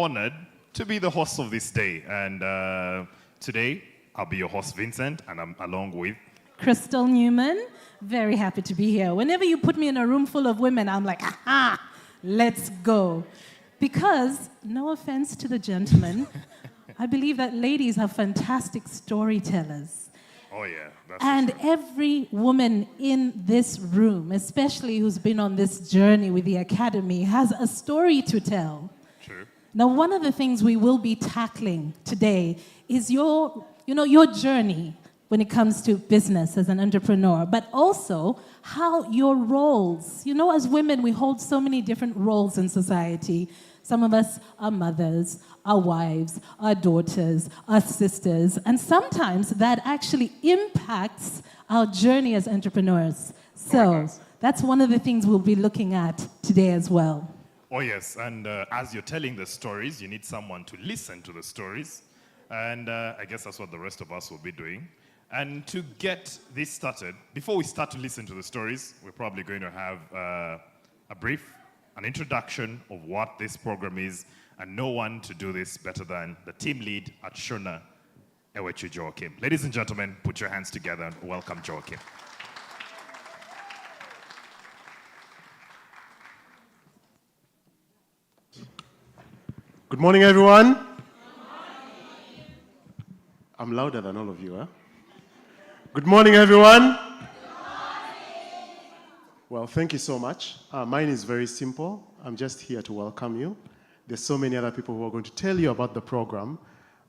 honored to be the host of this day. And today, I'll be your host, Vincent, and I'm along with Crystal Newman. Very happy to be here. Whenever you put me in a room full of women, I'm like, aha, let's go. Because, no offense to the gentlemen, I believe that ladies are fantastic storytellers. Oh yeah, that's And for sure. every woman in this room, especially who's been on this journey with the Academy, has a story to tell. True. Now, one of the things we will be tackling today is your journey when it comes to business as an entrepreneur, but also how your roles, as women, we hold so many different roles in society. Some of us are mothers, our wives, our daughters, our sisters, and sometimes that actually impacts our journey as entrepreneurs. So that's one of the things we'll be looking at today as well. Oh yes, and as you're telling the stories, you need someone to listen to the stories. And I guess that's what the rest of us will be doing. And to get this started, before we start to listen to the stories, we're probably going to have an introduction of what this program is, and no one to do this better than the team lead at Shona, Ewechu Joachim. Ladies and gentlemen, put your hands together and welcome Joachim. Good morning, everyone. Good morning. I'm louder than all of you, huh? Good morning, everyone. Good morning. Well, thank you so much. Mine is very simple. I'm just here to welcome you. There's so many other people who are going to tell you about the program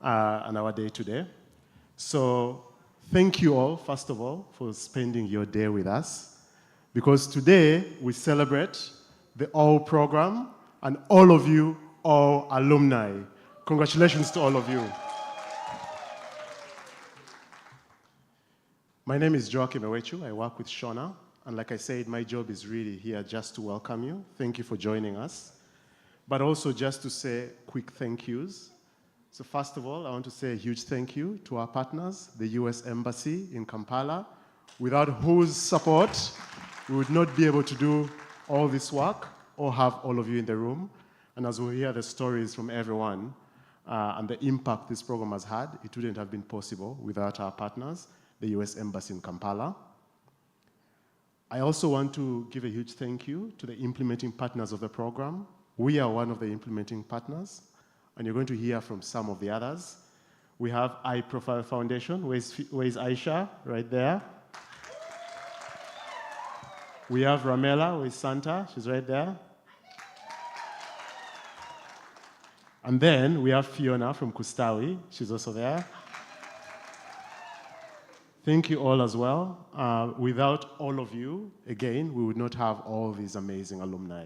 and our day today. So thank you all, first of all, for spending your day with us. Because today we celebrate the All program and all of you, all alumni. Congratulations to all of you. My name is Joachim Ewechu. I work with Shona. And like I said, my job is really here just to welcome you. Thank you for joining us. But also just to say quick thank yous. So first of all, I want to say a huge thank you to our partners, the US Embassy in Kampala, without whose support we would not be able to do all this work or have all of you in the room. And as we hear the stories from everyone and the impact this program has had, it wouldn't have been possible without our partners, the US Embassy in Kampala. I also want to give a huge thank you to the implementing partners of the program. We are one of the implementing partners, and you're going to hear from some of the others. We have iProfile Foundation. Where's Aisha? Right there. We have Ramela. Where's Santa? She's right there. And then we have Fiona from Kustawi. She's also there. Thank you all as well. Without all of you, again, we would not have all these amazing alumni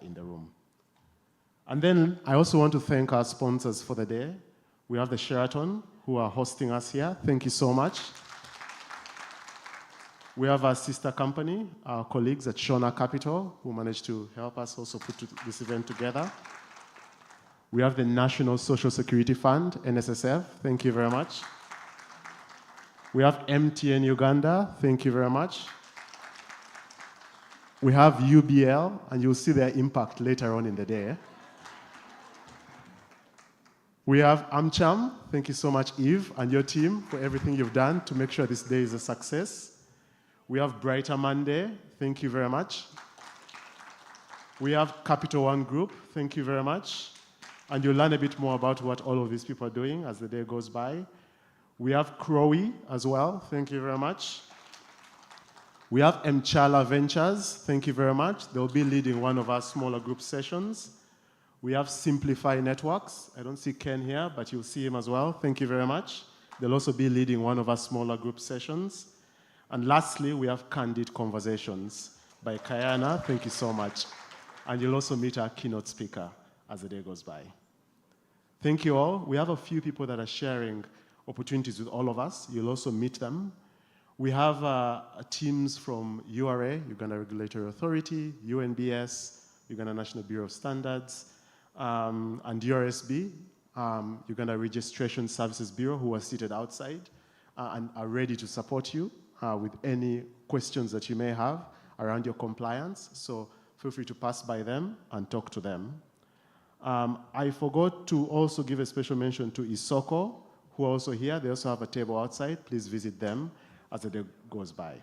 in the room. And then I also want to thank our sponsors for the day. We have the Sheraton, who are hosting us here. Thank you so much. We have our sister company, our colleagues at Shona Capital, who managed to help us also put this event together. We have the National Social Security Fund, NSSF. Thank you very much. We have MTN Uganda. Thank you very much. We have UBL, and you'll see their impact later on in the day. We have AmCham. Thank you so much, Eve, and your team for everything you've done to make sure this day is a success. We have Brighter Monday. Thank you very much. We have Capital One Group. Thank you very much. And you'll learn a bit more about what all of these people are doing as the day goes by. We have Crowe as well. Thank you very much. We have Mchala Ventures. Thank you very much. They'll be leading one of our smaller group sessions. We have Simplify Networks. I don't see Ken here, but you'll see him as well. Thank you very much. They'll also be leading one of our smaller group sessions. And lastly, we have Candid Conversations by Kayana. Thank you so much. And you'll also meet our keynote speaker as the day goes by. Thank you all. We have a few people that are sharing opportunities with all of us. You'll also meet them. We have teams from URA, Uganda Regulatory Authority, UNBS, Uganda National Bureau of Standards, and URSB, Uganda Registration Services Bureau, who are seated outside and are ready to support you with any questions that you may have around your compliance. So feel free to pass by them and talk to them. I forgot to also give a special mention to Isoko, who are also here. They also have a table outside. Please visit them as the day goes by.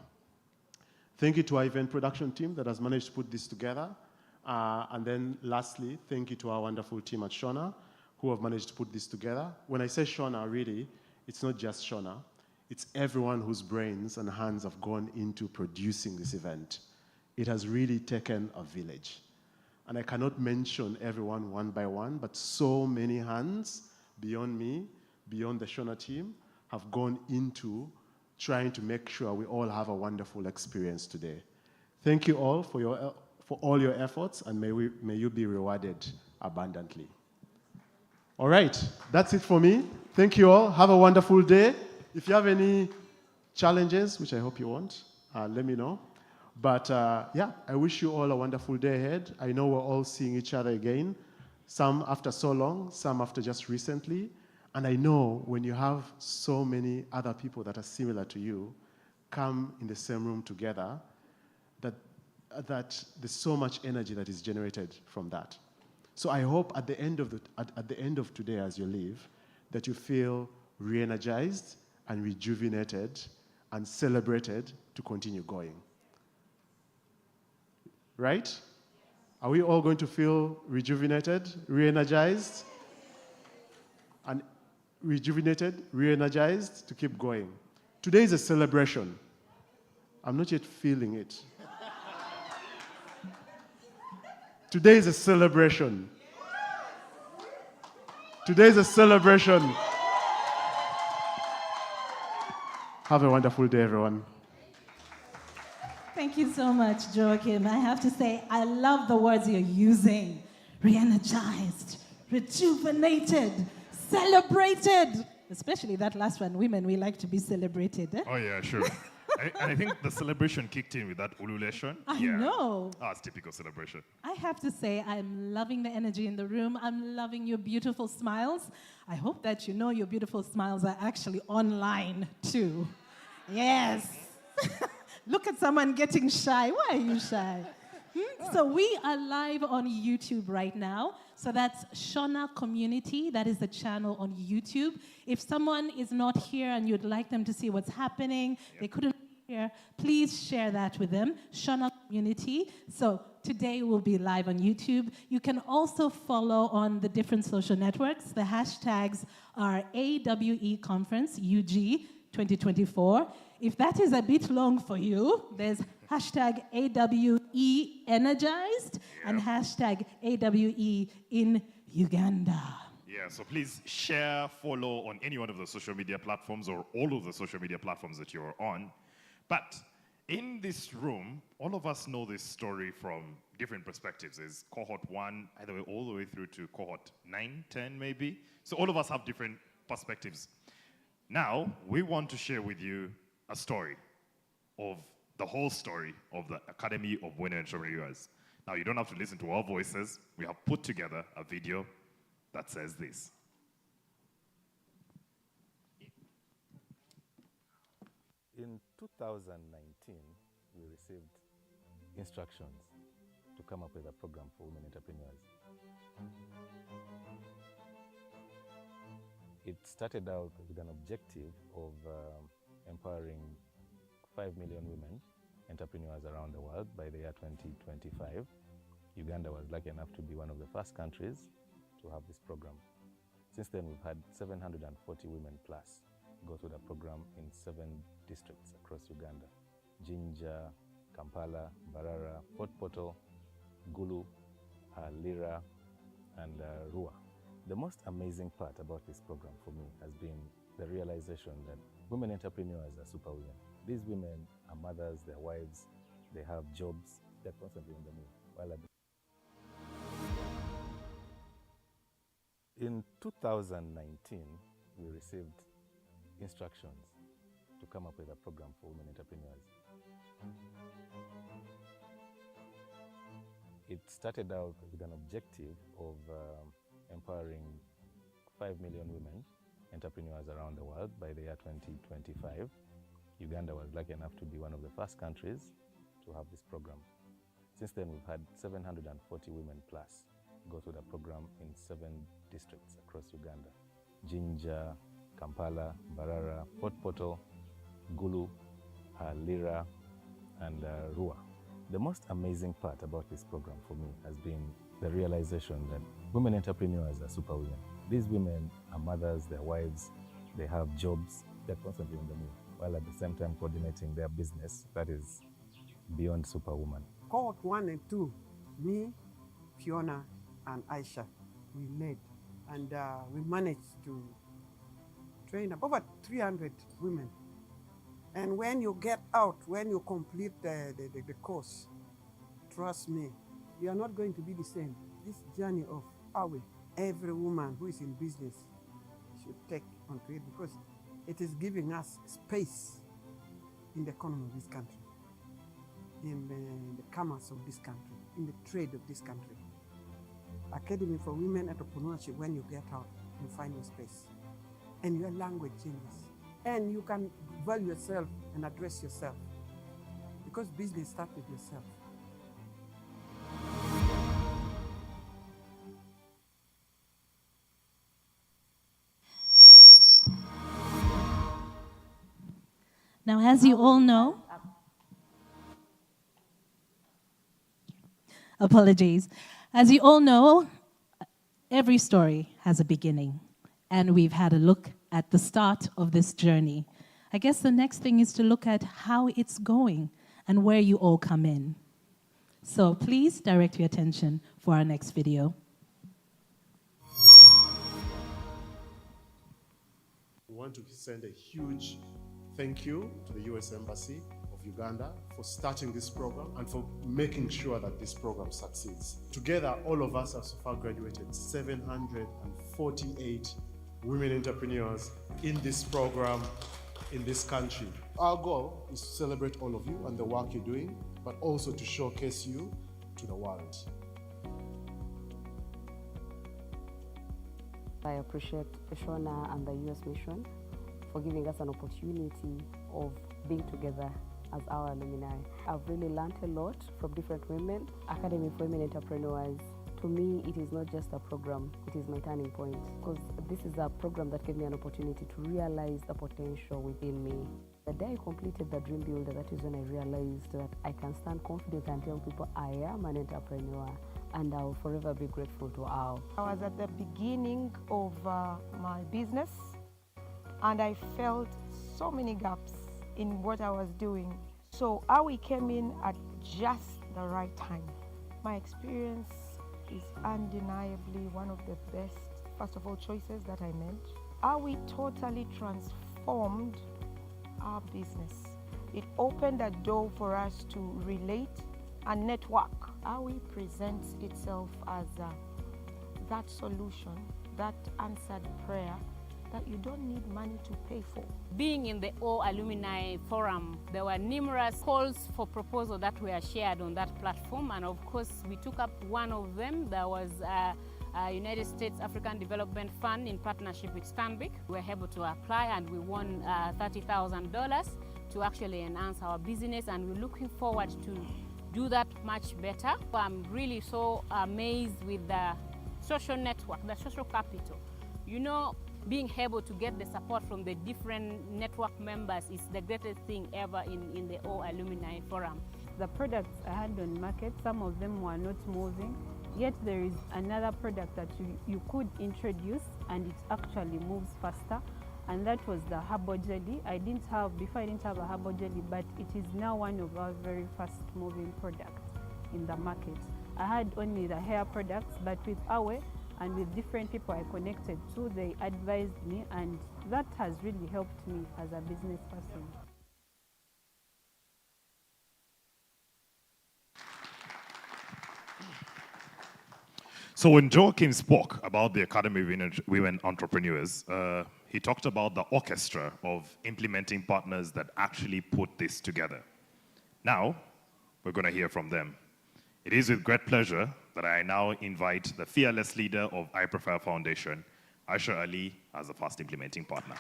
Thank you to our event production team that has managed to put this together. And then lastly, thank you to our wonderful team at Shona, who have managed to put this together. When I say Shona, really, it's not just Shona. It's everyone whose brains and hands have gone into producing this event. It has really taken a village. And I cannot mention everyone one by one, but so many hands beyond me, beyond the Shona team, have gone into trying to make sure we all have a wonderful experience today. Thank you all for all your efforts, and may you be rewarded abundantly. All right, that's it for me. Thank you all. Have a wonderful day. If you have any challenges, which I hope you won't, let me know. But yeah, I wish you all a wonderful day ahead. I know we're all seeing each other again, some after so long, some after just recently. And I know when you have so many other people that are similar to you come in the same room together, that there's so much energy that is generated from that. So I hope at the end of today, as you leave, that you feel re-energized and rejuvenated and celebrated to continue going. Right? Are we all going to feel rejuvenated, re-energized, and rejuvenated, re-energized to keep going? Today is a celebration. I'm not yet feeling it. Today is a celebration. Today is a celebration. Have a wonderful day, everyone. Thank you so much, Joachim. I have to say, I love the words you're using. Re-energized, rejuvenated, celebrated. Especially that last one. Women, we like to be celebrated. Eh? Oh, yeah, sure. And I think the celebration kicked in with that ululation. I know. Ah, it's typical celebration. I have to say, I'm loving the energy in the room. I'm loving your beautiful smiles. I hope that you know your beautiful smiles are actually online, too. Yes. Look at someone getting shy. Why are you shy? So we are live on YouTube right now. So that's Shona Community. That is the channel on YouTube. If someone is not here and you'd like them to see what's happening, they couldn't be here, please share that with them. Shona Community. So today we'll be live on YouTube. You can also follow on the different social networks. The hashtags are AWE Conference, UG 2024. If that is a bit long for you, there's hashtag AWE Energized and hashtag AWE in Uganda. Yeah, so please share, follow on any one of the social media platforms or all of the social media platforms that you're on. But in this room, all of us know this story from different perspectives. There's cohort 1, either way, all the way through to cohort 9, 10 maybe. So all of us have different perspectives. Now, we want to share with you a story of the whole story of the Academy of Women Entrepreneurs. Now, you don't have to listen to our voices. We have put together a video that says this. In 2019, we received instructions to come up with a program for women entrepreneurs. It started out with an objective of empowering 5 million women entrepreneurs around the world by the year 2025. Uganda was lucky enough to be one of the first countries to have this program. Since then, we've had 740 women plus go through the program in 7 districts across Uganda: Jinja, Kampala, Barara, Fort Portal, Gulu, Lira, and Rua. The most amazing part about this program for me has been the realization that women entrepreneurs are superwomen. These women are mothers, they're wives, they have jobs, they're constantly on the move. In 2019, we received instructions to come up with a program for women entrepreneurs. It started out with an objective of empowering 5 million women entrepreneurs around the world by the year 2025. Uganda was lucky enough to be one of the first countries to have this program. Since then, we've had 740 women plus go through the program in 7 districts across Uganda: Jinja, Kampala, Mbarara, Port Portal, Gulu, Lira, and Rua. The most amazing part about this program for me has been the realization that women entrepreneurs are super women. These women are mothers, they're wives, they have jobs, they're constantly on the move, while at the same time coordinating their business that is beyond superwoman. Cohort 1 and 2, me, Fiona, and Aisha, we led, and we managed to train over 300 women. And when you get out, when you complete the course, trust me, you are not going to be the same. This journey of Awe, every woman who is in business should take onto it, because it is giving us space in the economy of this country, in the commerce of this country, in the trade of this country. Academy for Women Entrepreneurship, when you get out, you find your space. And your language changes. And you can value yourself and address yourself. Because business starts with yourself. Now, as you all know, apologies. As you all know, every story has a beginning, and we've had a look at the start of this journey. I guess the next thing is to look at how it's going and where you all come in. So please direct your attention for our next video. We want to send a huge thank you to the US Embassy of Uganda for starting this program and for making sure that this program succeeds. Together, all of us have so far graduated 748 women entrepreneurs in this program in this country. Our goal is to celebrate all of you and the work you're doing, but also to showcase you to the world. I appreciate Shona and the US Mission for giving us an opportunity of being together as our alumni. I've really learned a lot from different women. Academy for Women Entrepreneurs, to me, it is not just a program, it is my turning point, because this is a program that gave me an opportunity to realize the potential within me. The day I completed the Dream Builder, that is when I realized that I can stand confident and tell people I am an entrepreneur, and I will forever be grateful to all. I was at the beginning of my business, and I felt so many gaps in what I was doing. So Awi came in at just the right time. My experience is undeniably one of the best, first of all, choices that I made. Awi totally transformed our business. It opened a door for us to relate and network. Awi presents itself as that solution, that answered prayer that you don't need money to pay for. Being in the Alumni forum, there were numerous calls for proposal that were shared on that platform, and of course we took up one of them. There was a United States African Development Fund in partnership with Stanbic. We were able to apply and we won $30,000 to actually enhance our business, and we're looking forward to do that much better. I'm really so amazed with the social network, the social capital. You know, being able to get the support from the different network members is the greatest thing ever in the Alumni forum. The products I had on market, some of them were not moving, yet there is another product that you could introduce and it actually moves faster, and that was the herbal jelly. Before I didn't have a herbal jelly, but it is now one of our very fast moving products in the market. I had only the hair products, but with Awe and with different people I connected to, they advised me, and that has really helped me as a business person. So when Joachim spoke about the Academy of Women Entrepreneurs, he talked about the orchestra of implementing partners that actually put this together. Now, we're going to hear from them. It is with great pleasure that I now invite the fearless leader of I Prefer Foundation, Aisha Ali, as the first implementing partner.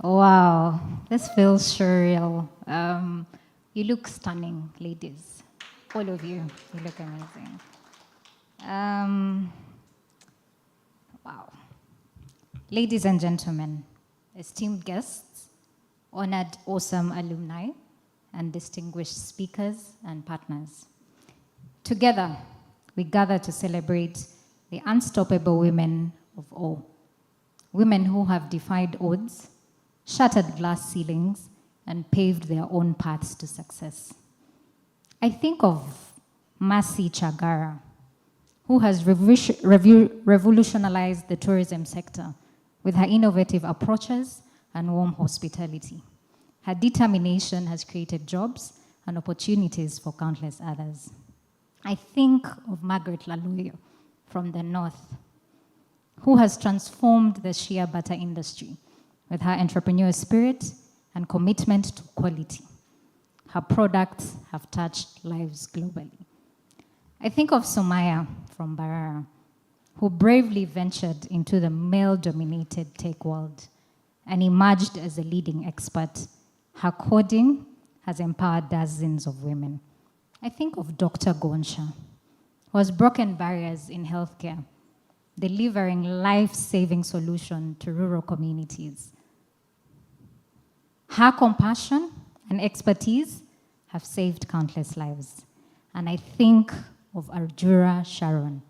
Wow, this feels surreal. You look stunning, ladies. All of you, you look amazing. Wow. Ladies and gentlemen, esteemed guests, honored, awesome alumni, and distinguished speakers and partners. Together, we gather to celebrate the unstoppable women of all. Women who have defied odds, shattered glass ceilings, and paved their own paths to success. I think of Mercy Chagara, who has revolutionized the tourism sector with her innovative approaches and warm hospitality. Her determination has created jobs and opportunities for countless others. I think of Margaret Laluyo from the North, who has transformed the shea butter industry with her entrepreneurial spirit and commitment to quality. Her products have touched lives globally. I think of Somaya from Barara, who bravely ventured into the male-dominated tech world and emerged as a leading expert. Her coding has empowered dozens of women. I think of Dr. Gonsha, who has broken barriers in healthcare, delivering life-saving solutions to rural communities. Her compassion and expertise have saved countless lives. And I think of Arjura Sharon,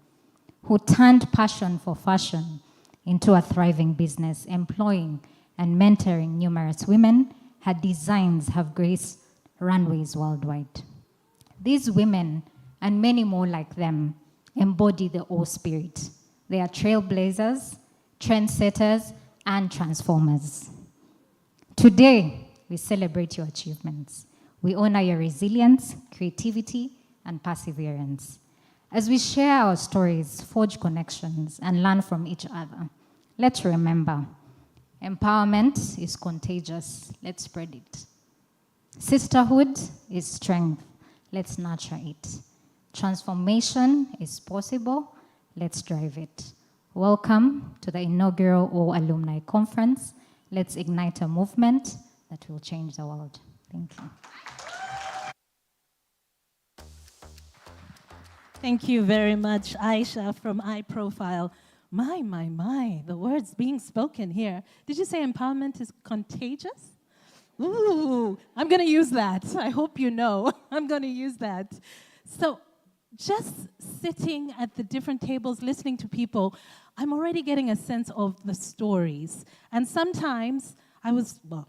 who turned passion for fashion into a thriving business, employing and mentoring numerous women. Her designs have graced runways worldwide. These women, and many more like them, embody the O spirit. They are trailblazers, trendsetters, and transformers. Today, we celebrate your achievements. We honor your resilience, creativity, and perseverance. As we share our stories, forge connections, and learn from each other, let's remember, empowerment is contagious. Let's spread it. Sisterhood is strength. Let's nurture it. Transformation is possible. Let's drive it. Welcome to the inaugural O Alumni Conference. Let's ignite a movement that will change the world. Thank you. Thank you very much, Aisha from iProfile. My, the words being spoken here. Did you say empowerment is contagious? Ooh, I'm going to use that. I hope you know. I'm going to use that. So just sitting at the different tables, listening to people, I'm already getting a sense of the stories. And sometimes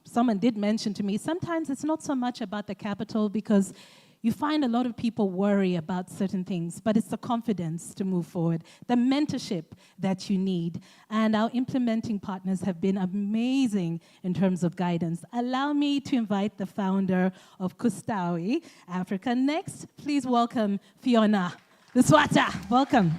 someone did mention to me, sometimes it's not so much about the capital because you find a lot of people worry about certain things, but it's the confidence to move forward, the mentorship that you need. And our implementing partners have been amazing in terms of guidance. Allow me to invite the founder of Kustawi Africa Next. Please welcome Fiona Luswata. Welcome.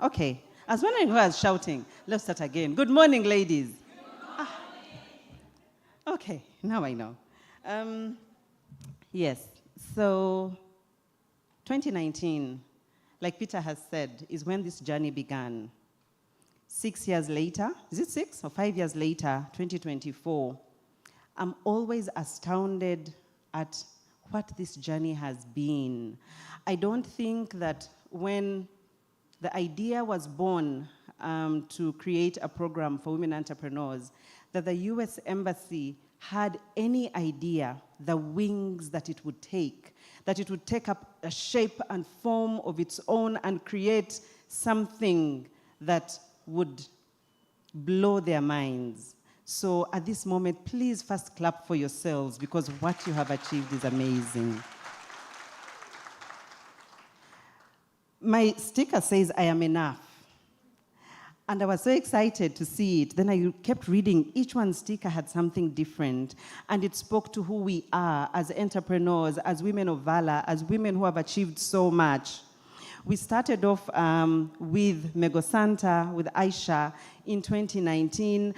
Okay. I was wondering who was shouting. Let's start again. Good morning, ladies. Good morning. Okay, now I know. Yes, so 2019, like Peter has said, is when this journey began. 6 years later, is it 6 or 5 years later, 2024, I'm always astounded at what this journey has been. I don't think that when the idea was born to create a program for women entrepreneurs, that the US Embassy had any idea the wings that it would take up a shape and form of its own and create something that would blow their minds. So at this moment, please first clap for yourselves because what you have achieved is amazing. My sticker says, I am enough. And I was so excited to see it. Then I kept reading. Each one sticker had something different. And it spoke to who we are as entrepreneurs, as women of valor, as women who have achieved so much. We started off with Megosanta, with Aisha in 2019.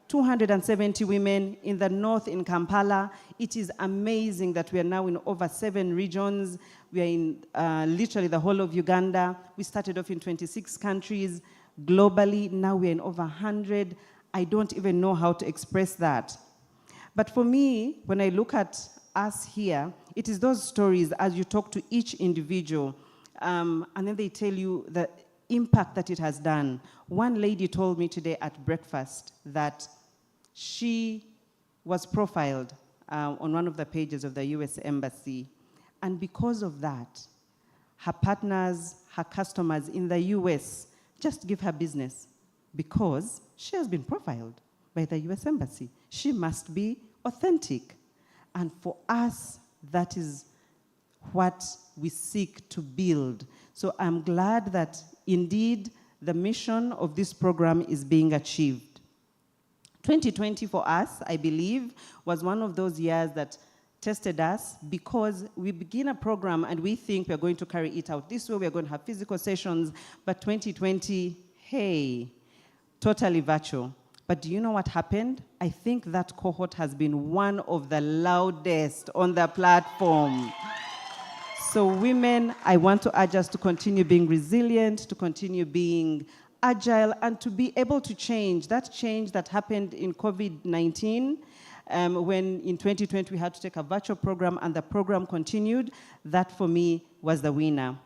270 women in the north in Kampala. It is amazing that we are now in over 7 regions. We are in literally the whole of Uganda. We started off in 26 countries globally. Now we're in over 100. I don't even know how to express that. But for me, when I look at us here, it is those stories as you talk to each individual, and then they tell you the impact that it has done. One lady told me today at breakfast that she was profiled on one of the pages of the US Embassy. And because of that, her partners, her customers in the US just give her business because she has been profiled by the US Embassy. She must be authentic. And for us, that is what we seek to build. So I'm glad that indeed the mission of this program is being achieved. 2020 for us, I believe, was one of those years that tested us because we begin a program and we think we're going to carry it out this way, we're going to have physical sessions, but 2020, hey, totally virtual. But do you know what happened? I think that cohort has been one of the loudest on the platform. So women, I want to urge us to continue being resilient, to continue being agile, and to be able to change. That change that happened in COVID-19, when in 2020 we had to take a virtual program and the program continued, that for me was the winner.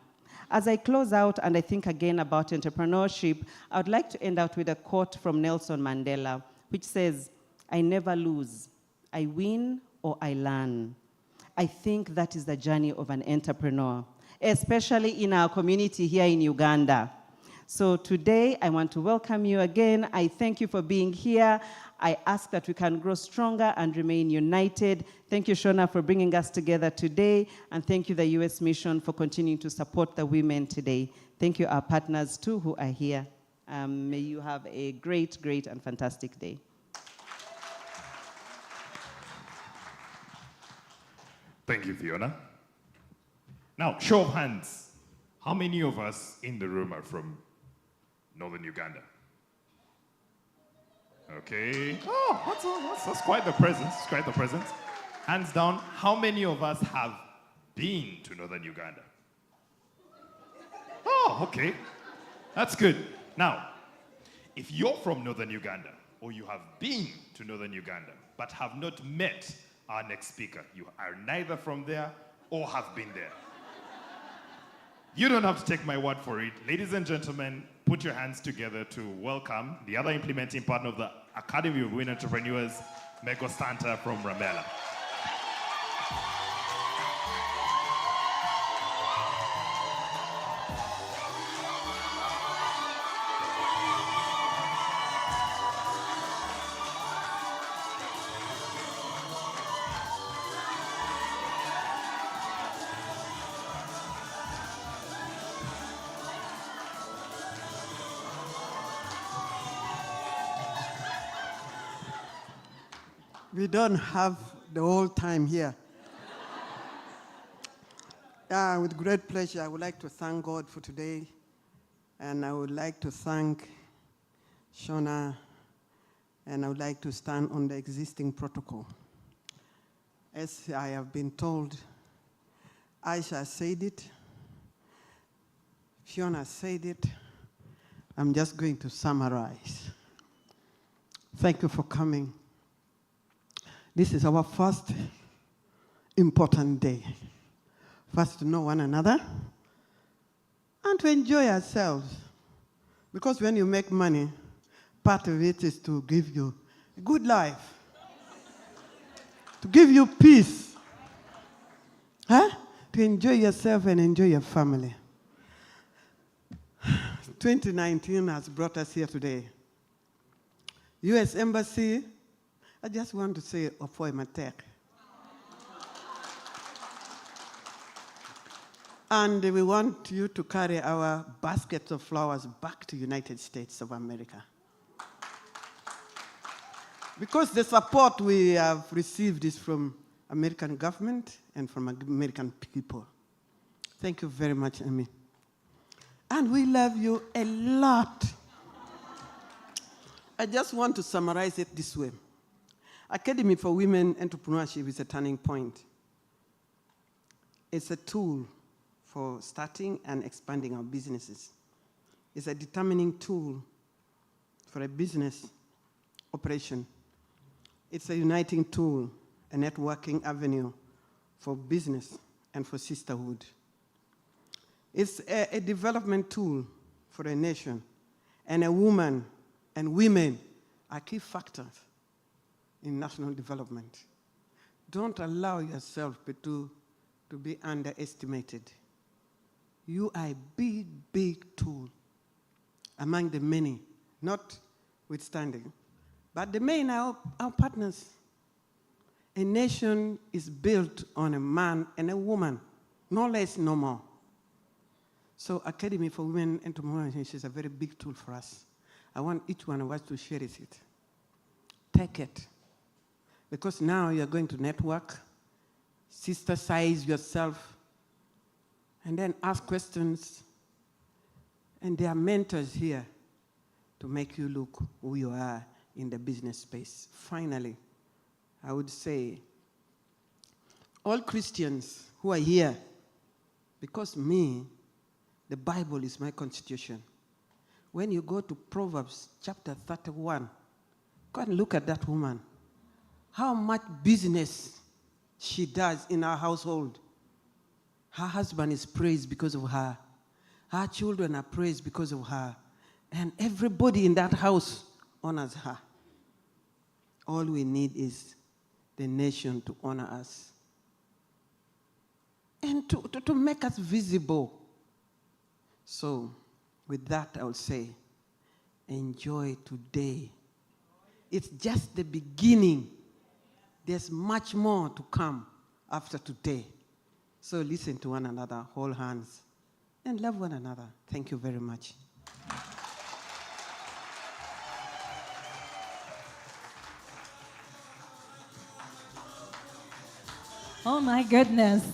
As I close out and I think again about entrepreneurship, I would like to end out with a quote from Nelson Mandela, which says, "I never lose. I win or I learn." I think that is the journey of an entrepreneur, especially in our community here in Uganda. So today, I want to welcome you again. I thank you for being here. I ask that we can grow stronger and remain united. Thank you, Shona, for bringing us together today. And thank you, the US Mission, for continuing to support the women today. Thank you, our partners, too, who are here. May you have a great, great, and fantastic day. Thank you, Fiona. Now, show of hands. How many of us in the room are from northern Uganda? Okay. Oh, that's quite the presence. It's quite the presence. Hands down, how many of us have been to northern Uganda? Oh, okay. That's good. Now, if you're from northern Uganda, or you have been to northern Uganda, but have not met our next speaker, you are neither from there or have been there. You don't have to take my word for it. Ladies and gentlemen, put your hands together to welcome the other implementing partner of the Academy of Women Entrepreneurs, Megosanta from Ramela. We don't have the whole time here. With great pleasure, I would like to thank God for today. And I would like to thank Shona. And I would like to stand on the existing protocol. As I have been told, Aisha said it. Fiona said it. I'm just going to summarize. Thank you for coming. This is our first important day. First to know one another and to enjoy ourselves. Because when you make money, part of it is to give you a good life, to give you peace, to enjoy yourself and enjoy your family. 2019 has brought us here today. US Embassy, I just want to say Ofoi Matek. And we want you to carry our baskets of flowers back to United States of America. Because the support we have received is from American government and from American people. Thank you very much, Amy. And we love you a lot. I just want to summarize it this way. Academy for Women Entrepreneurship is a turning point. It's a tool for starting and expanding our businesses. It's a determining tool for a business operation. It's a uniting tool, a networking avenue for business and for sisterhood. It's a development tool for a nation, and a woman and women are key factors in national development. Don't allow yourself to be underestimated. You are a big, big tool among the many, notwithstanding. But the main are our partners. A nation is built on a man and a woman, no less, no more. So Academy for Women Entrepreneurship is a very big tool for us. I want each one of us to cherish it. Take it. Because now you're going to network, sister-size yourself, and then ask questions. And there are mentors here to make you look who you are in the business space. Finally, I would say, all Christians who are here, because me, the Bible is my constitution. When you go to Proverbs chapter 31, go and look at that woman. How much business she does in her household. Her husband is praised because of her. Her children are praised because of her. And everybody in that house honors her. All we need is the nation to honor us. And to make us visible. So, with that, I would say, enjoy today. It's just the beginning. There's much more to come after today. So listen to one another, hold hands, and love one another. Thank you very much. Oh my goodness.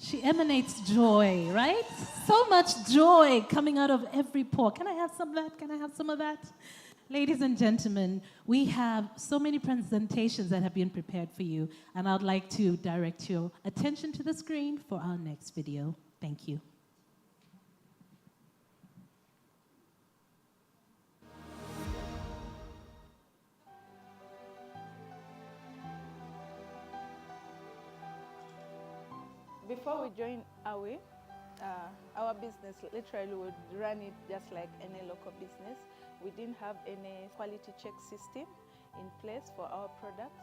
She emanates joy, right? So much joy coming out of every pore. Can I have some of that? Can I have some of that? Ladies and gentlemen, we have so many presentations that have been prepared for you, and I'd like to direct your attention to the screen for our next video. Thank you. Before we joined Awe, our business literally would run it just like any local business. We didn't have any quality check system in place for our products.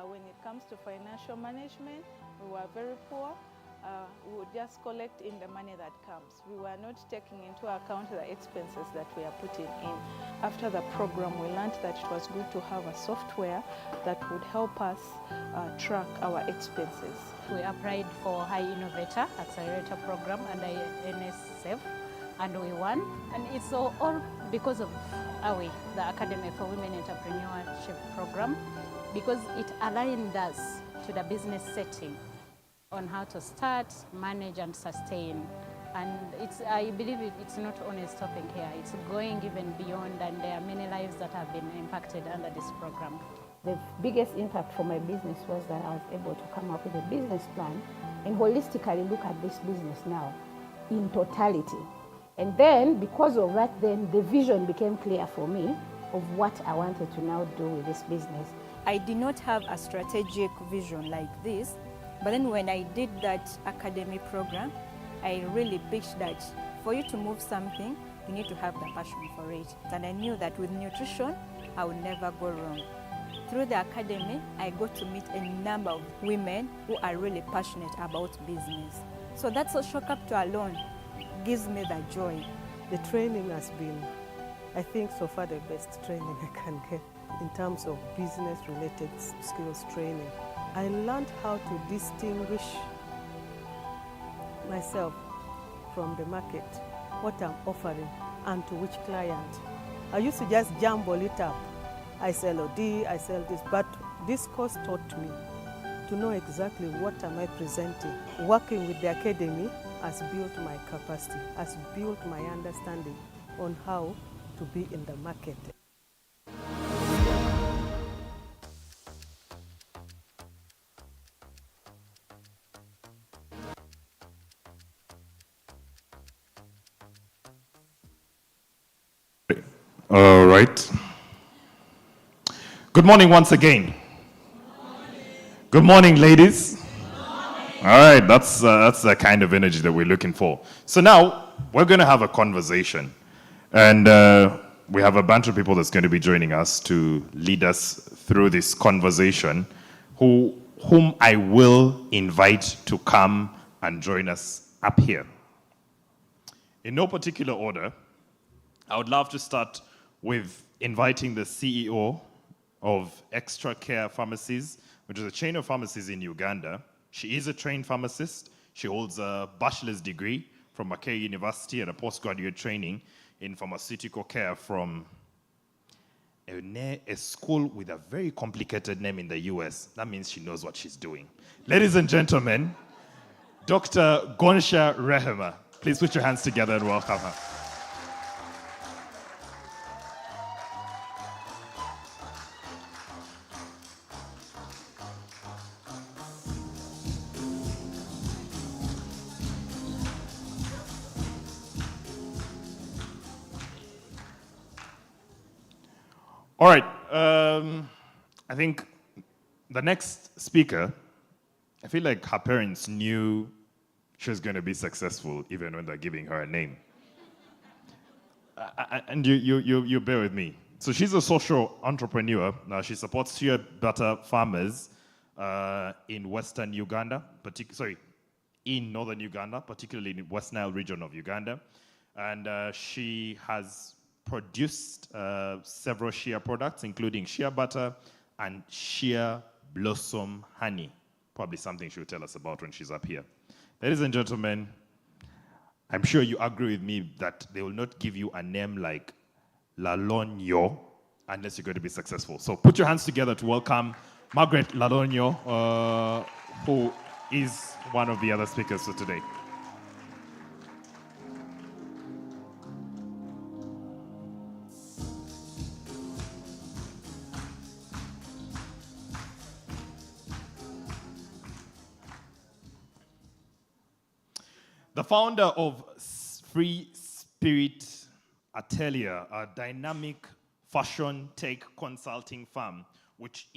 When it comes to financial management, we were very poor. We would just collect in the money that comes. We were not taking into account the expenses that we are putting in. After the program, we learned that it was good to have a software that would help us track our expenses. We applied for High Innovator Accelerator Program under NSF, and we won. And it's all because of AWE, the Academy for Women Entrepreneurship Program, because it aligned us to the business setting on how to start, manage, and sustain. And I believe it's not only stopping here, it's going even beyond, and there are many lives that have been impacted under this program. The biggest impact for my business was that I was able to come up with a business plan and holistically look at this business now in totality. And then, because of that, then the vision became clear for me of what I wanted to now do with this business. I did not have a strategic vision like this, but then when I did that academy program, I really pitched that for you to move something, you need to have the passion for it. And I knew that with nutrition, I would never go wrong. Through the academy, I got to meet a number of women who are really passionate about business. So that social capital alone gives me that joy. The training has been, I think, so far the best training I can get in terms of business-related skills training. I learned how to distinguish myself from the market, what I'm offering, and to which client. I used to just jumble it up. I sell OD, I sell this, but this course taught me to know exactly what am I presenting. Working with the academy has built my capacity, has built my understanding on how to be in the market. All right. Good morning once again. Good morning, ladies. All right, that's the kind of energy that we're looking for. So now we're going to have a conversation, and we have a bunch of people that's going to be joining us to lead us through this conversation, whom I will invite to come and join us up here. In no particular order, I would love to start with inviting the CEO of Extra Care Pharmacies, which is a chain of pharmacies in Uganda. She is a trained pharmacist. She holds a bachelor's degree from Mackay University and a postgraduate training in pharmaceutical care from a school with a very complicated name in the US. That means she knows what she's doing. Ladies and gentlemen, Dr. Gonsha Rehema. Please put your hands together and welcome her. All right, I think the next speaker, I feel like her parents knew she was going to be successful even when they're giving her a name. And you bear with me. So she's a social entrepreneur. Now she supports shea butter farmers in Western Uganda, in Northern Uganda, particularly in the West Nile region of Uganda. And she has produced several shea products, including shea butter and shea blossom honey. Probably something she'll tell us about when she's up here. Ladies and gentlemen, I'm sure you agree with me that they will not give you a name like Lalonyo unless you're going to be successful. So put your hands together to welcome Margaret Lalonyo, who is one of the other speakers for today. The founder of Free Spirit Atelier, a dynamic fashion tech consulting firm, which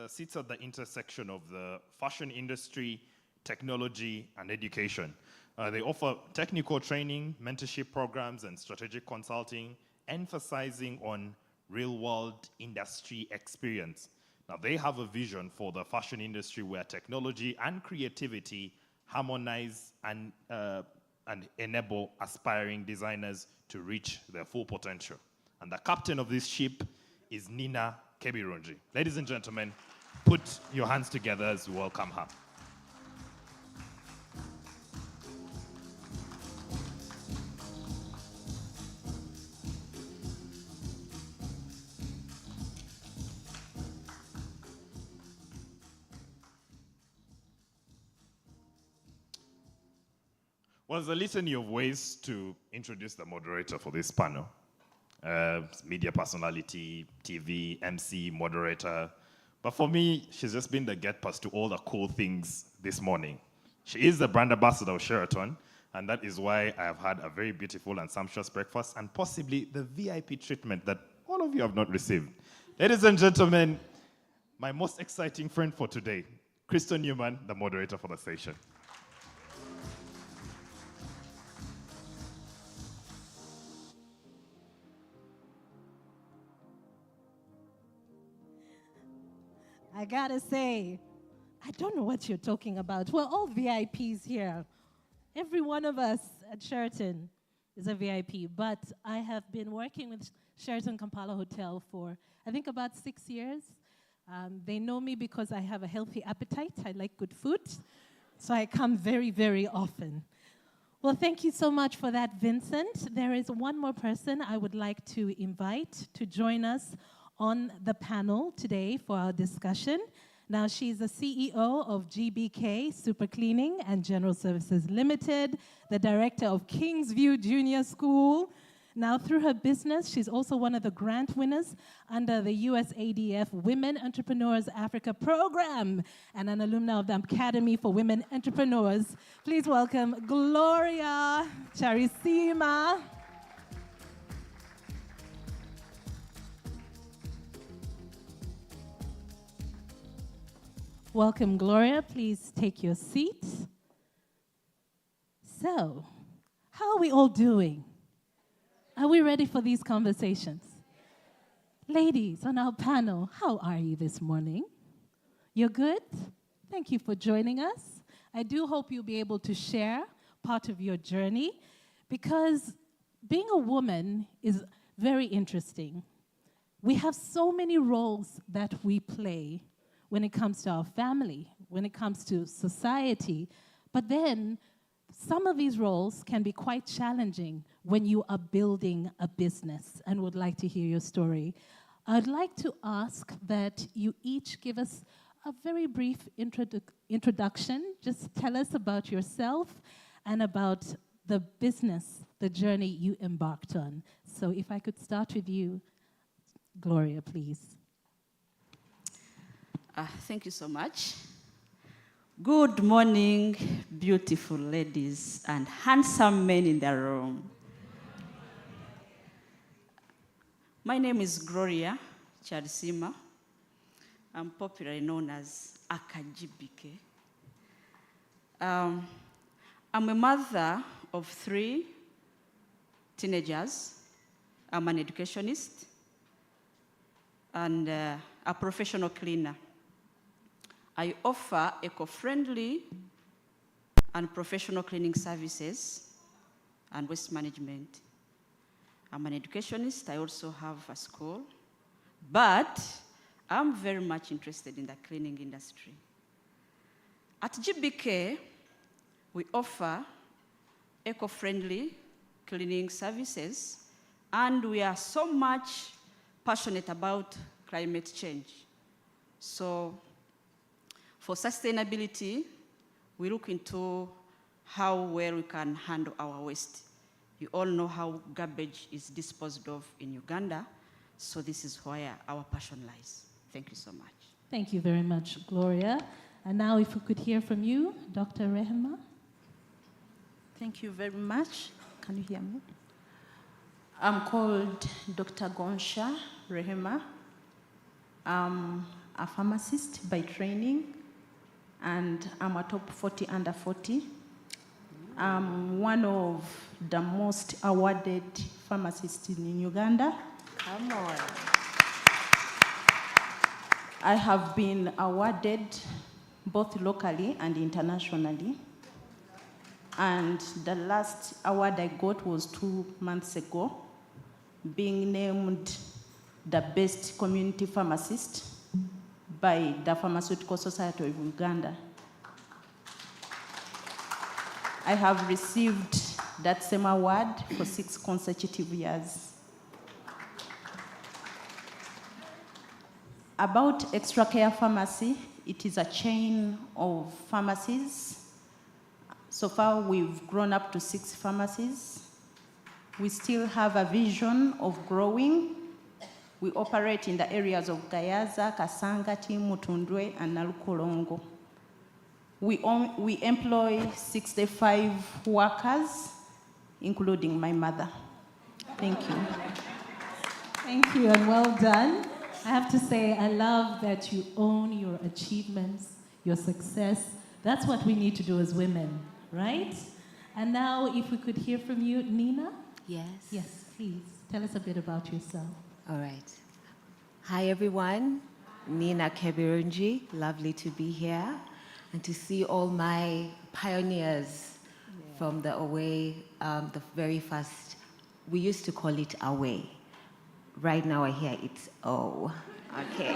sits at the intersection of the fashion industry, technology, and education. They offer technical training, mentorship programs, and strategic consulting, emphasizing on real-world industry experience. Now, they have a vision for the fashion industry where technology and creativity harmonize and enable aspiring designers to reach their full potential. And the captain of this ship is Nina Kebirunji. Ladies and gentlemen, put your hands together as we welcome her. Well, there's a litany of ways to introduce the moderator for this panel. Media personality, TV, MC, moderator. But for me, she's just been the get pass to all the cool things this morning. She is the brand ambassador of Sheraton, and that is why I have had a very beautiful and sumptuous breakfast and possibly the VIP treatment that all of you have not received. Ladies and gentlemen, my most exciting friend for today, Crystal Newman, the moderator for the session. I gotta say, I don't know what you're talking about. We're all VIPs here. Every one of us at Sheraton is a VIP, but I have been working with Sheraton Kampala Hotel for, I think, about 6 years. They know me because I have a healthy appetite. I like good food. so I come very, very often. Well, thank you so much for that, Vincent. There is one more person I would like to invite to join us on the panel today for our discussion. Now, she's the CEO of GBK Super Cleaning and General Services Limited, the director of Kingsview Junior School. Now, through her business, she's also one of the grant winners under the USADF Women Entrepreneurs Africa Program and an alumna of the Academy for Women Entrepreneurs. Please welcome Gloria Charisima. Welcome, Gloria. Please take your seat. So, how are we all doing? Are we ready for these conversations? Ladies on our panel, how are you this morning? You're good? Thank you for joining us. I do hope you'll be able to share part of your journey, because being a woman is very interesting. We have so many roles that we play when it comes to our family, when it comes to society, but then some of these roles can be quite challenging when you are building a business, and would like to hear your story. I'd like to ask that you each give us a very brief introduction. Just tell us about yourself and about the business, the journey you embarked on. So if I could start with you, Gloria, please. Thank you so much. Good morning, beautiful ladies and handsome men in the room. My name is Gloria Charisima. I'm popularly known as Akajibike. I'm a mother of 3 teenagers. I'm an educationist and a professional cleaner. I offer eco-friendly and professional cleaning services and waste management. I'm an educationist. I also have a school, but I'm very much interested in the cleaning industry. At GBK, we offer eco-friendly cleaning services, and we are so much passionate about climate change. So for sustainability, we look into how well we can handle our waste. You all know how garbage is disposed of in Uganda, so this is where our passion lies. Thank you so much. Thank you very much, Gloria. And now if we could hear from you, Dr. Rehema. Thank you very much. Can you hear me? I'm called Dr. Gonsha Rehema. I'm a pharmacist by training, and I'm a top 40 under 40. I'm one of the most awarded pharmacists in Uganda. Come on. I have been awarded both locally and internationally. And the last award I got was 2 months ago, being named the best community pharmacist by the Pharmaceutical Society of Uganda. I have received that same award for 6 consecutive years. About Extra Care Pharmacy, it is a chain of pharmacies. So far, we've grown up to 6 pharmacies. We still have a vision of growing. We operate in the areas of Gayaza, Kasangati, Mutundwe, and Nalukolongo. We employ 65 workers, including my mother. Thank you. Thank you, and well done. I have to say, I love that you own your achievements, your success. That's what we need to do as women, right? And now, if we could hear from you, Nina? Yes. Yes, please. Tell us a bit about yourself. All right. Hi, everyone. Nina Kebirunji. Lovely to be here and to see all my pioneers from the away, the very first. We used to call it away. Right now, I hear it's oh. Okay.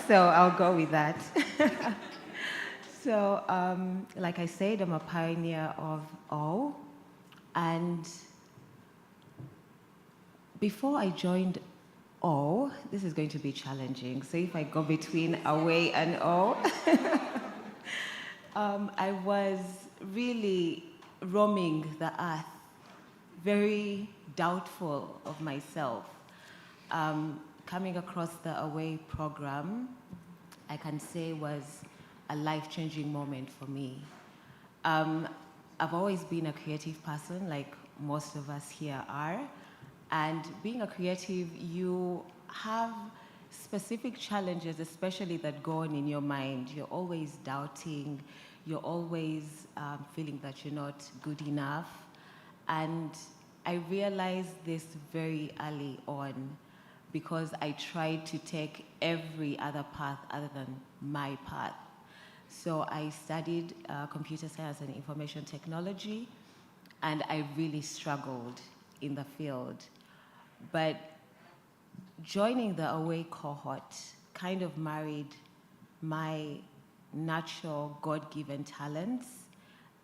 So I'll go with that. So, like I said, I'm a pioneer of O. And before I joined O, this is going to be challenging. So if I go between away and O, I was really roaming the earth, very doubtful of myself. Coming across the away program, I can say was a life-changing moment for me. I've always been a creative person, like most of us here are. And being a creative, you have specific challenges, especially that go on in your mind. You're always doubting. You're always feeling that you're not good enough. And I realized this very early on because I tried to take every other path other than my path. So I studied computer science and information technology, and I really struggled in the field. But joining the away cohort kind of married my natural God-given talents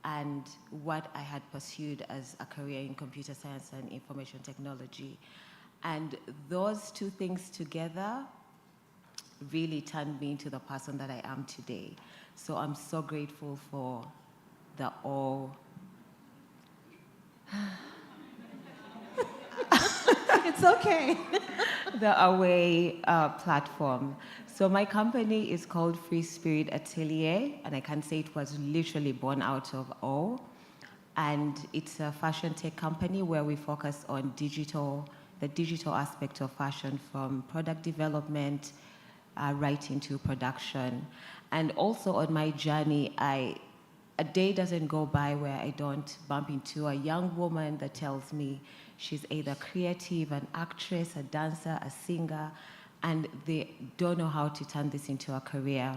and what I had pursued as a career in computer science and information technology. And those two things together really turned me into the person that I am today. So I'm so grateful for the O. It's okay. The away platform. So my company is called Free Spirit Atelier, and I can say it was literally born out of O. And it's a fashion tech company where we focus on the digital aspect of fashion, from product development right into production. And also on my journey, a day doesn't go by where I don't bump into a young woman that tells me she's either creative, an actress, a dancer, a singer, and they don't know how to turn this into a career.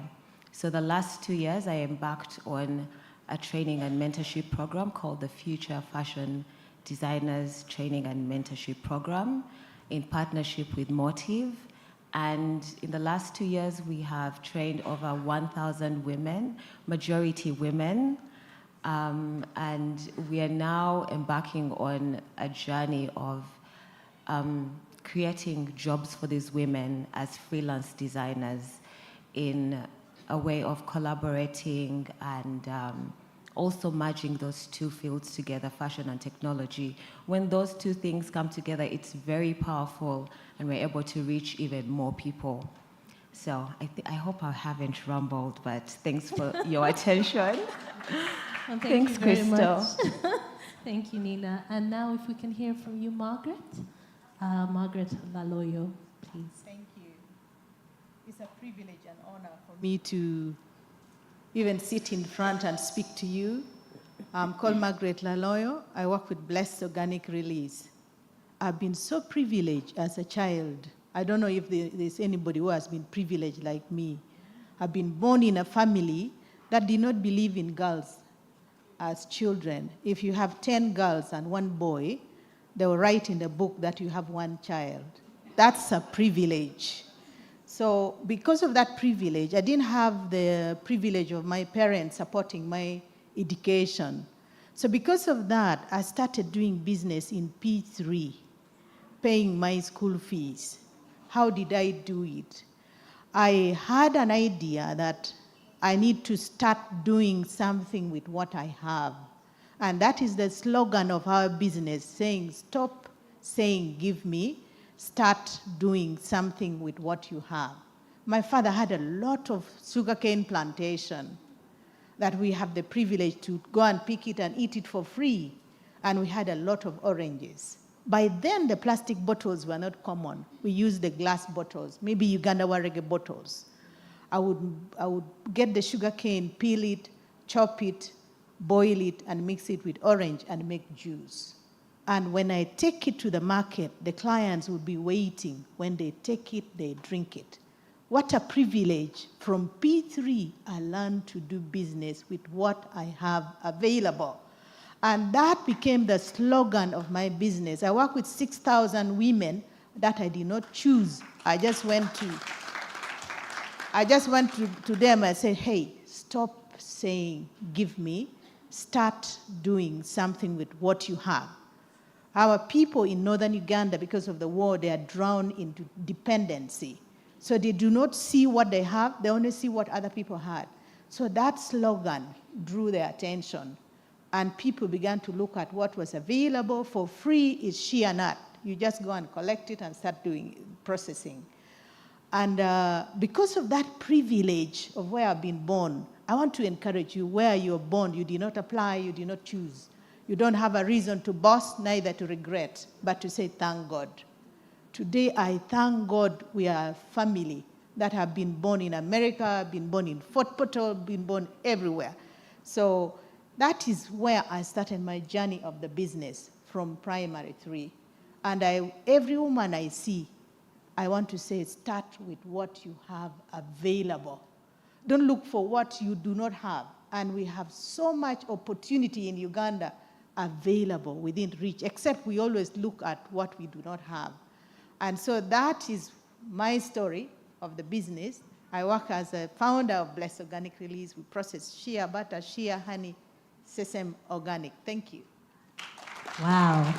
So the last 2 years, I embarked on a training and mentorship program called the Future Fashion Designers Training and Mentorship Program in partnership with Motive. And in the last 2 years, we have trained over 1,000 women, majority women. And we are now embarking on a journey of creating jobs for these women as freelance designers in a way of collaborating and also merging those two fields together, fashion and technology. When those two things come together, it's very powerful, and we're able to reach even more people. So I hope I haven't rumbled, but thanks for your attention. Well, Thanks, you very Crystal. much. Thank you, Nina. And now if we can hear from you, Margaret. Margaret Laloyo, please. Thank you. It's a privilege and honor for me to even sit in front and speak to you. I'm called Margaret Laloyo. I work with Blessed Organic Release. I've been so privileged as a child. I don't know if there's anybody who has been privileged like me. I've been born in a family that did not believe in girls as children. If you have 10 girls and 1 boy, they will write in the book that you have 1 child. That's a privilege. So because of that privilege, I didn't have the privilege of my parents supporting my education. So because of that, I started doing business in P3, paying my school fees. How did I do it? I had an idea that I need to start doing something with what I have. And that is the slogan of our business, saying, stop saying, give me, start doing something with what you have. My father had a lot of sugarcane plantation that we have the privilege to go and pick it and eat it for free. And we had a lot of oranges. By then, the plastic bottles were not common. We used the glass bottles, maybe Uganda warege bottles. I would get the sugarcane, peel it, chop it, boil it, and mix it with orange and make juice. And when I take it to the market, the clients would be waiting. When they take it, they drink it. What a privilege. From P3, I learned to do business with what I have available. And that became the slogan of my business. I work with 6,000 women that I did not choose. I just went to them and said, hey, stop saying, give me, start doing something with what you have. Our people in northern Uganda, because of the war, they are drowned into dependency. So they do not see what they have, they only see what other people had. So that slogan drew their attention, and people began to look at what was available for free is sheer nut. You just go and collect it and start doing processing. And because of that privilege of where I've been born, I want to encourage you, where you're born, you did not apply, you did not choose. You don't have a reason to boast, neither to regret, but to say thank God. Today, I thank God we are a family that have been born in America, been born in Fort Portal, been born everywhere. So that is where I started my journey of the business from primary 3. And every woman I see, I want to say, start with what you have available. Don't look for what you do not have. And we have so much opportunity in Uganda available within reach, except we always look at what we do not have. And so that is my story of the business. I work as a founder of Blessed Organic Release. We process shea butter, shea honey, sesame organic. Thank you. Wow.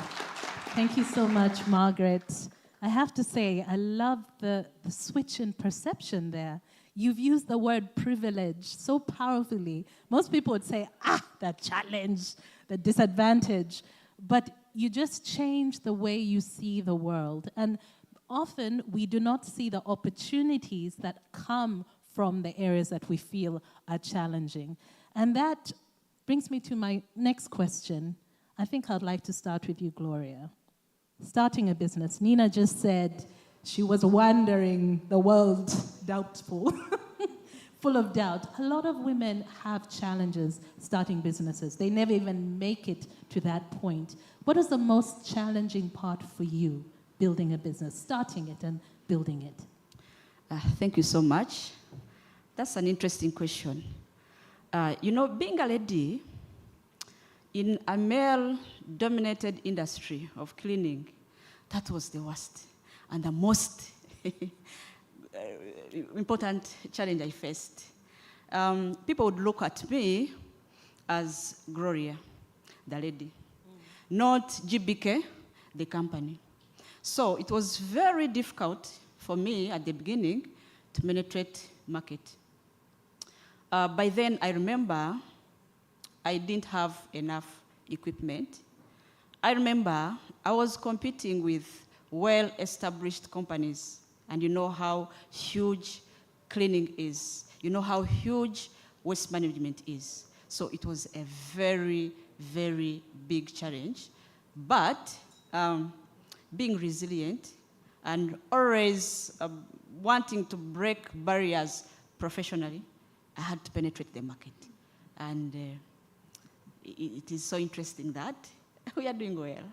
Thank you so much, Margaret. I have to say, I love the switch in perception there. You've used the word privilege so powerfully. Most people would say, the challenge, the disadvantage. But you just change the way you see the world. And often we do not see the opportunities that come from the areas that we feel are challenging. And that brings me to my next question. I think I'd like to start with you, Gloria. Starting a business. Nina just said she was wandering the world doubtful, full of doubt. A lot of women have challenges starting businesses. They never even make it to that point. What is the most challenging part for you, building a business, starting it and building it? Thank you so much. That's an interesting question. Being a lady in a male-dominated industry of cleaning, that was the worst and the most important challenge I faced. People would look at me as Gloria, the lady, not GBK, the company. So it was very difficult for me at the beginning to penetrate market. By then, I remember I didn't have enough equipment. I remember I was competing with well-established companies, and you know how huge cleaning is. You know how huge waste management is. So it was a very, very big challenge. But being resilient and always wanting to break barriers professionally, I had to penetrate the market. And it is so interesting that we are doing well.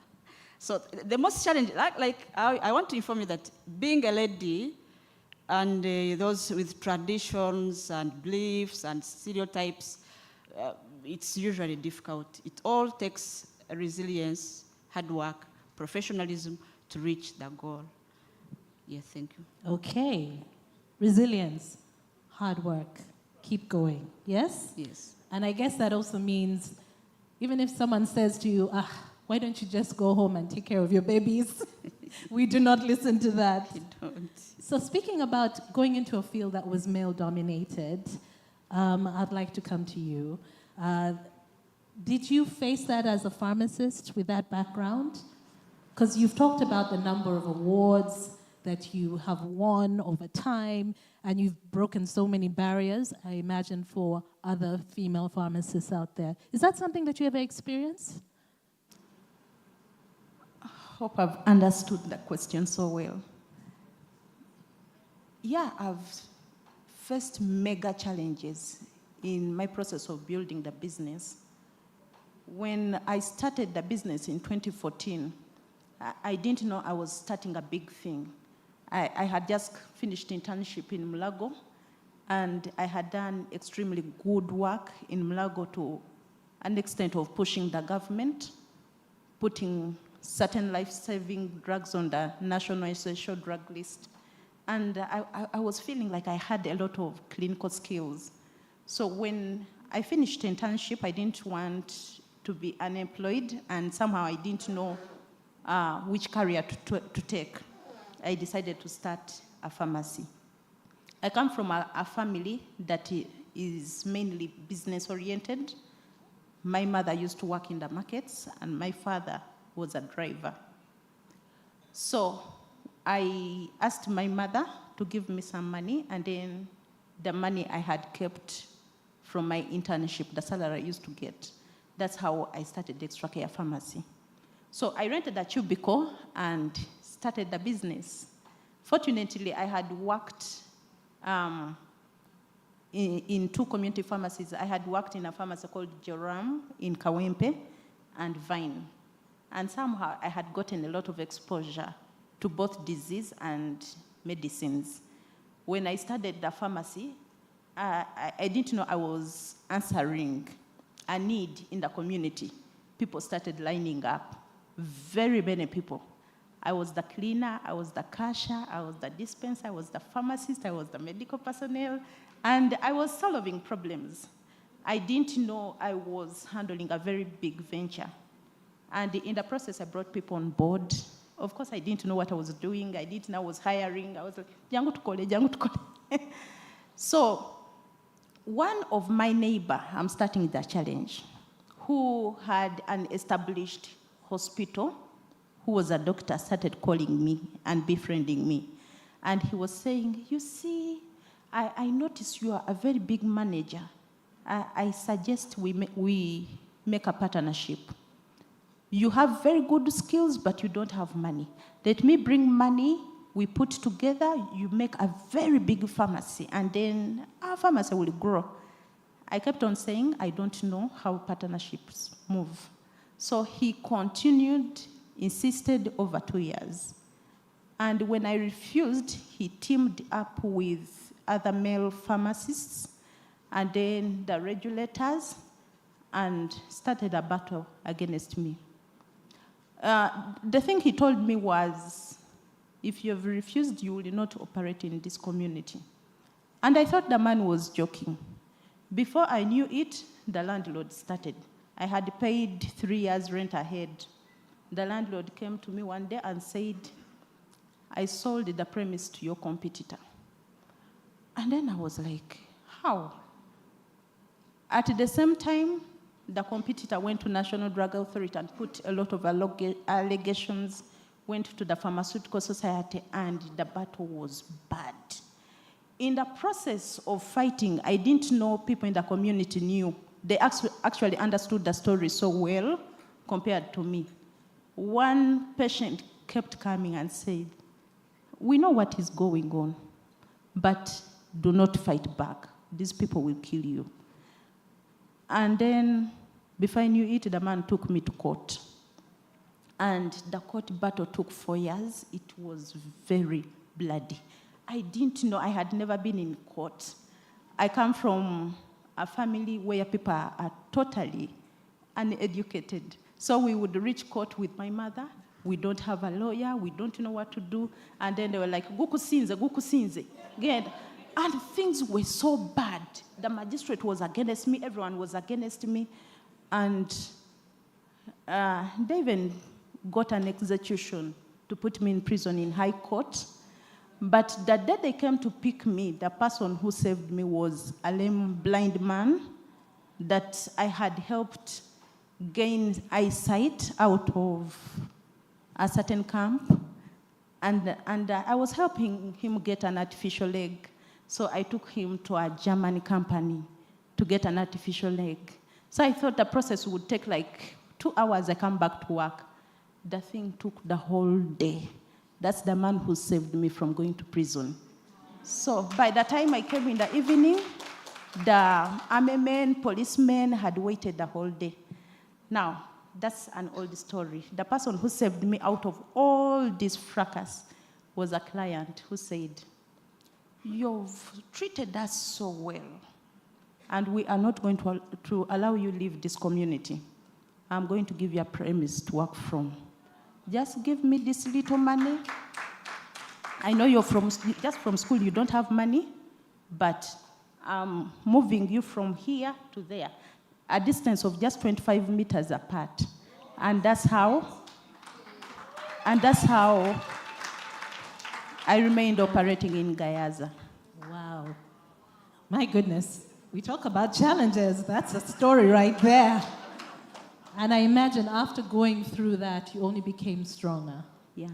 So the most challenge, I want to inform you that being a lady and those with traditions and beliefs and stereotypes, it's usually difficult. It all takes resilience, hard work, professionalism to reach that goal. Yeah, thank you. Okay. Resilience, hard work, keep going. Yes? Yes. And I guess that also means even if someone says to you, why don't you just go home and take care of your babies? We do not listen to that. We don't. So speaking about going into a field that was male-dominated, I'd like to come to you. Did you face that as a pharmacist with that background? Because you've talked about the number of awards that you have won over time, and you've broken so many barriers, I imagine, for other female pharmacists out there. Is that something that you ever experienced? I hope I've understood that question so well. Yeah, I've faced mega challenges in my process of building the business. When I started the business in 2014, I didn't know I was starting a big thing. I had just finished internship in Mulago, and I had done extremely good work in Mulago to an extent of pushing the government, putting certain life-saving drugs on the National Essential Drug List. And I was feeling like I had a lot of clinical skills. So when I finished internship. I didn't want to be unemployed, and somehow I didn't know which career to take. I decided to start a pharmacy. I come from a family that is mainly business-oriented. My mother used to work in the markets, and my father was a driver. So I asked my mother to give me some money, and then the money I had kept from my internship, the salary I used to get, that's how I started the Extra Care Pharmacy. So I rented a cubicle and started the business. Fortunately, I had worked in 2 community pharmacies. I had worked in a pharmacy called Joram in Kawempe and Vine. And somehow I had gotten a lot of exposure to both disease and medicines. When I started the pharmacy, I didn't know I was answering a need in the community. People started lining up, very many people. I was the cleaner, I was the cashier, I was the dispenser, I was the pharmacist, I was the medical personnel, and I was solving problems. I didn't know I was handling a very big venture. And in the process, I brought people on board. Of course, I didn't know what I was doing. I didn't know I was hiring. I was like, jangu tukole. So one of my neighbor, I'm starting the challenge, who had an established hospital, who was a doctor, started calling me and befriending me. And he was saying, you see, I noticed you are a very big manager. I suggest we make a partnership. You have very good skills, but you don't have money. Let me bring money, we put together, you make a very big pharmacy, and then our pharmacy will grow. I kept on saying, I don't know how partnerships move. So he continued, insisted over 2 years. And when I refused, he teamed up with other male pharmacists and then the regulators and started a battle against me. The thing he told me was, if you have refused, you will not operate in this community. And I thought the man was joking. Before I knew it, the landlord started. I had paid 3 years rent ahead. The landlord came to me one day and said, I sold the premise to your competitor. And then I was like, how? At the same time, the competitor went to National Drug Authority and put a lot of allegations, went to the Pharmaceutical Society, and the battle was bad. In the process of fighting, I didn't know people in the community knew. They actually understood the story so well compared to me. One patient kept coming and said, we know what is going on, but do not fight back. These people will kill you. And then, before I knew it, the man took me to court. And the court battle took 4 years. It was very bloody. I didn't know, I had never been in court. I come from a family where people are totally uneducated. So we would reach court with my mother. We don't have a lawyer. We don't know what to do. And then they were like, gukusinze. Again. And things were so bad. The magistrate was against me. Everyone was against me. And they even got an execution to put me in prison in High Court. But the day they came to pick me, the person who saved me was a lame blind man that I had helped gain eyesight out of a certain camp. And I was helping him get an artificial leg. So I took him to a German company to get an artificial leg. So I thought the process would take like 2 hours. I come back to work. The thing took the whole day. That's the man who saved me from going to prison. So by the time I came in the evening, the army men, policemen had waited the whole day. Now, that's an old story. The person who saved me out of all this fracas was a client who said, you've treated us so well, and we are not going to allow you leave this community. I'm going to give you a premise to work from. Just give me this little money. I know you're just from school, you don't have money, but moving you from here to there, a distance of just 25 meters apart. And that's how I remained operating in Gayaza. Wow. My goodness. We talk about challenges. That's a story right there. And I imagine after going through that, you only became stronger. Yeah.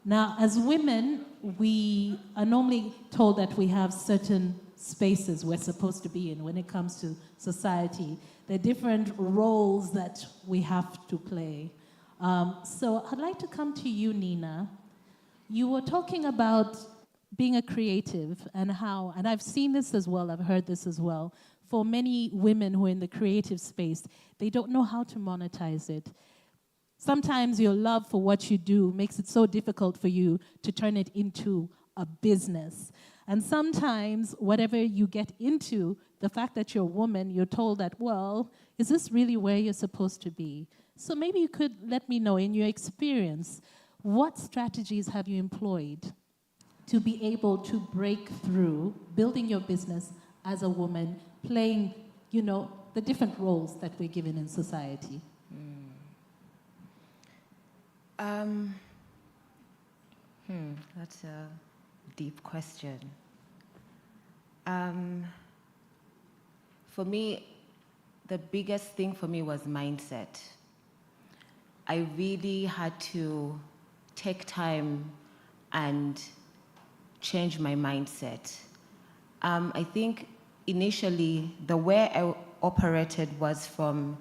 Now, as women, we are normally told that we have certain spaces we're supposed to be in when it comes to society. There are different roles that we have to play. So I'd like to come to you, Nina. You were talking about being a creative and how, and I've seen this as well, I've heard this as well, for many women who are in the creative space, they don't know how to monetize it. Sometimes your love for what you do makes it so difficult for you to turn it into a business. And sometimes whatever you get into, the fact that you're a woman, you're told that, well, is this really where you're supposed to be? So maybe you could let me know, in your experience, what strategies have you employed to be able to break through building your business as a woman, playing, the different roles that we're given in society? That's a deep question. For me, the biggest thing for me was mindset. I really had to take time and change my mindset. I think initially the way I operated was from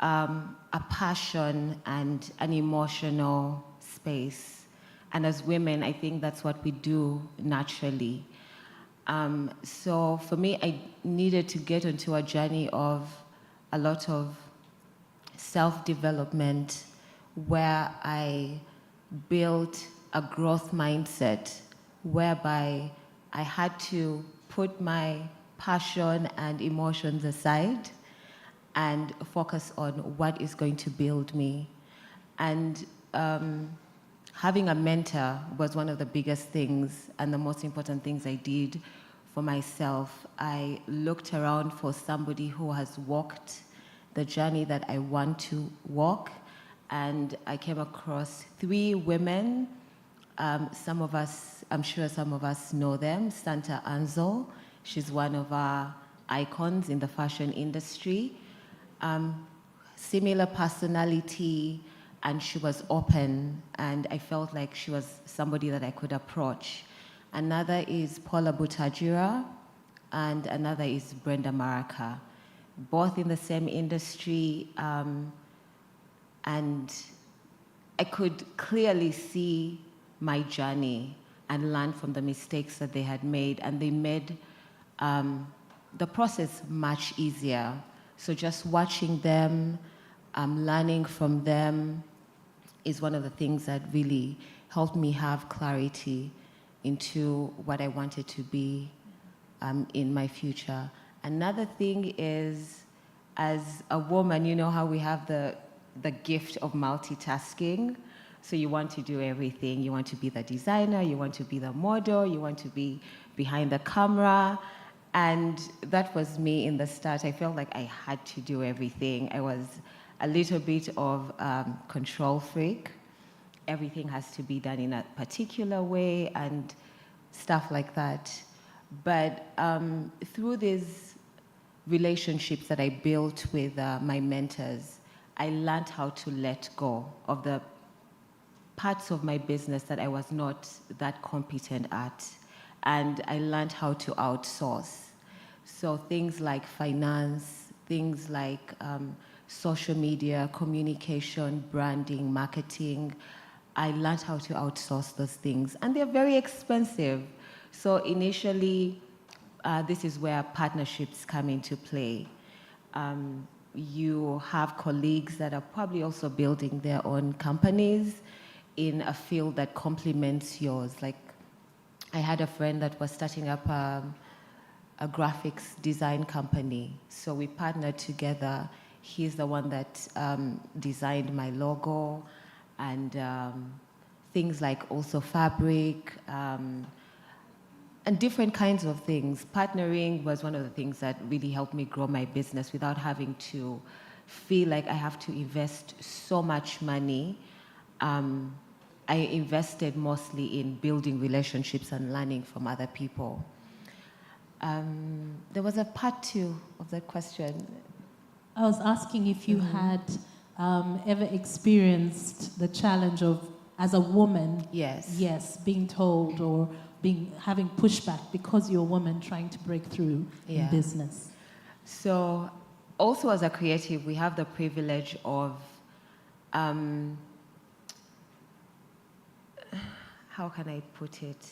a passion and an emotional space. And as women, I think that's what we do naturally. So for me, I needed to get into a journey of a lot of self-development where I built a growth mindset whereby I had to put my passion and emotions aside and focus on what is going to build me. And having a mentor was one of the biggest things and the most important things I did for myself. I looked around for somebody who has walked the journey that I want to walk, and I came across 3 women. Some of us, I'm sure some of us know them. Santa Anzo, she's one of our icons in the fashion industry. Similar personality, and she was open, and I felt like she was somebody that I could approach. Another is Paula Butajira, and another is Brenda Maraka, both in the same industry, and I could clearly see my journey and learn from the mistakes that they had made, and they made the process much easier. So just watching them, learning from them is one of the things that really helped me have clarity into what I wanted to be in my future. Another thing is, as a woman, you know how we have the gift of multitasking. So you want to do everything. You want to be the designer, you want to be the model, you want to be behind the camera. And that was me in the start. I felt like I had to do everything. I was a little bit of control freak. Everything has to be done in a particular way and stuff like that. But through these relationships that I built with my mentors, I learned how to let go of the parts of my business that I was not that competent at. And I learned how to outsource. So things like finance, things like social media, communication, branding, marketing, I learned how to outsource those things. And they're very expensive. So initially, this is where partnerships come into play. You have colleagues that are probably also building their own companies in a field that complements yours. Like, I had a friend that was starting up a graphics design company. So we partnered together. He's the one that designed my logo and things like also fabric, and different kinds of things. Partnering was one of the things that really helped me grow my business without having to feel like I have to invest so much money. I invested mostly in building relationships and learning from other people. There was a part 2 of that question. I was asking if you had ever experienced the challenge of, as a woman, yes, being told or having pushback because you're a woman trying to break through in business. So, also as a creative, we have the privilege of, how can I put it?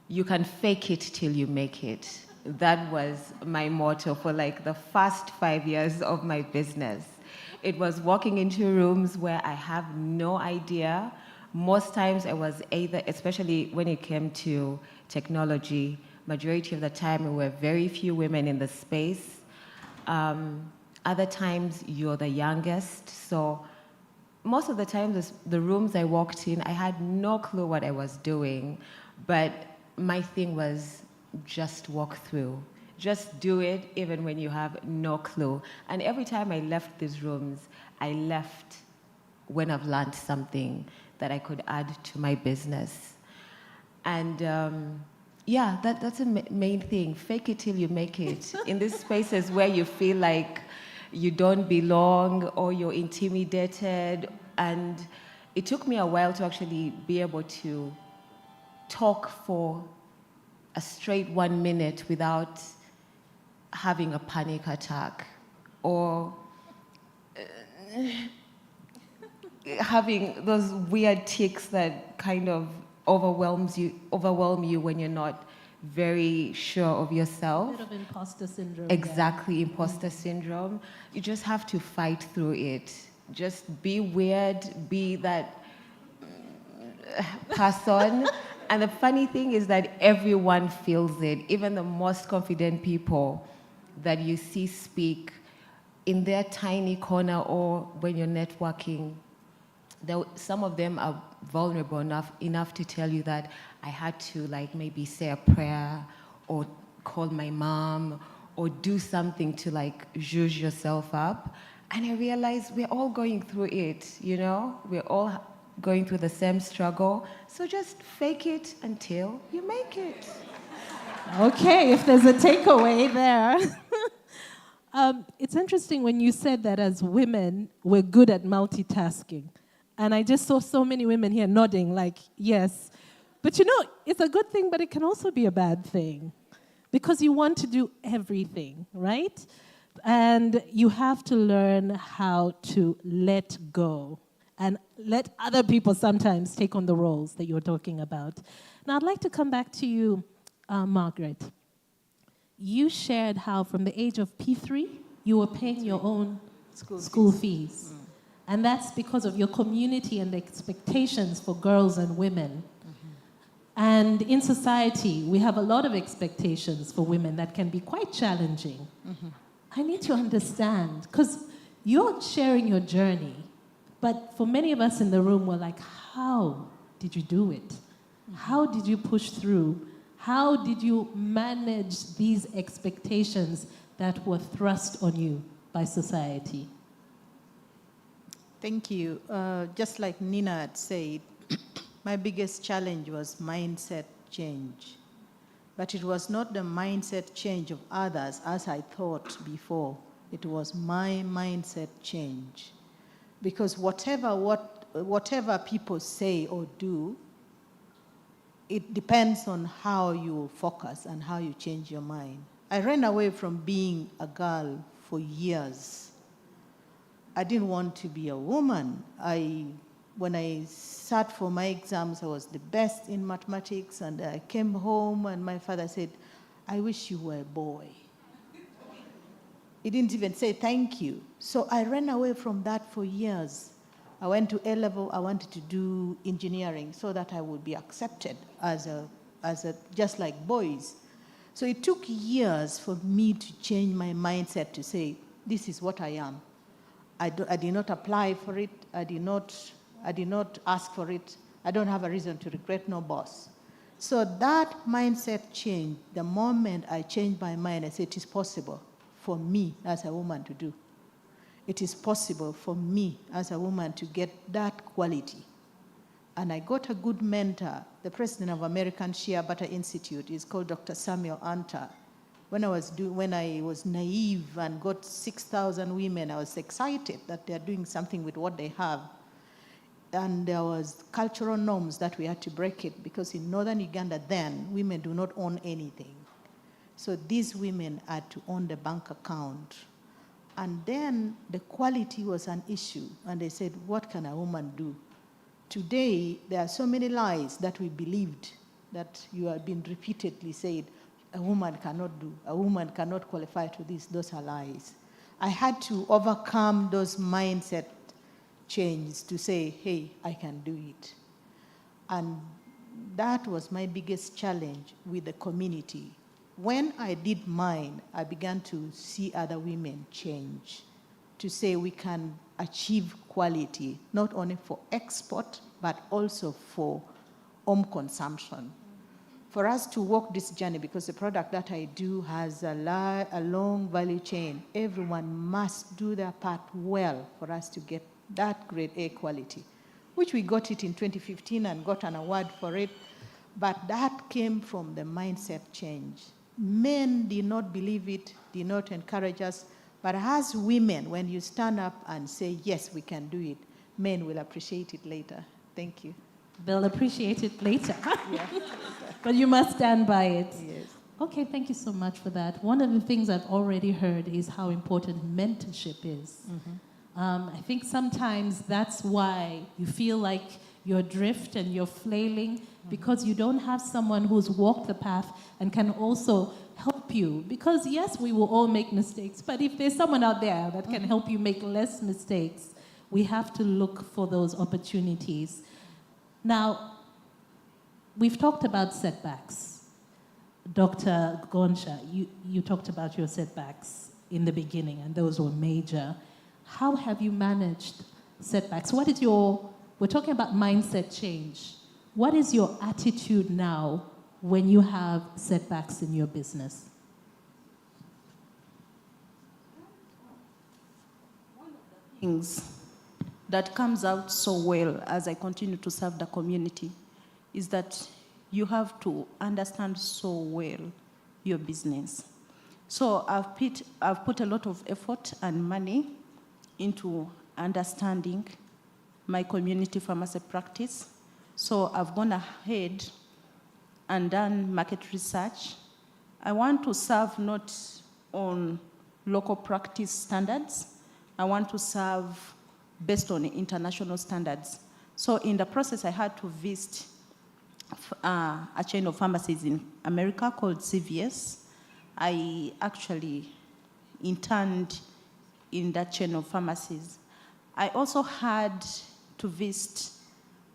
You can fake it till you make it. That was my motto for like the first 5 years of my business. It was walking into rooms where I have no idea. Most times I was either, especially when it came to technology, majority of the time there were very few women in the space. Other times you're the youngest. So most of the time the rooms I walked in, I had no clue what I was doing. But my thing was just walk through. Just do it even when you have no clue. And every time I left these rooms, I left when I've learned something that I could add to my business. And yeah, that's a main thing. Fake it till you make it. In these spaces where you feel like you don't belong or you're intimidated. And it took me a while to actually be able to talk for a straight 1 minute without having a panic attack or having those weird tics that kind of overwhelm you when you're not very sure of yourself. A bit of imposter syndrome. Exactly, imposter syndrome. You just have to fight through it. Just be weird, be that person. And the funny thing is that everyone feels it, even the most confident people that you see speak in their tiny corner or when you're networking. Some of them are vulnerable enough to tell you that I had to like maybe say a prayer or call my mom or do something to like zhuzh yourself up. And I realized we're all going through it, you know? We're all going through the same struggle. So just fake it until you make it. Okay, if there's a takeaway there. It's interesting when you said that as women, we're good at multitasking. And I just saw so many women here nodding like, yes. But you know, it's a good thing, but it can also be a bad thing. Because you want to do everything, right? And you have to learn how to let go and let other people sometimes take on the roles that you're talking about. Now, I'd like to come back to you, Margaret. You shared how from the age of P3, you were paying your own school fees. Mm. And that's because of your community and the expectations for girls and women. Mm-hmm. And in society, we have a lot of expectations for women that can be quite challenging. Mm-hmm. I need to understand, because you're sharing your journey, but for many of us in the room, we're like, how did you do it? Mm-hmm. How did you push through? How did you manage these expectations that were thrust on you by society? Thank you. Just like Nina had said, my biggest challenge was mindset change. But it was not the mindset change of others as I thought before. It was my mindset change. Because whatever people say or do, it depends on how you focus and how you change your mind. I ran away from being a girl for years. I didn't want to be a woman. When I sat for my exams, I was the best in mathematics, and I came home and my father said, I wish you were a boy. He didn't even say thank you. So I ran away from that for years. I went to A-level, I wanted to do engineering so that I would be accepted as just like boys. So it took years for me to change my mindset to say, this is what I am. I did not apply for it. I did not ask for it. I don't have a reason to regret no boss. So that mindset change, the moment I changed my mind, I said, it is possible for me as a woman to do. It is possible for me as a woman to get that quality. And I got a good mentor. The president of American Shea Butter Institute is called Dr. Samuel Anta. When I was naive and got 6,000 women, I was excited that they're doing something with what they have. And there was cultural norms that we had to break it, because in northern Uganda then, women do not own anything. So these women had to own the bank account. And then the quality was an issue. And they said, what can a woman do? Today, there are so many lies that we believed, that you have been repeatedly said, a woman cannot do, a woman cannot qualify to this. Those are lies. I had to overcome those mindset changes to say, hey, I can do it. And that was my biggest challenge with the community. When I did mine, I began to see other women change, to say we can achieve quality, not only for export, but also for home consumption. For us to walk this journey, because the product that I do has a long value chain, everyone must do their part well for us to get that grade A quality, which we got it in 2015 and got an award for it. But that came from the mindset change. Men did not believe it, did not encourage us. But as women, when you stand up and say, yes, we can do it, men will appreciate it later. Thank you. They'll appreciate it later. Yeah. But you must stand by it. Yes. Okay, thank you so much for that. One of the things I've already heard is how important mentorship is. I think sometimes that's why you feel like you're adrift and you're flailing, because you don't have someone who's walked the path and can also help you. Because yes, we will all make mistakes, but if there's someone out there that can help you make less mistakes, we have to look for those opportunities. Now, we've talked about setbacks. Dr. Gonsha, you talked about your setbacks in the beginning, and those were major. How have you managed setbacks? We're talking about mindset change. What is your attitude now when you have setbacks in your business? One of the things that comes out so well as I continue to serve the community is that you have to understand so well your business. So I've put a lot of effort and money into understanding my community pharmacy practice. So I've gone ahead and done market research. I want to serve not on local practice standards. I want to serve based on international standards. So in the process, I had to visit a chain of pharmacies in America called CVS. I actually interned in that chain of pharmacies. I also had to visit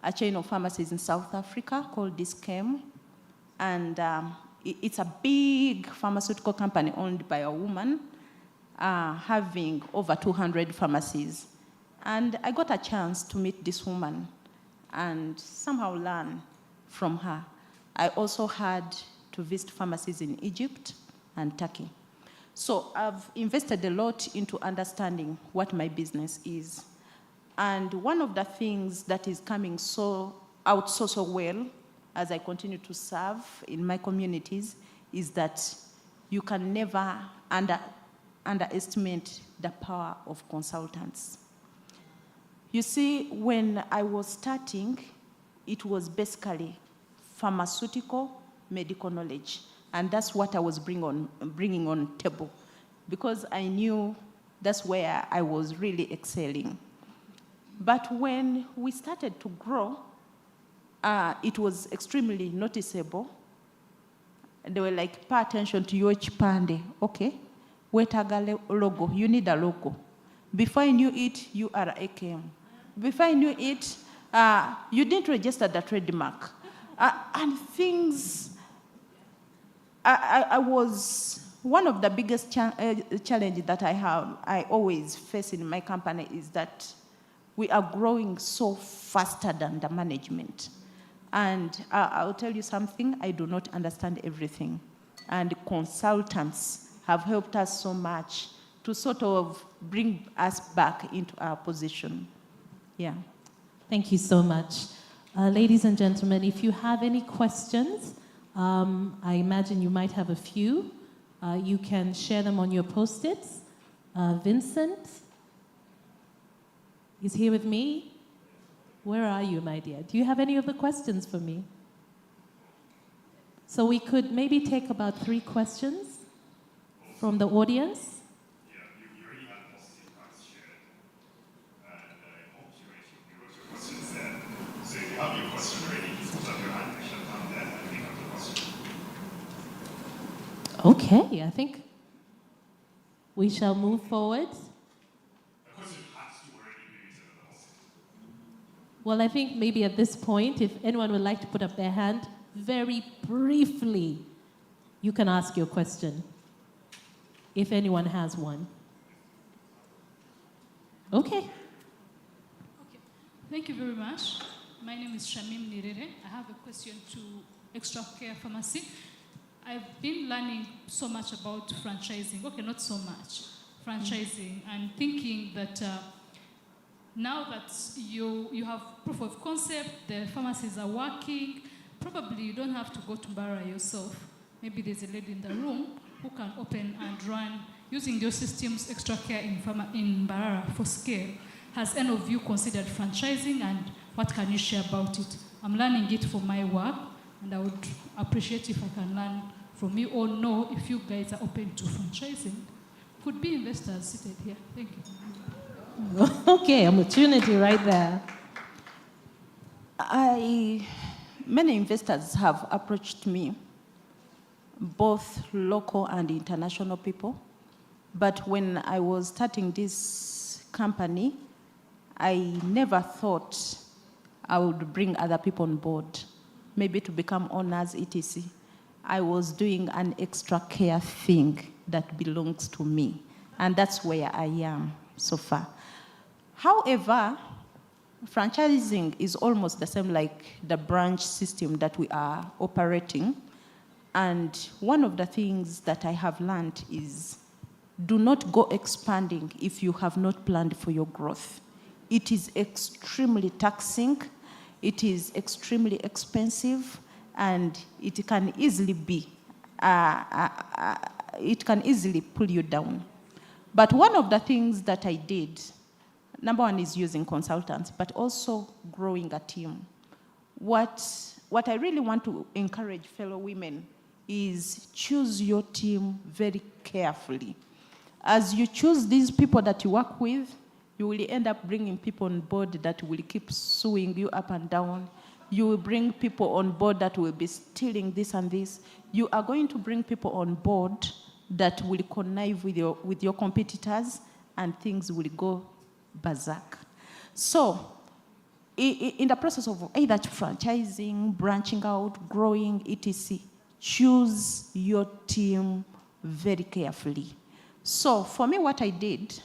a chain of pharmacies in South Africa called Dischem. And it's a big pharmaceutical company owned by a woman, having over 200 pharmacies. And I got a chance to meet this woman and somehow learn from her. I also had to visit pharmacies in Egypt and Turkey. So I've invested a lot into understanding what my business is. And one of the things that is coming so well as I continue to serve in my communities is that you can never underestimate the power of consultants. You see, when I was starting, it was basically pharmaceutical, medical knowledge. And that's what I was bringing on table, because I knew that's where I was really excelling. But when we started to grow, it was extremely noticeable. They were like, pay attention to your chipande. Okay, wetagale logo, you need a logo. Before I knew it, you are AKM. Before I knew it, you didn't register the trademark. And things, I was, one of the biggest challenges that I always face in my company is that we are growing so faster than the management. And I'll tell you something, I do not understand everything. And consultants have helped us so much to sort of bring us back into our position. Yeah. Thank you so much. Ladies and gentlemen, if you have any questions, I imagine you might have a few. You can share them on your post-its. Vincent is here with me. Where are you, my dear? Do you have any other questions for me? So we could maybe take about 3 questions from the audience. Have your question ready, just put up your hand, I shall come there and pick up the question. Okay, I think we shall move forward. The question has to already be written on the post-it. Well, I think maybe at this point, if anyone would like to put up their hand, very briefly, you can ask your question, if anyone has one. Okay. Thank you very much. My name is Shamim Nirere. I have a question to Extra Care Pharmacy. I've been learning so much about franchising. Okay, not so much. Franchising, and thinking that now that you have proof of concept, the pharmacies are working, probably you don't have to go to Barra yourself. Maybe there's a lady in the room who can open and run using your system's Extra Care in Barra for scale. Has any of you considered franchising, and what can you share about it? I'm learning it for my work, and I would appreciate if I can learn from you or know if you guys are open to franchising. Could be investors seated here. Thank you. Okay, opportunity right there. Many investors have approached me, both local and international people. But when I was starting this company, I never thought I would bring other people on board, maybe to become owners, etc. I was doing an extra care thing that belongs to me, and that's where I am so far. However, franchising is almost the same like the branch system that we are operating. And one of the things that I have learned is do not go expanding if you have not planned for your growth. It is extremely taxing, it is extremely expensive, and it can easily be, it can easily pull you down. But one of the things that I did, number one is using consultants, but also growing a team. What I really want to encourage fellow women is choose your team very carefully. As you choose these people that you work with, you will end up bringing people on board that will keep suing you up and down. You will bring people on board that will be stealing this and this. You are going to bring people on board that will connive with your competitors, and things will go berserk. So, in the process of either franchising, branching out, growing, etc., choose your team very carefully. So, for me, what I did,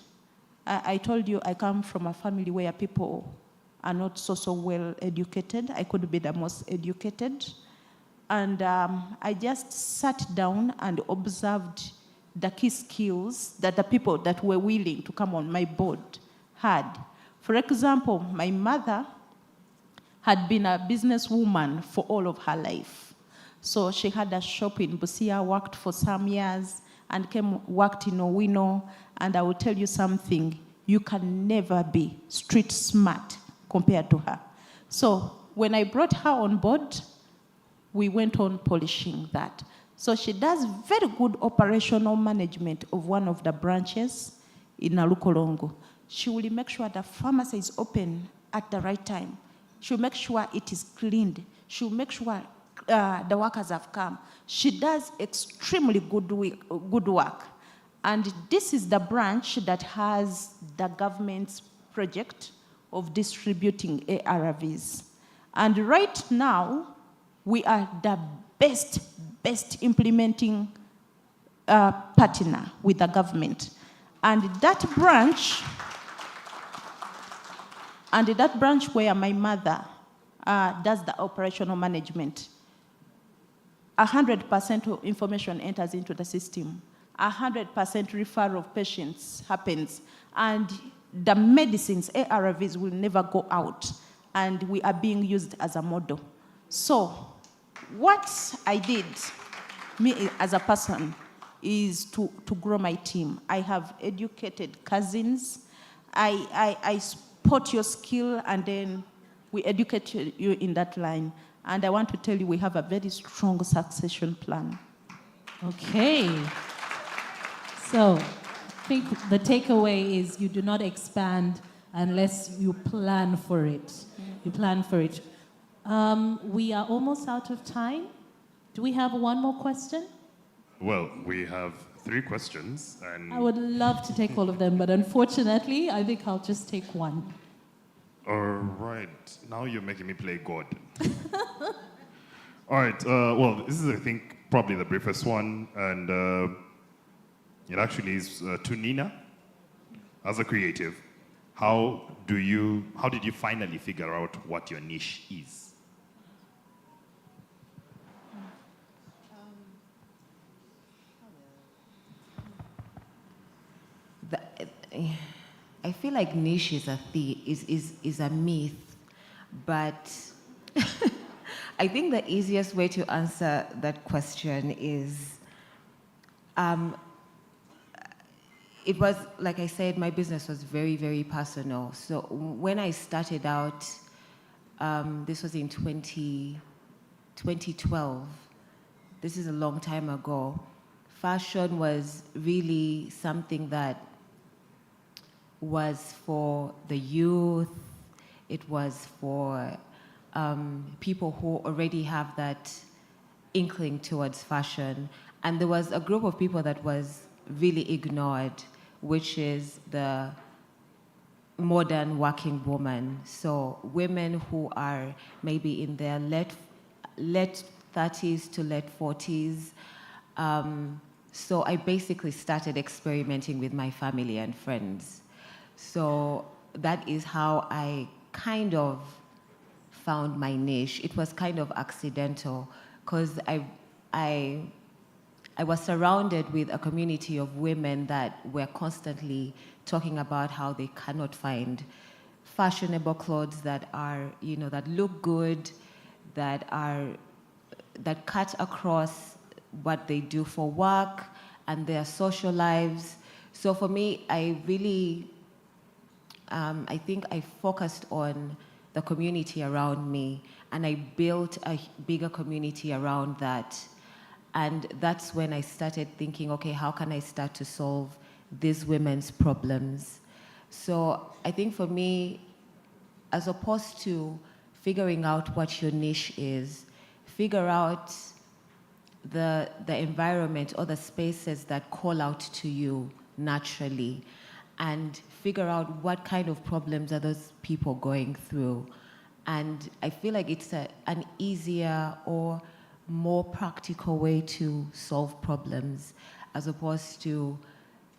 I told you I come from a family where people are not so well educated. I could be the most educated. And I just sat down and observed the key skills that the people that were willing to come on my board had. For example, my mother had been a businesswoman for all of her life. So she had a shop in Busia, worked for some years, and worked in Owino. And I will tell you something, you can never be street smart compared to her. So when I brought her on board, we went on polishing that. So she does very good operational management of one of the branches in Nalukolongo. She will make sure the pharmacy is open at the right time. She'll make sure it is cleaned. She'll make sure the workers have come. She does extremely good work. And this is the branch that has the government's project of distributing ARVs. And right now, we are the best implementing partner with the government. And that branch where my mother does the operational management. 100% of information enters into the system. 100% referral of patients happens. And the medicines, ARVs, will never go out. And we are being used as a model. So what I did, me as a person, is to grow my team. I have educated cousins. I spot your skill, and then we educate you in that line. And I want to tell you, we have a very strong succession plan. Okay. So I think the takeaway is you do not expand unless you plan for it. You plan for it. We are almost out of time. Do we have one more question? Well, we have 3 questions, and I would love to take all of them, but unfortunately, I think I'll just take one. all right, now you're making me play God. All right, well, this is, I think, probably the briefest one, and it actually is to Nina. As a creative, how did you finally figure out what your niche is? I feel like niche is a myth, but I think the easiest way to answer that question is, it was, like I said, my business was very, very personal. So when I started out, this was in 2012, this is a long time ago, fashion was really something that was for the youth. It was for people who already have that inkling towards fashion. And there was a group of people that was really ignored, which is the modern working woman. So women who are maybe in their late 30s to late 40s. So I basically started experimenting with my family and friends. So that is how I kind of found my niche. It was kind of accidental, because I was surrounded with a community of women that were constantly talking about how they cannot find fashionable clothes that are, that look good, that cut across what they do for work and their social lives. So for me, I really, I think I focused on the community around me, and I built a bigger community around that. And that's when I started thinking, okay, how can I start to solve these women's problems? So I think for me, as opposed to figuring out what your niche is, figure out the environment or the spaces that call out to you naturally, and figure out what kind of problems are those people going through. And I feel like it's an easier or more practical way to solve problems, as opposed to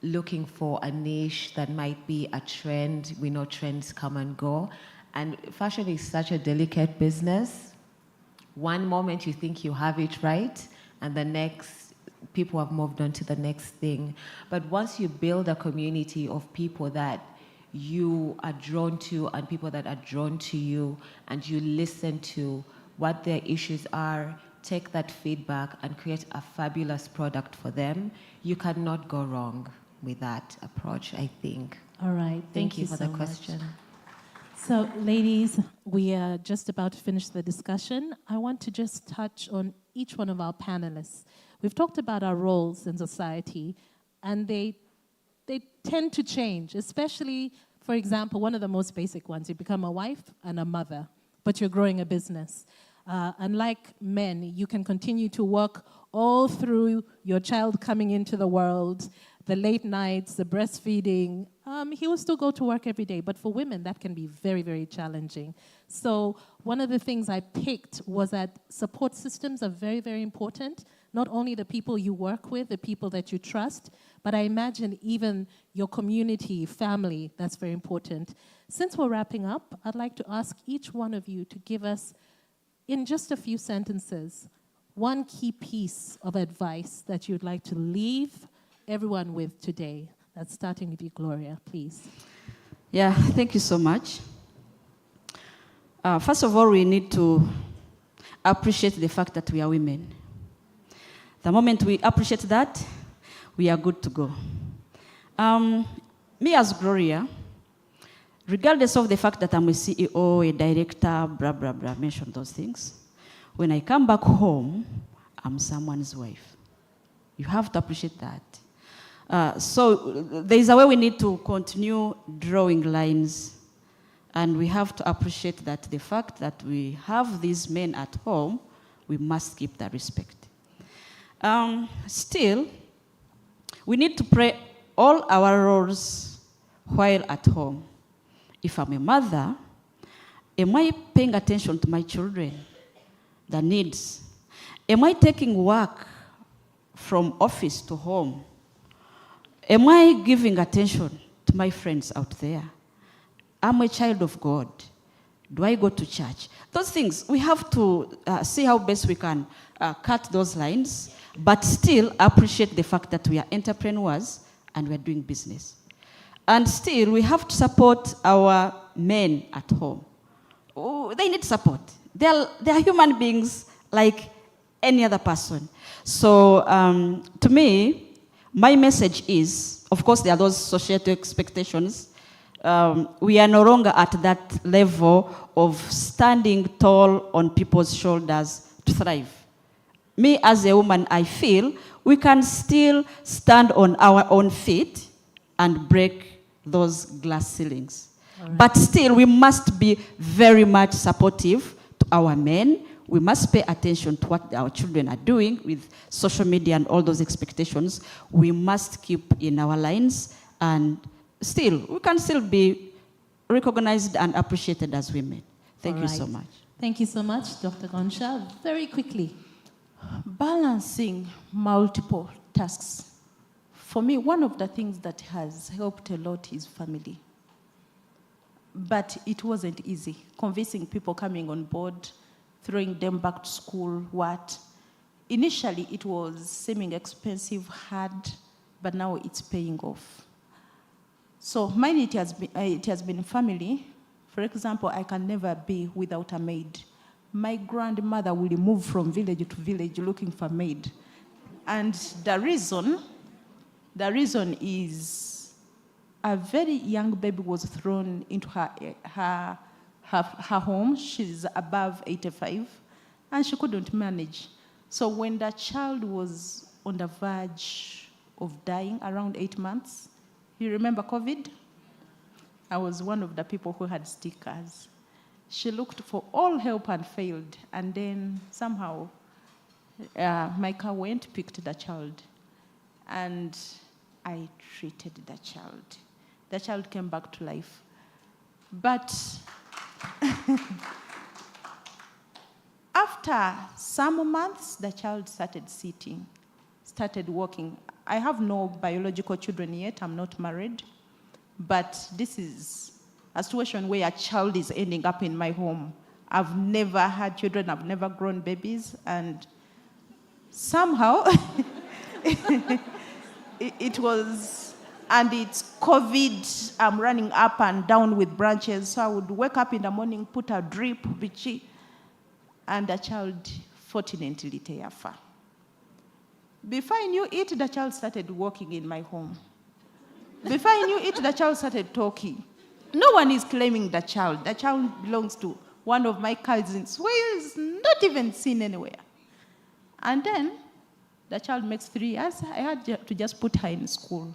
looking for a niche that might be a trend. We know trends come and go. And fashion is such a delicate business. One moment you think you have it right, and the next, people have moved on to the next thing. But once you build a community of people that you are drawn to and people that are drawn to you, and you listen to what their issues are, take that feedback and create a fabulous product for them, you cannot go wrong with that approach, I think. All right, Thank you for so the question. much. So, ladies, we are just about to finish the discussion. I want to just touch on each one of our panelists. We've talked about our roles in society, and they tend to change, especially, for example, one of the most basic ones, you become a wife and a mother, but you're growing a business. Unlike men, you can continue to work all through your child coming into the world, the late nights, the breastfeeding. He will still go to work every day, but for women, that can be very, very challenging. So one of the things I picked was that support systems are very, very important, not only the people you work with, the people that you trust, but I imagine even your community, family, that's very important. Since we're wrapping up, I'd like to ask each one of you to give us, in just a few sentences, one key piece of advice that you'd like to leave everyone with today. That's starting with you, Gloria, please. Yeah, thank you so much. First of all, we need to appreciate the fact that we are women. The moment we appreciate that, we are good to go. Me as Gloria, regardless of the fact that I'm a CEO, a director, blah, blah, blah, mention those things, when I come back home, I'm someone's wife. You have to appreciate that. So there is a way we need to continue drawing lines, and we have to appreciate that the fact that we have these men at home, we must keep that respect. Still, we need to play all our roles while at home. If I'm a mother, am I paying attention to my children, their needs? Am I taking work from office to home? Am I giving attention to my friends out there? I'm a child of God. Do I go to church? Those things, we have to see how best we can cut those lines, but still appreciate the fact that we are entrepreneurs and we're doing business. And still, we have to support our men at home. Oh, they need support. They are human beings like any other person. So to me, my message is, of course, there are those societal expectations. We are no longer at that level of standing tall on people's shoulders to thrive. Me as a woman, I feel we can still stand on our own feet and break those glass ceilings. Right. But still, we must be very much supportive to our men. We must pay attention to what our children are doing with social media and all those expectations. We must keep in our lines, and still, we can still be recognized and appreciated as women. Thank you so much. Thank you so much, Dr. Gonsha. Very quickly. Balancing multiple tasks. For me, one of the things that has helped a lot is family. But it wasn't easy. Convincing people coming on board, throwing them back to school, what? Initially, it was seeming expensive, hard, but now it's paying off. So mine, it has been family. For example, I can never be without a maid. My grandmother will move from village to village looking for a maid. And the reason is a very young baby was thrown into her home. She's above 85, and she couldn't manage. So when the child was on the verge of dying, around 8 months, you remember COVID? I was one of the people who had stickers. She looked for all help and failed. And then somehow, my car went, picked the child. And I treated the child. The child came back to life. But after some months, the child started sitting, started walking. I have no biological children yet. I'm not married. But this is a situation where a child is ending up in my home. I've never had children. I've never grown babies. And somehow, it was, and it's COVID. I'm running up and down with branches. So I would wake up in the morning, put a drip, Vichy, and the child, fortunately, teafa. Before I knew it, the child started walking in my home. Before I knew it, the child started talking. No one is claiming the child. The child belongs to one of my cousins who is not even seen anywhere. And then the child makes 3 years. I had to just put her in school.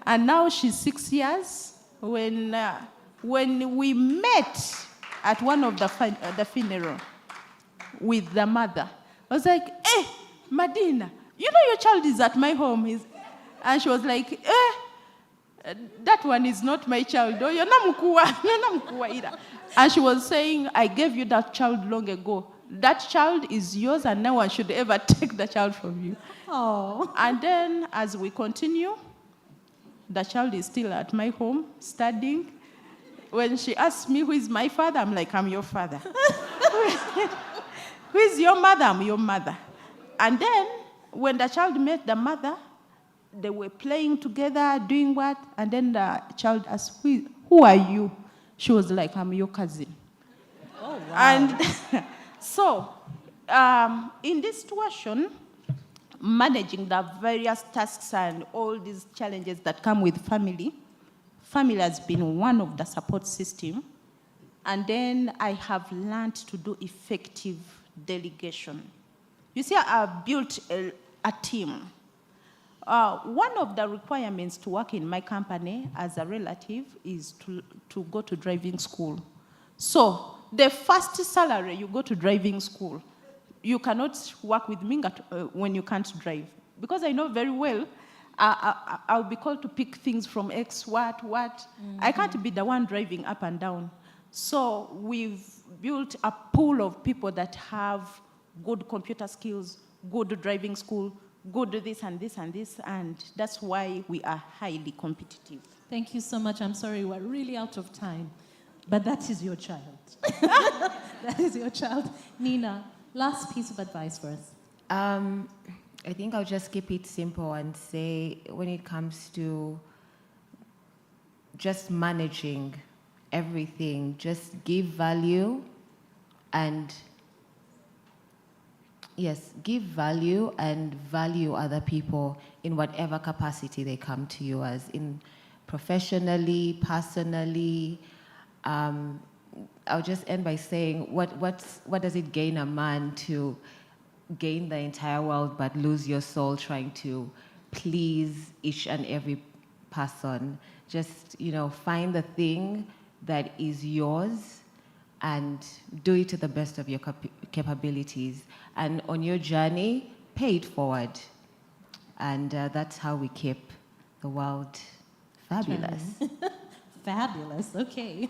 And now she's 6 years. When we met at one of the funeral with the mother, I was like, hey, Madina, you know your child is at my home. And she was like, that one is not my child. Oh, and she was saying, I gave you that child long ago. that child is yours and no one should ever take the child from you. Oh. And then as we continue, the child is still at my home studying. When she asks me who is my father, I'm like, I'm your father. Who is your mother? I'm your mother. And then when the child met the mother, they were playing together, doing what? And then the child asked, who are you? She was like, I'm your cousin. Oh, wow. And so, in this situation, managing the various tasks and all these challenges that come with family has been one of the support system. And then I have learned to do effective delegation. You see, I've built a team. One of the requirements to work in my company as a relative is to go to driving school. So the first salary, you go to driving school. You cannot work with me when you can't drive. Because I know very well, I'll be called to pick things from X, what. Mm-hmm. I can't be the one driving up and down. So we've built a pool of people that have good computer skills, good driving school, good this and this and this, and that's why we are highly competitive. Thank you so much. I'm sorry, we're really out of time, but that is your child. That is your child. Nina, last piece of advice for us. I think I'll just keep it simple and say when it comes to just managing everything, just give value and give value and value other people in whatever capacity they come to you as, in professionally, personally. I'll just end by saying, what does it gain a man to gain the entire world but lose your soul trying to please each and every person? Just, find the thing that is yours and do it to the best of your capabilities. And on your journey, pay it forward. And that's how we keep the world fabulous. Fabulous, okay.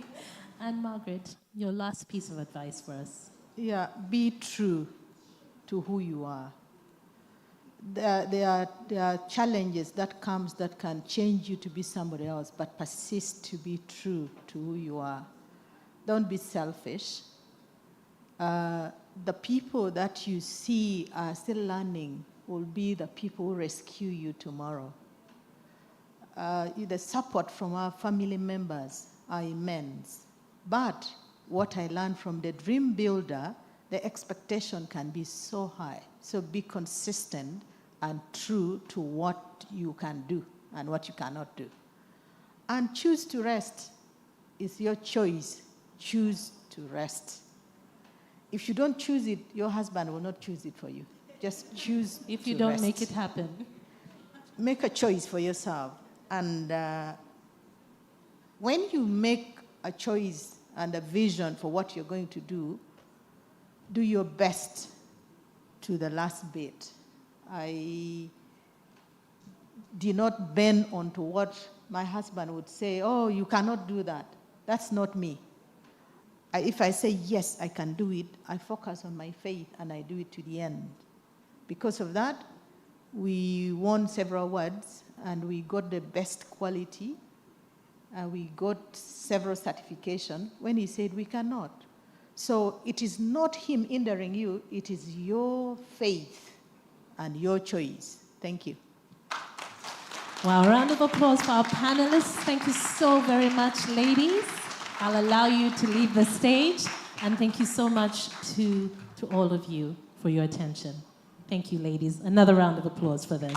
And Margaret, your last piece of advice for us. Yeah, be true to who you are. There are challenges that comes that can change you to be somebody else, but persist to be true to who you are. Don't be selfish. The people that you see are still learning will be the people who rescue you tomorrow. The support from our family members are immense. But what I learned from the dream builder, the expectation can be so high. So be consistent and true to what you can do and what you cannot do. And choose to rest. It's your choice. Choose to rest. If you don't choose it, your husband will not choose it for you. Just choose if you to don't rest. make it happen. Make a choice for yourself. And when you make a choice and a vision for what you're going to do your best to the last bit. I did not bend onto what my husband would say, oh, you cannot do that. That's not me. If I say, yes, I can do it, I focus on my faith and I do it to the end. Because of that, we won several awards and we got the best quality. We got several certifications when he said we cannot. So it is not him hindering you, it is your faith and your choice. Thank you. Wow, a round of applause for our panelists. Thank you so very much, ladies. I'll allow you to leave the stage. And thank you so much to all of you for your attention. Thank you, ladies. Another round of applause for them.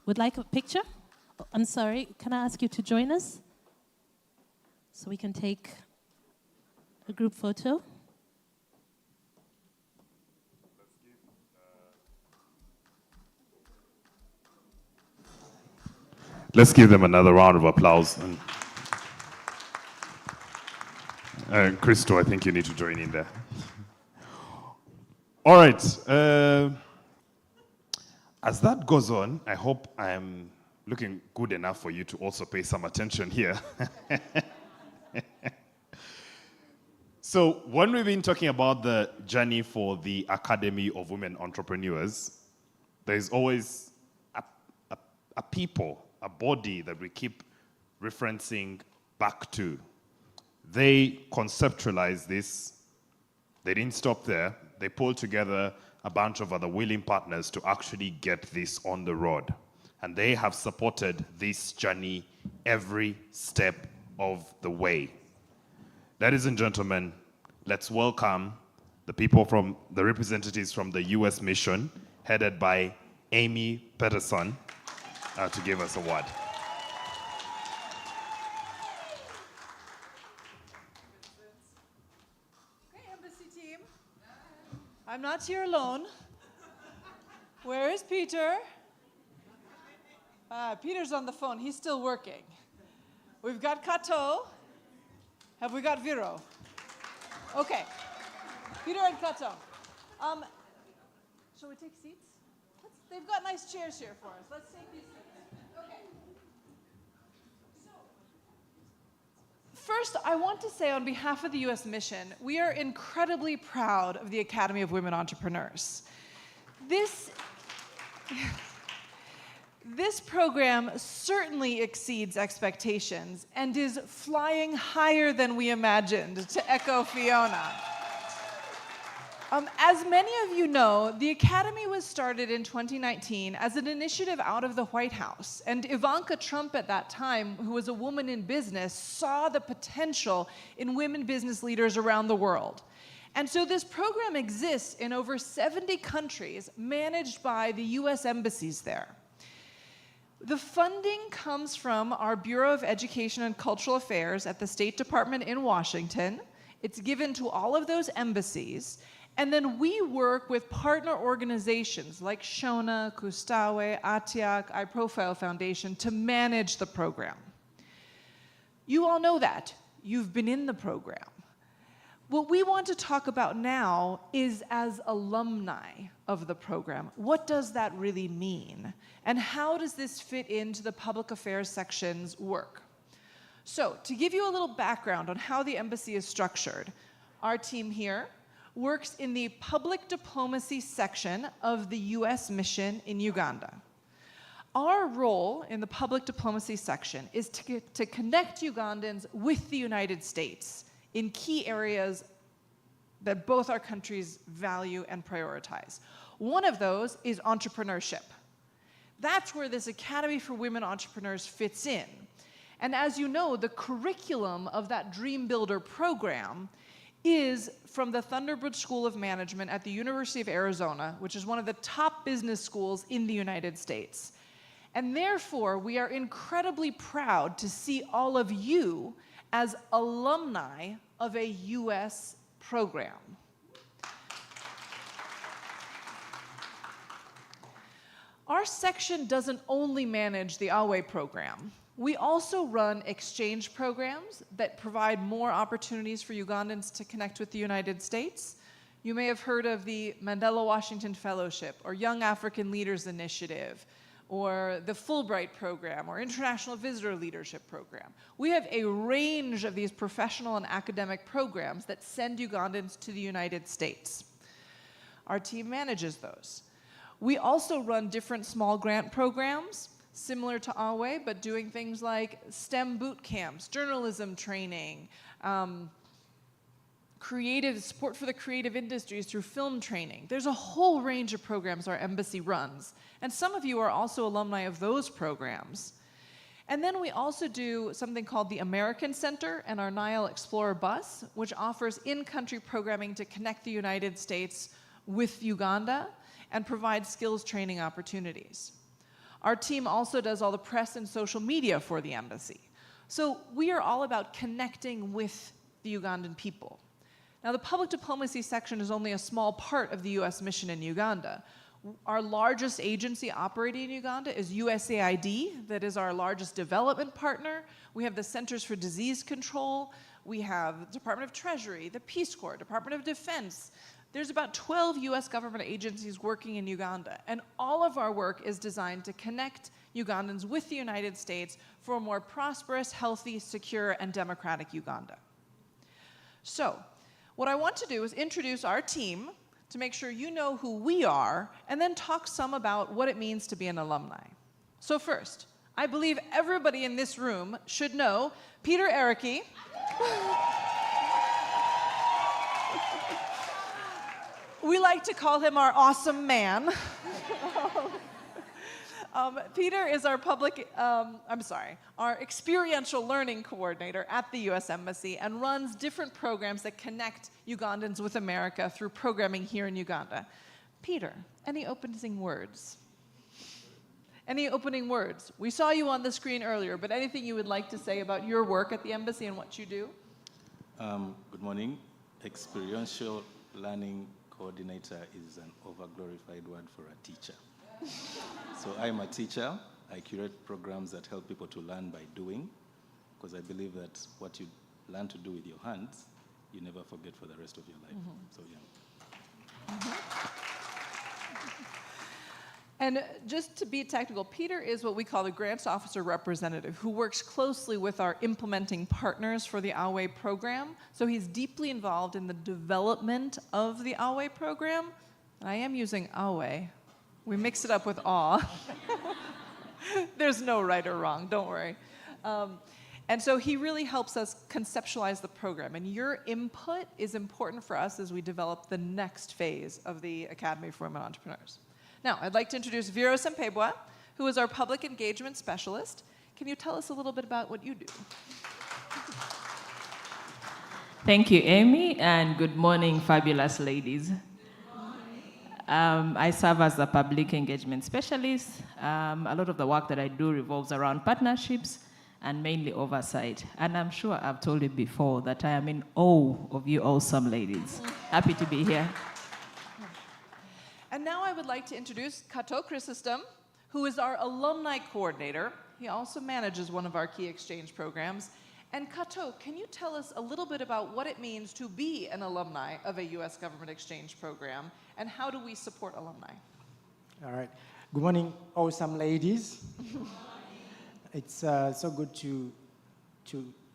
Would like a picture? Oh, I'm sorry, can I ask you to join us? So we can take a group photo. Let's give them another round of applause. And Crystal, I think you need to join in there. All right. As that goes on, I hope I'm looking good enough for you to also pay some attention here. So when we've been talking about the journey for the Academy of Women Entrepreneurs, there's always a people, a body that we keep referencing back to. They conceptualized this. They didn't stop there. They pulled together a bunch of other willing partners to actually get this on the road. And they have supported this journey every step of the way. Ladies and gentlemen, let's welcome the representatives from the U.S. mission, headed by Amy Peterson, to give us a word. Okay, embassy team. I'm not here alone. Where is Peter? Peter's on the phone. He's still working. We've got Kato. Have we got Viro? Okay. Peter and Kato. Shall we take seats? They've got nice chairs here for us. Let's take these seats. Okay. First, I want to say on behalf of the U.S. mission, we are incredibly proud of the Academy of Women Entrepreneurs. This program certainly exceeds expectations and is flying higher than we imagined, to echo Fiona. As many of you know, the Academy was started in 2019 as an initiative out of the White House. And Ivanka Trump at that time, who was a woman in business, saw the potential in women business leaders around the world. And so this program exists in over 70 countries, managed by the US embassies there. The funding comes from our Bureau of Education and Cultural Affairs at the State Department in Washington. It's given to all of those embassies. And then we work with partner organizations like Shona, Kustawe, Atiak, iProfile Foundation to manage the program. You all know that. You've been in the program. What we want to talk about now is as alumni of the program. What does that really mean? And how does this fit into the public affairs section's work? So, to give you a little background on how the embassy is structured, our team here works in the public diplomacy section of the US mission in Uganda. Our role in the public diplomacy section is to connect Ugandans with the United States in key areas that both our countries value and prioritize. One of those is entrepreneurship. That's where this Academy for Women Entrepreneurs fits in. And as you know, the curriculum of that Dream Builder program is from the Thunderbird School of Management at the University of Arizona, which is one of the top business schools in the United States. And therefore, we are incredibly proud to see all of you as alumni of a US program. Our section doesn't only manage the Awe program. We also run exchange programs that provide more opportunities for Ugandans to connect with the United States. You may have heard of the Mandela Washington Fellowship or Young African Leaders Initiative or the Fulbright program or International Visitor Leadership program. We have a range of these professional and academic programs that send Ugandans to the United States. Our team manages those. We also run different small grant programs, similar to Awe, but doing things like STEM boot camps, journalism training, support for the creative industries through film training. There's a whole range of programs our embassy runs. And some of you are also alumni of those programs. And then we also do something called the American Center and our Nile Explorer bus, which offers in-country programming to connect the United States with Uganda and provide skills training opportunities. Our team also does all the press and social media for the embassy. So we are all about connecting with the Ugandan people. Now, the public diplomacy section is only a small part of the US mission in Uganda. Our largest agency operating in Uganda is USAID, that is our largest development partner. We have the Centers for Disease Control. We have the Department of Treasury, the Peace Corps, Department of Defense, There's about 12 US government agencies working in Uganda, and all of our work is designed to connect Ugandans with the United States for a more prosperous, healthy, secure, and democratic Uganda. So, what I want to do is introduce our team to make sure you know who we are, and then talk some about what it means to be an alumni. So first, I believe everybody in this room should know Peter Ericke. We like to call him our awesome man. Peter is our our experiential learning coordinator at the US Embassy and runs different programs that connect Ugandans with America through programming here in Uganda. Peter, any opening words? Any opening words? We saw you on the screen earlier, but anything you would like to say about your work at the Embassy and what you do? Good morning. Experiential learning coordinator is an overglorified word for a teacher. So I'm a teacher. I curate programs that help people to learn by doing, because I believe that what you learn to do with your hands, you never forget for the rest of your life. So yeah. And just to be technical, Peter is what we call the grants officer representative, who works closely with our implementing partners for the Alumnae program. So he's deeply involved in the development of the Alumnae program. And I am using Alumnae. We mix it up with awe. There's no right or wrong, don't worry. And so he really helps us conceptualize the program. And your input is important for us as we develop the next phase of the Academy for Women Entrepreneurs. Now, I'd like to introduce Vero Sempebwa, who is our public engagement specialist. Can you tell us a little bit about what you do? Thank you, Amy, and good morning, fabulous ladies. I serve as a public engagement specialist. A lot of the work that I do revolves around partnerships and mainly oversight. And I'm sure I've told you before that I am in awe of you awesome ladies. Happy to be here. And now I would like to introduce Kato Chrysostom, who is our alumni coordinator. He also manages one of our key exchange programs. And Kato, can you tell us a little bit about what it means to be an alumni of a US government exchange program, and how do we support alumni? All right. Good morning, awesome ladies. It's so good to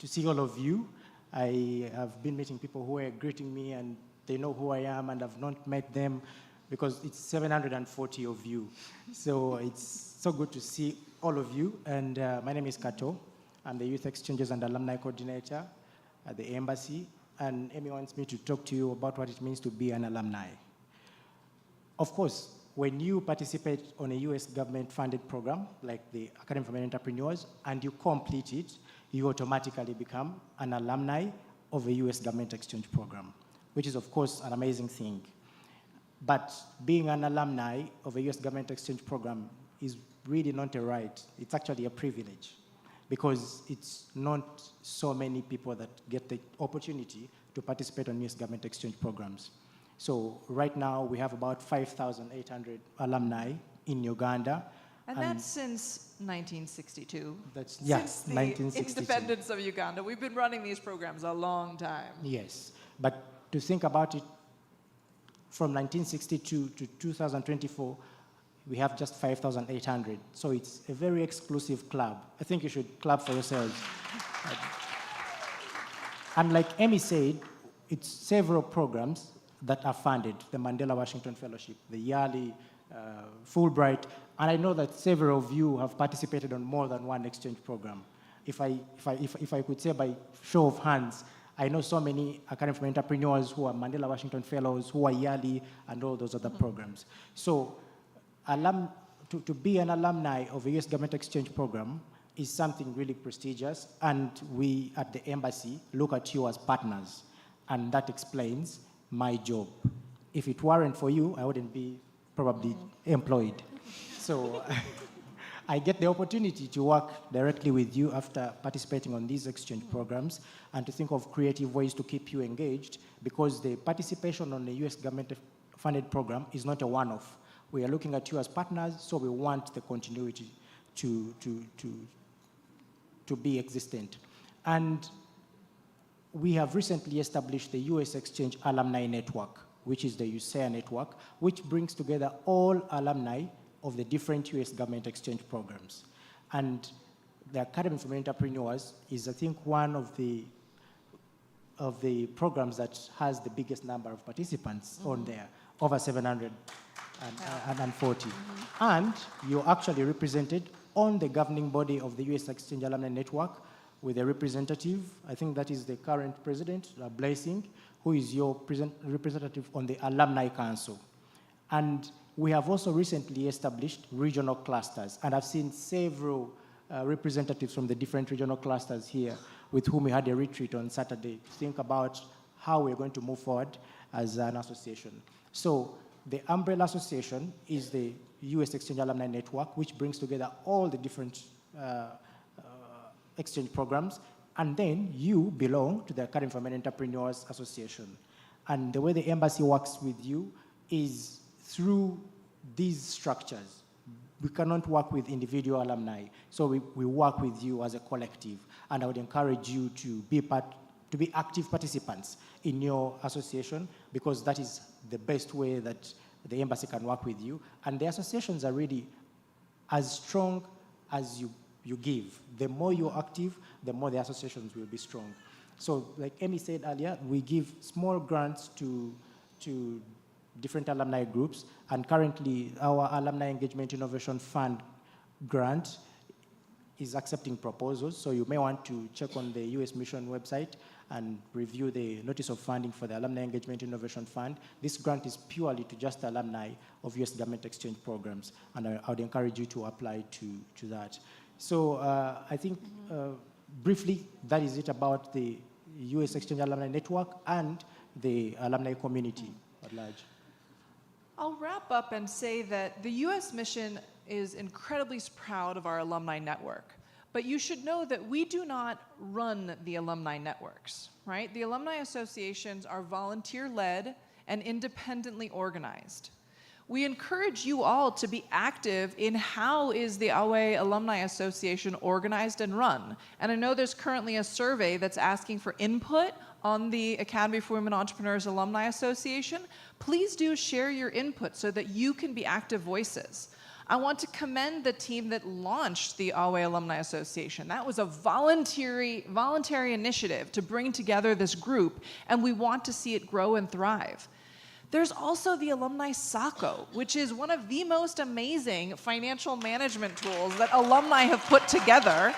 see all of you. I have been meeting people who are greeting me, and they know who I am, and I've not met them, because it's 740 of you. So it's so good to see all of you. And my name is Kato. I'm the Youth Exchanges and Alumni Coordinator at the Embassy. And Amy wants me to talk to you about what it means to be an alumni. Of course, when you participate on a US government-funded program, like the Academy for Women Entrepreneurs, and you complete it, you automatically become an alumni of a US government exchange program, which is, of course, an amazing thing. But being an alumni of a US government exchange program is really not a right. It's actually a privilege, because it's not so many people that get the opportunity to participate on US government exchange programs. So right now we have about 5,800 alumni in Uganda. And that's since 1962. That's, yes, since the 1962. independence of Uganda. We've been running these programs a long time. Yes, but to think about it, from 1962 to 2024, we have just 5,800. So it's a very exclusive club. I think you should clap for yourselves. And like Amy said, it's several programs that are funded, the Mandela Washington Fellowship, the yearly Fulbright, and I know that several of you have participated on more than one exchange program. If I could say by show of hands, I know so many Academy for Entrepreneurs who are Mandela Washington Fellows, who are yearly, and all those other programs. So to be an alumni of a US government exchange program is something really prestigious, and we at the Embassy look at you as partners, and that explains my job. If it weren't for you, I wouldn't be probably employed. So I get the opportunity to work directly with you after participating on these exchange programs, and to think of creative ways to keep you engaged, because the participation on the US government-funded program is not a one-off. We are looking at you as partners, so we want the continuity to be existent. And we have recently established the US Exchange Alumni Network, which is the USEA network, which brings together all alumni of the different US government exchange programs. And the Academy for Entrepreneurs is, I think, one of the programs that has the biggest number of participants on there, over 740. And you're actually represented on the governing body of the US Exchange Alumni Network with a representative. I think that is the current president, Blessing, who is your representative on the Alumni Council. And we have also recently established regional clusters, and I've seen several representatives from the different regional clusters here with whom we had a retreat on Saturday to think about how we're going to move forward as an association. So the umbrella association is the US Exchange Alumni Network, which brings together all the different exchange programs, and then you belong to the Academy for Entrepreneurs Association. And the way the embassy works with you is through these structures. We cannot work with individual alumni, so we work with you as a collective, and I would encourage you to be active participants in your association, because that is the best way that the embassy can work with you. And the associations are really as strong as you give. The more you're active, the more the associations will be strong. So like Amy said earlier, we give small grants to different alumni groups, and currently our Alumni Engagement Innovation Fund grant is accepting proposals, so you may want to check on the US Mission website and review the notice of funding for the Alumni Engagement Innovation Fund. This grant is purely to just alumni of US government exchange programs, and I would encourage you to apply to that. So I think briefly, that is it about the US Exchange Alumni Network and the alumni community at large. I'll wrap up and say that the U.S. Mission is incredibly proud of our alumni network. But you should know that we do not run the alumni networks, right? The alumni associations are volunteer-led and independently organized. We encourage you all to be active in how is the AWE Alumni Association organized and run. And I know there's currently a survey that's asking for input on the Academy for Women Entrepreneurs Alumni Association. Please do share your input so that you can be active voices. I want to commend the team that launched the AWE Alumni Association. That was a voluntary initiative to bring together this group, and we want to see it grow and thrive. There's also the Alumni SACO, which is one of the most amazing financial management tools that alumni have put together.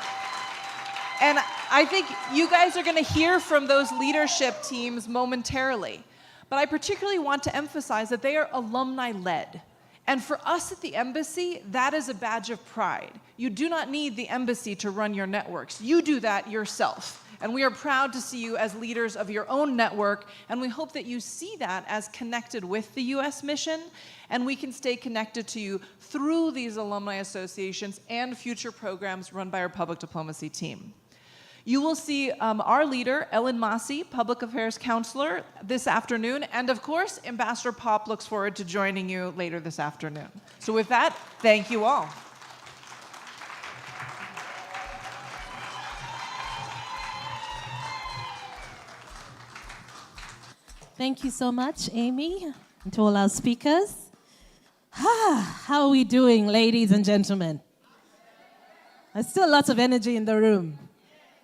And I think you guys are going to hear from those leadership teams momentarily. But I particularly want to emphasize that they are alumni-led. And for us at the embassy, that is a badge of pride. You do not need the embassy to run your networks. You do that yourself. And we are proud to see you as leaders of your own network, and we hope that you see that as connected with the U.S. mission, and we can stay connected to you through these alumni associations and future programs run by our public diplomacy team. You will see our leader, Ellen Massey, Public Affairs Counselor, this afternoon, and of course, Ambassador Pop looks forward to joining you later this afternoon. So with that, thank you all. Thank you so much, Amy, and to all our speakers. How are we doing, ladies and gentlemen? There's still lots of energy in the room.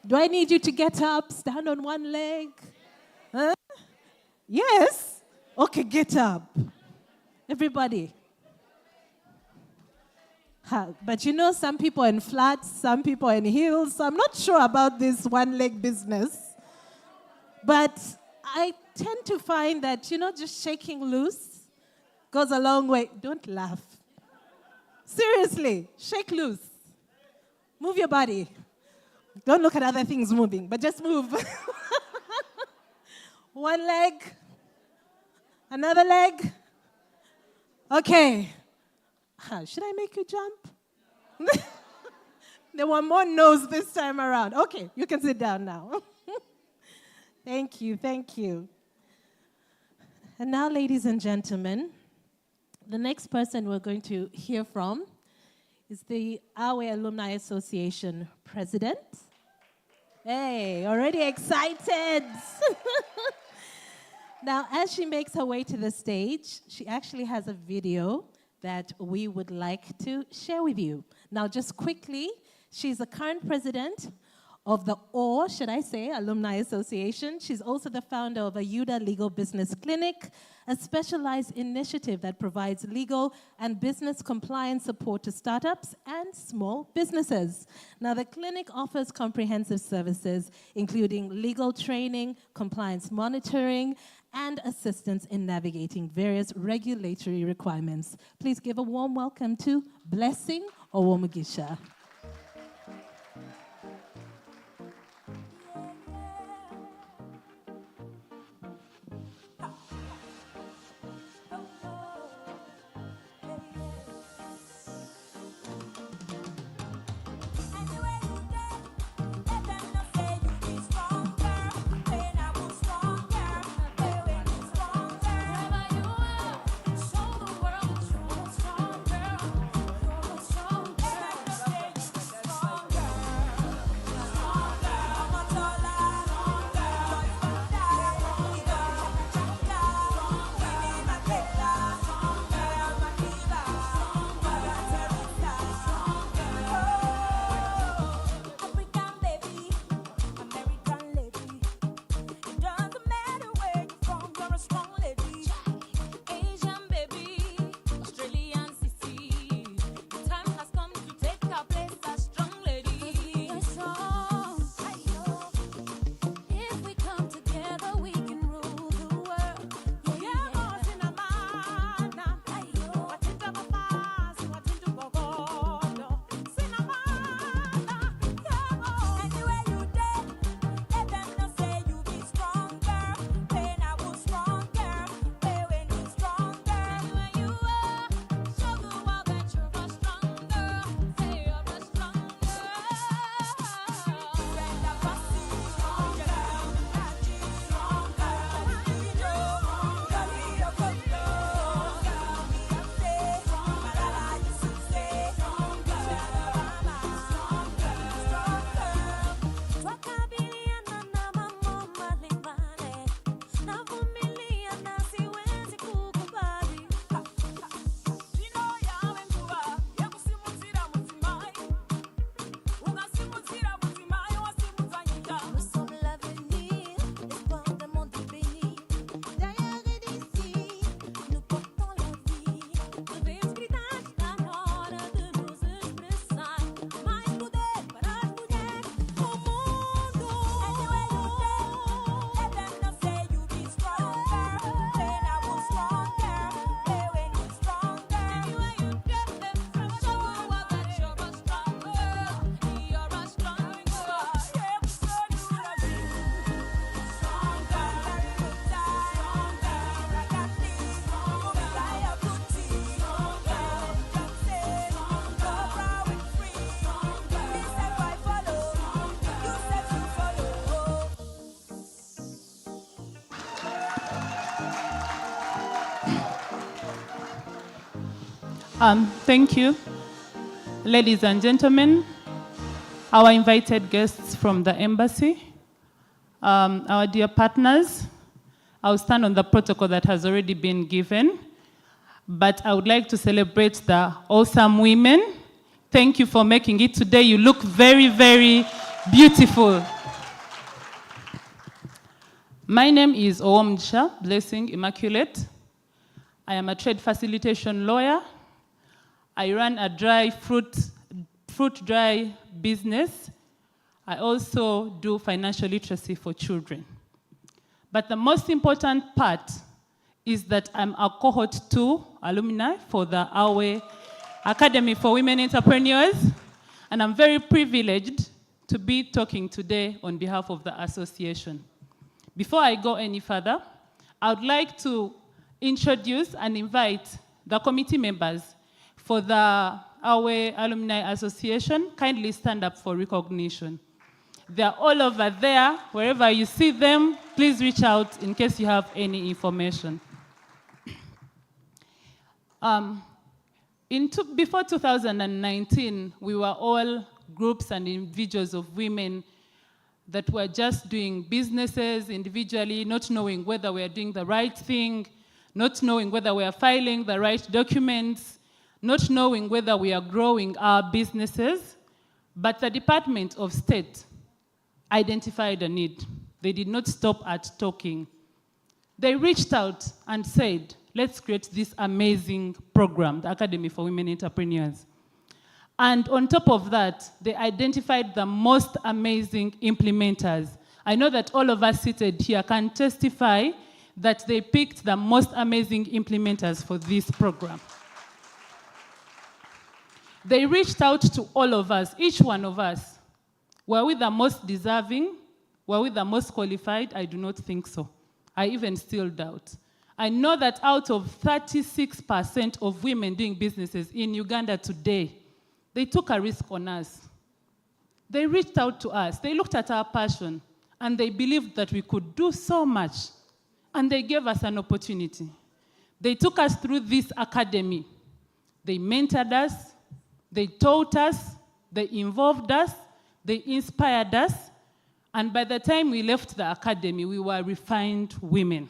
Do I need you to get up, stand on one leg? Huh? Yes? Okay, get up. Everybody. But you know, some people are in flats, some people are in heels, so I'm not sure about this one-leg business. But I tend to find that, you know, just shaking loose goes a long way. Don't laugh. Seriously, shake loose. Move your body. Don't look at other things moving, but just move. One leg, another leg. Okay. Should I make you jump? There were more no's this time around. Okay, you can sit down now. Thank you, thank you. And now, ladies and gentlemen, the next person we're going to hear from is the AWE Alumni Association President. Hey, already excited. Now, as she makes her way to the stage, she actually has a video that we would like to share with you. Now, just quickly, she's the current president of the or, should I say, Alumni Association. She's also the founder of a UDA Legal Business Clinic, a specialized initiative that provides legal and business compliance support to startups and small businesses. Now, the clinic offers comprehensive services, including legal training, compliance monitoring, and assistance in navigating various regulatory requirements. Please give a warm welcome to Blessing Owomugisha. Thank you, ladies and gentlemen, our invited guests from the embassy, our dear partners. I'll stand on the protocol that has already been given, but I would like to celebrate the awesome women. Thank you for making it today. You look very, very beautiful. My name is Owomugisha Blessing Immaculate. I am a trade facilitation lawyer. I run a fruit dry business. I also do financial literacy for children. But the most important part is that I'm a cohort 2 alumni for the Awe Academy for Women Entrepreneurs, and I'm very privileged to be talking today on behalf of the association. Before I go any further, I would like to introduce and invite the committee members for the Awe Alumni Association. Kindly stand up for recognition. They're all over there. Wherever you see them, please reach out in case you have any information. Before 2019, we were all groups and individuals of women that we're just doing businesses individually, not knowing whether we're doing the right thing, not knowing whether we are filing the right documents, not knowing whether we are growing our businesses. But the Department of State identified a need. They did not stop at talking. They reached out and said, let's create this amazing program, the Academy for Women Entrepreneurs. And on top of that, they identified the most amazing implementers. I know that all of us seated here can testify that they picked the most amazing implementers for this program. They reached out to all of us, each one of us. Were we the most deserving? Were we the most qualified? I do not think so. I even still doubt. I know that out of 36% of women doing businesses in Uganda today, they took a risk on us. They reached out to us. They looked at our passion, and they believed that we could do so much, and they gave us an opportunity. They took us through this academy. They mentored us. They taught us. They involved us. They inspired us. And by the time we left the academy, we were refined women,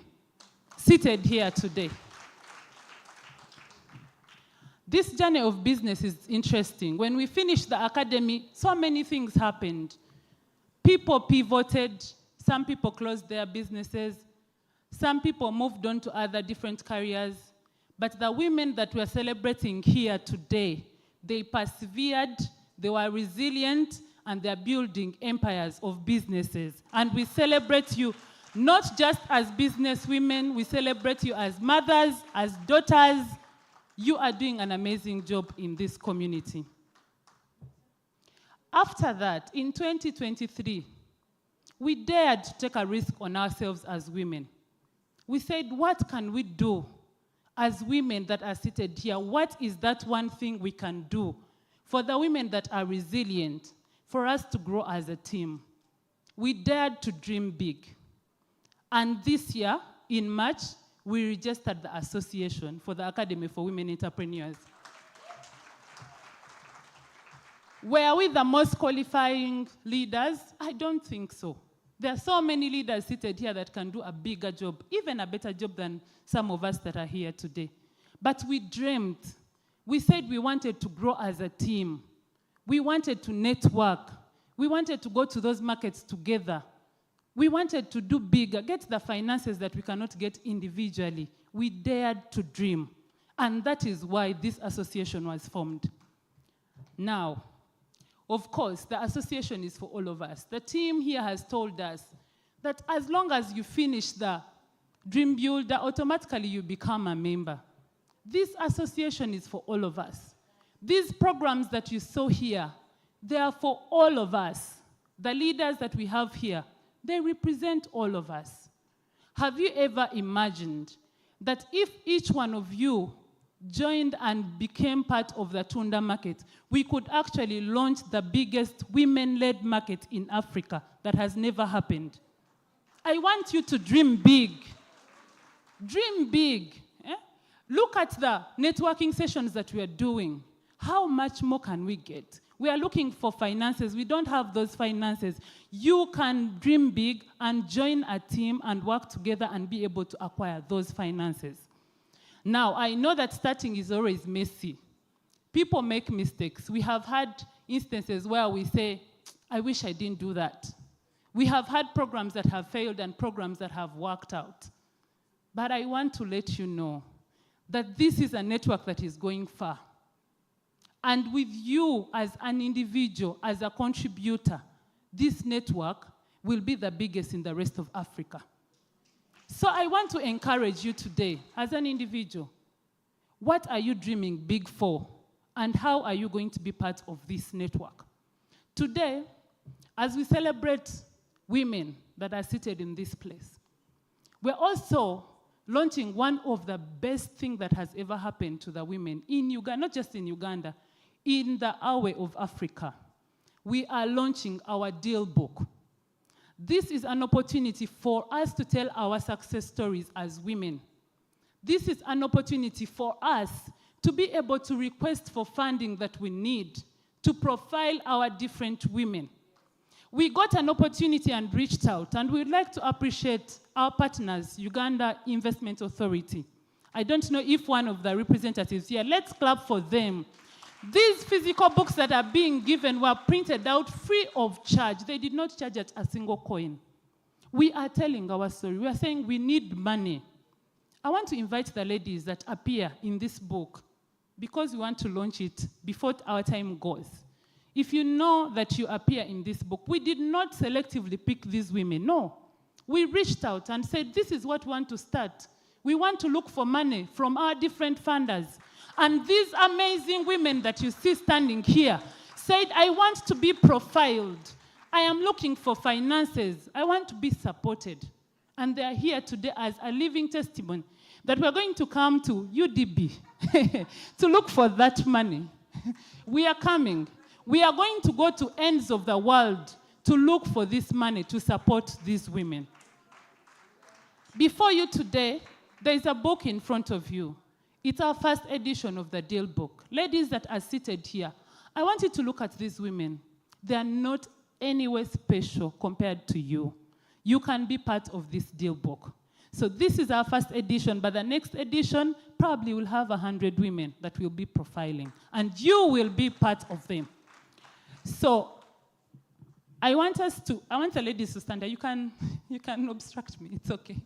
seated here today. This journey of business is interesting. When we finished the academy, so many things happened. People pivoted. Some people closed their businesses. Some people moved on to other different careers. But the women that we're celebrating here today, they persevered, they were resilient, and they're building empires of businesses. And we celebrate you not just as business women, we celebrate you as mothers, as daughters. You are doing an amazing job in this community. After that, in 2023, we dared to take a risk on ourselves as women. We said, what can we do as women that are seated here? What is that one thing we can do for the women that are resilient, for us to grow as a team? We dared to dream big. And this year, in March, we registered the association for the Academy for Women Entrepreneurs. Were we the most qualifying leaders? I don't think so. There are so many leaders seated here that can do a bigger job, even a better job than some of us that are here today. But we dreamed. We said we wanted to grow as a team. We wanted to network. We wanted to go to those markets together. We wanted to do bigger, get the finances that we cannot get individually. We dared to dream. And that is why this association was formed. Now, of course, the association is for all of us. The team here has told us that as long as you finish the Dream Builder, automatically you become a member. This association is for all of us. These programs that you saw here, they are for all of us. The leaders that we have here, they represent all of us. Have you ever imagined that if each one of you joined and became part of the Tunda market, we could actually launch the biggest women-led market in Africa that has never happened? I want you to dream big. Dream big. Look at the networking sessions that we are doing. How much more can we get? We are looking for finances. We don't have those finances. You can dream big and join a team and work together and be able to acquire those finances. Now, I know that starting is always messy. People make mistakes. We have had instances where we say, I wish I didn't do that. We have had programs that have failed and programs that have worked out. But I want to let you know that this is a network that is going far. And with you as an individual, as a contributor, this network will be the biggest in the rest of Africa. So I want to encourage you today, as an individual, what are you dreaming big for? And how are you going to be part of this network? Today, as we celebrate women that are seated in this place, we're also launching one of the best things that has ever happened to the women in Uganda, not just in Uganda, in the Awe of Africa. We are launching our deal book. This is an opportunity for us to tell our success stories as women. This is an opportunity for us to be able to request for funding that we need to profile our different women. we got an opportunity and reached out, and we'd like to appreciate our partners, Uganda Investment Authority. I don't know if one of the representatives here, let's clap for them. These physical books that are being given were printed out free of charge. They did not charge us a single coin. We are telling our story. We are saying we need money. I want to invite the ladies that appear in this book because we want to launch it before our time goes. If you know that you appear in this book, we did not selectively pick these women. No. We reached out and said, this is what we want to start. We want to look for money from our different funders. And these amazing women that you see standing here said, I want to be profiled. I am looking for finances. I want to be supported. And they are here today as a living testimony that we're going to come to UDB to look for that money. We are coming. We are going to go to ends of the world to look for this money to support these women. Before you today, there is a book in front of you. It's our first edition of the deal book. Ladies that are seated here, I want you to look at these women. They are not anywhere special compared to you. You can be part of this deal book. So this is our first edition, but the next edition probably will have 100 women that will be profiling, and you will be part of them. So I want the ladies to stand there. You can obstruct me, it's okay.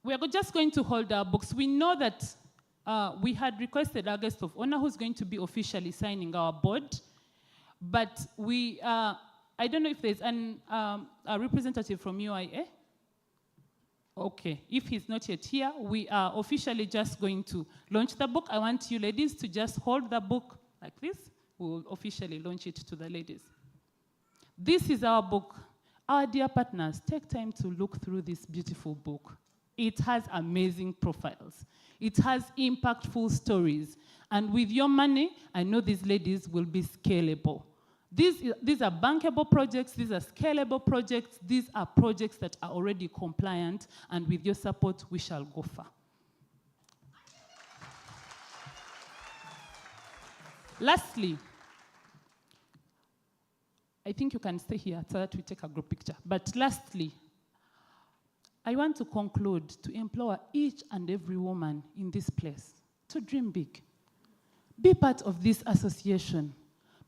We are just going to hold our books. We know that we had requested our guest of honor who's going to be officially signing our board, but I don't know if there's a representative from UIA. Okay, if he's not yet here, we are officially just going to launch the book. I want you ladies to just hold the book like this. We'll officially launch it to the ladies. This is our book. Our dear partners, take time to look through this beautiful book. It has amazing profiles. It has impactful stories. And with your money, I know these ladies will be scalable. These are bankable projects, these are scalable projects, these are projects that are already compliant, and with your support, we shall go far. Lastly, I think you can stay here so that we take a group picture. But lastly, I want to conclude to implore each and every woman in this place to dream big. Be part of this association.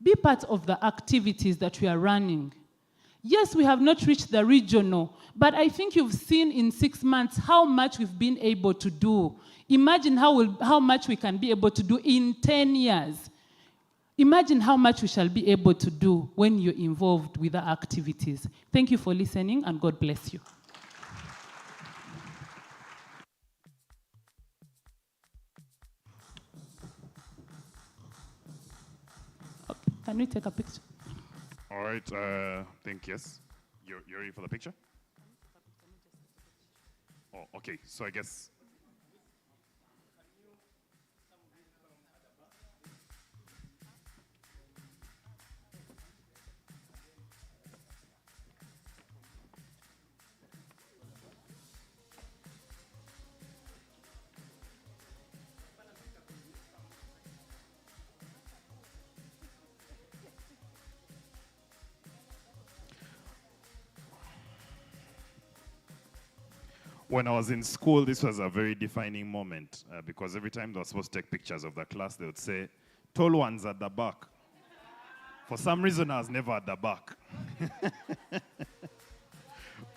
Be part of the activities that we are running. Yes, we have not reached the regional, but I think you've seen in 6 months how much we've been able to do. Imagine how much we can be able to do in 10 years. Imagine how much we shall be able to do when you're involved with the activities. Thank you for listening, and God bless you. Can we take a picture? All right, I think yes. You're ready for the picture? Oh, okay, so I guess. When I was in school, this was a very defining moment because every time they were supposed to take pictures of the class, they would say, tall ones at the back. For some reason, I was never at the back.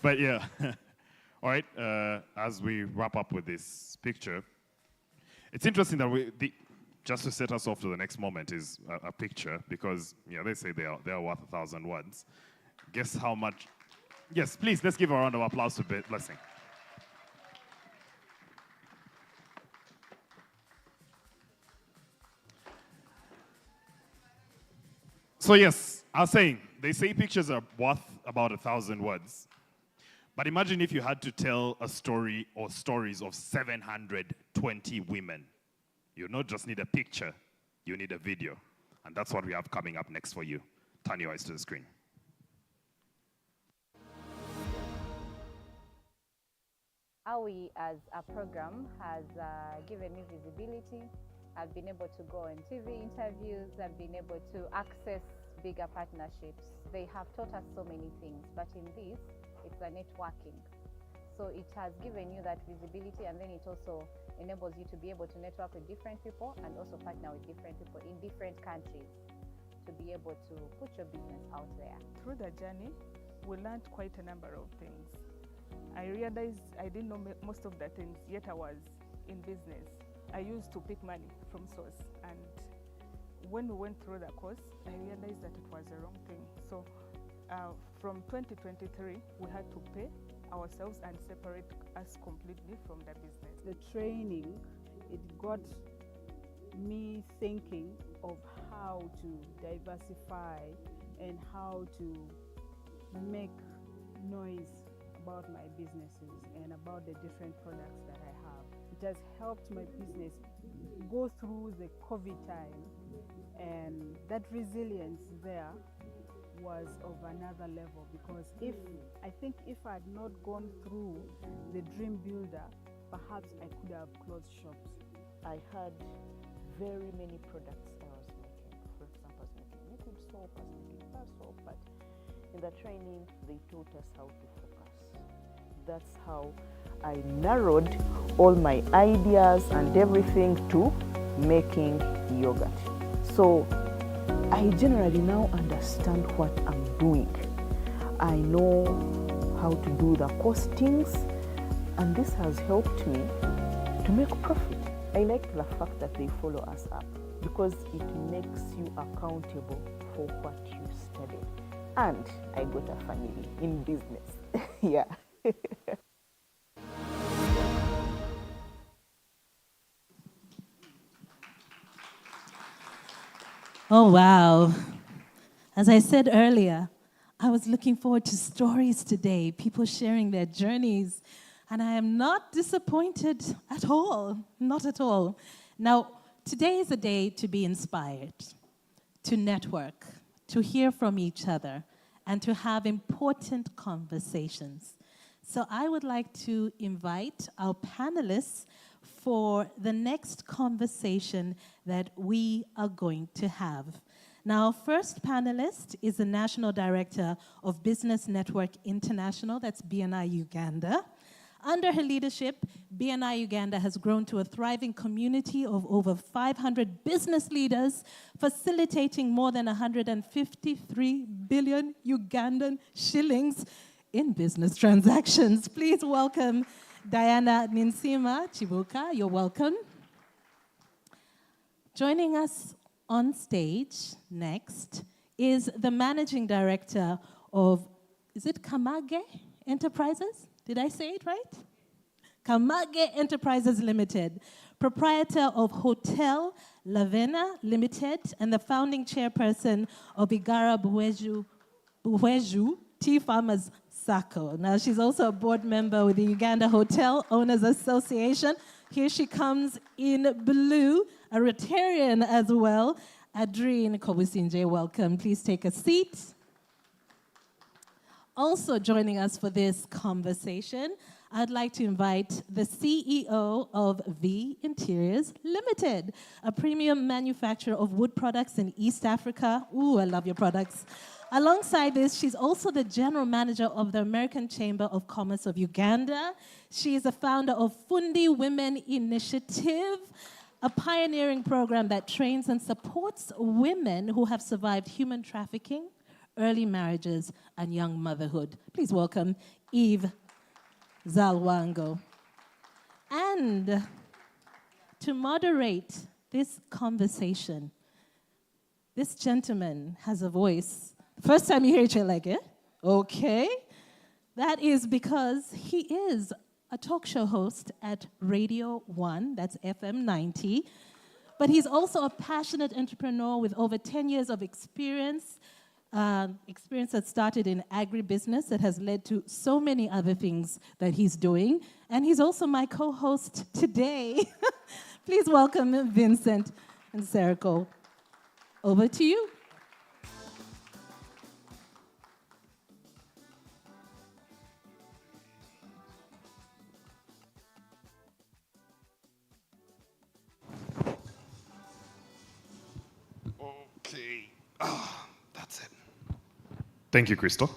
But yeah, all right, as we wrap up with this picture, it's interesting that just to set us off to the next moment is a picture because they say they are worth 1,000 words. Guess how much? Yes, please, let's give a round of applause to Blessing. So yes, I was saying, they say pictures are worth about 1,000 words. But imagine if you had to tell a story or stories of 720 women. You don't just need a picture, you need a video. And that's what we have coming up next for you. Turn your eyes to the screen. AWI as a program has given me visibility I've been able to go on TV interviews. I've been able to access bigger partnerships. They have taught us so many things, but in this, it's a networking. So it has given you that visibility, and then it also enables you to be able to network with different people and also partner with different people in different countries to be able to put your business out there. Through the journey, we learned quite a number of things. I realized I didn't know most of the things, yet I was in business. I used to pick money from source, and when we went through the course, I realized that it was the wrong thing. So from 2023, we had to pay ourselves and separate us completely from the business. The training, it got me thinking of how to diversify and how to make noise about my businesses and about the different products that I have. It has helped my business go through the COVID time, and that resilience there was of another level, because I think if I had not gone through the Dream Builder, perhaps I could have closed shops. I had very many products I was making. For example, I was making liquid soap, I was making bar soap, but in the training, they taught us how to focus. That's how I narrowed all my ideas and everything to making yogurt. So I generally now understand what I'm doing. I know how to do the costings, and this has helped me to make profit. I like the fact that they follow us up, because it makes you accountable for what you studied. And I got a family in business. Yeah. Oh, wow. As I said earlier, I was looking forward to stories today, people sharing their journeys, and I am not disappointed at all, not at all. Now, today is a day to be inspired, to network, to hear from each other, and to have important conversations. So I would like to invite our panelists for the next conversation that we are going to have. Now, our first panelist is the National Director of Business Network International, that's BNI Uganda. Under her leadership, BNI Uganda has grown to a thriving community of over 500 business leaders, facilitating more than 153 billion Ugandan shillings in business transactions. Please welcome Diana Ninsima Chibuka. You're welcome. Joining us on stage next is the Managing Director of, is it Kamage Enterprises? Did I say it right? Kamage Enterprises Limited, proprietor of Hotel Lavena Limited, and the founding chairperson of Igara Buweju Tea Farmers Sacco. Now, she's also a board member with the Uganda Hotel Owners Association. Here she comes in blue, a Rotarian as well. Adrien Kobusinje, welcome. Please take a seat. Also joining us for this conversation, I'd like to invite the CEO of V Interiors Limited, a premium manufacturer of wood products in East Africa. Ooh, I love your products. Alongside this, she's also the general manager of the American Chamber of Commerce of Uganda. She is the founder of Fundi Women Initiative, a pioneering program that trains and supports women who have survived human trafficking, early marriages, and young motherhood. Please welcome Eve Zalwango. And to moderate this conversation, this gentleman has a voice. First time you hear it, you're like, eh? Okay. That is because he is a talk show host at Radio 1, that's FM 90. But he's also a passionate entrepreneur with over 10 years of experience that started in agribusiness that has led to so many other things that he's doing. And he's also my co-host today. Please welcome Vincent and Seriko. Over to you. Thank you, Crystal.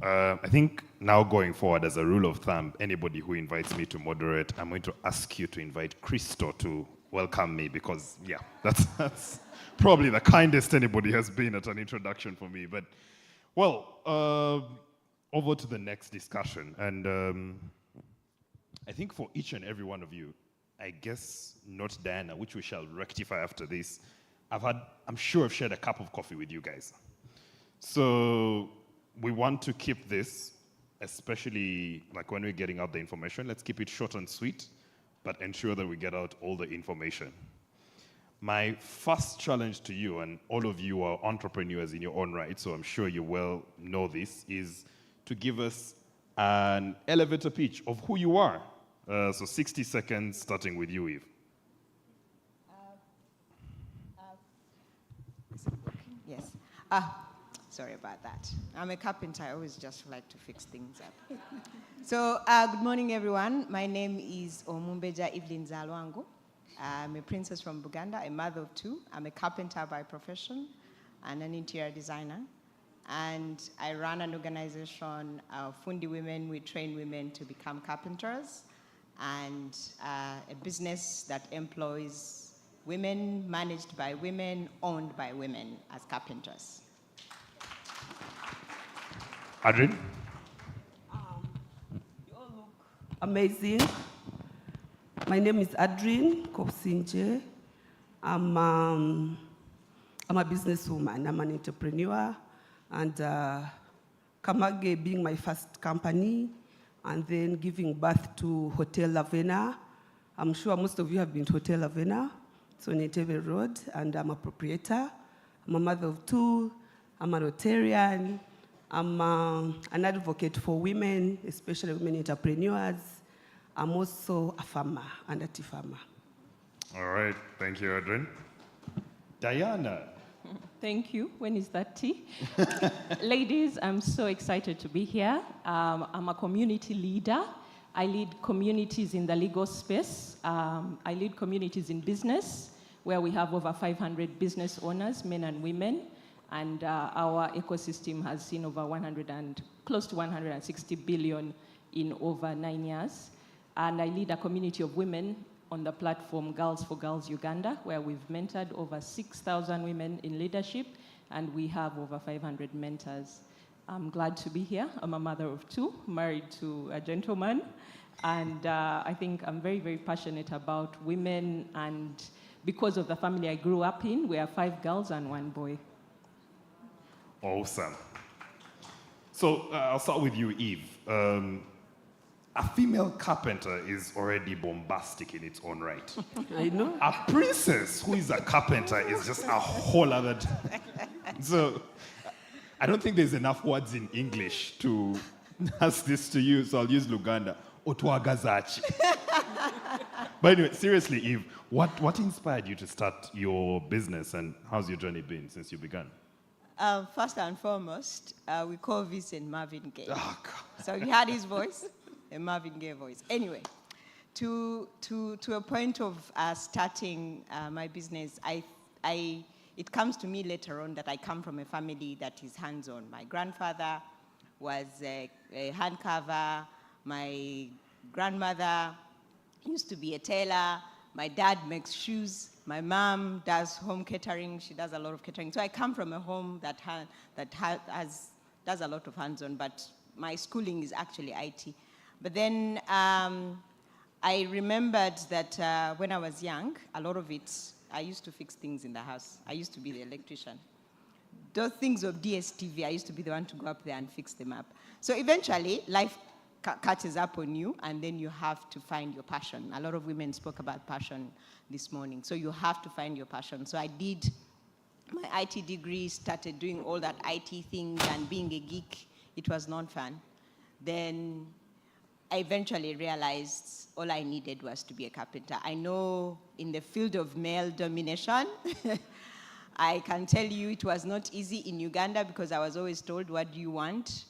I think now going forward, as a rule of thumb, anybody who invites me to moderate, I'm going to ask you to invite Crystal to welcome me because, yeah, that's probably the kindest anybody has been at an introduction for me. But, well, over to the next discussion. And I think for each and every one of you, I guess not Diana, which we shall rectify after this, I'm sure I've shared a cup of coffee with you guys. So we want to keep this, especially like when we're getting out the information, let's keep it short and sweet, but ensure that we get out all the information. My first challenge to you, and all of you are entrepreneurs in your own right, so I'm sure you well know this, is to give us an elevator pitch of who you are. So 60 seconds, starting with you, Eve. Yes. Sorry about that. I'm a carpenter. I always just like to fix things up. So, good morning, everyone. My name is Omumbeja Evelyn Zalwango. I'm a princess from Uganda, a mother of two. I'm a carpenter by profession and an interior designer. And I run an organization, Fundi Women. We train women to become carpenters. And a business that employs women, managed by women, owned by women as carpenters. Adrian? You all look amazing. My name is Adrian Kopsinje. I'm a businesswoman. I'm an entrepreneur. And Kamage being my first company, and then giving birth to Hotel Lavena. I'm sure most of you have been to Hotel Lavena. It's on Entebbe Road, and I'm a proprietor. I'm a mother of two. I'm a Rotarian. I'm an advocate for women, especially women entrepreneurs. I'm also a farmer and a tea farmer. All right, thank you, Adrian. Diana. Thank you. When is that tea? Ladies, I'm so excited to be here. I'm a community leader. I lead communities in the legal space. I lead communities in business, where we have over 500 business owners, men and women. And our ecosystem has seen over close to 160 billion in over 9 years. And I lead a community of women on the platform Girls for Girls Uganda, where we've mentored over 6,000 women in leadership, and we have over 500 mentors. I'm glad to be here. I'm a mother of two, married to a gentleman, and I think I'm very, very passionate about women, and because of the family I grew up in, we are 5 girls and 1 boy. Awesome. So I'll start with you, Eve. A female carpenter is already bombastic in its own right. I know. A princess who is a carpenter is just a whole other... So I don't think there's enough words in English to ask this to you, so I'll use Luganda. Otwagazachi. But anyway, seriously, Eve, what inspired you to start your business, and how's your journey been since you began? First and foremost, we call Vincent Marvin Gaye. Oh, God. So you heard his voice? A Marvin Gaye voice. Anyway, to a point of starting my business, it comes to me later on that I come from a family that is hands-on. My grandfather was a hand carver. My grandmother used to be a tailor. My dad makes shoes. My mom does home catering. She does a lot of catering. So I come from a home that does a lot of hands-on, but my schooling is actually IT. But then I remembered that when I was young, a lot of it, I used to fix things in the house. I used to be the electrician. Those things of DSTV, I used to be the one to go up there and fix them up. So eventually, life catches up on you, and then you have to find your passion. A lot of women spoke about passion this morning. So you have to find your passion. So I did my IT degree, started doing all that IT things, and being a geek, it was not fun. Then I eventually realized all I needed was to be a carpenter. I know in the field of male domination, I can tell you it was not easy in Uganda because I was always told, what do you want?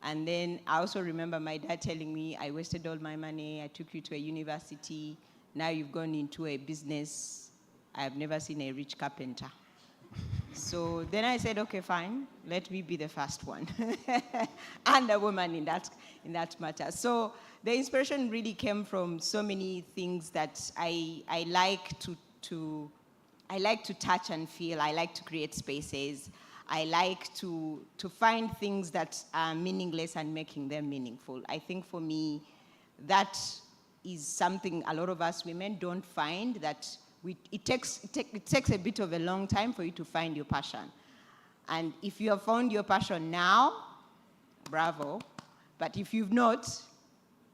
And then I also remember my dad telling me, I wasted all my money, I took you to a university, now you've gone into a business. I have never seen a rich carpenter. So then I said, okay, fine, let me be the first one and a woman in that matter. So the inspiration really came from so many things that I like to touch and feel. I like to create spaces. I like to find things that are meaningless and making them meaningful. I think for me, that is something a lot of us women don't find, that it takes a bit of a long time for you to find your passion. And if you have found your passion now, bravo. But if you've not,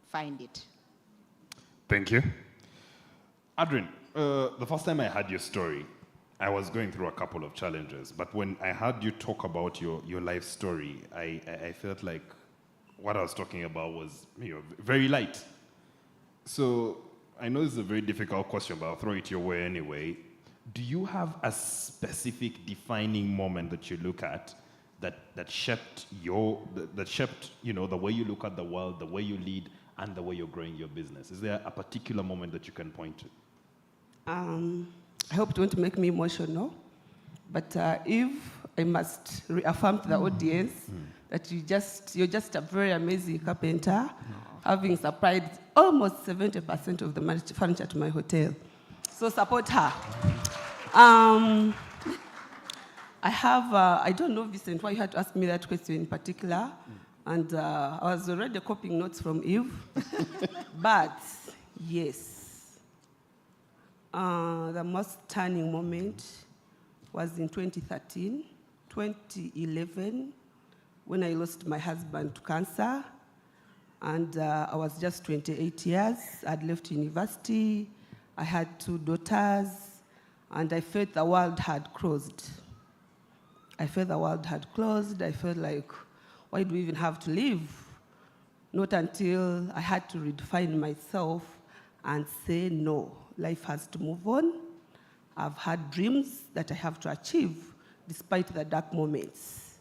find it. Thank you. Adrian, the first time I heard your story, I was going through a couple of challenges. But when I heard you talk about your life story, I felt like what I was talking about was very light. So I know this is a very difficult question, but I'll throw it your way anyway. Do you have a specific defining moment that you look at that shaped the way you look at the world, the way you lead, and the way you're growing your business? Is there a particular moment that you can point to? I hope it won't make me emotional, but if I must reaffirm to the audience that you're just a very amazing carpenter, having supplied almost 70% of the furniture to my hotel. So support her. I don't know, Vincent, why you had to ask me that question in particular. And I was already copying notes from Eve. But yes, the most turning moment was in 2013, 2011, when I lost my husband to cancer. And I was just 28 years. I'd left university. I had 2 daughters. And I felt the world had closed. I felt like, why do we even have to live? Not until I had to redefine myself and say, no, life has to move on. I've had dreams that I have to achieve despite the dark moments.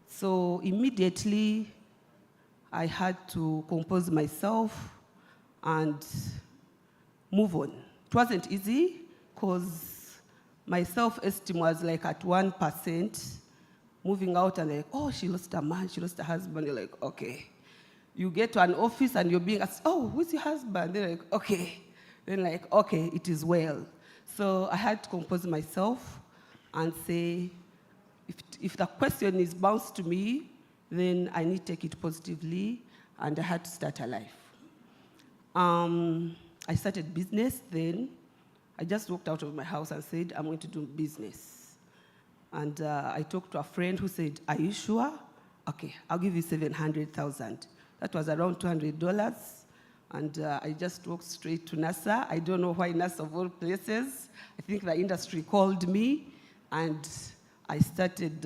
So immediately, I had to compose myself and move on. It wasn't easy because my self-esteem was like at 1%, moving out and like, oh, she lost a man, she lost a husband. You're like, okay. You get to an office and you're being asked, oh, who's your husband? They're like, okay. Then like, okay, it is well. So I had to compose myself and say, if the question is bounced to me, then I need to take it positively, and I had to start a life. I started business then. I just walked out of my house and said, I'm going to do business. And I talked to a friend who said, are you sure? Okay, I'll give you $700,000. That was around $200. And I just walked straight to NASA. I don't know why NASA of all places. I think the industry called me, and I started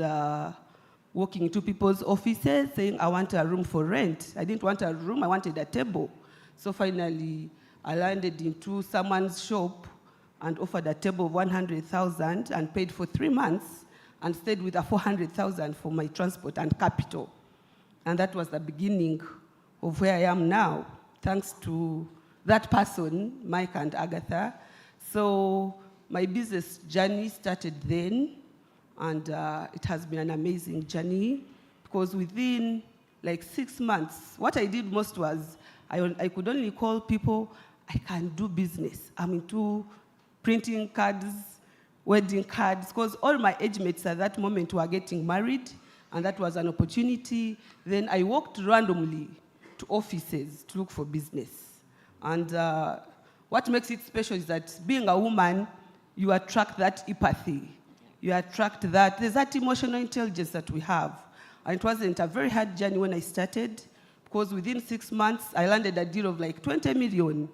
walking into people's offices saying, I want a room for rent. I didn't want a room, I wanted a table. So finally, I landed into someone's shop and offered a table of $100,000 and paid for 3 months and stayed with a $400,000 for my transport and capital. And that was the beginning of where I am now, thanks to that person, Mike and Agatha. So my business journey started then. And it has been an amazing journey because within like 6 months, what I did most was I could only call people, I can do business. I'm into printing cards, wedding cards, because all my age mates at that moment were getting married, and that was an opportunity. Then I walked randomly to offices to look for business. And what makes it special is that being a woman, you attract that empathy. You attract that. There's that emotional intelligence that we have. And it wasn't a very hard journey when I started, because within 6 months, I landed a deal of like 20 million.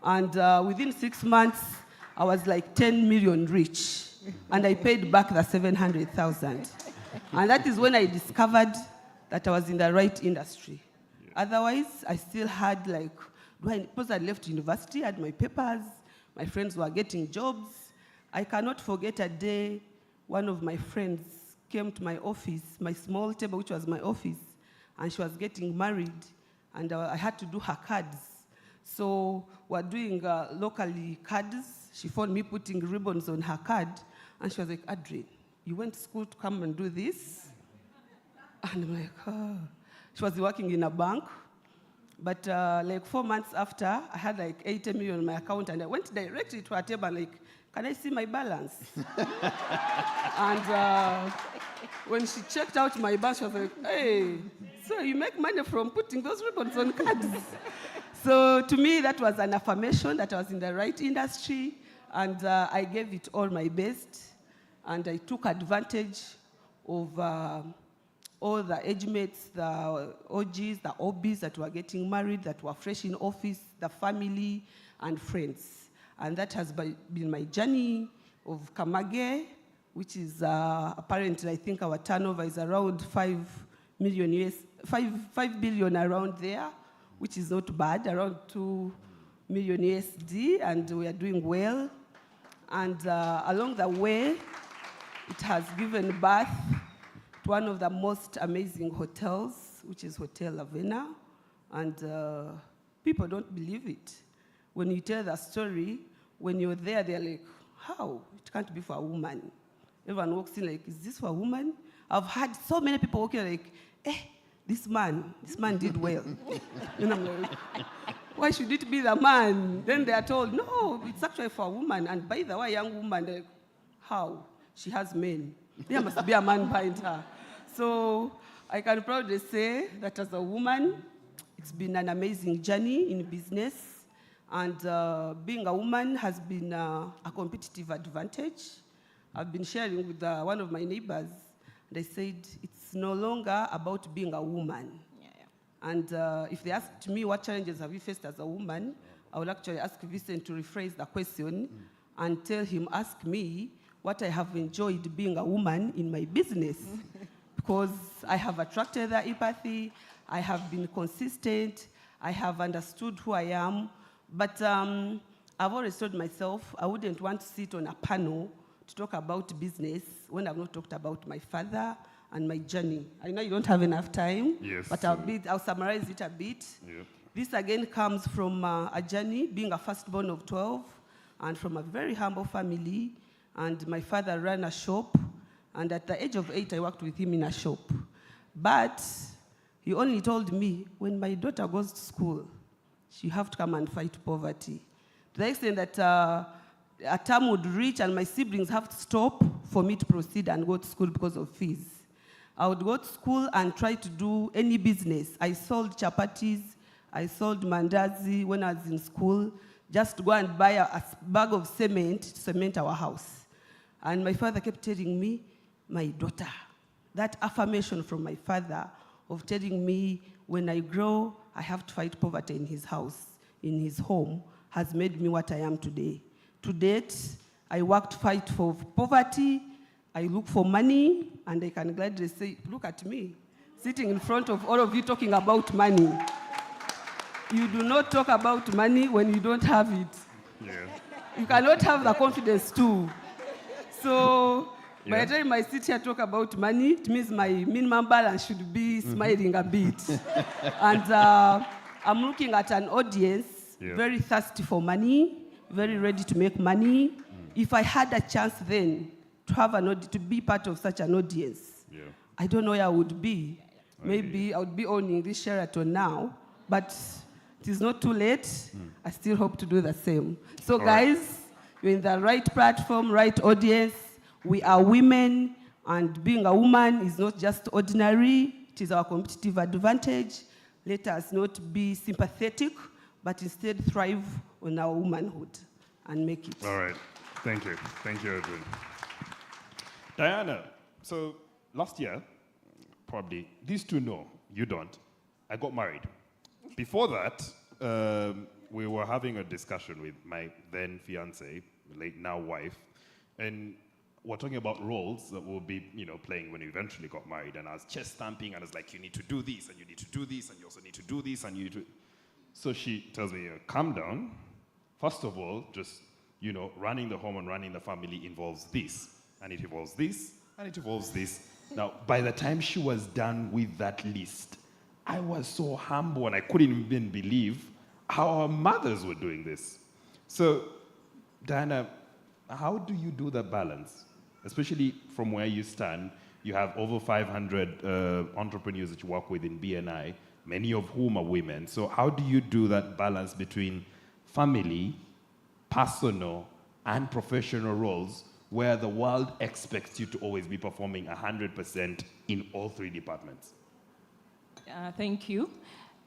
And within 6 months, I was like 10 million rich. And I paid back the 700,000. And that is when I discovered that I was in the right industry. Otherwise, I still had like, because I left university, I had my papers, my friends were getting jobs. I cannot forget a day one of my friends came to my office, my small table, which was my office, and she was getting married, and I had to do her cards. So we're doing locally cards. She found me putting ribbons on her card, and she was like, Adrian, you went to school to come and do this? And I'm like, oh. She was working in a bank. But like 4 months after, I had like 80 million in my account, and I went directly to her table and like, can I see my balance? And when she checked out my balance, she was like, hey, so you make money from putting those ribbons on cards. So to me, that was an affirmation that I was in the right industry, and I gave it all my best, and I took advantage of all the age mates, the OGs, the OBs that were getting married, that were fresh in office, the family, and friends. And that has been my journey of Kamage, which is apparently, I think our turnover is around 5 billion around there, which is not bad, around 2 million USD, and we are doing well. And along the way, it has given birth to one of the most amazing hotels, which is Hotel Lavena. And people don't believe it. When you tell the story, when you're there, they're like, how? It can't be for a woman. Everyone walks in like, is this for a woman? I've had so many people walking like, this man did well. And I'm like, why should it be the man? Then they are told, no, it's actually for a woman. And by the way, young woman, they're like, how? She has men. There must be a man behind her. So I can proudly say that as a woman, it's been an amazing journey in business. And being a woman has been a competitive advantage. I've been sharing with one of my neighbors. They said, it's no longer about being a woman. And if they asked me, what challenges have you faced as a woman, I would actually ask Vincent to rephrase the question and tell him, ask me what I have enjoyed being a woman in my business. Because I have attracted the empathy, I have been consistent, I have understood who I am. But I've always told myself I wouldn't want to sit on a panel to talk about business when I've not talked about my father and my journey. I know you don't have enough time, but I'll summarize it a bit. Yeah. This again comes from a journey, being a firstborn of 12, and from a very humble family. And my father ran a shop, and at the age of 8, I worked with him in a shop. But he only told me, when my daughter goes to school, you have to come and fight poverty. To the extent that a term would reach and my siblings have to stop for me to proceed and go to school because of fees. I would go to school and try to do any business. I sold chapatis, I sold mandazi when I was in school, just to go and buy a bag of cement to cement our house. And my father kept telling me, my daughter, that affirmation from my father of telling me when I grow, I have to fight poverty in his house, in his home, has made me what I am today. To date, I work to fight for poverty, I look for money, and I can gladly say, look at me, sitting in front of all of you talking about money. You do not talk about money when you don't have it. Yeah. You cannot have the confidence too. So by the time I sit here talk about money, it means my minimum balance should be smiling a bit. And I'm looking at an audience very thirsty for money, very ready to make money. If I had a chance then to have to be part of such an audience, I don't know where I would be. Maybe I would be owning this Sheraton now, but it is not too late. I still hope to do the same. So guys, you're in the right platform, right audience. We are women, and being a woman is not just ordinary. It is our competitive advantage. Let us not be sympathetic, but instead thrive on our womanhood and make it. All right. Thank you. Thank you, Edwin. Diana, so last year, probably, these two know, you don't, I got married. Before that, we were having a discussion with my then fiance, late now wife, and we're talking about roles that we'll be, playing when we eventually got married. And I was chest stamping, and I was like, you need to do this, and you need to do this, and you also need to do this, and you need to. So she tells me, calm down. First of all, just, running the home and running the family involves this, and it involves this, and it involves this. Now, by the time she was done with that list, I was so humble, and I couldn't even believe how our mothers were doing this. So, Diana, how do you do the balance? especially from where you stand. You have over 500 entrepreneurs that you work with in BNI, many of whom are women. So how do you do that balance between family, personal, and professional roles where the world expects you to always be performing 100% in all three departments? Thank you.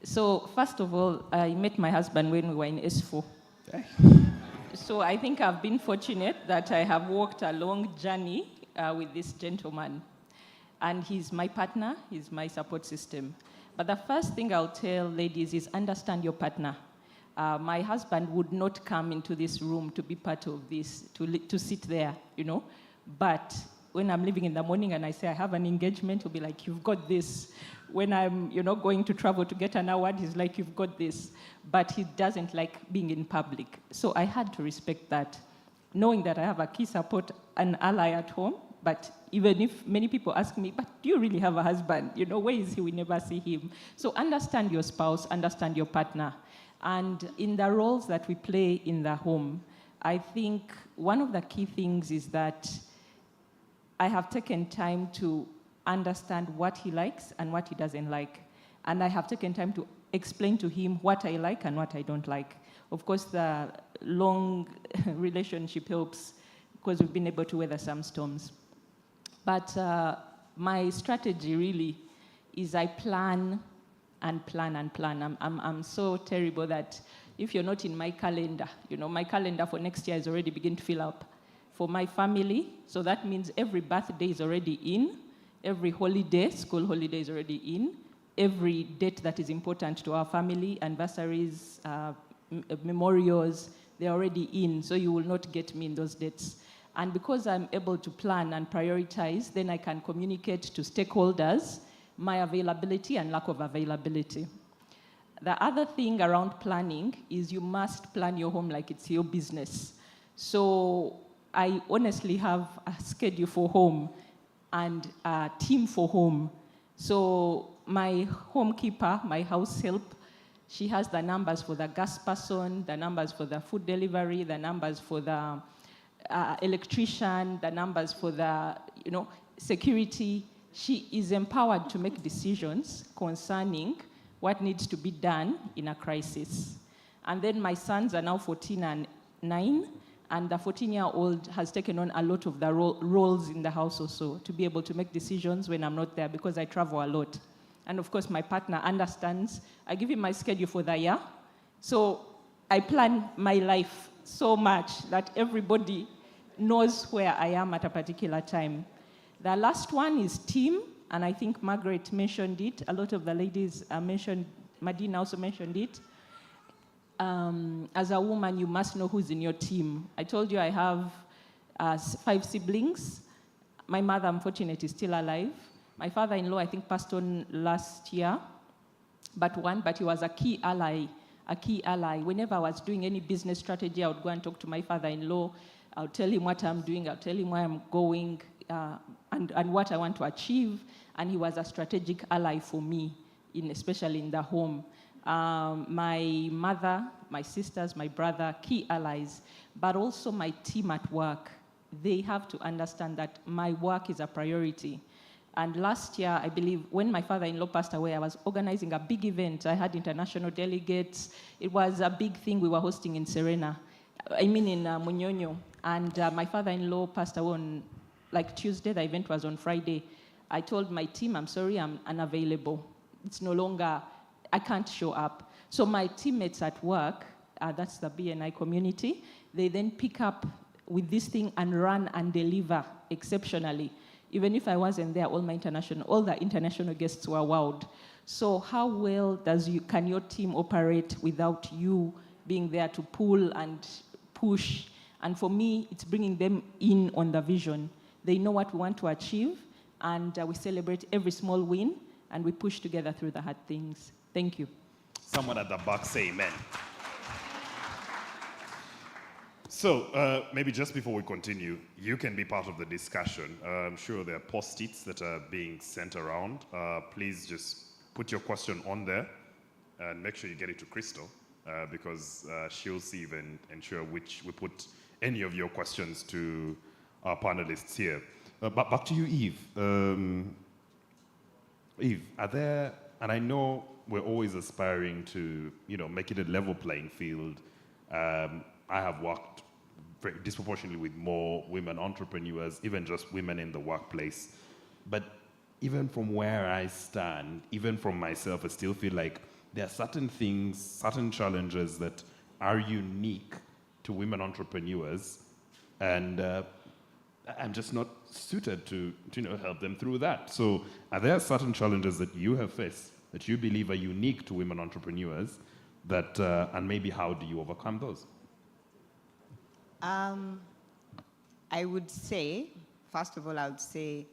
So first of all, I met my husband when we were in S4. Okay. So I think I've been fortunate that I have walked a long journey with this gentleman. And he's my partner, he's my support system. But the first thing I'll tell ladies is understand your partner. My husband would not come into this room to be part of this, to sit there, you know. But when I'm leaving in the morning and I say I have an engagement, he'll be like, you've got this. When I'm, going to travel to get an award, he's like, you've got this. But he doesn't like being in public. So I had to respect that, knowing that I have a key support, an ally at home. But even if many people ask me, but do you really have a husband? Where is he? We never see him. So understand your spouse, understand your partner. And in the roles that we play in the home, I think one of the key things is that I have taken time to understand what he likes and what he doesn't like. And I have taken time to explain to him what I like and what I don't like. Of course, the long relationship helps because we've been able to weather some storms. But my strategy really is I plan and plan and plan. I'm so terrible that if you're not in my calendar, my calendar for next year is already beginning to fill up. For my family, so that means every birthday is already in, every holiday, school holiday is already in, every date that is important to our family, anniversaries, memorials, they're already in, so you will not get me in those dates. And because I'm able to plan and prioritize, then I can communicate to stakeholders my availability and lack of availability. The other thing around planning is you must plan your home like it's your business. So I honestly have a schedule for home and a team for home. So my homekeeper, my house help, she has the numbers for the gas person, the numbers for the food delivery, the numbers for the electrician, the numbers for the security. She is empowered to make decisions concerning what needs to be done in a crisis. And then my sons are now 14 and 9, and the 14-year-old has taken on a lot of the roles in the house also to be able to make decisions when I'm not there because I travel a lot. And of course, my partner understands. I give him my schedule for the year. So I plan my life so much that everybody knows where I am at a particular time. The last one is team, and I think Margaret mentioned it. A lot of the ladies mentioned, Madina also mentioned it. As a woman, you must know who's in your team. I told you I have 5 siblings. My mother, unfortunately, is still alive. My father-in-law, I think, passed on last year, but he was a key ally. Whenever I was doing any business strategy, I would go and talk to my father-in-law. I would tell him what I'm doing. I would tell him where I'm going and what I want to achieve. And he was a strategic ally for me, especially in the home. My mother, my sisters, my brother, key allies, but also my team at work. They have to understand that my work is a priority. And last year, I believe, when my father-in-law passed away, I was organizing a big event. I had international delegates. It was a big thing we were hosting in Serena. In Munyonyo. And my father-in-law passed away on, Tuesday. The event was on Friday. I told my team, I'm sorry, I'm unavailable. It's no longer, I can't show up. So my teammates at work, that's the BNI community, they then pick up with this thing and run and deliver exceptionally. Even if I wasn't there, all the international guests were wowed. So how well can your team operate without you being there to pull and push? And for me, it's bringing them in on the vision. They know what we want to achieve, and we celebrate every small win, and we push together through the hard things. Thank you. Someone at the back say amen. So maybe just before we continue, you can be part of the discussion. I'm sure there are post-its that are being sent around. Please just put your question on there and make sure you get it to Crystal because she'll see and ensure which we put any of your questions to our panelists here. But back to you, Eve. Eve, are there, and I know we're always aspiring to, make it a level playing field. I have worked very disproportionately with more women entrepreneurs, even just women in the workplace. But even from where I stand, even from myself, I still feel like there are certain things, certain challenges that are unique to women entrepreneurs, and I'm just not suited to help them through that. So are there certain challenges that you have faced that you believe are unique to women entrepreneurs, that, and maybe how do you overcome those? I would say, first of all, I would say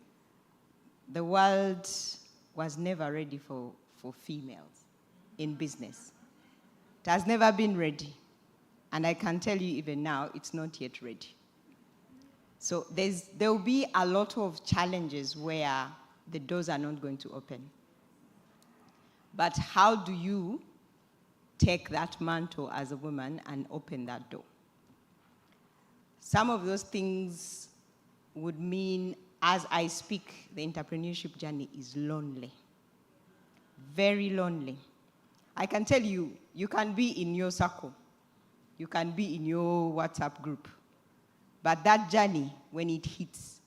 the world was never ready for females in business. It has never been ready. And I can tell you even now, it's not yet ready. So there will be a lot of challenges where the doors are not going to open. But how do you take that mantle as a woman and open that door? Some of those things would mean, as I speak, the entrepreneurship journey is lonely. Very lonely. I can tell you, you can be in your circle. You can be in your WhatsApp group. But that journey, when it hits,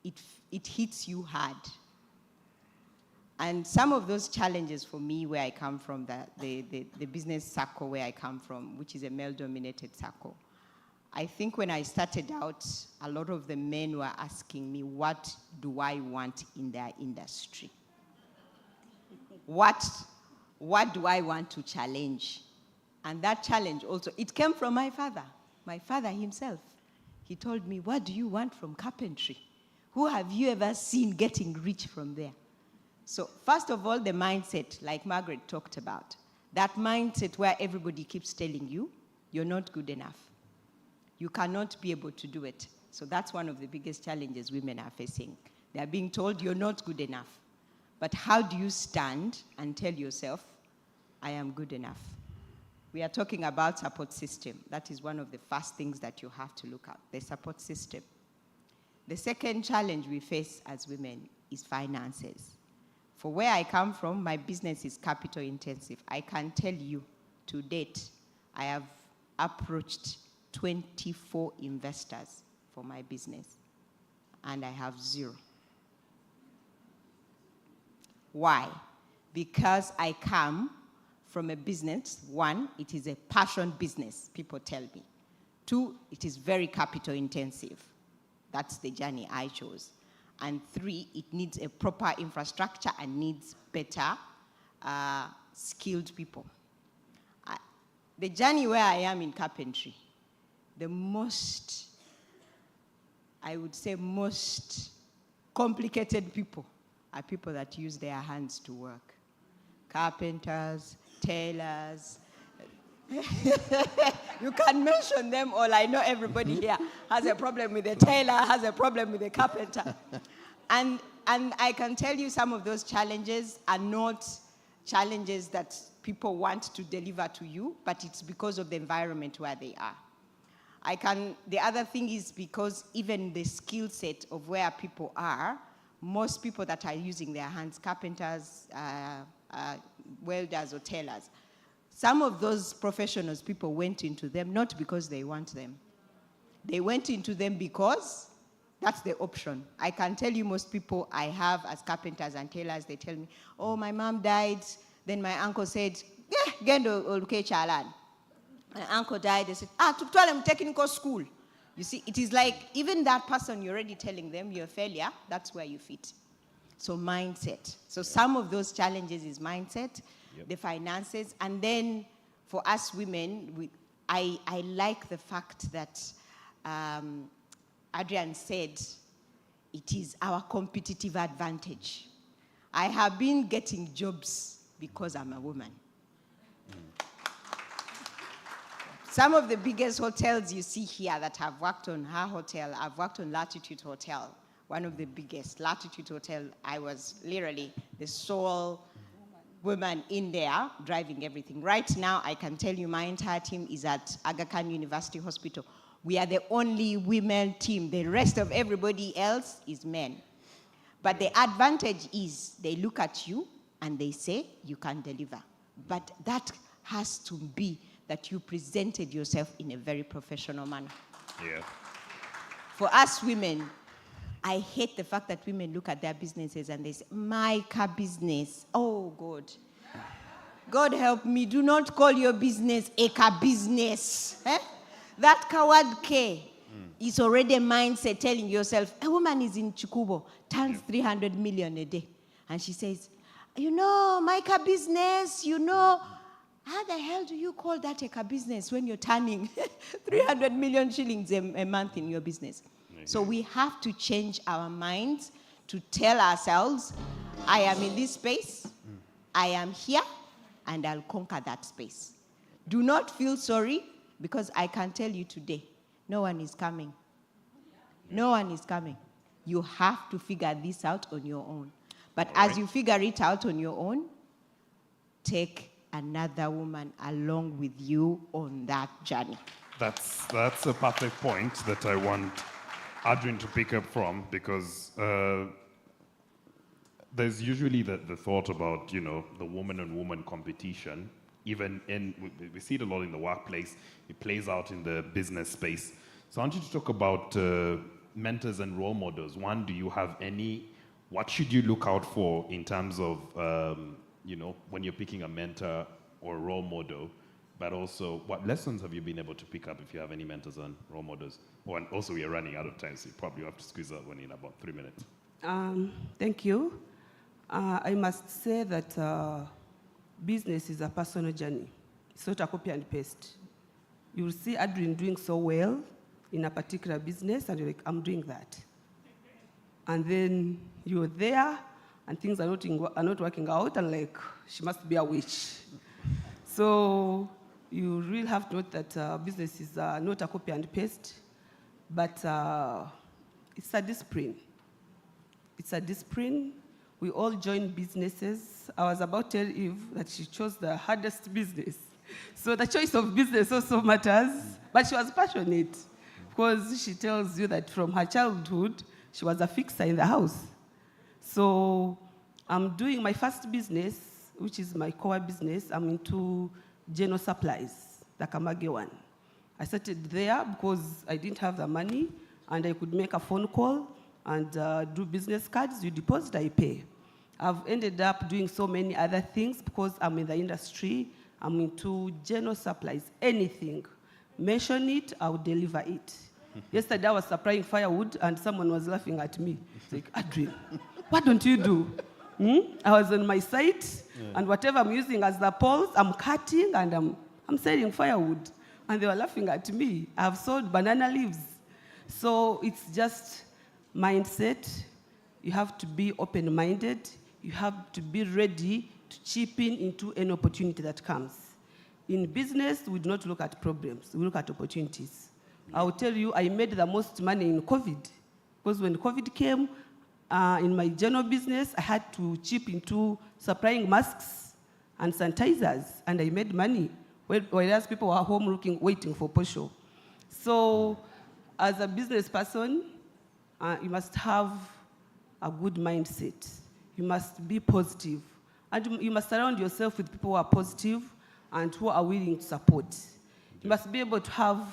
it hits you hard. And some of those challenges for me, where I come from, the business circle where I come from, which is a male-dominated circle, I think when I started out, a lot of the men were asking me, what do I want in their industry? What do I want to challenge? And that challenge also, it came from my father himself. He told me, what do you want from carpentry? Who have you ever seen getting rich from there? So first of all, the mindset, like Margaret talked about, that mindset where everybody keeps telling you, you're not good enough. You cannot be able to do it. So that's one of the biggest challenges women are facing. They are being told you're not good enough. But how do you stand and tell yourself, I am good enough? We are talking about support system. That is one of the first things that you have to look at, the support system. The second challenge we face as women is finances. For where I come from, my business is capital intensive. I can tell you, to date, I have approached 24 investors for my business, and I have 0. Why? Because I come from a business. 1, it is a passion business, people tell me. 2, it is very capital intensive. That's the journey I chose. And 3, it needs a proper infrastructure and needs better skilled people. The journey where I am in carpentry, the most, I would say, most complicated people are people that use their hands to work. Carpenters, tailors. You can mention them all. I know everybody here has a problem with a tailor, has a problem with a carpenter. And I can tell you some of those challenges are not challenges that people want to deliver to you, but it's because of the environment where they are. The other thing is because even the skill set of where people are, most people that are using their hands, carpenters, welders or tailors, some of those professionals, people went into them not because they want them. They went into them because that's the option. I can tell you most people I have as carpenters and tailors, they tell me, oh, my mom died, then my uncle said, gendo oluke chalan. My uncle died, they said, tukutwale technical school. You see, it is like even that person, you're already telling them you're a failure, that's where you fit. So mindset. So some of those challenges is mindset, the finances, and then for us women, I like the fact that Adrian said it is our competitive advantage. I have been getting jobs because I'm a woman. Some of the biggest hotels you see here that I've worked on, her hotel, I've worked on Latitude Hotel, one of the biggest. Latitude Hotel, I was literally the sole woman in there driving everything. Right now, I can tell you my entire team is at Aga Khan University Hospital. We are the only women team. The rest of everybody else is men. But the advantage is they look at you and they say you can deliver. But that has to be that you presented yourself in a very professional manner. Yeah. For us women, I hate the fact that women look at their businesses and they say, my car business. Oh, God. God help me. Do not call your business a car business. Eh? That coward K is already a mindset telling yourself, a woman is in Chikubo, turns 300 million a day. And she says, you know, my car business, you know, how the hell do you call that a car business when you're turning 300 million shillings a month in your business? So we have to change our minds to tell ourselves, I am in this space, I am here, and I'll conquer that space. Do not feel sorry, because I can tell you today, no one is coming. No one is coming. You have to figure this out on your own. But as you figure it out on your own, take another woman along with you on that journey. That's a perfect point that I want Adrian to pick up from, because there's usually the thought about, you know, the woman on woman competition. Even we see it a lot in the workplace. It plays out in the business space. So I want you to talk about mentors and role models. One, do you have any? What should you look out for in terms of, you know, when you're picking a mentor or a role model? But also, what lessons have you been able to pick up if you have any mentors and role models? Oh, and also, we are running out of time, so you probably have to squeeze that one in about 3 minutes. Thank you. I must say that business is a personal journey. It's not a copy and paste. You will see Adrian doing so well in a particular business, and you're like, I'm doing that. And then you're there, and things are not working out, and like, she must be a witch. So you really have to note that business is not a copy and paste, but it's a discipline. It's a discipline. We all join businesses. I was about to tell Eve that she chose the hardest business. So the choice of business also matters, but she was passionate because she tells you that from her childhood, she was a fixer in the house. So I'm doing my first business, which is my core business. I'm into general supplies, the Kamage one. I started there because I didn't have the money, and I could make a phone call and do business cards. You deposit, I pay. I've ended up doing so many other things because I'm in the industry. I'm into general supplies, anything. Mention it, I'll deliver it. Yesterday I was supplying firewood and someone was laughing at me. It's like, Adrian, what don't you do? I was on my site, and whatever I'm using as the poles, I'm cutting and I'm selling firewood. And they were laughing at me. I've sold banana leaves. So it's just mindset. You have to be open-minded. You have to be ready to chip in into any opportunity that comes. In business, we do not look at problems. We look at opportunities. I will tell you, I made the most money in COVID. Because when COVID came, in my general business, I had to chip into supplying masks and sanitizers, and I made money, whereas people were home waiting for posho. So as a business person, you must have a good mindset. You must be positive. And you must surround yourself with people who are positive and who are willing to support. You must be able to have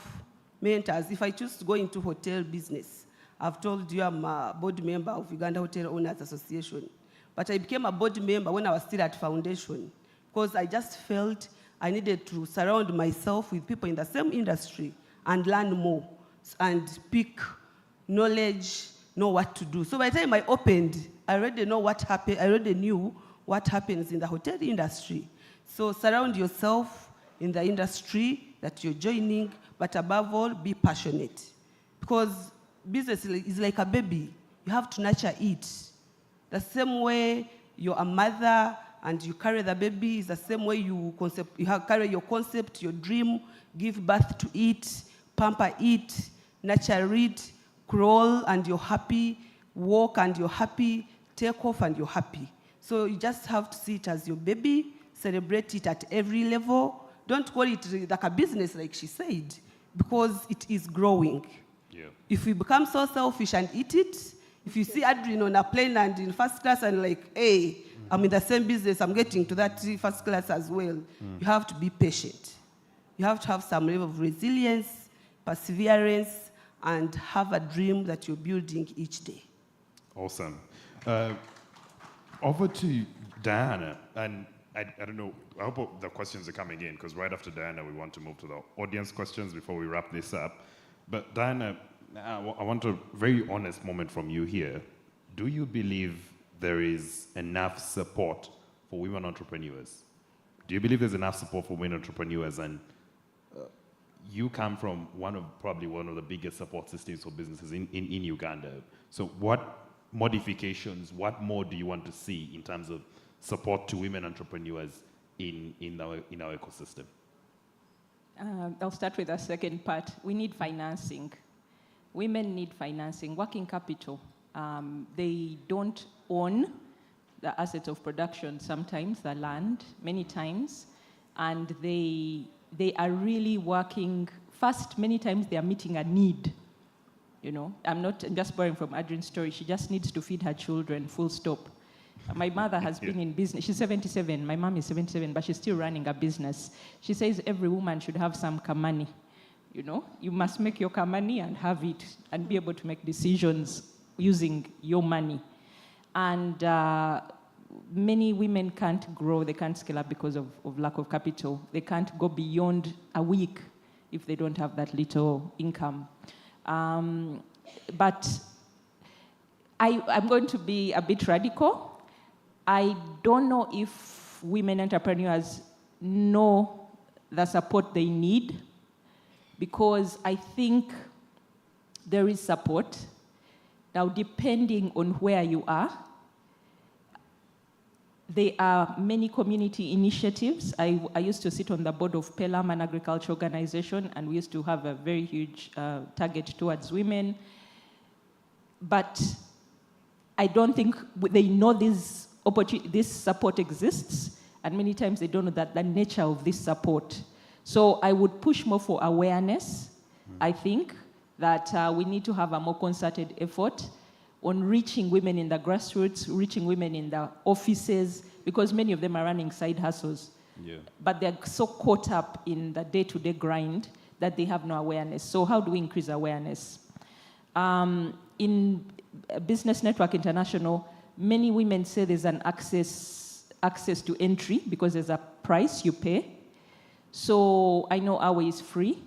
mentors. If I choose to go into hotel business, I've told you I'm a board member of Uganda Hotel Owners Association. But I became a board member when I was still at foundation because I just felt I needed to surround myself with people in the same industry and learn more and pick knowledge, know what to do. So by the time I opened, I already know what happened. I already knew what happens in the hotel industry. So surround yourself in the industry that you're joining, but above all, be passionate. Because business is like a baby. You have to nurture it. The same way you're a mother and you carry the baby is the same way you carry your concept, your dream, give birth to it, pamper it, nurture it, crawl and you're happy, walk and you're happy, take off and you're happy. So you just have to see it as your baby, celebrate it at every level. Don't call it like a business like she said. because it is growing. Yeah. If we become so selfish and eat it, if you see Adrian on a plane and in first class and like, hey, I'm in the same business, I'm getting to that first class as well, you have to be patient. You have to have some level of resilience, perseverance, and have a dream that you're building each day. Awesome. Over to Diana, and I don't know, I hope the questions are coming in, because right after Diana, we want to move to the audience questions before we wrap this up. But Diana, I want a very honest moment from you here. Do you believe there is enough support for women entrepreneurs? Do you believe there's enough support for women entrepreneurs? And you come from probably one of the biggest support systems for businesses in Uganda. So what modifications, what more do you want to see in terms of support to women entrepreneurs in our ecosystem? I'll start with the second part. We need financing. Women need financing, working capital. They don't own the assets of production sometimes, the land, many times, and they are really working. First, many times they are meeting a need. You know, I'm just borrowing from Adrian's story. She just needs to feed her children, full stop. My mother has been in business. She's 77. My mom is 77, but she's still running a business. She says every woman should have some kamani. You know, you must make your kamani and have it and be able to make decisions using your money. And many women can't grow. They can't scale up because of lack of capital. They can't go beyond a week if they don't have that little income. But I'm going to be a bit radical. I don't know if women entrepreneurs know the support they need, because I think there is support. Now, depending on where you are, there are many community initiatives. I used to sit on the board of Pelam, an agriculture organization, and we used to have a very huge target towards women. But I don't think they know this support exists, and many times they don't know the nature of this support. So I would push more for awareness. I think that we need to have a more concerted effort on reaching women in the grassroots, reaching women in the offices, because many of them are running side hustles. Yeah. But they're so caught up in the day-to-day grind that they have no awareness. So how do we increase awareness? In Business Network International, many women say there's an access to entry because there's a price you pay. So I know our way is free.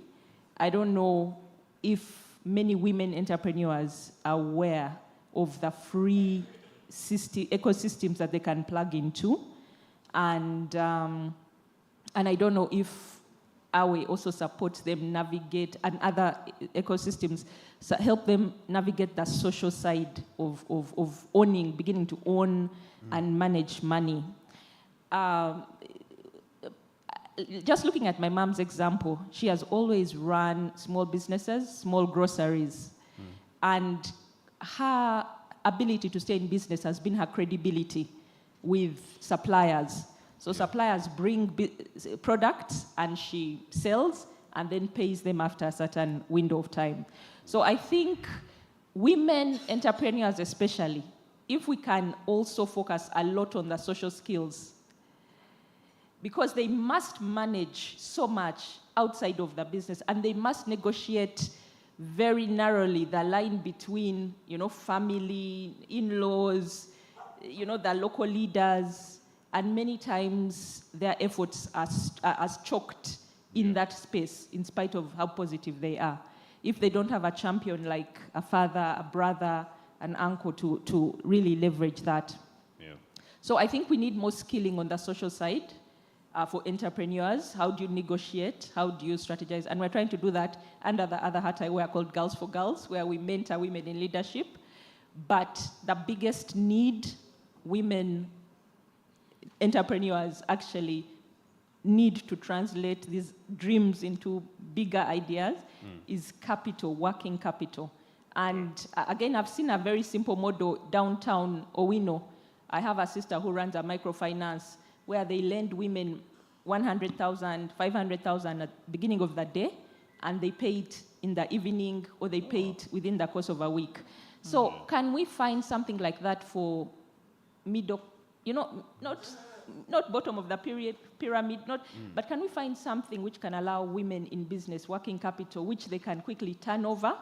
I don't know if many women entrepreneurs are aware of the free ecosystems that they can plug into. And I don't know if our also supports them navigate, and other ecosystems help them navigate the social side of owning, beginning to own and manage money. Just looking at my mom's example, she has always run small businesses, small groceries. And her ability to stay in business has been her credibility with suppliers. So suppliers bring products and she sells and then pays them after a certain window of time. So I think women entrepreneurs especially, if we can also focus a lot on the social skills, because they must manage so much outside of the business, and they must negotiate very narrowly the line between, family, in-laws, the local leaders, and many times their efforts are choked in that space, in spite of how positive they are. If they don't have a champion like a father, a brother, an uncle to really leverage that. Yeah. So I think we need more skilling on the social side. For entrepreneurs, how do you negotiate? How do you strategize? And we're trying to do that under the other hat I wear called Girls for Girls, where we mentor women in leadership. But the biggest need women entrepreneurs actually need to translate these dreams into bigger ideas is capital, working capital. And again, I've seen a very simple model downtown Owino. I have a sister who runs a microfinance where they lend women 100,000, 500,000 at the beginning of the day, and they pay it in the evening, or they pay it within the course of a week. So can we find something like that for middle, not bottom of the pyramid, but can we find something which can allow women in business working capital, which they can quickly turn over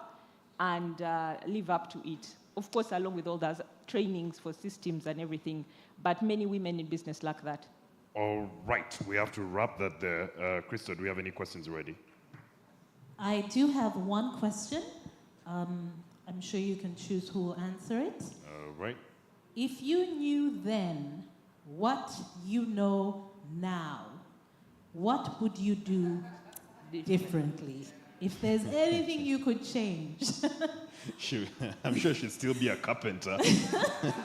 and live up to it? Of course, along with all those trainings for systems and everything, but many women in business lack that. All right, we have to wrap that there. Crystal, do we have any questions already? I do have one question. I'm sure you can choose who will answer it. All right. If you knew then what you know now, what would you do differently? If there's anything you could change. I'm sure she'd still be a carpenter.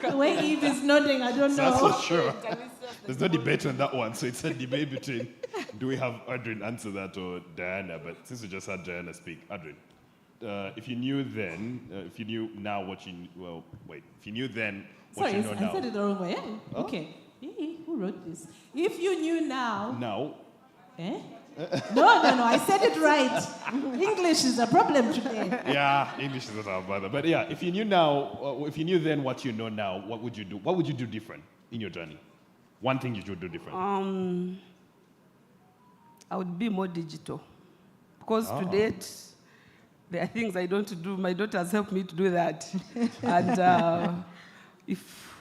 The way Eve is nodding, I don't know. That's for sure. There's no debate on that one, so it's a debate between do we have Adrian answer that or Diana? But since we just had Diana speak, Adrian, if you knew then, if you knew now what you if you knew then what you know now. Sorry, I said it the wrong way. Oh? Okay. Who wrote this? If you knew now. Now. Eh? No, I said it right. English is a problem today. Yeah, English is not our brother. But yeah, if you knew now, if you knew then what you know now, what would you do? What would you do different in your journey? One thing you should do different. I would be more digital. Because to date, there are things I don't do. My daughter has helped me to do that. And if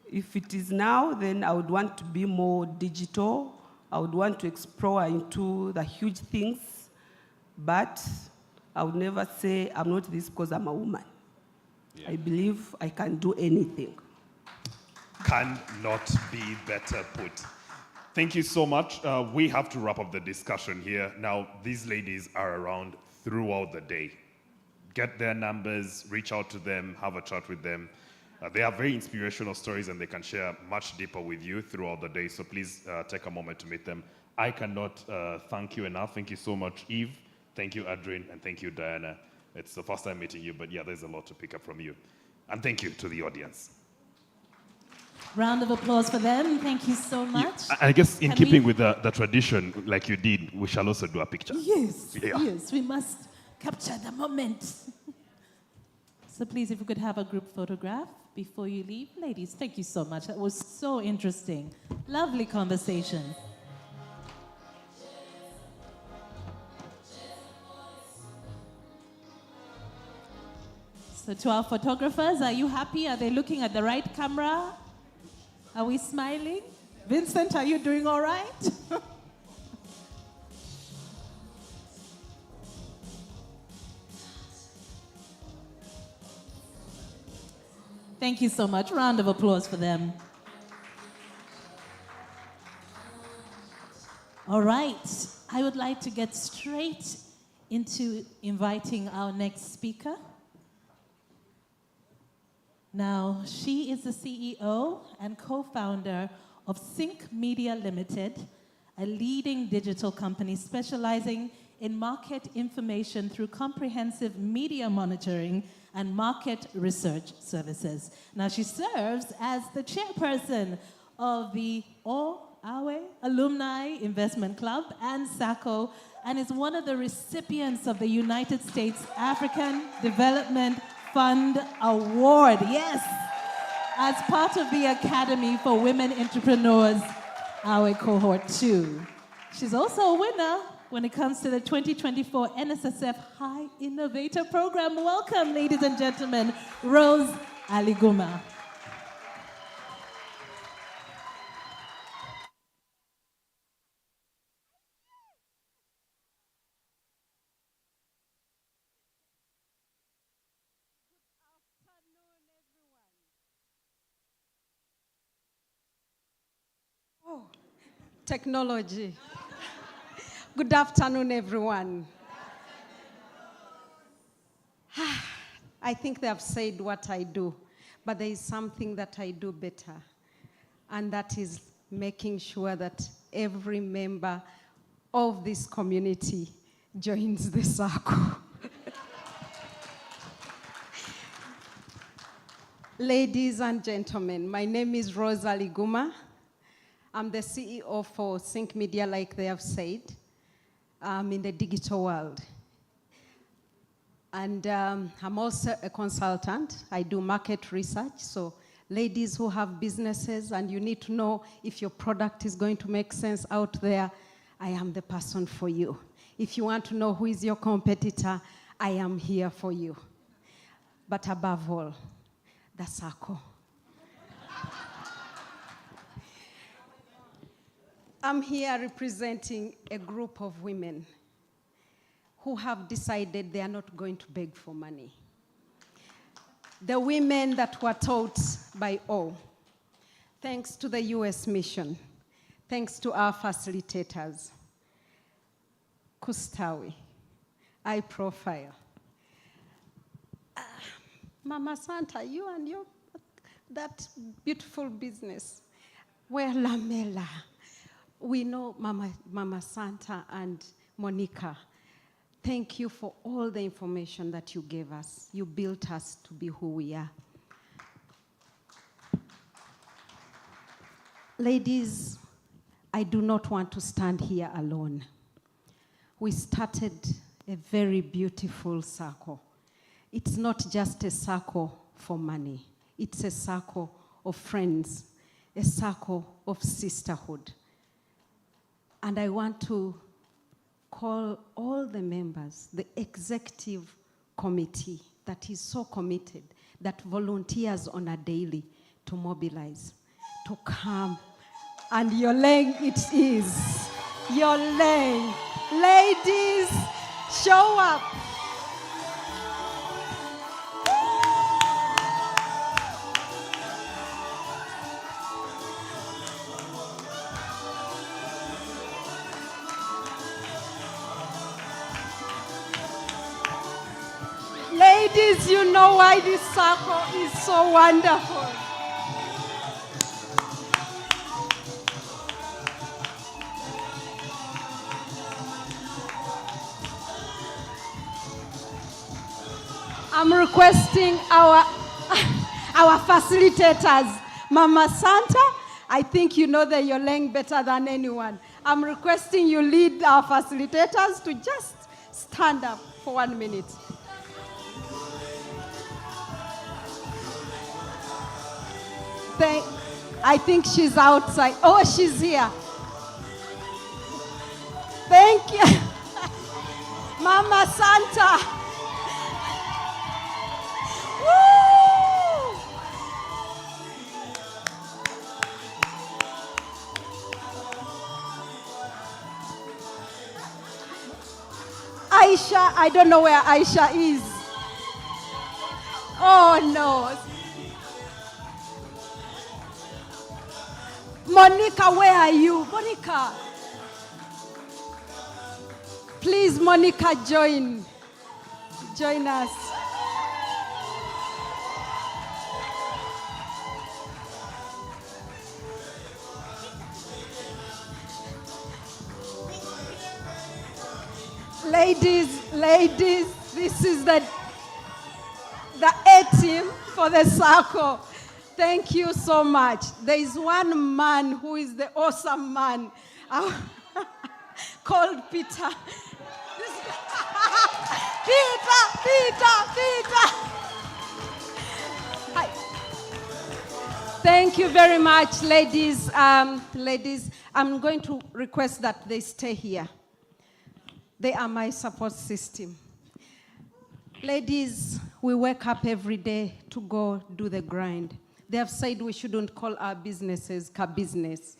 it is now, then I would want to be more digital. I would want to explore into the huge things, but I would never say I'm not this because I'm a woman. Yeah. I believe I can do anything. Cannot be better put. Thank you so much. We have to wrap up the discussion here. Now, these ladies are around throughout the day. Get their numbers, reach out to them, have a chat with them. They have very inspirational stories and they can share much deeper with you throughout the day. So please take a moment to meet them. I cannot thank you enough. Thank you so much, Eve. Thank you, Adrian. And thank you, Diana. It's the first time meeting you, but yeah, there's a lot to pick up from you. And thank you to the audience. Round of applause for them. Thank you so much. Yeah, I guess in keeping with the tradition, like you did, we shall also do a picture. Yes, yes, we must capture the moment. So please, if we could have a group photograph before you leave. Ladies, thank you so much. That was so interesting. Lovely conversation. So to our photographers, are you happy? Are they looking at the right camera? Are we smiling? Vincent, are you doing all right? Thank you so much. Round of applause for them. All right. I would like to get straight into inviting our next speaker. Now, she is the CEO and co-founder of Sync Media Limited, a leading digital company specializing in market information through comprehensive media monitoring and market research services. Now, she serves as the chairperson of the Alumnae Alumni Investment Club and SACCO, and is one of the recipients of the United States African Development Fund Award. Yes, as part of the Academy for Women Entrepreneurs, our cohort 2. She's also a winner when it comes to the 2024 NSSF High Innovator Program. Welcome, ladies and gentlemen, Rose Aliguma. Technology. Good afternoon, everyone. I think they have said what I do, but there is something that I do better, and that is making sure that every member of this community joins the circle. Ladies and gentlemen, my name is Rose Aliguma. I'm the CEO for Sync Media, like they have said. in the digital world. And I'm also a consultant. I do market research. So ladies who have businesses and you need to know if your product is going to make sense out there, I am the person for you. If you want to know who is your competitor, I am here for you. But above all, the circle. I'm here representing a group of women who have decided they are not going to beg for money. The women that were taught by all, thanks to the US mission, thanks to our facilitators, Kustawi, iProfile. Mama Santa, you and that beautiful business. Where Lamela. We know Mama Santa and Monica. Thank you for all the information that you gave us. You built us to be who we are. Ladies, I do not want to stand here alone. We started a very beautiful circle. It's not just a circle for money. It's a circle of friends, a circle of sisterhood. And I want to call all the members, the executive committee that is so committed, that volunteers on a daily to mobilize, to come. And your lane it is. Your lane. Ladies, show up. Ladies, you know why this circle is so wonderful. I'm requesting our facilitators, Mama Santa, I think you know the Yoleng better than anyone. I'm requesting you lead our facilitators to just stand up for 1 minute. I think she's outside. Oh, she's here. Thank you. Mama Santa. Woo! Aisha, I don't know where Aisha is. Oh, no. Monica, where are you? Monica. Please, Monica, join us. Ladies, this is the A team for the circle. Thank you so much. There is one man who is the awesome man called Peter. Peter. Hi. Thank you very much, ladies. Ladies, I'm going to request that they stay here. They are my support system. Ladies, we wake up every day to go do the grind. They have said we shouldn't call our businesses car business.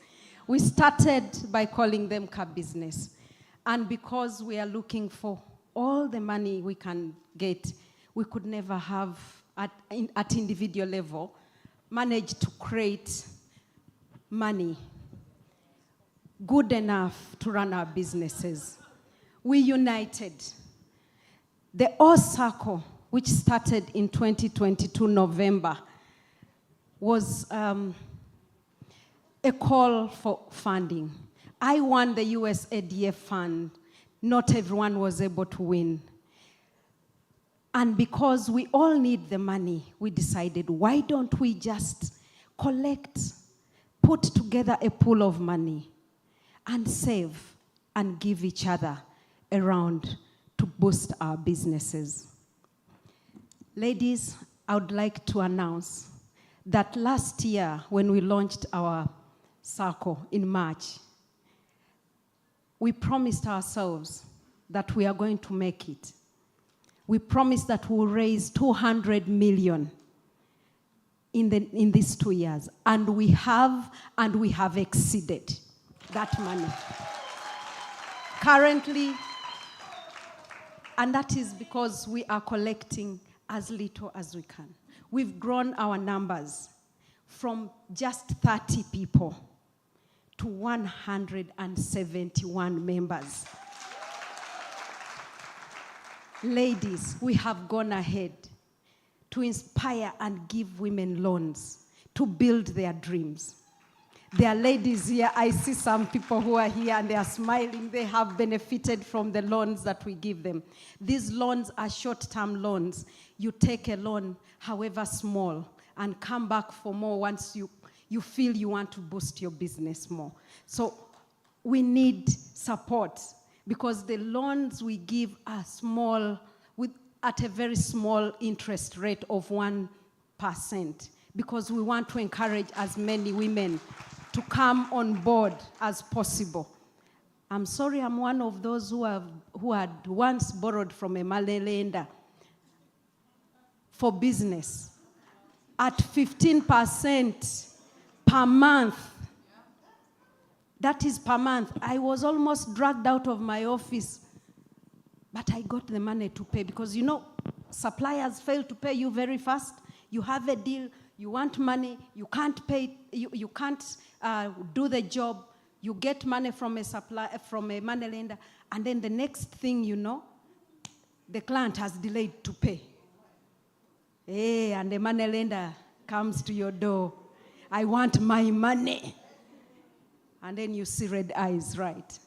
We started by calling them car business. And because we are looking for all the money we can get, we could never have, at individual level, managed to create money good enough to run our businesses. We united. The O Circle, which started in 2022 November, was a call for funding. I won the USAID fund. Not everyone was able to win. And because we all need the money, we decided, why don't we just put together a pool of money and save and give each other around to boost our businesses. Ladies, I would like to announce that last year when we launched our circle in March, we promised ourselves that we are going to make it. We promised that we'll raise 200 million in these 2 years, and we have exceeded that money. Currently, and that is because we are collecting as little as we can. We've grown our numbers from just 30 people to 171 members. Ladies, we have gone ahead to inspire and give women loans to build their dreams. There are ladies here, I see some people who are here and they are smiling. They have benefited from the loans that we give them. These loans are short-term loans. You take a loan, however small, and come back for more once you feel you want to boost your business more. So we need support because the loans we give are small, at a very small interest rate of 1%, because we want to encourage as many women to come on board as possible. I'm sorry, I'm one of those who had once borrowed from a money lender for business at 15% per month. That is per month. I was almost dragged out of my office, but I got the money to pay because, you know, suppliers fail to pay you very fast. You have a deal, you want money, you can't pay, you can't do the job. You get money from a money lender, and then the next thing you know, the client has delayed to pay. Hey, and the money lender comes to your door. I want my money. And then you see red eyes, right?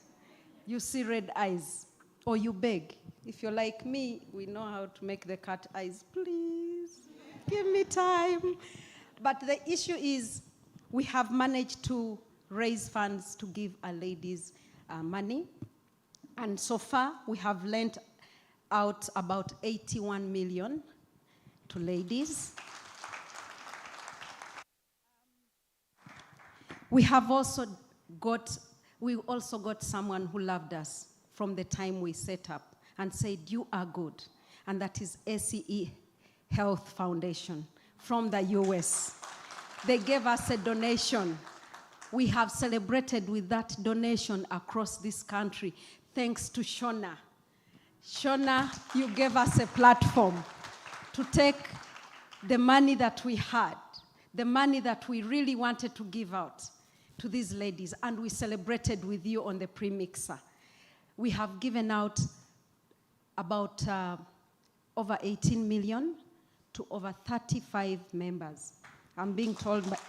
You see red eyes, or you beg. If you're like me, we know how to make the cat eyes. Please, give me time. But the issue is, we have managed to raise funds to give our ladies money. And so far, we have lent out about 81 million to ladies. We also got someone who loved us from the time we set up and said, you are good. And that is ACE Health Foundation from the US. They gave us a donation. We have celebrated with that donation across this country, thanks to Shona. Shona, you gave us a platform to take the money that we had, the money that we really wanted to give out to these ladies, and we celebrated with you on the premixer. We have given out about over 18 million to over 35 members. I'm being told, but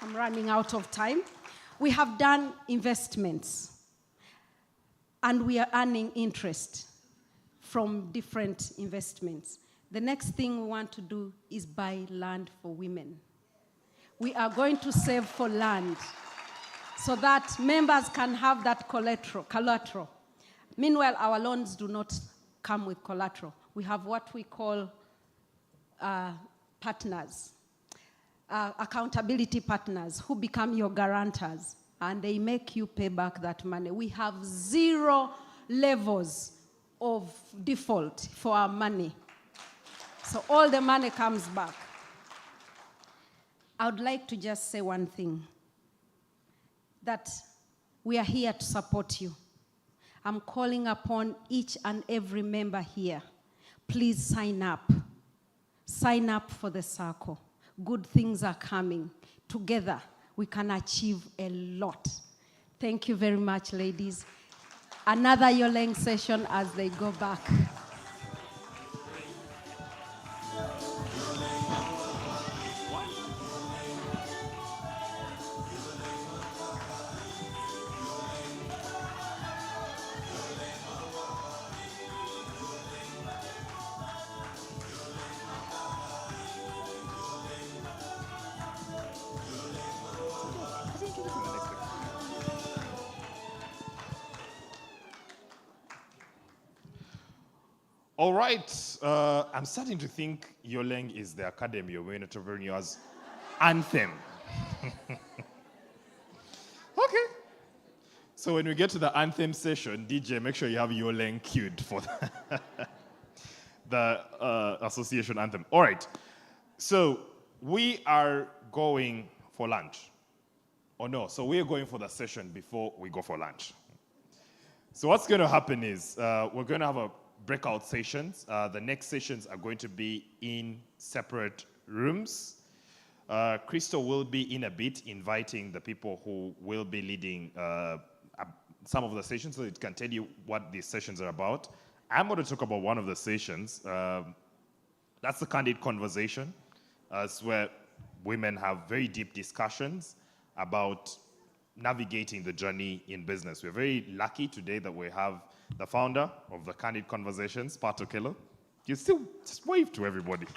I'm running out of time. We have done investments, and we are earning interest from different investments. The next thing we want to do is buy land for women. We are going to save for land so that members can have that collateral. Meanwhile, our loans do not come with collateral. We have what we call partners, accountability partners, who become your guarantors, and they make you pay back that money. We have 0 levels of default for our money. So all the money comes back. I would like to just say one thing, that we are here to support you. I'm calling upon each and every member here. Please sign up. Sign up for the circle. Good things are coming. Together, we can achieve a lot. Thank you very much, ladies. Another Yoleng session as they go back. All right. I'm starting to think Yoleng is the Academy of Women Entrepreneurs anthem. Okay. So when we get to the anthem session, DJ, make sure you have Yoleng queued for the association anthem. All right. So we are going for lunch. Oh no, so we're going for the session before we go for lunch. So what's going to happen is we're going to have a breakout sessions. The next sessions are going to be in separate rooms. Crystal will be in a bit inviting the people who will be leading some of the sessions so it can tell you what these sessions are about. I'm going to talk about one of the sessions. That's the candid conversation. It's where women have very deep discussions about navigating the journey in business. We're very lucky today that we have the founder of the Candid Conversations, Pat Okello. You still just wave to everybody.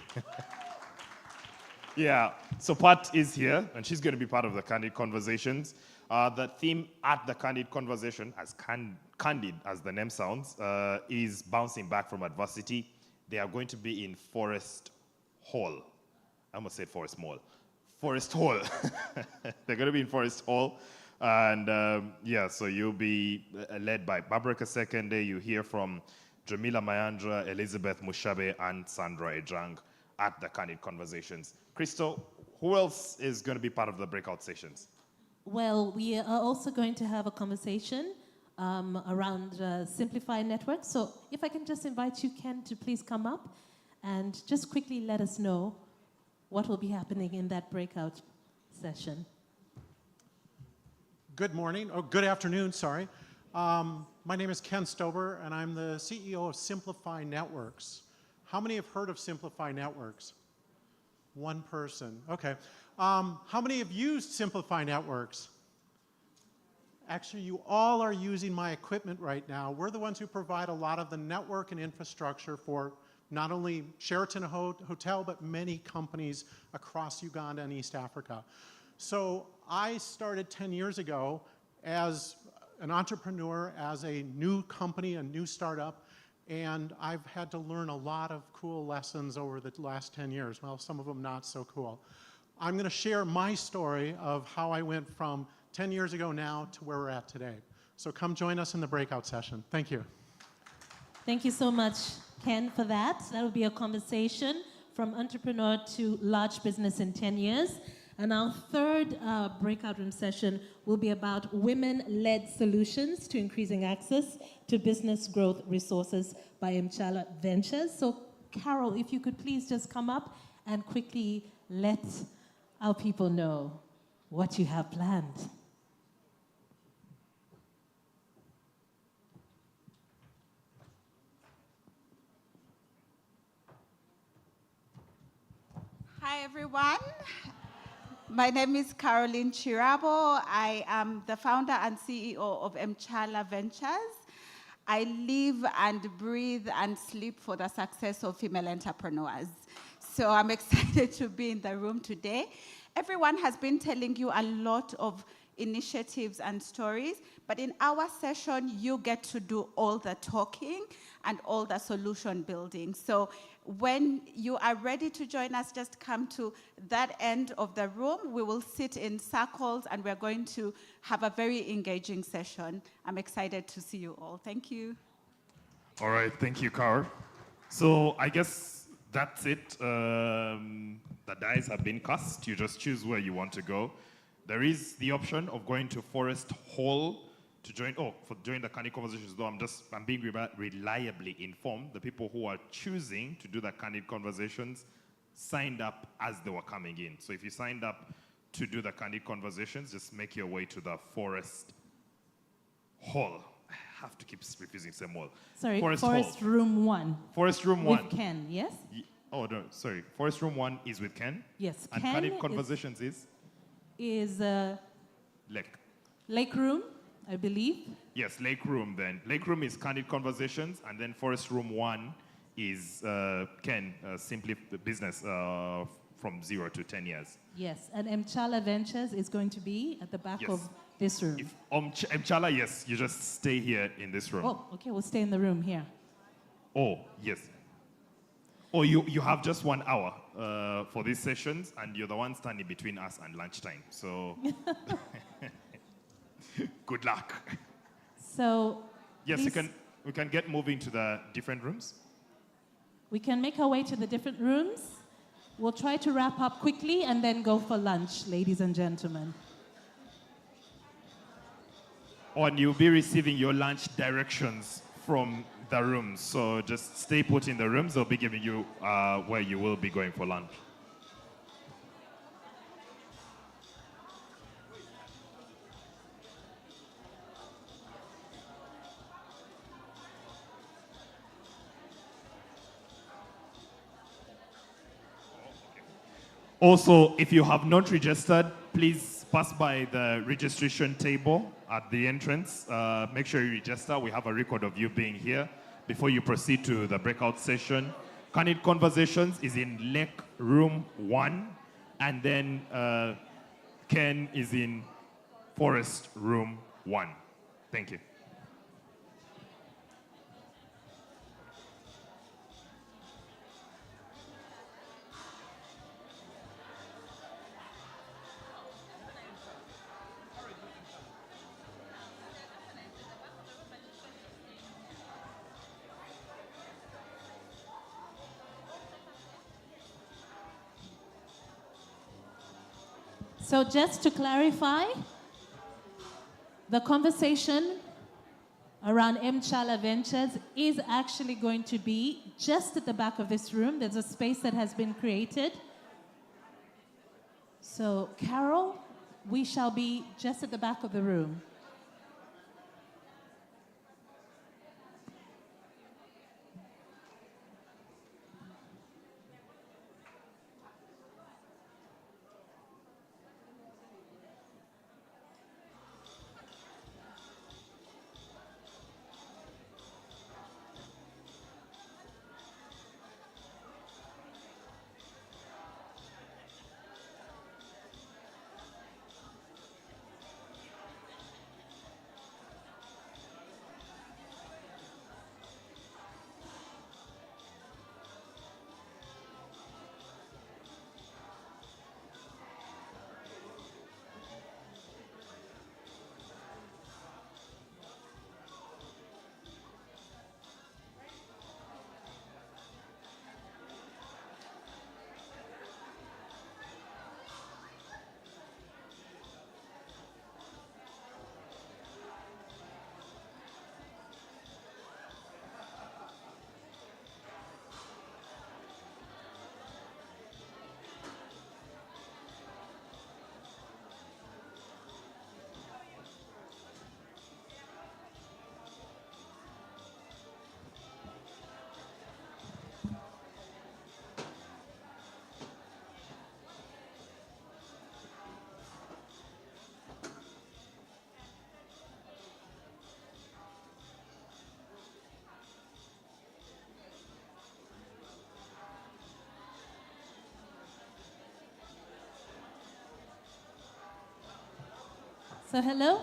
Yeah, so Pat is here, and she's going to be part of the Candid Conversations. The theme at the Candid Conversation, as candid as the name sounds, is bouncing back from adversity. They are going to be in Forest Hall. I almost said Forest Mall. Forest Hall. They're going to be in Forest Hall. And yeah, so you'll be led by Barbara Kasekende. You hear from Jamila Mayandra, Elizabeth Mushabe, and Sandra Ejang at the Candid Conversations. Crystal, who else is going to be part of the breakout sessions? Well, we are also going to have a conversation around Simplify Network. So if I can just invite you, Ken, to please come up and just quickly let us know what will be happening in that breakout session. Good morning, or good afternoon, sorry. My name is Ken Stober, and I'm the CEO of Simplify Networks. How many have heard of Simplify Networks? One person, okay. How many have used Simplify Networks? Actually, you all are using my equipment right now. We're the ones who provide a lot of the network and infrastructure for not only Sheraton Hotel, but many companies across Uganda and East Africa. So I started 10 years ago as an entrepreneur, as a new company, a new startup, and I've had to learn a lot of cool lessons over the last 10 years. Well, some of them not so cool. I'm going to share my story of how I went from 10 years ago now to where we're at today. So come join us in the breakout session. Thank you. Thank you so much, Ken, for that. That will be a conversation from entrepreneur to large business in 10 years. And our third breakout room session will be about women-led solutions to increasing access to business growth resources by Mchala Ventures. So, Carol, if you could please just come up and quickly let our people know what you have planned. Hi, everyone. My name is Caroline Chirabo. I am the founder and CEO of Mchala Ventures. I live and breathe and sleep for the success of female entrepreneurs. So I'm excited to be in the room today. Everyone has been telling you a lot of initiatives and stories, but in our session, you get to do all the talking and all the solution building. So when you are ready to join us, just come to that end of the room. We will sit in circles, and we're going to have a very engaging session. I'm excited to see you all. Thank you. All right, thank you, Carl. So I guess that's it. The dice have been cast. You just choose where you want to go. There is the option of going to Forest Hall to join, join the Candid Conversations, though I'm being reliably informed. The people who are choosing to do the Candid Conversations signed up as they were coming in. So if you signed up to do the Candid Conversations, just make your way to the Forest Hall. I have to keep refusing to say mall. Sorry, Forest Room 1. Forest Room 1. With Ken, yes? Oh, no, sorry. Forest Room 1 is with Ken? Yes, and Ken Candid Conversations is Lake Room, I believe. Yes, Lake Room then. Lake Room is Candid Conversations, and then Forest Room 1 is Ken, simply business from 0 to 10 years. Yes, and Mchala Ventures is going to be at the back of this room. Mchala, yes, you just stay here in this room. Oh, okay, we'll stay in the room here. Oh, yes. Oh, you have just 1 hour for these sessions, and you're the one standing between us and lunchtime. So, good luck. So, Yes, please, we can get moving to the different rooms. we can make our way to the different rooms. We'll try to wrap up quickly and then go for lunch, ladies and gentlemen. Oh, and you'll be receiving your lunch directions from the rooms. So just stay put in the rooms. They'll be giving you where you will be going for lunch. Also, if you have not registered, please pass by the registration table at the entrance. Make sure you register. We have a record of you being here before you proceed to the breakout session. Candid Conversations is in Lake Room 1, and then Ken is in Forest Room 1. Thank you. So just to clarify, the conversation around Mchala Ventures is actually going to be just at the back of this room. There's a space that has been created. So Carol, we shall be just at the back of the room. So hello.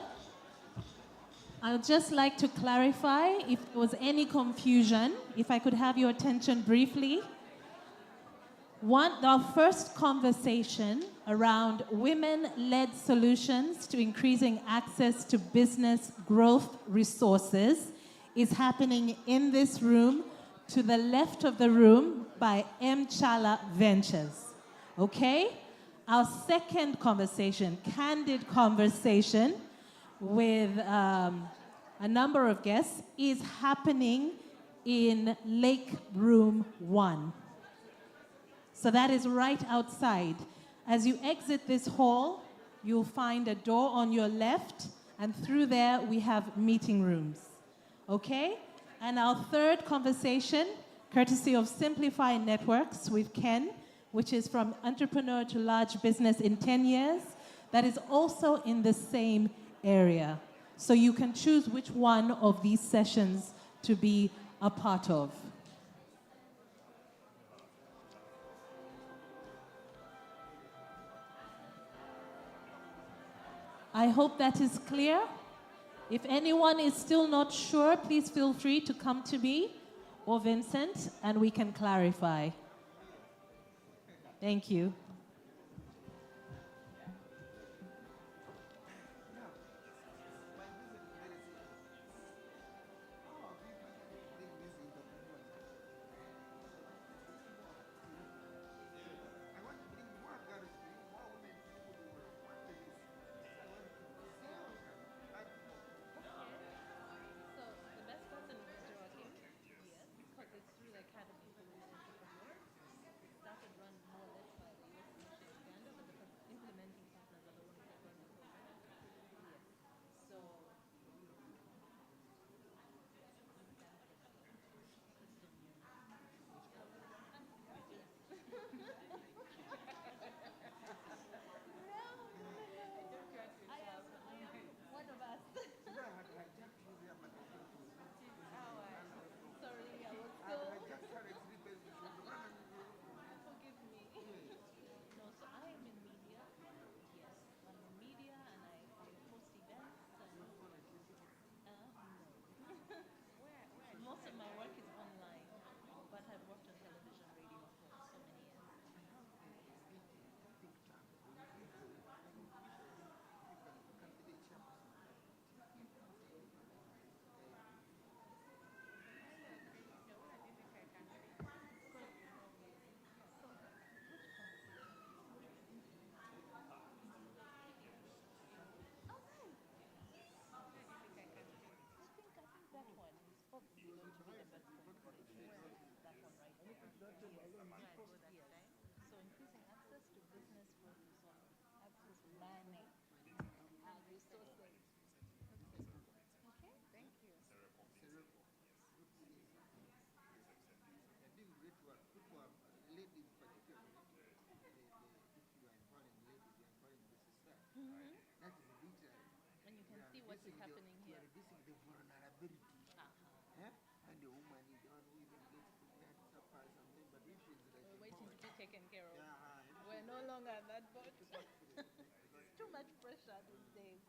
I would just like to clarify if there was any confusion, if I could have your attention briefly. Our first conversation around women-led solutions to increasing access to business growth resources is happening in this room to the left of the room by Mchala Ventures. Okay? Our second conversation, candid conversation with a number of guests, is happening in Lake Room 1. So that is right outside. As you exit this hall, you'll find a door on your left, and through there we have meeting rooms. Okay? And our third conversation, courtesy of Simplify Networks with Ken, which is from entrepreneur to large business in 10 years, that is also in the same area. So you can choose which one of these sessions to be a part of. I hope that is clear. If anyone is still not sure, please feel free to come to me, or Vincent, and we can clarify. Thank you. Taken care of. We're no longer at that boat. It's too much pressure these days.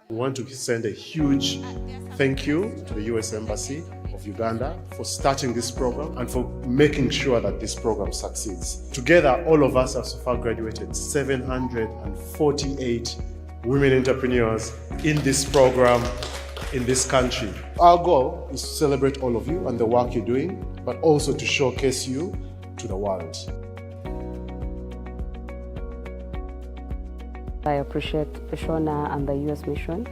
We want to send a huge thank you to the U.S. Embassy of Uganda for starting this program and for making sure that this program succeeds. Together, all of us have so far graduated 748 women entrepreneurs in this program in this country. Our goal is to celebrate all of you and the work you're doing, but also to showcase you to the world. I appreciate Shona and the U.S. Mission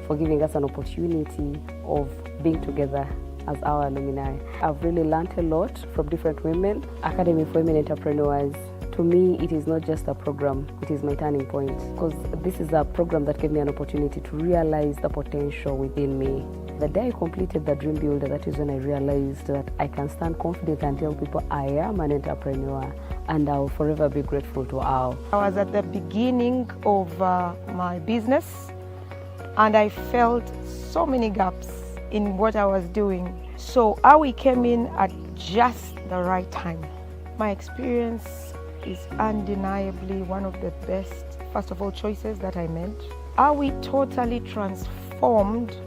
for giving us an opportunity of being together as our alumni. I've really learned a lot from different women, Academy for Women Entrepreneurs. To me, it is not just a program, it is my turning point, because this is a program that gave me an opportunity to realize the potential within me. The day I completed the Dream Builder, that is when I realized that I can stand confident and tell people I am an entrepreneur, and I will forever be grateful to all. I was at the beginning of my business, and I felt so many gaps in what I was doing. So Awi came in at just the right time. My experience is undeniably one of the best, first of all, choices that I made. Awi totally transformed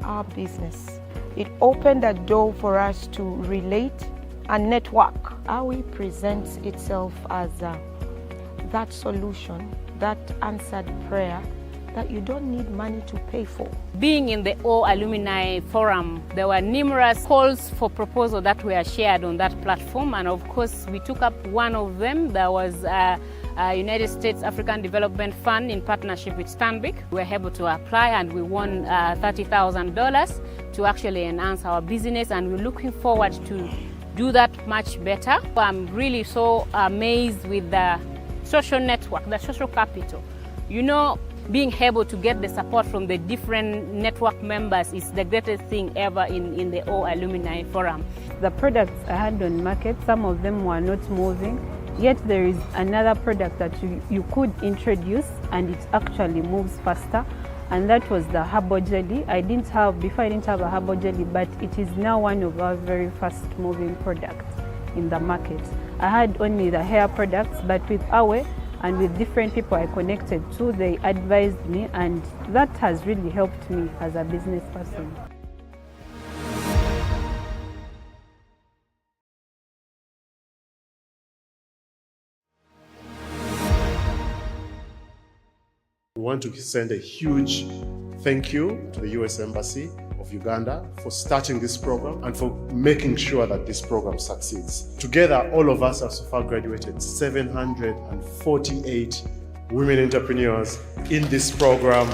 our business. It opened a door for us to relate and network. Awi presents itself as that solution, that answered prayer that you don't need money to pay for. Being in the Alumni forum, there were numerous calls for proposal that were shared on that platform, and of course we took up one of them. There was United States African Development Fund in partnership with Stanbic. We were able to apply and we won $30,000 to actually enhance our business, and we're looking forward to do that much better. I'm really so amazed with the social network, the social capital. You know, being able to get the support from the different network members is the greatest thing ever in the Alumni forum. The products I had on market, some of them were not moving, yet there is another product that you could introduce and it actually moves faster, and that was the herbal jelly. Before I didn't have a herbal jelly, but it is now one of our very fast moving products in the market. I had only the hair products, but with Awe and with different people I connected to, they advised me, and that has really helped me as a business person. We want to send a huge thank you to the US Embassy of Uganda for starting this program and for making sure that this program succeeds. Together, all of us have so far graduated 748 women entrepreneurs in this program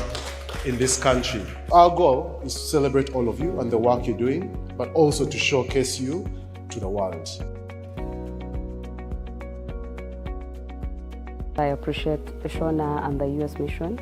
in this country. Our goal is to celebrate all of you and the work you're doing, but also to showcase you to the world. I appreciate Shona and the US Mission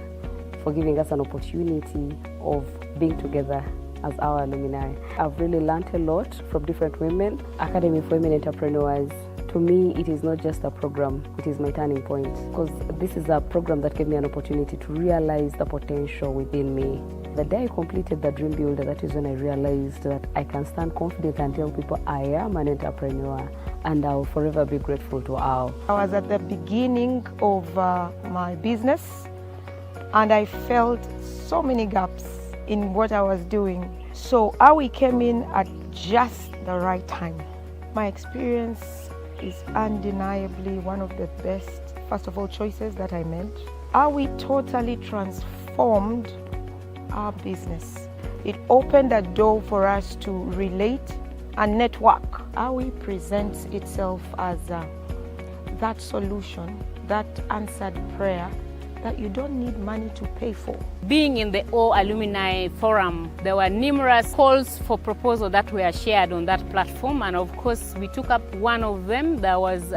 for giving us an opportunity of being together as our alumni. I've really learned a lot from different women. Academy for Women Entrepreneurs, to me, it is not just a program, it is my turning point. Because this is a program that gave me an opportunity to realize the potential within me. The day I completed the Dream Builder, that is when I realized that I can stand confident and tell people I am an entrepreneur, and I will forever be grateful to all. I was at the beginning of my business, and I felt so many gaps in what I was doing. So Awi came in at just the right time. My experience is undeniably one of the best, first of all, choices that I made. Awi totally transformed our business. It opened a door for us to relate and network. Awi presents itself as that solution, that answered prayer that you don't need money to pay for. Being in the Alumni forum, there were numerous calls for proposal that were shared on that platform, and of course we took up one of them. There was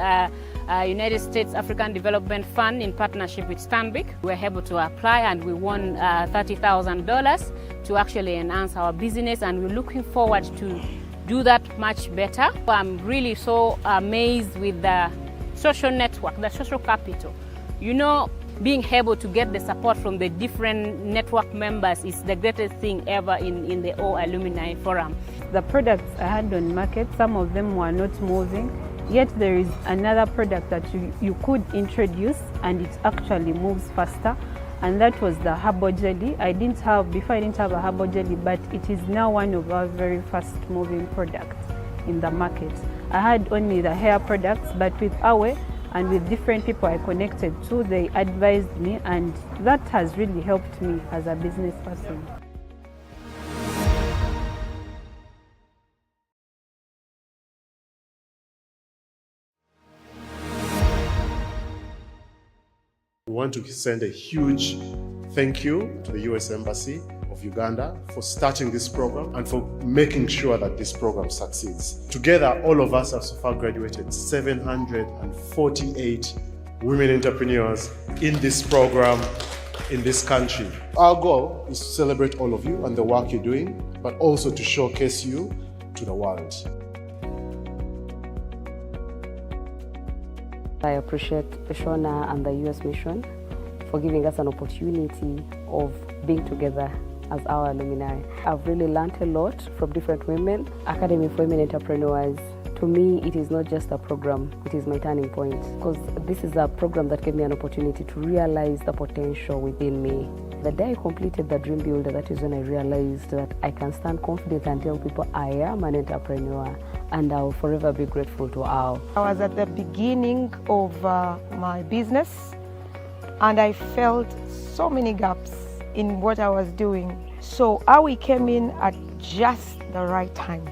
United States African Development Fund in partnership with Stanbic. We were able to apply and we won $30,000 to actually enhance our business, and we're looking forward to do that much better. I'm really so amazed with the social network, the social capital. You know, being able to get the support from the different network members is the greatest thing ever in the Alumni forum. The products I had on market, some of them were not moving, yet there is another product that you could introduce and it actually moves faster, and that was the herbal jelly. Before I didn't have a herbal jelly, but it is now one of our very fast moving products in the market. I had only the hair products, but with Awe and with different people I connected to, they advised me, and that has really helped me as a business person. We want to send a huge thank you to the US Embassy of Uganda for starting this program and for making sure that this program succeeds. Together, all of us have so far graduated 748 women entrepreneurs in this program in this country. Our goal is to celebrate all of you and the work you're doing, but also to showcase you to the world. I appreciate Shona and the US Mission for giving us an opportunity of being together as our alumni. I've really learned a lot from different women. Academy for Women Entrepreneurs, to me, it is not just a program, it is my turning point. Because this is a program that gave me an opportunity to realize the potential within me. The day I completed the Dream Builder, that is when I realized that I can stand confident and tell people I am an entrepreneur, and I will forever be grateful to all. I was at the beginning of my business, and I felt so many gaps in what I was doing. So Awi came in at just the right time.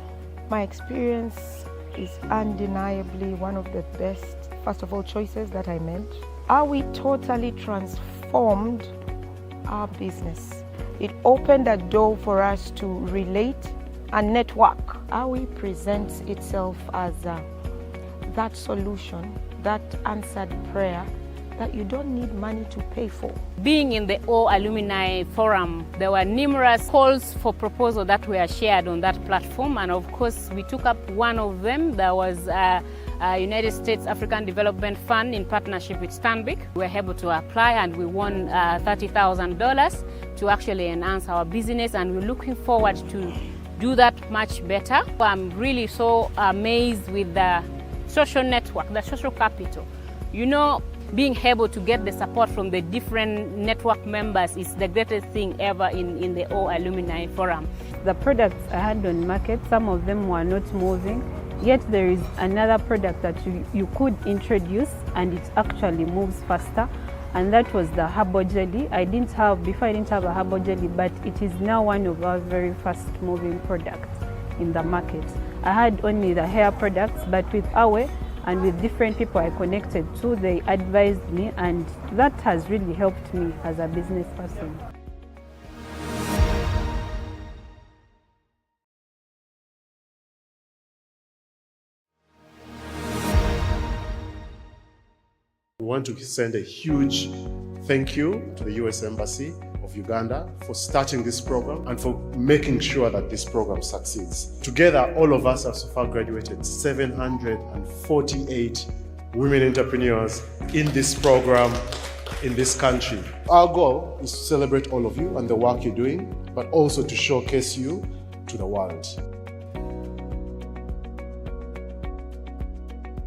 My experience is undeniably one of the best, first of all, choices that I made. Awi totally transformed our business. It opened a door for us to relate and network. Awi presents itself as that solution, that answered prayer that you don't need money to pay for. Being in the Alumni forum, there were numerous calls for proposal that were shared on that platform, and of course we took up one of them. There was United States African Development Fund in partnership with Stanbic. We were able to apply and we won $30,000 to actually enhance our business, and we're looking forward to do that much better. I'm really so amazed with the social network, the social capital. You know, being able to get the support from the different network members is the greatest thing ever in the O Alumni Forum. The products I had on market, some of them were not moving, yet there is another product that you could introduce and it actually moves faster, and that was the herbal jelly. Before I didn't have a herbal jelly, but it is now one of our very fast moving products in the market. I had only the hair products, but with Awe and with different people I connected to, they advised me, and that has really helped me as a business person. We want to send a huge thank you to the US Embassy of Uganda for starting this program and for making sure that this program succeeds. Together, all of us have so far graduated 748 women entrepreneurs in this program in this country. Our goal is to celebrate all of you and the work you're doing, but also to showcase you to the world.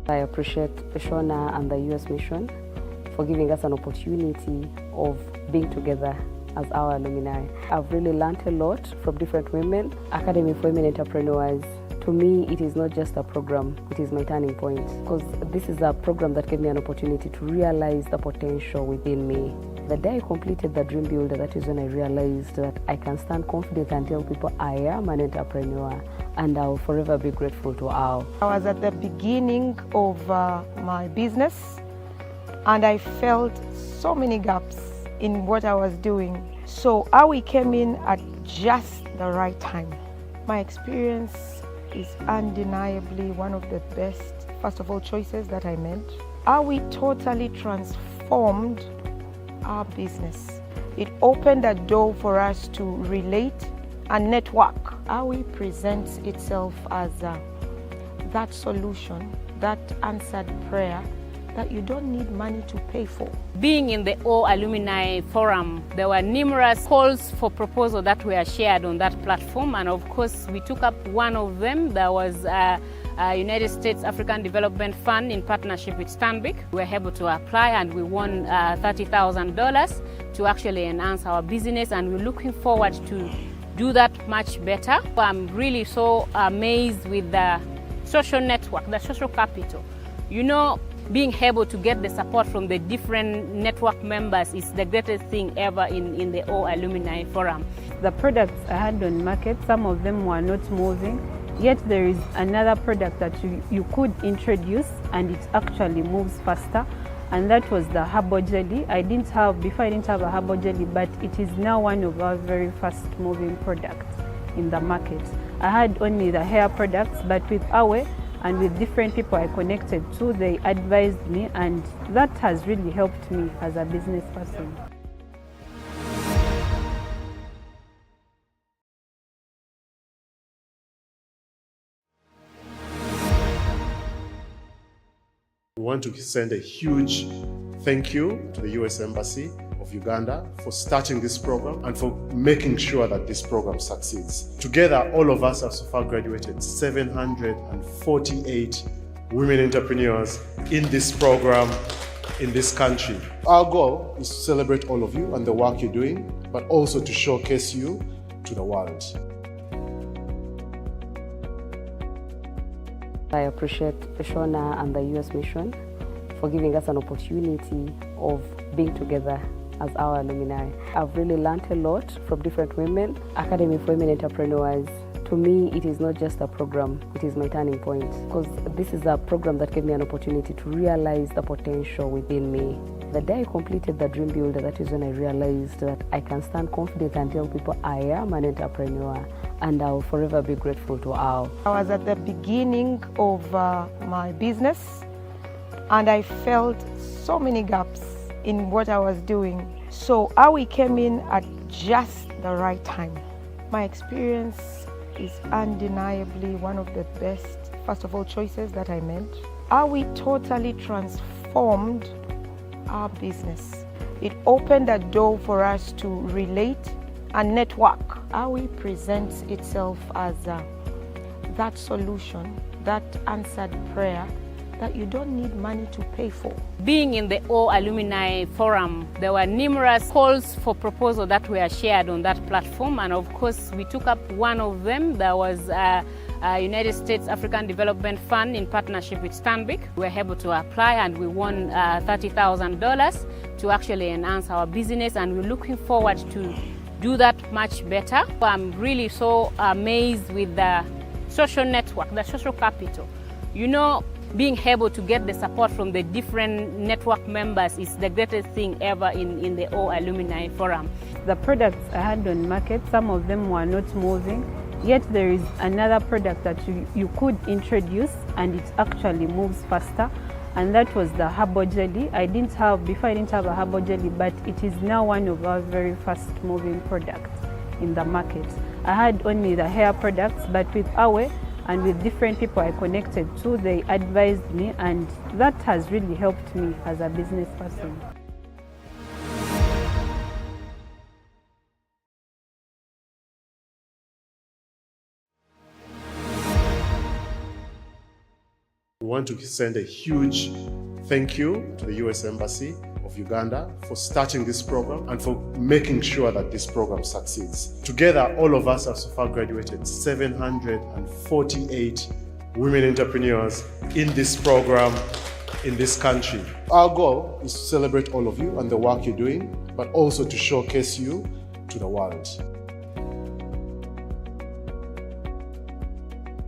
I appreciate Shona and the US Mission for giving us an opportunity of being together as our alumni. I've really learned a lot from different women, Academy for Women Entrepreneurs. To me, it is not just a program, it is my turning point, because this is a program that gave me an opportunity to realize the potential within me. The day I completed the Dream Builder, that is when I realized that I can stand confident and tell people I am an entrepreneur, and I will forever be grateful to all. I was at the beginning of my business, and I felt so many gaps in what I was doing. So Awi came in at just the right time. My experience is undeniably one of the best, first of all, choices that I made. Awi totally transformed our business. It opened a door for us to relate and network. Awi presents itself as that solution, that answered prayer that you don't need money to pay for. Being in the O Alumni Forum, there were numerous calls for proposal that were shared on that platform, and of course we took up one of them. There was a United States African Development Fund in partnership with Stanbic. We were able to apply and we won $30,000 to actually enhance our business, and we're looking forward to do that much better. I'm really so amazed with the social network, the social capital. You know, being able to get the support from the different network members is the greatest thing ever in the O Alumni Forum. The products I had on market, some of them were not moving, yet there is another product that you could introduce and it actually moves faster, and that was the herbal jelly. Before I didn't have a herbal jelly, but it is now one of our very fast moving products in the market. I had only the hair products, but with Awe and with different people I connected to, they advised me, and that has really helped me as a business person. We want to send a huge thank you to the US Embassy of Uganda for starting this program and for making sure that this program succeeds. Together, all of us have so far graduated 748 women entrepreneurs in this program in this country. Our goal is to celebrate all of you and the work you're doing, but also to showcase you to the world. I appreciate Shona and the US Mission for giving us an opportunity of being together as our alumni. I've really learned a lot from different women, Academy for Women Entrepreneurs. To me, it is not just a program, it is my turning point, because this is a program that gave me an opportunity to realize the potential within me. The day I completed the Dream Builder, that is when I realized that I can stand confident and tell people I am an entrepreneur, and I will forever be grateful to all. I was at the beginning of my business, and I felt so many gaps in what I was doing. So Awi came in at just the right time. My experience is undeniably one of the best, first of all, choices that I made. Awi totally transformed our business. It opened a door for us to relate and network. Awi presents itself as that solution, that answered prayer that you don't need money to pay for. Being in the O Alumni Forum, there were numerous calls for proposal that were shared on that platform, and of course we took up one of them. There was a United States African Development Fund in partnership with Stanbic. We were able to apply and we won $30,000 to actually enhance our business, and we're looking forward to do that much better. I'm really so amazed with the social network, the social capital. You know, being able to get the support from the different network members is the greatest thing ever in the O Alumni Forum. The products I had on market, some of them were not moving, yet there is another product that you could introduce and it actually moves faster, and that was the herbal jelly. Before I didn't have a herbal jelly, but it is now one of our very fast moving products in the market. I had only the hair products, but with Awe and with different people I connected to, they advised me, and that has really helped me as a business person. We want to send a huge thank you to the US Embassy of Uganda for starting this program and for making sure that this program succeeds. Together, all of us have so far graduated 748 women entrepreneurs in this program in this country. Our goal is to celebrate all of you and the work you're doing, but also to showcase you to the world.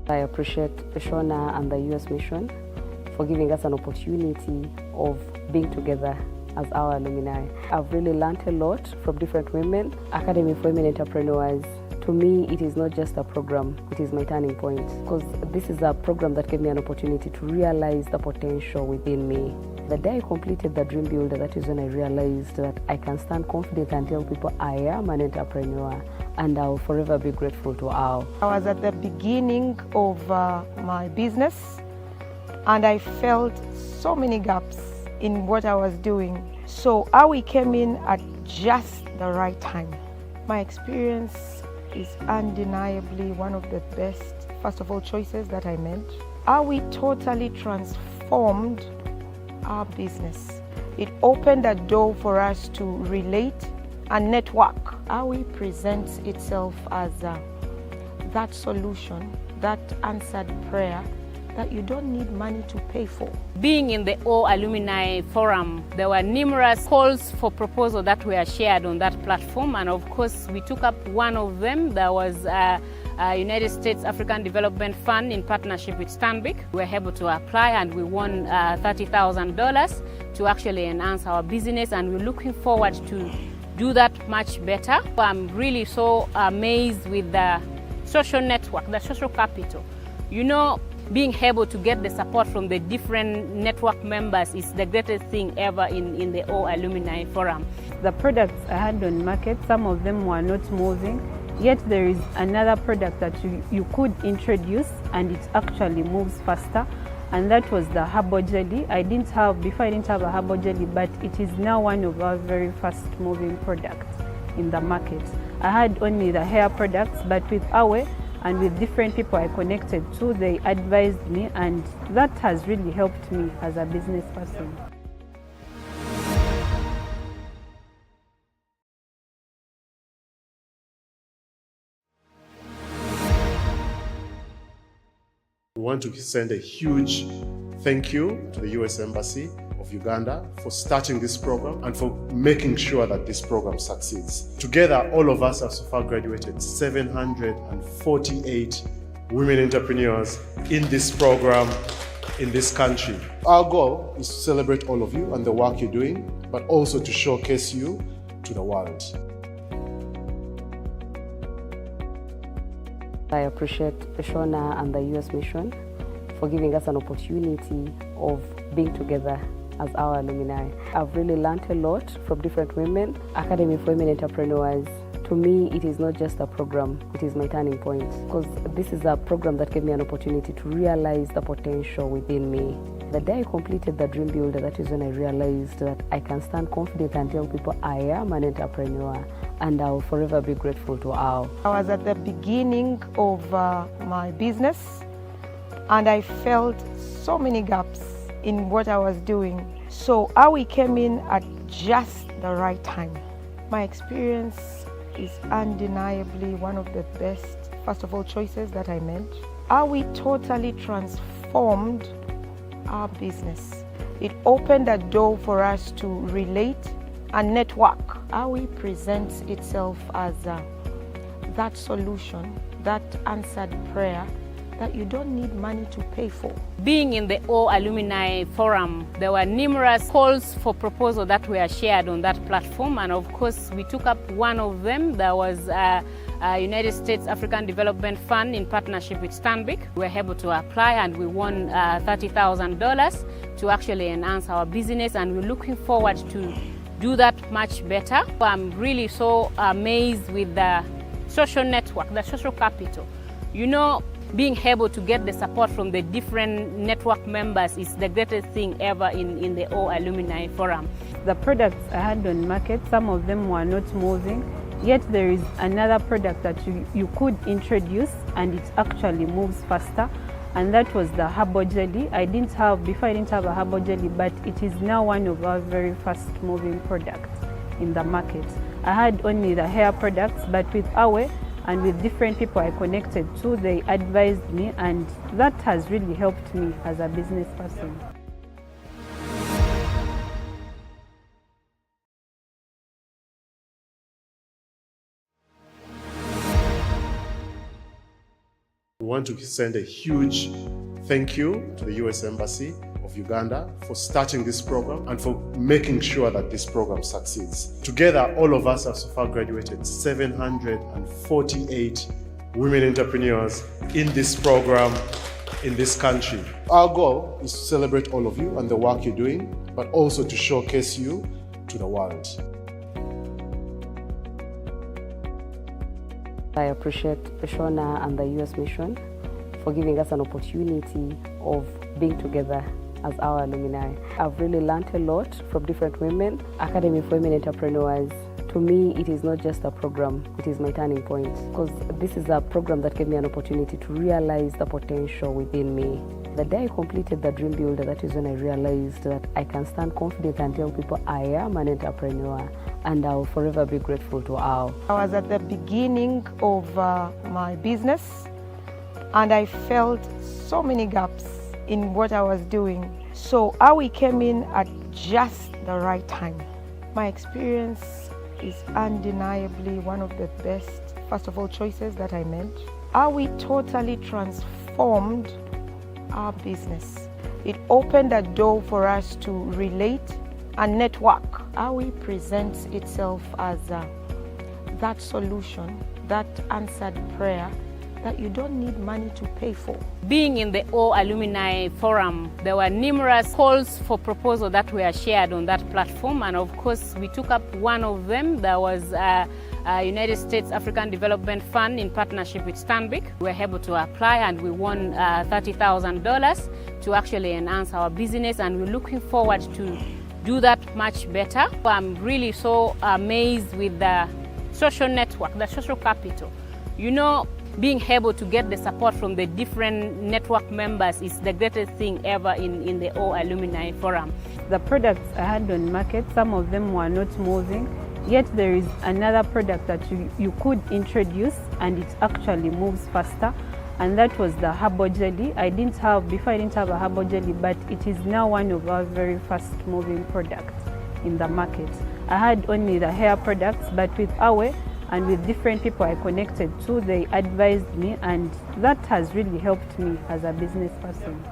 I appreciate Shona and the US Mission for giving us an opportunity of being together as our alumni. I've really learned a lot from different women, Academy for Women Entrepreneurs. To me, it is not just a program, it is my turning point, because this is a program that gave me an opportunity to realize the potential within me. The day I completed the Dream Builder, that is when I realized that I can stand confident and tell people I am an entrepreneur, and I will forever be grateful to all. I was at the beginning of my business, and I felt so many gaps in what I was doing. So Awi came in at just the right time. My experience is undeniably one of the best, first of all, choices that I made. Awi totally transformed our business. It opened a door for us to relate and network. Awi presents itself as that solution, that answered prayer that you don't need money to pay for. Being in the O Alumni Forum, there were numerous calls for proposal that were shared on that platform, and of course we took up one of them. There was a United States African Development Fund in partnership with Stanbic. We were able to apply and we won $30,000 to actually enhance our business, and we're looking forward to do that much better. I'm really so amazed with the social network, the social capital. You know, being able to get the support from the different network members is the greatest thing ever in the O Alumni Forum. The products I had on market, some of them were not moving, yet there is another product that you could introduce and it actually moves faster, and that was the herbal jelly. Before I didn't have a herbal jelly, but it is now one of our very fast moving products in the market. I had only the hair products, but with Awe and with different people I connected to, they advised me, and that has really helped me as a business person. We want to send a huge thank you to the US Embassy of Uganda for starting this program and for making sure that this program succeeds. Together, all of us have so far graduated 748 women entrepreneurs in this program in this country. Our goal is to celebrate all of you and the work you're doing, but also to showcase you to the world. I appreciate Shona and the US Mission for giving us an opportunity of being together as our alumni. I've really learned a lot from different women, Academy for Women Entrepreneurs. To me, it is not just a program, it is my turning point, because this is a program that gave me an opportunity to realize the potential within me. The day I completed the Dream Builder, that is when I realized that I can stand confident and tell people I am an entrepreneur, and I will forever be grateful to all. I was at the beginning of my business, and I felt so many gaps in what I was doing. So AWI came in at just the right time. My experience is undeniably one of the best, first of all, choices that I made. AWI totally transformed our business. It opened a door for us to relate and network. AWI presents itself as that solution, that answered prayer that you don't need money to pay for. Being in the Alumni forum, there were numerous calls for proposal that were shared on that platform, and of course we took up one of them. There was a United States African Development Fund in partnership with Stanbic. We were able to apply and we won $30,000 to actually enhance our business, and we're looking forward to do that much better. I'm really so amazed with the social network, the social capital. You know, being able to get the support from the different network members is the greatest thing ever in the Alumni forum. The products I had on market, some of them were not moving, yet there is another product that you could introduce and it actually moves faster, and that was the herbal jelly. Before I didn't have a herbal jelly, but it is now one of our very fast moving products in the market. I had only the hair products, but with AWI and with different people I connected to, they advised me, and that has really helped me as a business person. We want to send a huge thank you to the US Embassy of Uganda for starting this program and for making sure that this program succeeds. Together, all of us have so far graduated 748 women entrepreneurs in this program in this country. Our goal is to celebrate all of you and the work you're doing, but also to showcase you to the world. I appreciate Shona and the US Mission for giving us an opportunity of being together as our alumni. I've really learned a lot from different women, Academy for Women Entrepreneurs. To me, it is not just a program, it is my turning point, because this is a program that gave me an opportunity to realize the potential within me. The day I completed the Dream Builder, that is when I realized that I can stand confident and tell people I am an entrepreneur, and I will forever be grateful to AWI. I was at the beginning of my business, and I felt so many gaps in what I was doing. So AWI came in at just the right time. My experience is undeniably one of the best, first of all, choices that I made. AWI totally transformed our business. It opened a door for us to relate and network. AWI presents itself as that solution, that answered prayer that you don't need money to pay for. Being in the Alumni forum, there were numerous calls for proposal that were shared on that platform, and of course we took up one of them. There was a United States African Development Fund in partnership with Stanbic. We were able to apply and we won $30,000 to actually enhance our business, and we're looking forward to do that much better. I'm really so amazed with the social network, the social capital. You know, being able to get the support from the different network members is the greatest thing ever in the Alumni forum. The products I had on market, some of them were not moving, yet there is another product that you could introduce and it actually moves faster, and that was the herbal jelly. Before I didn't have a herbal jelly, but it is now one of our very fast moving products in the market. I had only the hair products, but with AWI and with different people I connected to, they advised me, and that has really helped me as a business person.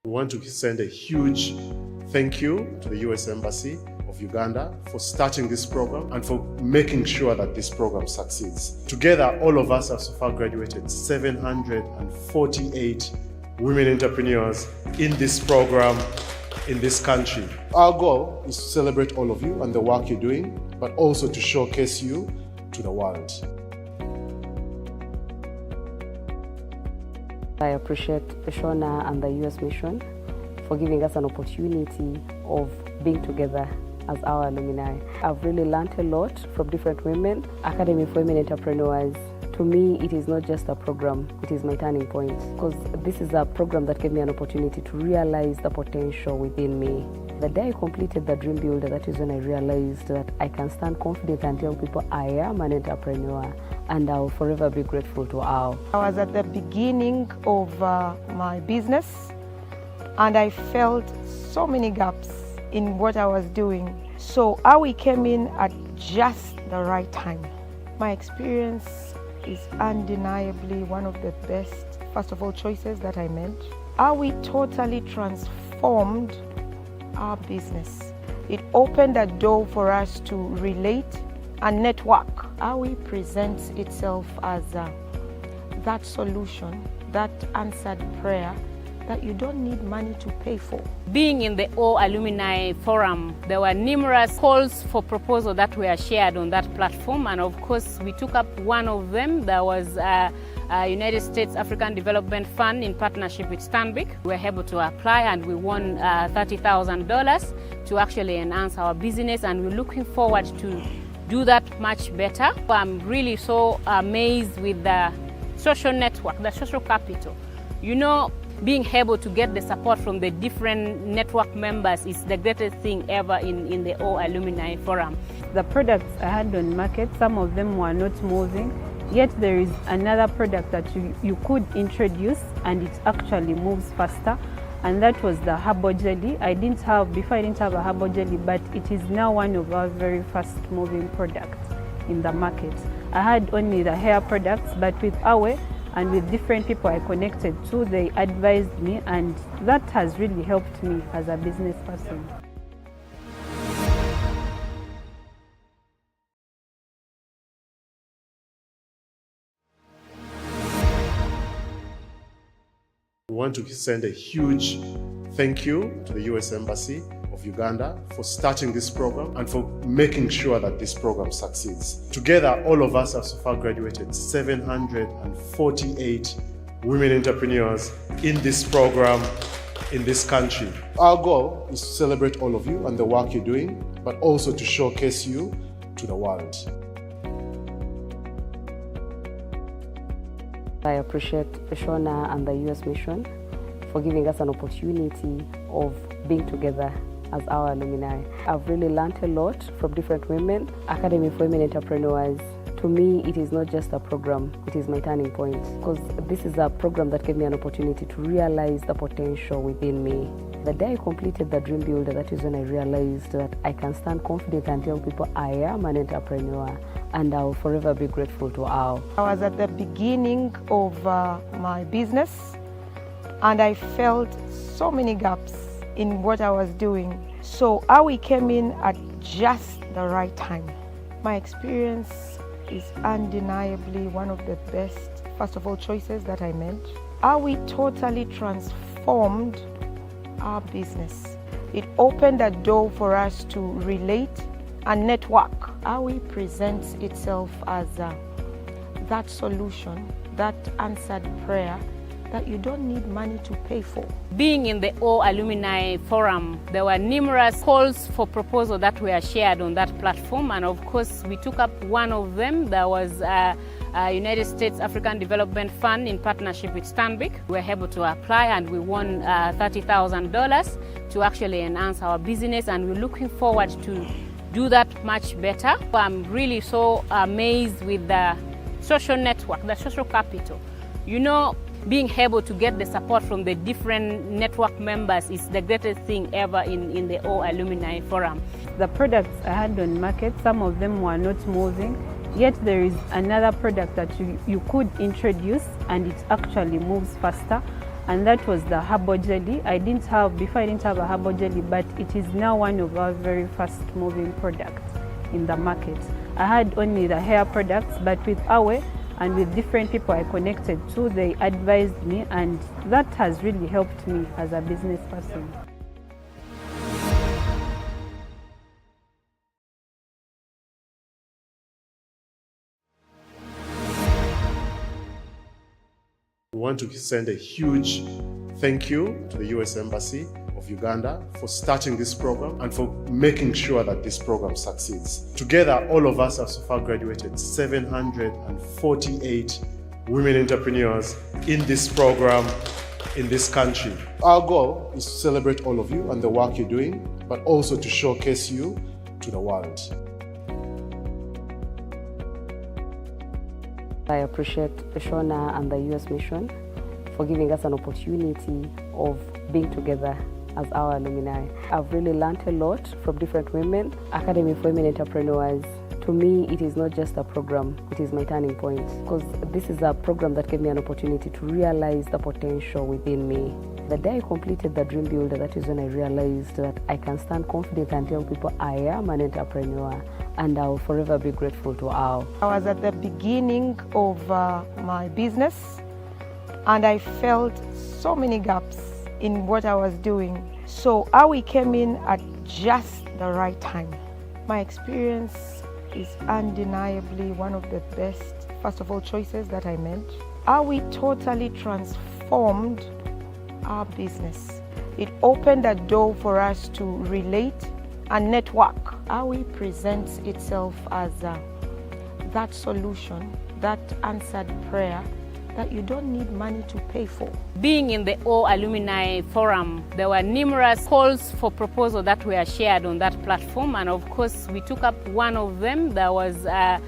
We want to send a huge thank you to the US Embassy of Uganda for starting this program and for making sure that this program succeeds. Together, all of us have so far graduated 748 women entrepreneurs in this program in this country. Our goal is to celebrate all of you and the work you're doing, but also to showcase you to the world. I appreciate Shona and the US Mission for giving us an opportunity of being together as our alumni. I've really learned a lot from different women, Academy for Women Entrepreneurs. To me, it is not just a program, it is my turning point, because this is a program that gave me an opportunity to realize the potential within me. The day I completed the Dream Builder, that is when I realized that I can stand confident and tell people I am an entrepreneur, and I will forever be grateful to all. I was at the beginning of my business, and I felt so many gaps in what I was doing. So Awi came in at just the right time. My experience is undeniably one of the best, first of all, choices that I made. Awi totally transformed our business. It opened a door for us to relate and network. Awi presents itself as that solution, that answered prayer that you don't need money to pay for. Being in the Alumni forum, there were numerous calls for proposal that were shared on that platform, and of course we took up one of them. There was a United States African Development Fund in partnership with Stanbic. We were able to apply and we won $30,000 to actually enhance our business, and we're looking forward to do that much better. I'm really so amazed with the social network, the social capital. You know, being able to get the support from the different network members is the greatest thing ever in the Alumni forum. The products I had on market, some of them were not moving, yet there is another product that you could introduce and it actually moves faster, and that was the herbal jelly. Before I didn't have a herbal jelly, but it is now one of our very fast moving products in the market. I had only the hair products, but with Awe and with different people I connected to, they advised me, and that has really helped me as a business person. We want to send a huge thank you to the US Embassy of Uganda for starting this program and for making sure that this program succeeds. Together, all of us have so far graduated 748 women entrepreneurs in this program in this country. Our goal is to celebrate all of you and the work you're doing, but also to showcase you to the world. I appreciate Shona and the US Mission for giving us an opportunity of being together as our alumni. I've really learned a lot from different women, Academy for Women Entrepreneurs. To me, it is not just a program, it is my turning point, because this is a program that gave me an opportunity to realize the potential within me. The day I completed the Dream Builder, that is when I realized that I can stand confident and tell people I am an entrepreneur, and I will forever be grateful to all. I was at the beginning of my business, and I felt so many gaps in what I was doing. So Awi came in at just the right time. My experience is undeniably one of the best, first of all, choices that I made. Awi totally transformed our business. It opened a door for us to relate and network. Awi presents itself as that solution, that answered prayer that you don't need money to pay for. Being in the Alumni forum, there were numerous calls for proposal that were shared on that platform, and of course we took up one of them. There was a United States African Development Fund in partnership with Stanbic. We were able to apply and we won $30,000 to actually enhance our business, and we're looking forward to do that much better. I'm really so amazed with the social network, the social capital. You know, being able to get the support from the different network members is the greatest thing ever in the Alumni forum. The products I had on market, some of them were not moving, yet there is another product that you could introduce and it actually moves faster, and that was the herbal jelly. Before I didn't have a herbal jelly, but it is now one of our very fast moving products in the market. I had only the hair products, but with Awe and with different people I connected to, they advised me, and that has really helped me as a business person. We want to send a huge thank you to the US Embassy of Uganda for starting this program and for making sure that this program succeeds. Together, all of us have so far graduated 748 women entrepreneurs in this program in this country. Our goal is to celebrate all of you and the work you're doing, but also to showcase you to the world. I appreciate Shona and the US Mission for giving us an opportunity of being together as our alumni. I've really learned a lot from different women, Academy for Women Entrepreneurs. To me, it is not just a program, it is my turning point, because this is a program that gave me an opportunity to realize the potential within me. The day I completed the Dream Builder, that is when I realized that I can stand confident and tell people I am an entrepreneur, and I will forever be grateful to all. I was at the beginning of my business, and I felt so many gaps in what I was doing. So Awi came in at just the right time. My experience is undeniably one of the best, first of all, choices that I made. Awi totally transformed our business. It opened a door for us to relate and network. Awi presents itself as that solution, that answered prayer that you don't need money to pay for. Being in the Alumni forum, there were numerous calls for proposal that were shared on that platform, and of course we took up one of them. There was a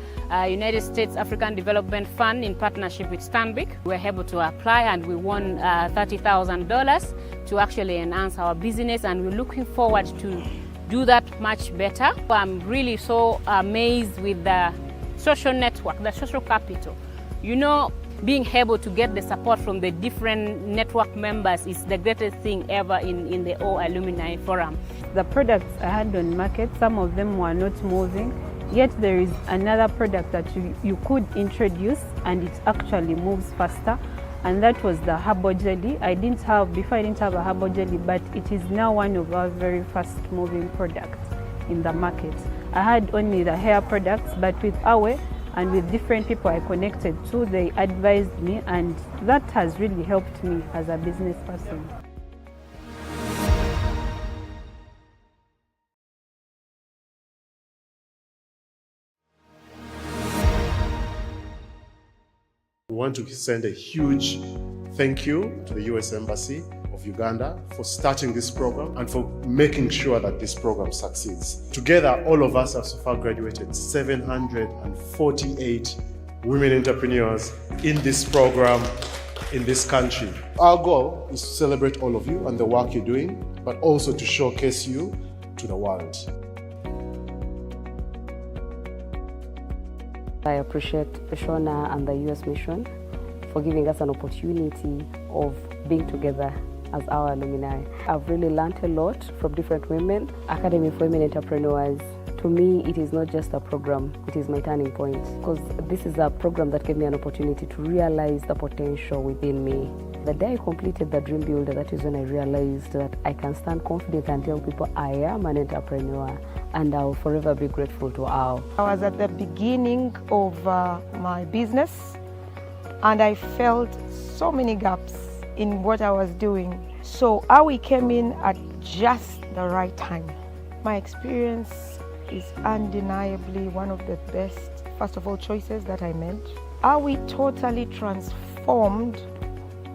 United States African Development Fund in partnership with Stanbic. We were able to apply and we won $30,000 to actually enhance our business, and we're looking forward to do that much better. I'm really so amazed with the social network, the social capital. You know, being able to get the support from the different network members is the greatest thing ever in the Alumni forum. The products I had on market, some of them were not moving, yet there is another product that you could introduce and it actually moves faster, and that was the herbal jelly. Before I didn't have a herbal jelly, but it is now one of our very fast moving products in the market. I had only the hair products, but with Awe and with different people I connected to, they advised me, and that has really helped me as a business person. We want to send a huge thank you to the US Embassy of Uganda for starting this program and for making sure that this program succeeds. Together, all of us have so far graduated 748 women entrepreneurs in this program in this country. Our goal is to celebrate all of you and the work you're doing, but also to showcase you to the world. I appreciate Shona and the US Mission for giving us an opportunity of being together as our alumni. I've really learned a lot from different women, Academy for Women Entrepreneurs. To me, it is not just a program, it is my turning point, because this is a program that gave me an opportunity to realize the potential within me. The day I completed the Dream Builder, that is when I realized that I can stand confident and tell people I am an entrepreneur, and I will forever be grateful to all. I was at the beginning of my business, and I felt so many gaps in what I was doing. So Awi came in at just the right time. My experience is undeniably one of the best, first of all, choices that I made. Awi totally transformed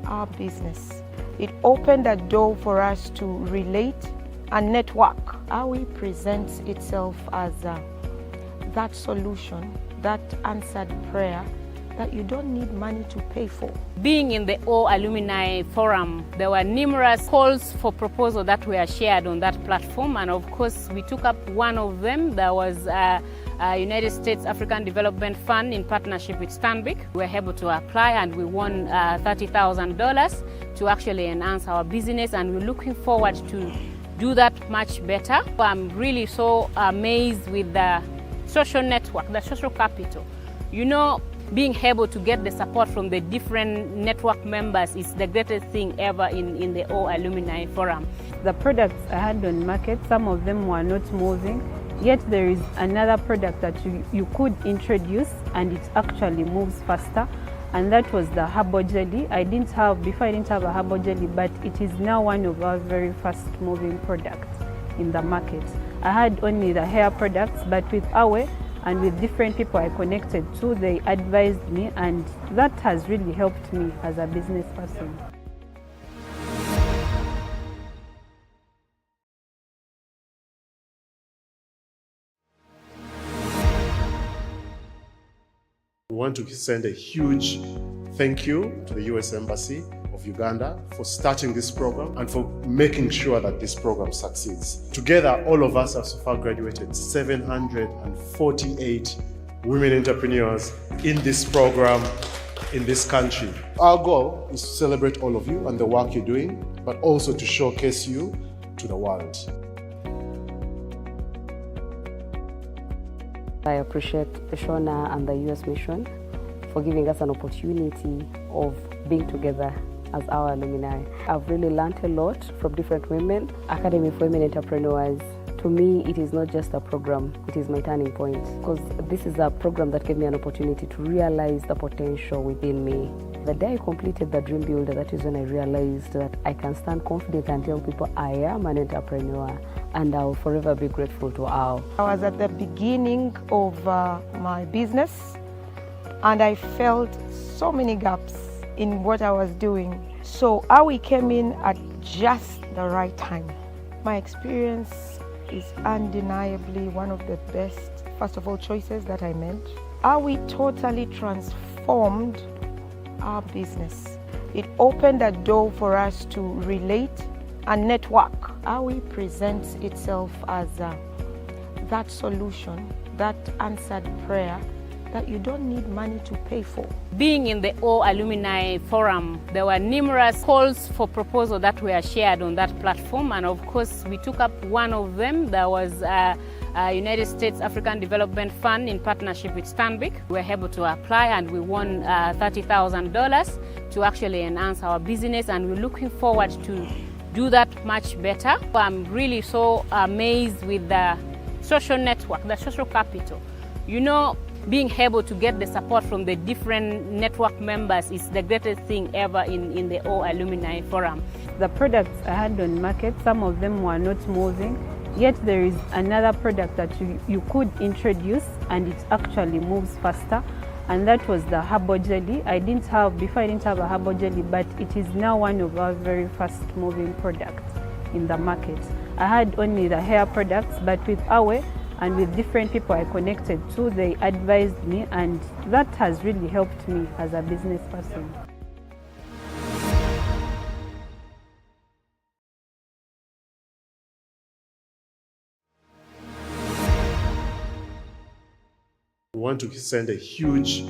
our business. It opened a door for us to relate and network. Awi presents itself as that solution, that answered prayer that you don't need money to pay for. Being in the Alumni forum, there were numerous calls for proposal that were shared on that platform, and of course we took up one of them. There was a United States African Development Fund in partnership with Stanbic. We were able to apply and we won $30,000 to actually enhance our business, and we're looking forward to do that much better. I'm really so amazed with the social network, the social capital. You know, being able to get the support from the different network members is the greatest thing ever in the Alumni forum. The products I had on market, some of them were not moving, yet there is another product that you could introduce and it actually moves faster, and that was the herbal jelly. Before I didn't have a herbal jelly, but it is now one of our very fast moving products in the market. I had only the hair products, but with Awe and with different people I connected to, they advised me, and that has really helped me as a business person. We want to send a huge thank you to the US Embassy of Uganda for starting this program and for making sure that this program succeeds. Together, all of us have so far graduated 748 women entrepreneurs in this program in this country. Our goal is to celebrate all of you and the work you're doing, but also to showcase you to the world. I appreciate Shona and the US Mission for giving us an opportunity of being together as our alumni. I've really learned a lot from different women, Academy for Women Entrepreneurs. To me, it is not just a program, it is my turning point, because this is a program that gave me an opportunity to realize the potential within me. The day I completed the Dream Builder, that is when I realized that I can stand confident and tell people I am an entrepreneur, and I will forever be grateful to all. I was at the beginning of my business, and I felt so many gaps in what I was doing. So Awi came in at just the right time. My experience is undeniably one of the best, first of all, choices that I made. Awi totally transformed our business. It opened a door for us to relate and network. Awi presents itself as that solution, that answered prayer that you don't need money to pay for. Being in the Alumni forum, there were numerous calls for proposal that were shared on that platform, and of course we took up one of them. There was a United States African Development Fund in partnership with Stanbic. We were able to apply and we won $30,000 to actually enhance our business, and we're looking forward to do that much better. I'm really so amazed with the social network, the social capital. You know, being able to get the support from the different network members is the greatest thing ever in the Alumni forum. The products I had on market, some of them were not moving, yet there is another product that you could introduce and it actually moves faster, and that was the herbal jelly. Before I didn't have a herbal jelly, but it is now one of our very fast moving products in the market. I had only the hair products, but with Awe and with different people I connected to, they advised me, and that has really helped me as a business person. We want to send a huge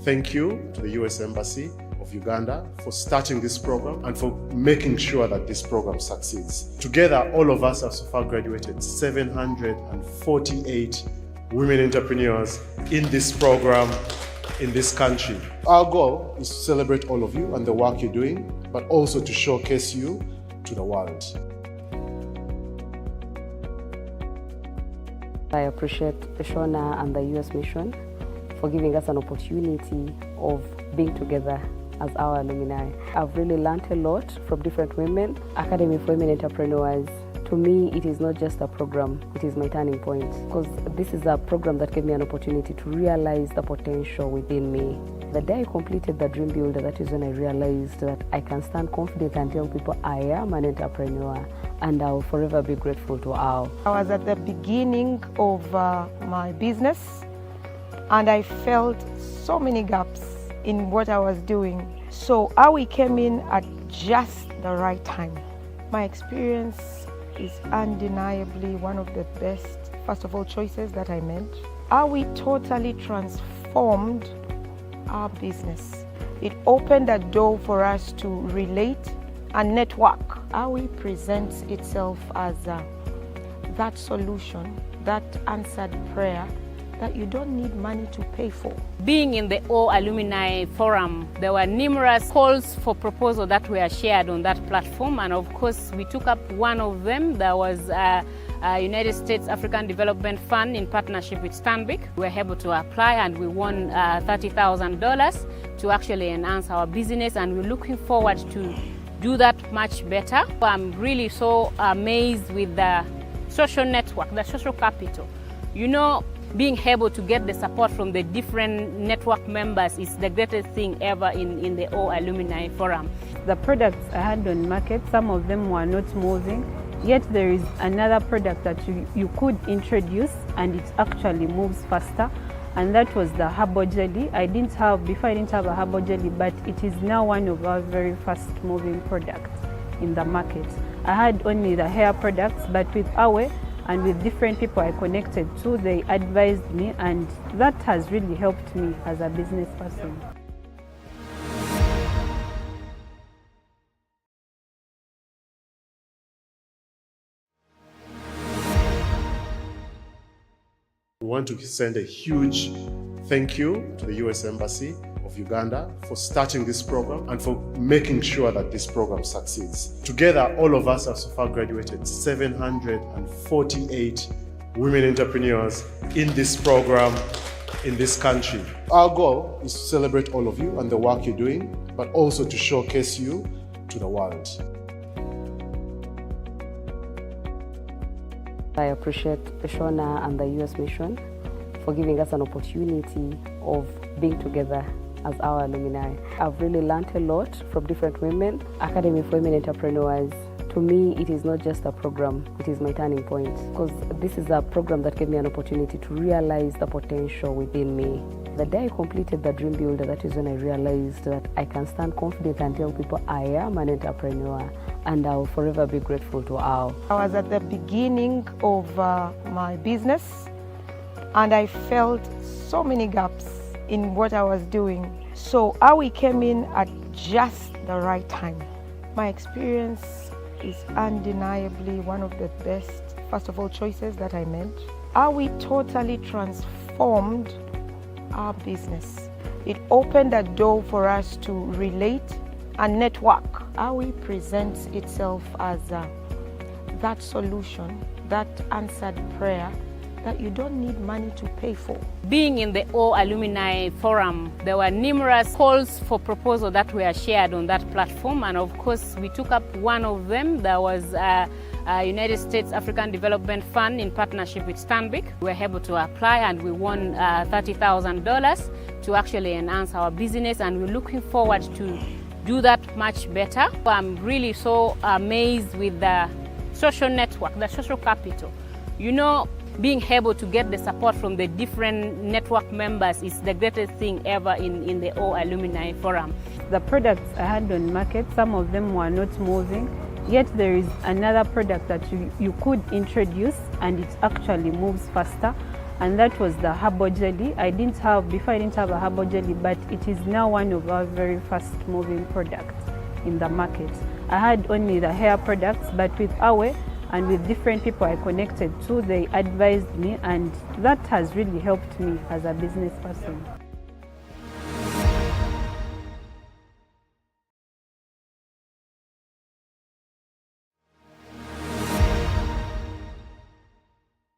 thank you to the US Embassy of Uganda for starting this program and for making sure that this program succeeds. Together, all of us have so far graduated 748 women entrepreneurs in this program in this country. Our goal is to celebrate all of you and the work you're doing, but also to showcase you to the world. I appreciate Shona and the US Mission for giving us an opportunity of being together as our alumni. I've really learned a lot from different women, Academy for Women Entrepreneurs. To me, it is not just a program, it is my turning point, because this is a program that gave me an opportunity to realize the potential within me. The day I completed the Dream Builder, that is when I realized that I can stand confident and tell people I am an entrepreneur, and I will forever be grateful to all. I was at the beginning of my business, and I felt so many gaps in what I was doing. So Awi came in at just the right time. My experience is undeniably one of the best, first of all, choices that I made. Awi totally transformed our business. It opened a door for us to relate and network. Awi presents itself as that solution, that answered prayer that you don't need money to pay for. Being in the Alumni forum, there were numerous calls for proposal that were shared on that platform, and of course we took up one of them. There was a United States African Development Fund in partnership with Stanbic. We were able to apply and we won $30,000 to actually enhance our business, and we're looking forward to do that much better. I'm really so amazed with the social network, the social capital. You know, being able to get the support from the different network members is the greatest thing ever in the Alumni Forum. The products I had on market, some of them were not moving, yet there is another product that you could introduce and it actually moves faster, and that was the herbal jelly. Before I didn't have a herbal jelly, but it is now one of our very fast moving products in the market. I had only the hair products, but with Awe and with different people I connected to, they advised me, and that has really helped me as a business person. We want to send a huge thank you to the US Embassy of Uganda for starting this program and for making sure that this program succeeds. Together, all of us have so far graduated 748 women entrepreneurs in this program in this country. Our goal is to celebrate all of you and the work you're doing, but also to showcase you to the world. I appreciate Shona and the US Mission for giving us an opportunity of being together as our alumni. I've really learned a lot from different women, Academy for Women Entrepreneurs. To me, it is not just a program, it is my turning point, because this is a program that gave me an opportunity to realize the potential within me. The day I completed the Dream Builder, that is when I realized that I can stand confident and tell people I am an entrepreneur, and I will forever be grateful to all. I was at the beginning of my business, and I felt so many gaps in what I was doing. So Awi came in at just the right time. My experience is undeniably one of the best, first of all, choices that I made. Awi totally transformed our business. It opened a door for us to relate and network. Awi presents itself as that solution, that answered prayer that you don't need money to pay for. Being in the Alumni Forum, there were numerous calls for proposal that were shared on that platform, and of course we took up one of them. There was United States African Development Fund in partnership with Stanbic. We were able to apply and we won $30,000 to actually enhance our business, and we're looking forward to do that much better. I'm really so amazed with the social network, the social capital. You know, being able to get the support from the different network members is the greatest thing ever in the Alumni Forum. The products I had on market, some of them were not moving, yet there is another product that you could introduce and it actually moves faster, and that was the herbal jelly. Before I didn't have a herbal jelly, but it is now one of our very fast moving products in the market. I had only the hair products, but with Awe and with different people I connected to, they advised me, and that has really helped me as a business person.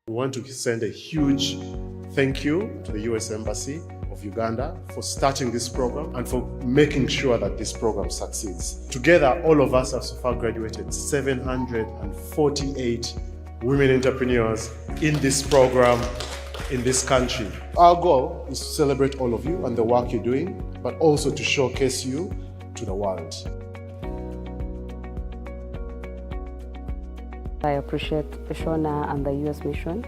We want to send a huge thank you to the US Embassy of Uganda for starting this program and for making sure that this program succeeds. Together, all of us have so far graduated 748 women entrepreneurs in this program in this country. Our goal is to celebrate all of you and the work you're doing, but also to showcase you to the world. I appreciate Shona and the US Mission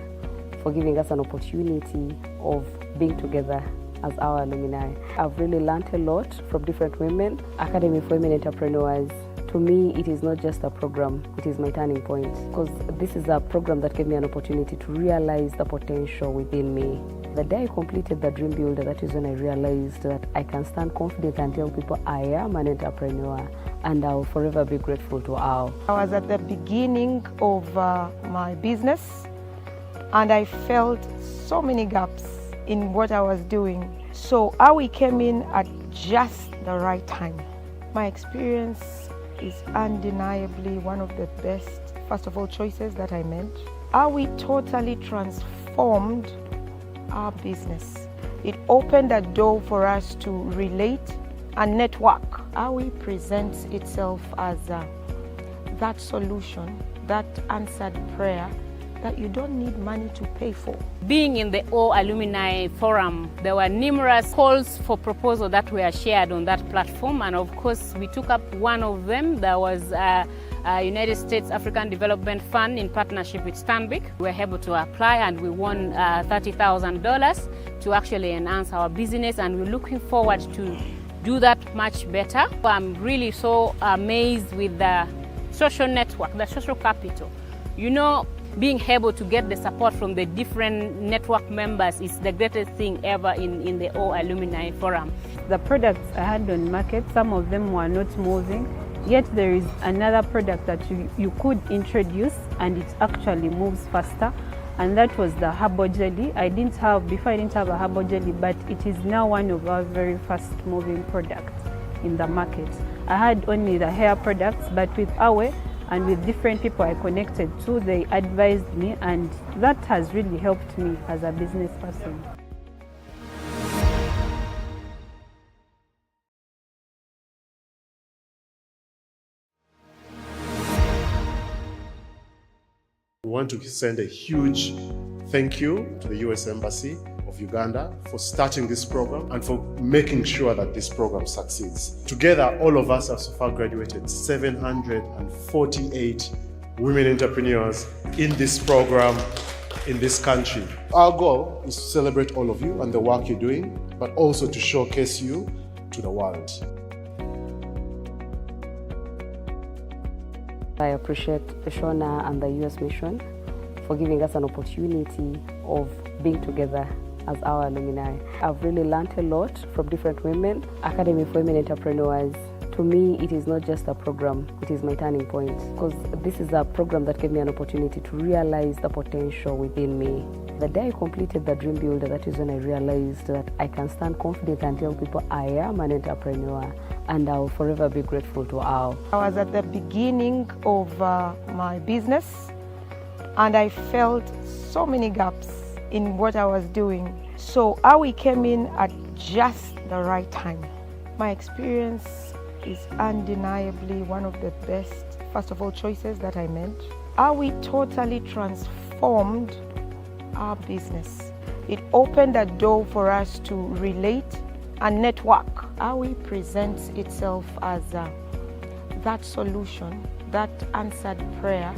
for giving us an opportunity of being together as our alumni. I've really learned a lot from different women, Academy for Women Entrepreneurs. To me, it is not just a program, it is my turning point, because this is a program that gave me an opportunity to realize the potential within me. The day I completed the Dream Builder, that is when I realized that I can stand confident and tell people I am an entrepreneur, and I will forever be grateful to all. I was at the beginning of my business, and I felt so many gaps in what I was doing. So Awi came in at just the right time. My experience is undeniably one of the best, first of all, choices that I made. Awi totally transformed our business. It opened a door for us to relate and network. AWI presents itself as that solution, that answered prayer that you don't need money to pay for. Being in the Alumni forum, there were numerous calls for proposal that were shared on that platform, and of course we took up one of them. There was United States African Development Fund in partnership with Stanbic. We were able to apply and we won $30,000 to actually enhance our business, and we're looking forward to do that much better. I'm really so amazed with the social network, the social capital. You know, being able to get the support from the different network members is the greatest thing ever in the Alumni forum. The products I had on market, some of them were not moving, yet there is another product that you could introduce and it actually moves faster, and that was the herbal jelly. Before I didn't have a herbal jelly, but it is now one of our very fast moving products in the market. I had only the hair products, but with AWI and with different people I connected to, they advised me, and that has really helped me as a business person. We want to send a huge thank you to the US Embassy of Uganda for starting this program and for making sure that this program succeeds. Together, all of us have so far graduated 748 women entrepreneurs in this program in this country. Our goal is to celebrate all of you and the work you're doing, but also to showcase you to the world. I appreciate Shona and the US Mission for giving us an opportunity of being together as our alumni. I've really learned a lot from different women, Academy for Women Entrepreneurs. To me, it is not just a program, it is my turning point, because this is a program that gave me an opportunity to realize the potential within me. The day I completed the Dream Builder, that is when I realized that I can stand confident and tell people I am an entrepreneur, and I will forever be grateful to AWI. I was at the beginning of my business, and I felt so many gaps in what I was doing. So AWI came in at just the right time. My experience is undeniably one of the best, first of all, choices that I made. AWI totally transformed our business. It opened a door for us to relate and network. AWI presents itself as that solution, that answered prayer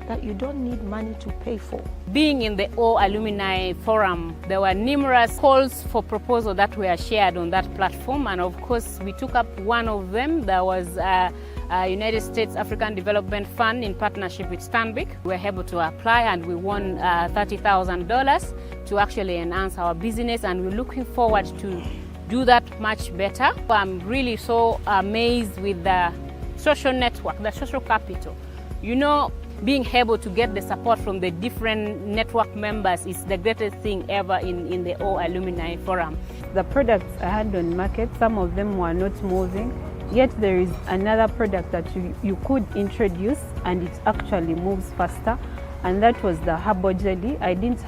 that you don't need money to pay for. Being in the Alumni forum, there were numerous calls for proposal that were shared on that platform, and of course we took up one of them. There was United States African Development Fund in partnership with Stanbic. We were able to apply and we won $30,000 to actually enhance our business, and we're looking forward to do that much better. I'm really so amazed with the social network, the social capital. You know, being able to get the support from the different network members is the greatest thing ever in the Alumni forum. The products I had on market, some of them were not moving, yet there is another product that you could introduce and it actually moves faster, and that was the herbal jelly. Before I didn't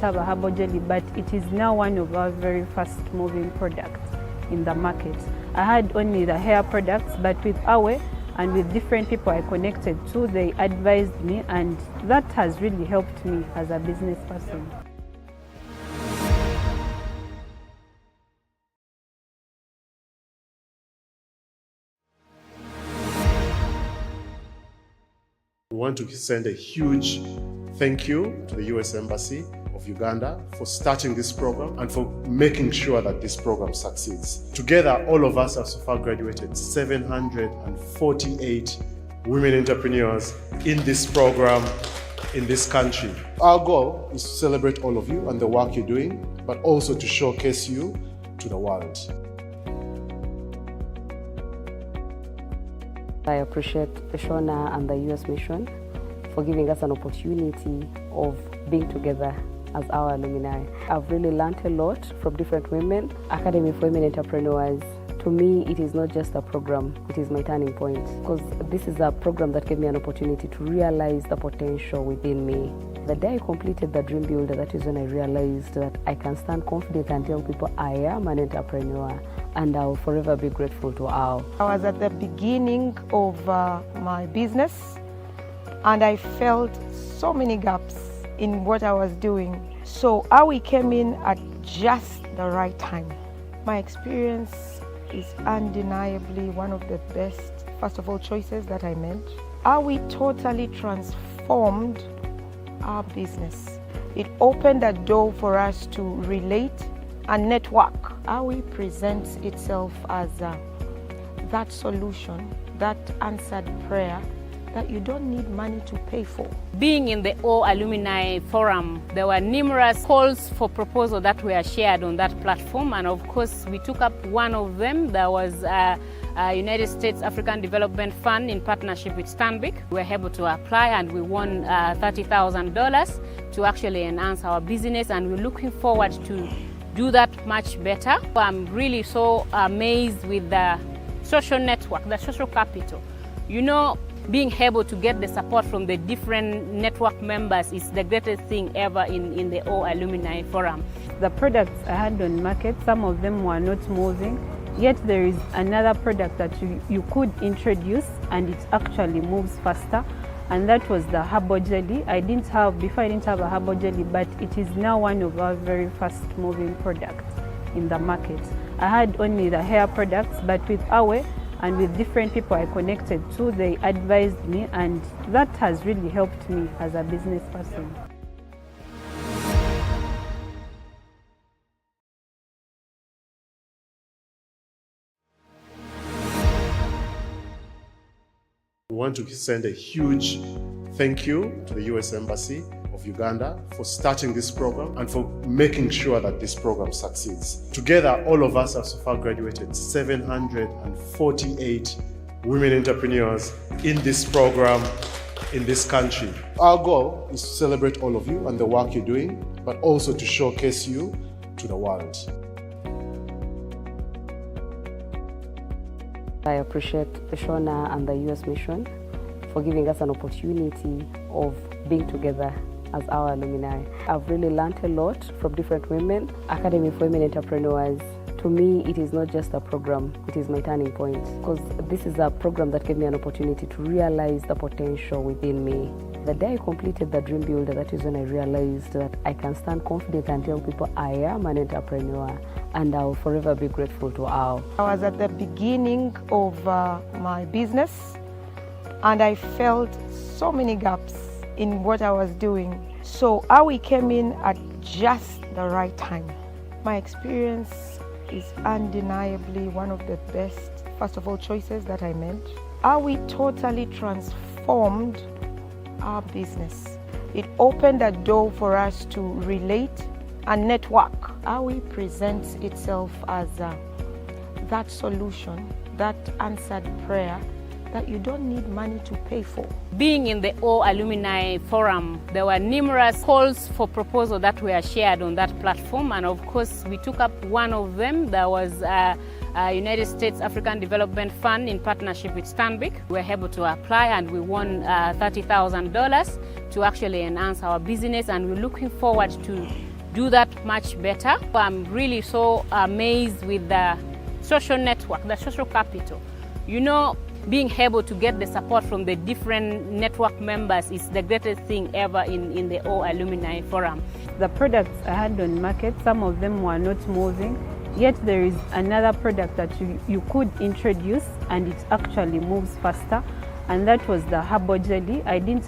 have a herbal jelly, but it is now one of our very fast moving products in the market. I had only the hair products, but with AWI and with different people I connected to, they advised me, and that has really helped me as a business person. We want to send a huge thank you to the US Embassy of Uganda for starting this program and for making sure that this program succeeds. Together, all of us have so far graduated 748 women entrepreneurs in this program in this country. Our goal is to celebrate all of you and the work you're doing, but also to showcase you to the world. I appreciate Shona and the US Mission for giving us an opportunity of being together as our alumni. I've really learned a lot from different women, Academy for Women Entrepreneurs. To me, it is not just a program, it is my turning point, because this is a program that gave me an opportunity to realize the potential within me. The day I completed the Dream Builder, that is when I realized that I can stand confident and tell people I am an entrepreneur, and I will forever be grateful to all. I was at the beginning of my business and I felt so many gaps in what I was doing. So Awi came in at just the right time. My experience is undeniably one of the best, first of all, choices that I made. Awi totally transformed our business. It opened a door for us to relate and network. Awi presents itself as that solution, that answered prayer that you don't need money to pay for. Being in the Alumni forum, there were numerous calls for proposal that were shared on that platform, and of course we took up one of them. There was United States African Development Fund in partnership with Stanbic. We were able to apply and we won $30,000 to actually enhance our business, and we're looking forward to do that much better. I'm really so amazed with the social network, the social capital. You know, being able to get the support from the different network members is the greatest thing ever in the Alumni forum. The products I had on market, some of them were not moving, yet there is another product that you could introduce and it actually moves faster, and that was the herbal jelly. Before I didn't have a herbal jelly, but it is now one of our very fast moving products in the market. I had only the hair products, but with Awe and with different people I connected to, they advised me, and that has really helped me as a business person. We want to send a huge thank you to the US Embassy of Uganda for starting this program and for making sure that this program succeeds. Together, all of us have so far graduated 748 women entrepreneurs in this program in this country. Our goal is to celebrate all of you and the work you're doing, but also to showcase you to the world. I appreciate Shona and the US Mission for giving us an opportunity of being together as our alumni. I've really learned a lot from different women, Academy for Women Entrepreneurs. To me, it is not just a program, it is my turning point, because this is a program that gave me an opportunity to realize the potential within me. The day I completed the Dream Builder, that is when I realized that I can stand confident and tell people I am an entrepreneur, and I will forever be grateful to all. I was at the beginning of my business and I felt so many gaps in what I was doing. So Awi came in at just the right time. My experience is undeniably one of the best, first of all, choices that I made. Awi totally transformed our business. It opened a door for us to relate and network. Awi presents itself as that solution, that answered prayer that you don't need money to pay for. Being in the Alumni forum, there were numerous calls for proposal that were shared on that platform, and of course we took up one of them. There was United States African Development Fund in partnership with Stanbic. We were able to apply and we won $30,000 to actually enhance our business, and we're looking forward to do that much better. I'm really so amazed with the social network, the social capital. You know, being able to get the support from the different network members is the greatest thing ever in the Alumni forum. The products I had on market, some of them were not moving, yet there is another product that you could introduce and it actually moves faster, and that was the herbal jelly. Before I didn't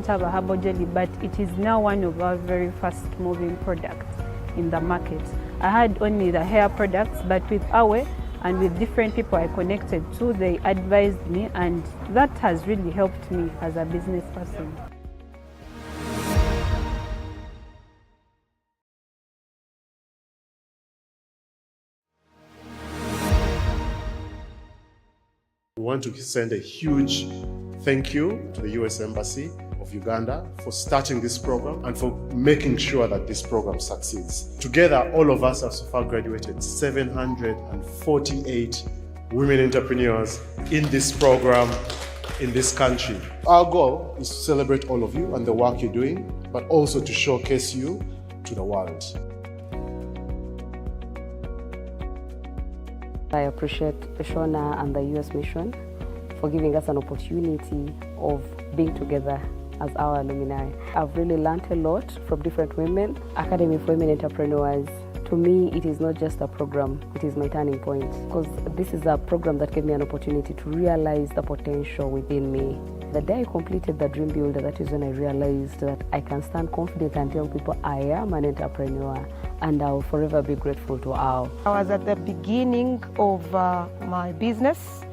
have a herbal jelly, but it is now one of our very fast moving products in the market. I had only the hair products, but with Awe and with different people I connected to, they advised me, and that has really helped me as a business person. We want to send a huge thank you to the US Embassy of Uganda for starting this program and for making sure that this program succeeds. Together, all of us have so far graduated 748 women entrepreneurs in this program in this country. Our goal is to celebrate all of you and the work you're doing, but also to showcase you to the world. I appreciate Shona and the US Mission for giving us an opportunity of being together as our alumni. I've really learned a lot from different women. Academy for Women Entrepreneurs, to me, it is not just a program, it is my turning point, because this is a program that gave me an opportunity to realize the potential within me. The day I completed the Dream Builder, that is when I realized that I can stand confident and tell people I am an entrepreneur, and I will forever be grateful to all. I was at the beginning of my business,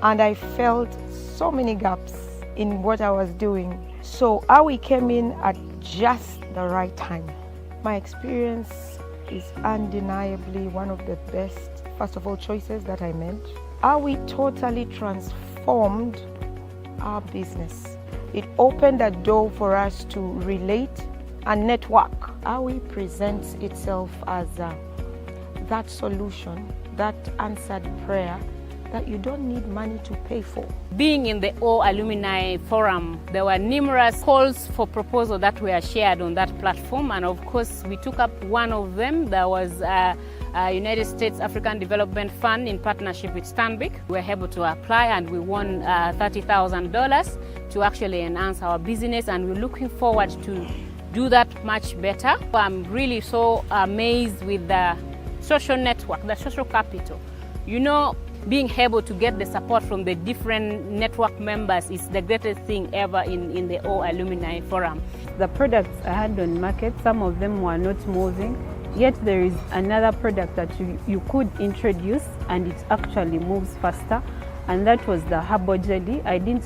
and I felt so many gaps in what I was doing. So Awi came in at just the right time. My experience is undeniably one of the best, first of all, choices that I made. Awi totally transformed our business. It opened a door for us to relate and network. Awi presents itself as that solution, that answered prayer that you don't need money to pay for. Being in the Alumni forum, there were numerous calls for proposal that were shared on that platform, and of course we took up one of them. There was a United States African Development Fund in partnership with Stanbic. We were able to apply and we won $30,000 to actually enhance our business, and we're looking forward to do that much better. I'm really so amazed with the social network, the social capital. You know, being able to get the support from the different network members is the greatest thing ever in the Alumni forum. The products I had on market, some of them were not moving, yet there is another product that you could introduce and it actually moves faster, and that was the herbal jelly. Before I didn't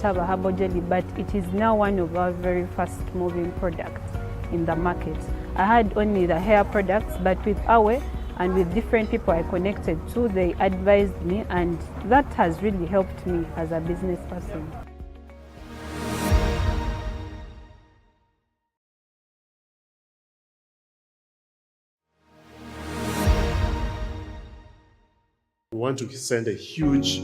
have a herbal jelly, but it is now one of our very fast moving products in the market. I had only the hair products, but with Awe and with different people I connected to, they advised me, and that has really helped me as a business person. We want to send a huge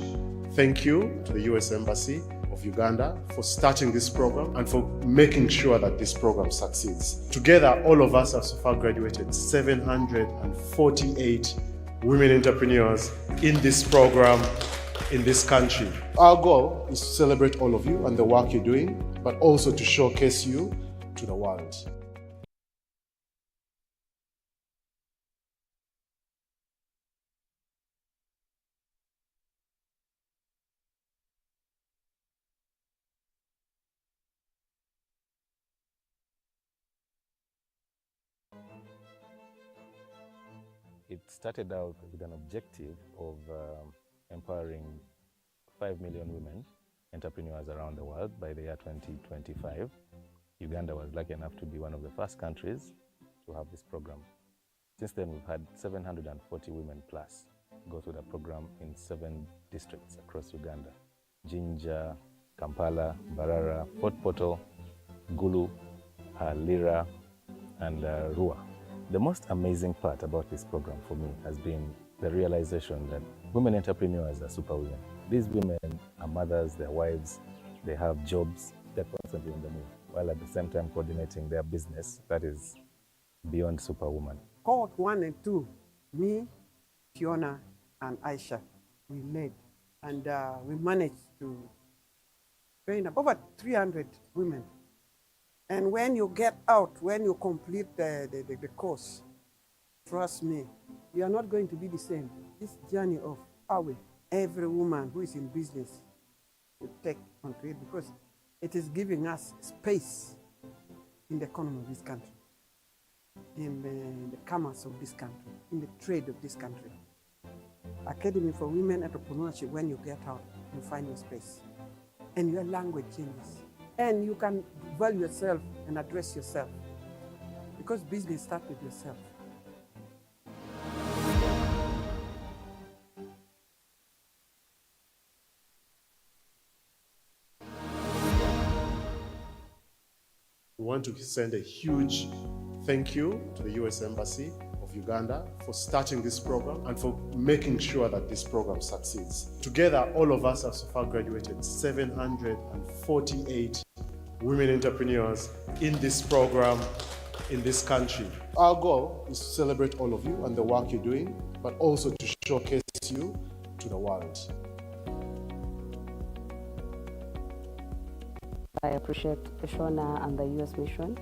thank you to the US Embassy of Uganda for starting this program and for making sure that this program succeeds. Together, all of us have so far graduated 748 women entrepreneurs in this program in this country. Our goal is to celebrate all of you and the work you're doing, but also to showcase you to the world. It started out with an objective of empowering 5 million women entrepreneurs around the world by the year 2025. Uganda was lucky enough to be one of the first countries to have this program. Since then, we've had 740 women plus go through the program in 7 districts across Uganda: Jinja, Kampala, Barara, Fort Portal, Gulu, Lira, and Rua. The most amazing part about this program for me has been the realization that women entrepreneurs are superwomen. These women are mothers, they're wives, they have jobs, they're constantly on the move, while at the same time coordinating their business that is beyond superwoman. Cohort 1 and 2, me, Fiona, and Aisha, we led, and we managed to train over 300 women. And when you get out, when you complete the course, trust me, you are not going to be the same. This journey of Awe, every woman who is in business will take onto it, because it is giving us space in the economy of this country, in the commerce of this country, in the trade of this country. Academy for Women Entrepreneurship, when you get out, you find your space. And your language changes. And you can value yourself and address yourself. Because business starts with yourself. We want to send a huge thank you to the US Embassy of Uganda for starting this program and for making sure that this program succeeds. Together, all of us have so far graduated 748 women entrepreneurs in this program in this country. Our goal is to celebrate all of you and the work you're doing, but but also to showcase you to the world. I appreciate Shona and the US Mission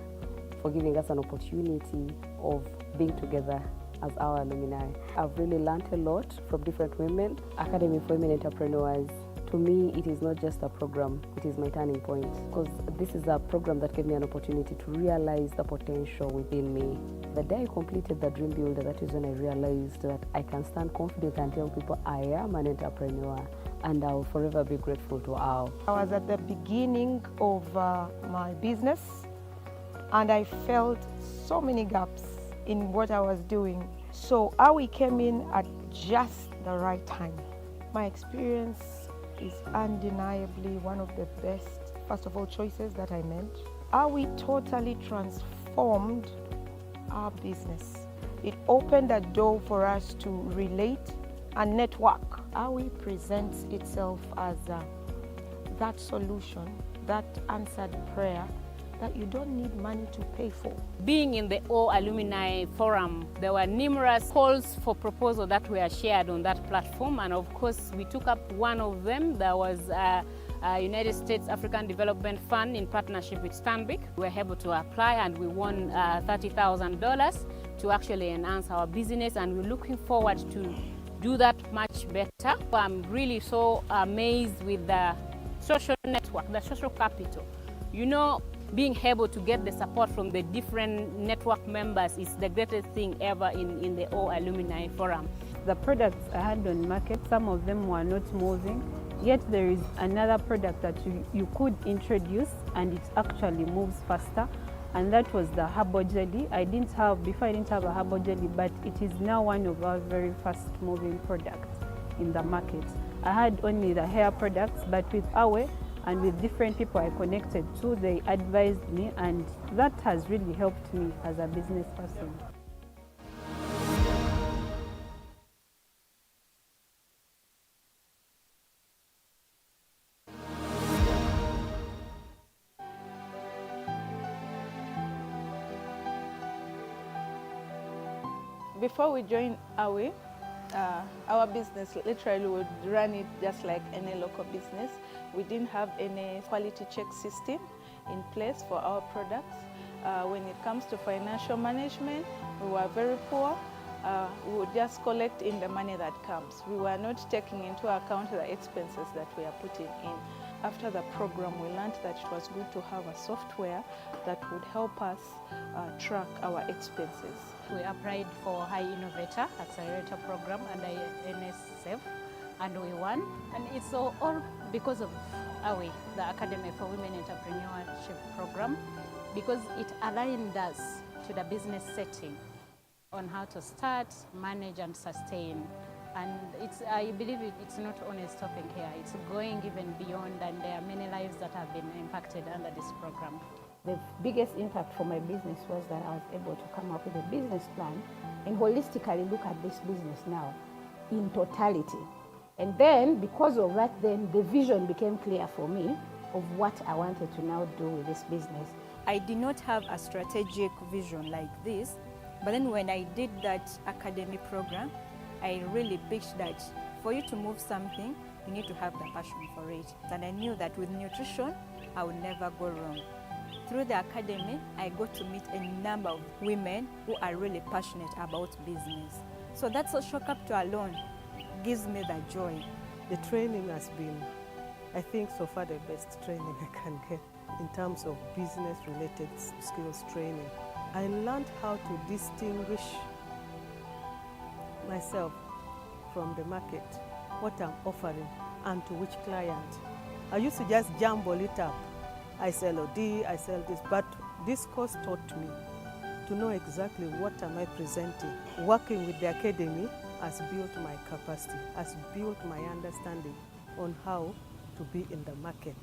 for giving us an opportunity of being together as our alumni. I've really learned a lot from different women, Academy for Women Entrepreneurs. To me, it is not just a program, it is my turning point, because this is a program that gave me an opportunity to realize the potential within me. The day I completed the Dream Builder, that is when I realized that I can stand confident and tell people I am an entrepreneur, and I will forever be grateful to all. I was at the beginning of my business, and I felt so many gaps in what I was doing. So Awi came in at just the right time. My experience is undeniably one of the best, first of all, choices that I made. Awi totally transformed our business. It opened a door for us to relate and network. Awi presents itself as that solution, that answered prayer that you don't need money to pay for. Being in the All Alumni Forum, there were numerous calls for proposal that were shared on that platform, and of course we took up one of them. There was a United States African Development Fund in partnership with Stanbic. We were able to apply and we won $30,000 to actually enhance our business, and we're looking forward to do that much better. I'm really so amazed with the social network, the social capital. You know, being able to get the support from the different network members is the greatest thing ever in the All Alumni Forum. The products I had on market, some of them were not moving, yet there is another product that you could introduce and it actually moves faster, and that was the herbal jelly. Before I didn't have a herbal jelly, but it is now one of our very fast moving products in the market. I had only the hair products, but with Awe and with different people I connected to, they advised me, and that has really helped me as a business person. Before we joined Awe, our business literally would run it just like any local business. We didn't have any quality check system in place for our products. When it comes to financial management, we were very poor. We would just collect in the money that comes. We were not taking into account the expenses that we are putting in. After the program, we learned that it was good to have a software that would help us track our expenses. We applied for High Innovator Accelerator Program under NSF, and we won. And it's all because of AWE, the Academy for Women Entrepreneurship Program, because it aligned us to the business setting on how to start, manage, and sustain. And I believe it's not only stopping here, it's going even beyond, and there are many lives that have been impacted under this program. The biggest impact for my business was that I was able to come up with a business plan and holistically look at this business now in totality. And then, because of that, then the vision became clear for me of what I wanted to now do with this business. I did not have a strategic vision like this, but then when I did that academy program, I really pitched that for you to move something, you need to have the passion for it. And I knew that with nutrition, I would never go wrong. Through the academy, I got to meet a number of women who are really passionate about business. So that social capital alone gives me the joy. The training has been, I think, so far the best training I can get in terms of business-related skills training. I learned how to distinguish myself from the market, what I'm offering, and to which client. I used to just jumble it up. I sell OD, I sell this, but this course taught me to know exactly what am I presenting. Working with the academy has built my capacity, has built my understanding on how to be in the market.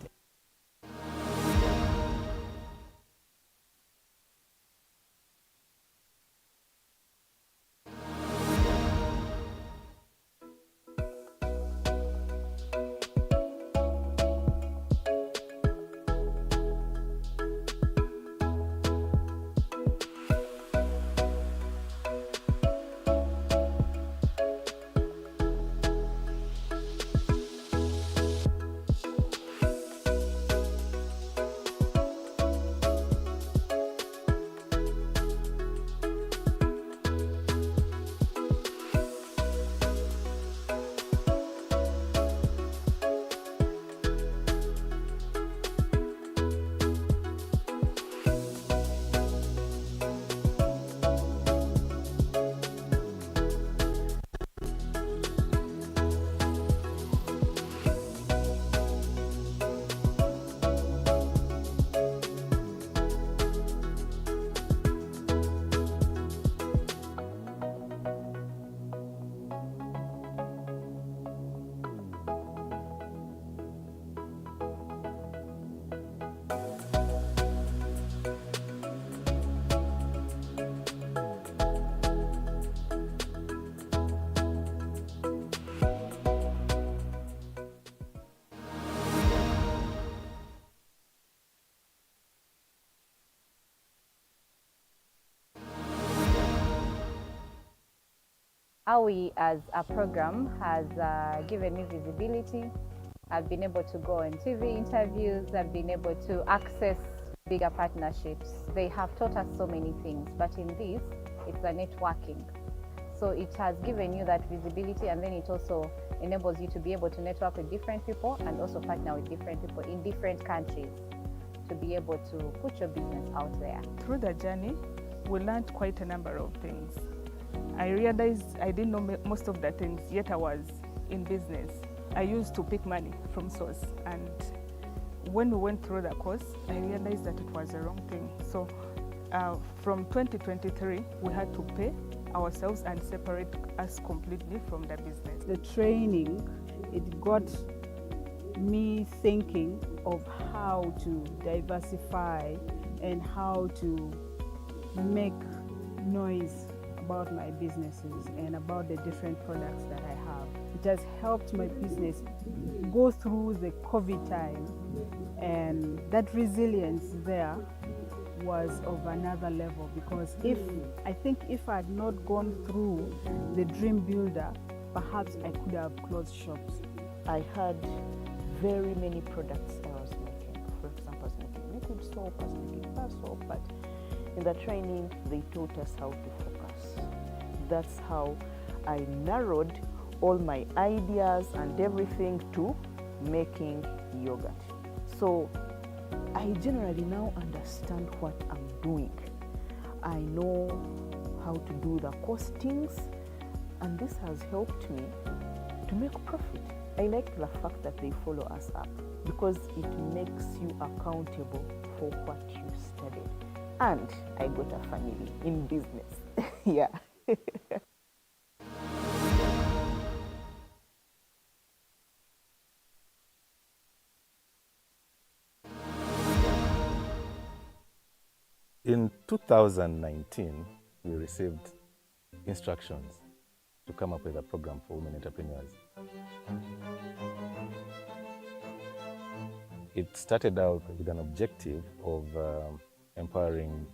AWI as a program has given me visibility. I've been able to go on TV interviews. I've been able to access bigger partnerships. They have taught us so many things, but in this, it's a networking. So it has given you that visibility, and then it also enables you to be able to network with different people and also partner with different people in different countries to be able to put your business out there. Through the journey, we learned quite a number of things. I realized I didn't know most of the things, yet I was in business. I used to pick money from source, and when we went through the course, I realized that it was the wrong thing. So from 2023, we had to pay ourselves and separate us completely from the business. The training, it got me thinking of how to diversify and how to make noise about my businesses and about the different products that I have. It has helped my business go through the COVID time, and that resilience there was of another level, because I think if I had not gone through the Dream Builder, perhaps I could have closed shops. I had very many products I was making. For example, I was making liquid soap, I was making bar soap, but in the training, they taught us how to focus. That's how I narrowed all my ideas and everything to making yogurt. So I generally now understand what I'm doing. I know how to do the costings, and this has helped me to make profit. I like the fact that they follow us up because it makes you accountable for what you studied. And I got a family in business. Yeah. In 2019, we received instructions to come up with a program for women entrepreneurs. It started out with an objective of empowering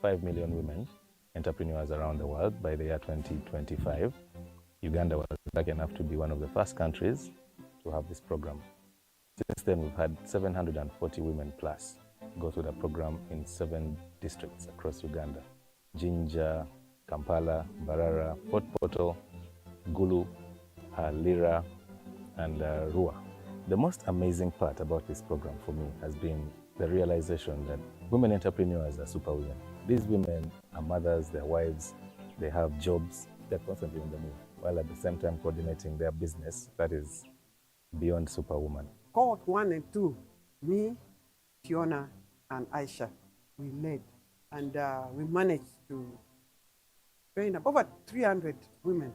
5 million women entrepreneurs around the world by the year 2025. Uganda was lucky enough to be one of the first countries to have this program. Since then, we've had 740 women plus go through the program in 7 districts across Uganda: Jinja, Kampala, Mbarara, Fort Portal, Gulu, Lira, and Rua. The most amazing part about this program for me has been the realization that women entrepreneurs are superwomen. These women are mothers, they're wives, they have jobs, they're constantly on the move, while at the same time coordinating their business that is beyond superwoman. Cohort 1 and 2, me, Fiona, and Aisha, we led, and we managed to train over 300 women.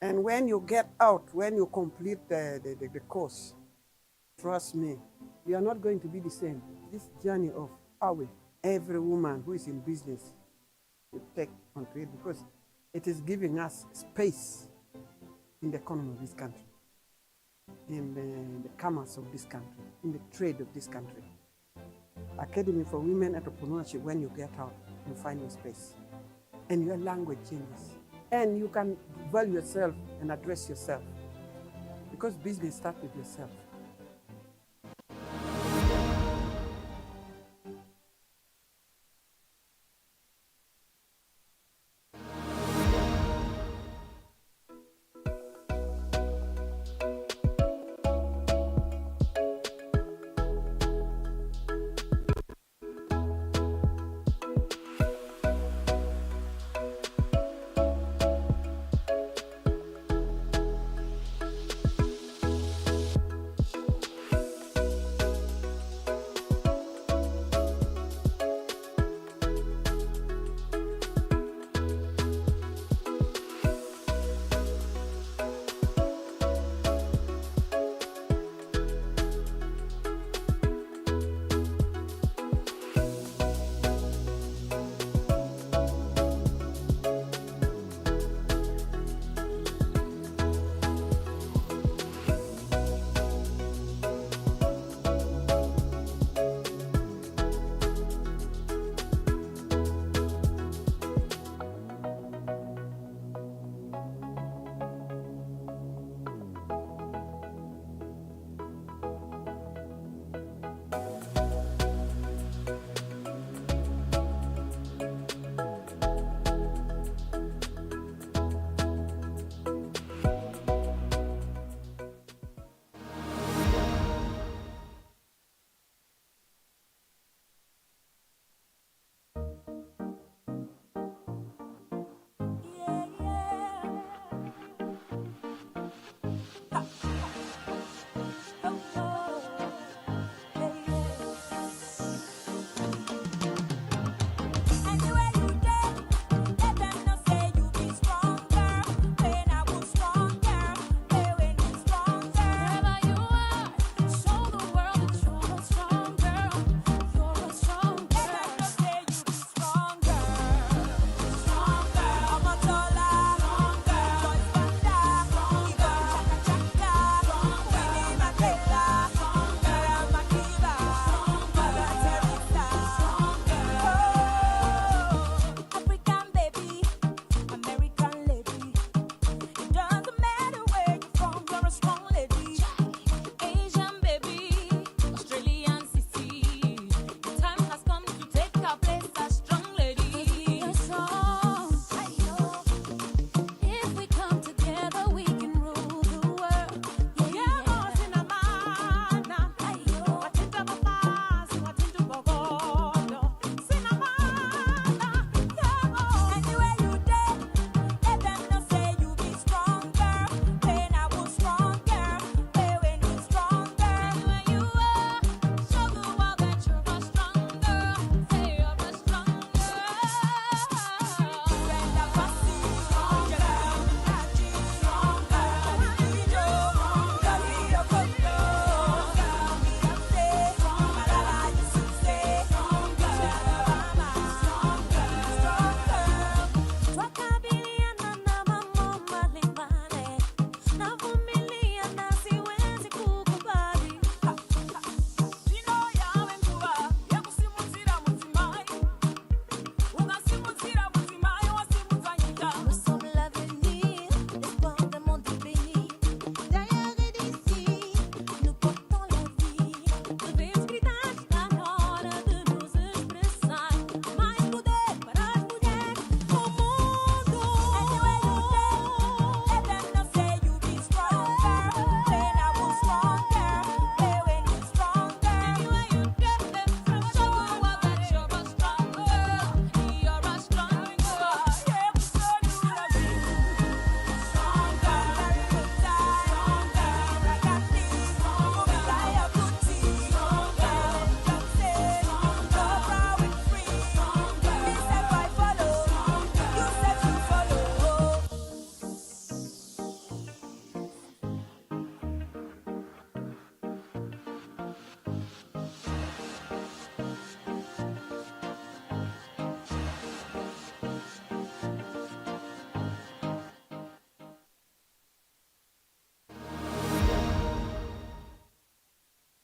And when you get out, when you complete the course, trust me, you are not going to be the same. This journey of AWI, every woman who is in business will take onto it, because it is giving us space in the economy of this country, in the commerce of this country, in the trade of this country. Academy for Women Entrepreneurship, when you get out, you find your space. And your language changes. And you can value yourself and address yourself. Because business starts with yourself.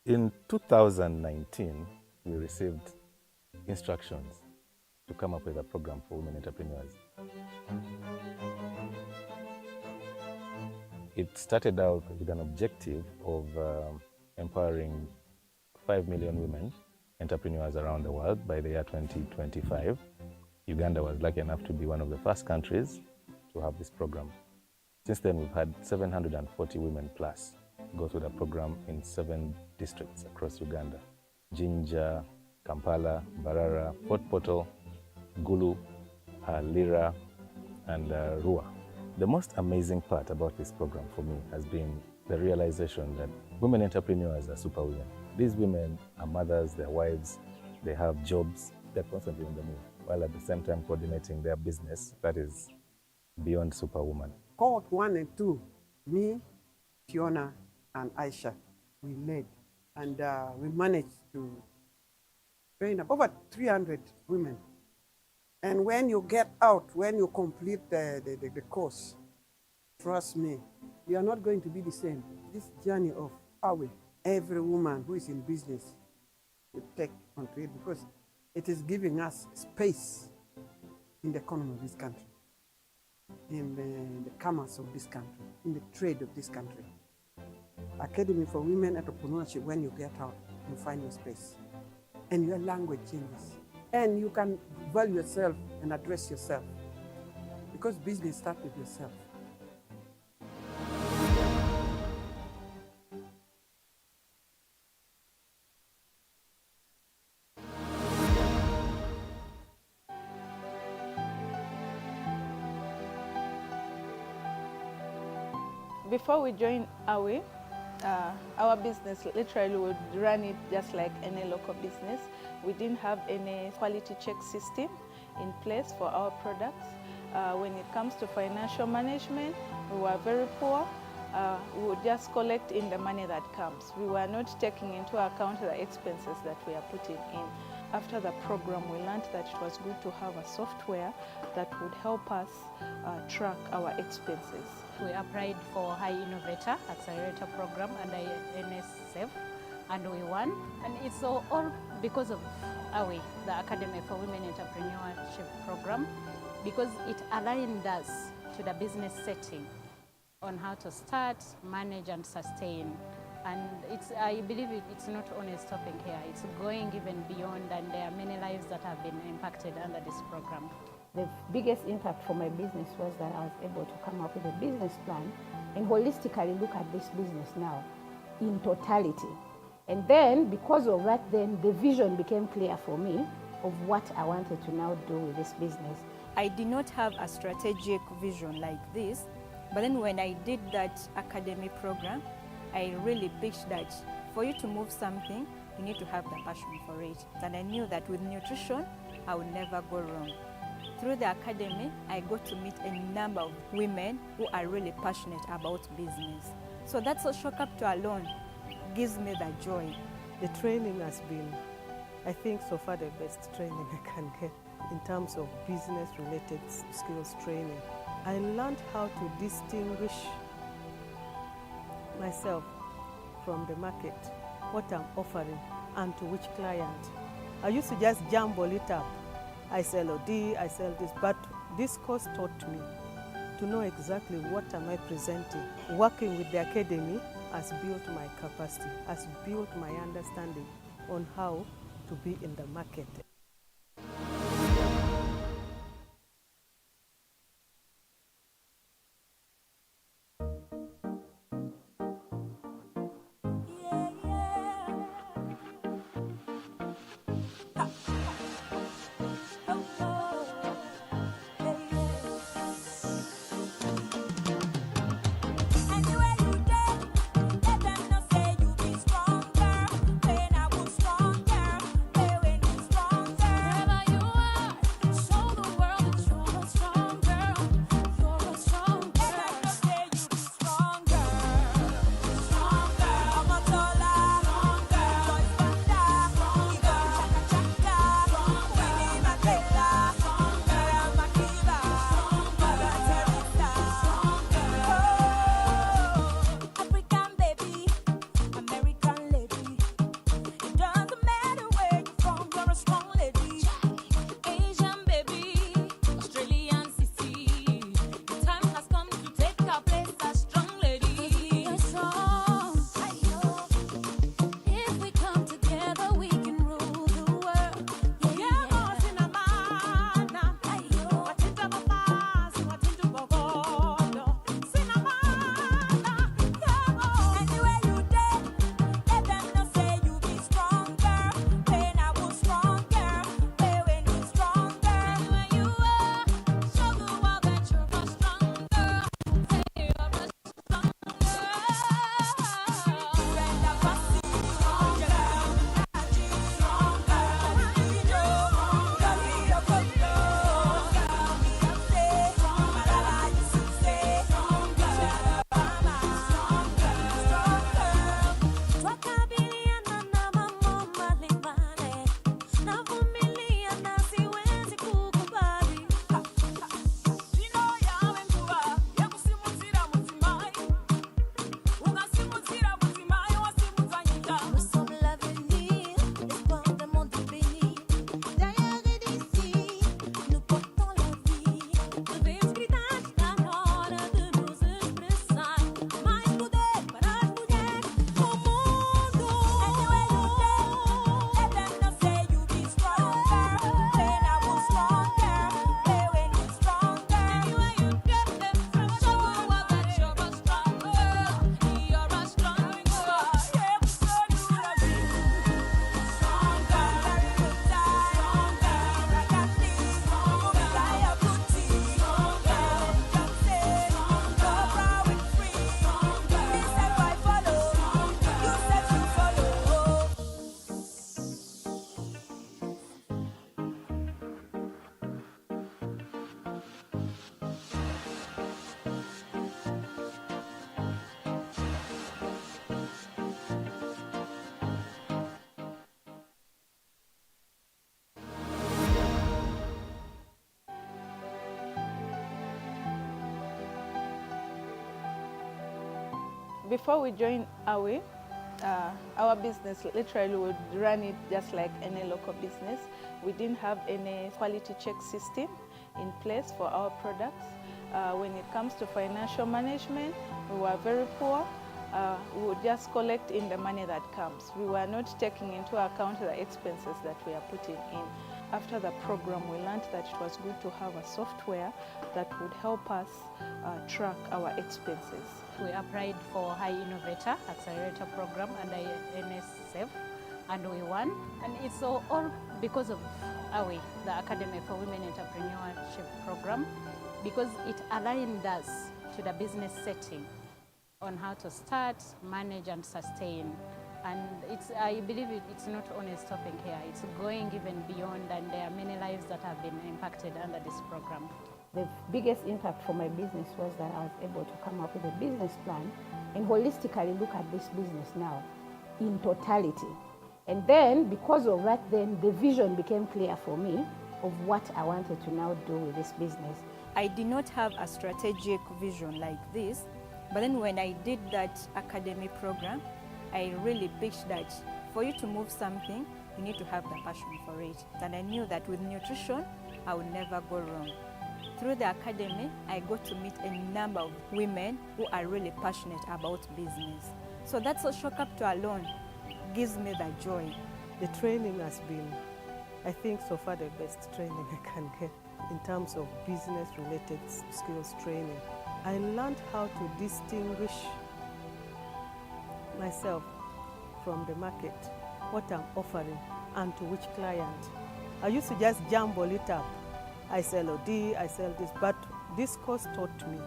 In 2019, we received instructions to come up with a program for women entrepreneurs. It started out with an objective of empowering 5 million women entrepreneurs around the world by the year 2025. Uganda was lucky enough to be one of the first countries to have this program. Since then, we've had 740 women plus go through the program in 7 districts across Uganda: Jinja, Kampala, Barara, Fort Portal, Gulu, Lira, and Rua. The most amazing part about this program for me has been the realization that women entrepreneurs are superwomen. These women are mothers, they're wives, they have jobs, they're constantly on the move, while at the same time coordinating their business that is beyond superwoman. Cohort 1 and 2, me, Fiona, and Aisha, we led, and we managed to train over 300 women. And when you get out, when you complete the course, trust me, you are not going to be the same. This journey of Awe, every woman who is in business will take onto it, because it is giving us space in the economy of this country, in the commerce of this country, in the trade of this country. Academy for Women Entrepreneurship, when you get out, you find your space. And your language changes. And you can value yourself and address yourself. Because business starts with yourself. Before we joined Awe, our business literally would run it just like any local business. We didn't have any quality check system in place for our products. When it comes to financial management, we were very poor. We would just collect in the money that comes. We were not taking into account the expenses that we are putting in. After the program, we learned that it was good to have a software that would help us track our expenses. We applied for High Innovator Accelerator Program under NSF, and we won. And it's all because of AWE, the Academy for Women Entrepreneurship Program, because it aligned us to the business setting on how to start, manage, and sustain. And I believe it's not only stopping here, it's going even beyond, and there are many lives that have been impacted under this program. The biggest impact for my business was that I was able to come up with a business plan and holistically look at this business now in totality. And then, because of that, then the vision became clear for me of what I wanted to now do with this business. I did not have a strategic vision like this, but then when I did that academy program, I really picked that for you to move something, you need to have the passion for it. And I knew that with nutrition, I would never go wrong. Through the academy, I got to meet a number of women who are really passionate about business. So that social capital alone gives me that joy. The training has been, I think, so far the best training I can get in terms of business-related skills training. I learned how to distinguish myself from the market, what I'm offering, and to which client. I used to just jumble it up. I sell OD, I sell this, but this course taught me to know exactly what am I presenting. Working with the academy has built my capacity, has built my understanding on how to be in the market. Before we joined Awe, our business literally would run it just like any local business. We didn't have any quality check system in place for our products. When it comes to financial management, we were very poor. We would just collect in the money that comes. We were not taking into account the expenses that we are putting in. After the program, we learned that it was good to have a software that would help us track our expenses. We applied for High Innovator Accelerator Program under NSF and we won. And it's all because of AWE, the Academy for Women Entrepreneurship Program, because it aligned us to the business setting on how to start, manage and sustain. And I believe it's not only stopping here, it's going even beyond, and there are many lives that have been impacted under this program. The biggest impact for my business was that I was able to come up with a business plan and holistically look at this business now in totality. And then, because of that, then the vision became clear for me of what I wanted to now do with this business. I did not have a strategic vision like this, but then when I did that academy program, I really pitched that for you to move something, you need to have the passion for it. And I knew that with nutrition, I would never go wrong. Through the academy, I got to meet a number of women who are really passionate about business. So that social capital alone gives me the joy. The training has been, I think, so far the best training I can get in terms of business-related skills training. I learned how to distinguish myself from the market, what I'm offering, and to which client. I used to just jumble it up. I sell OD, I sell this, but this course taught me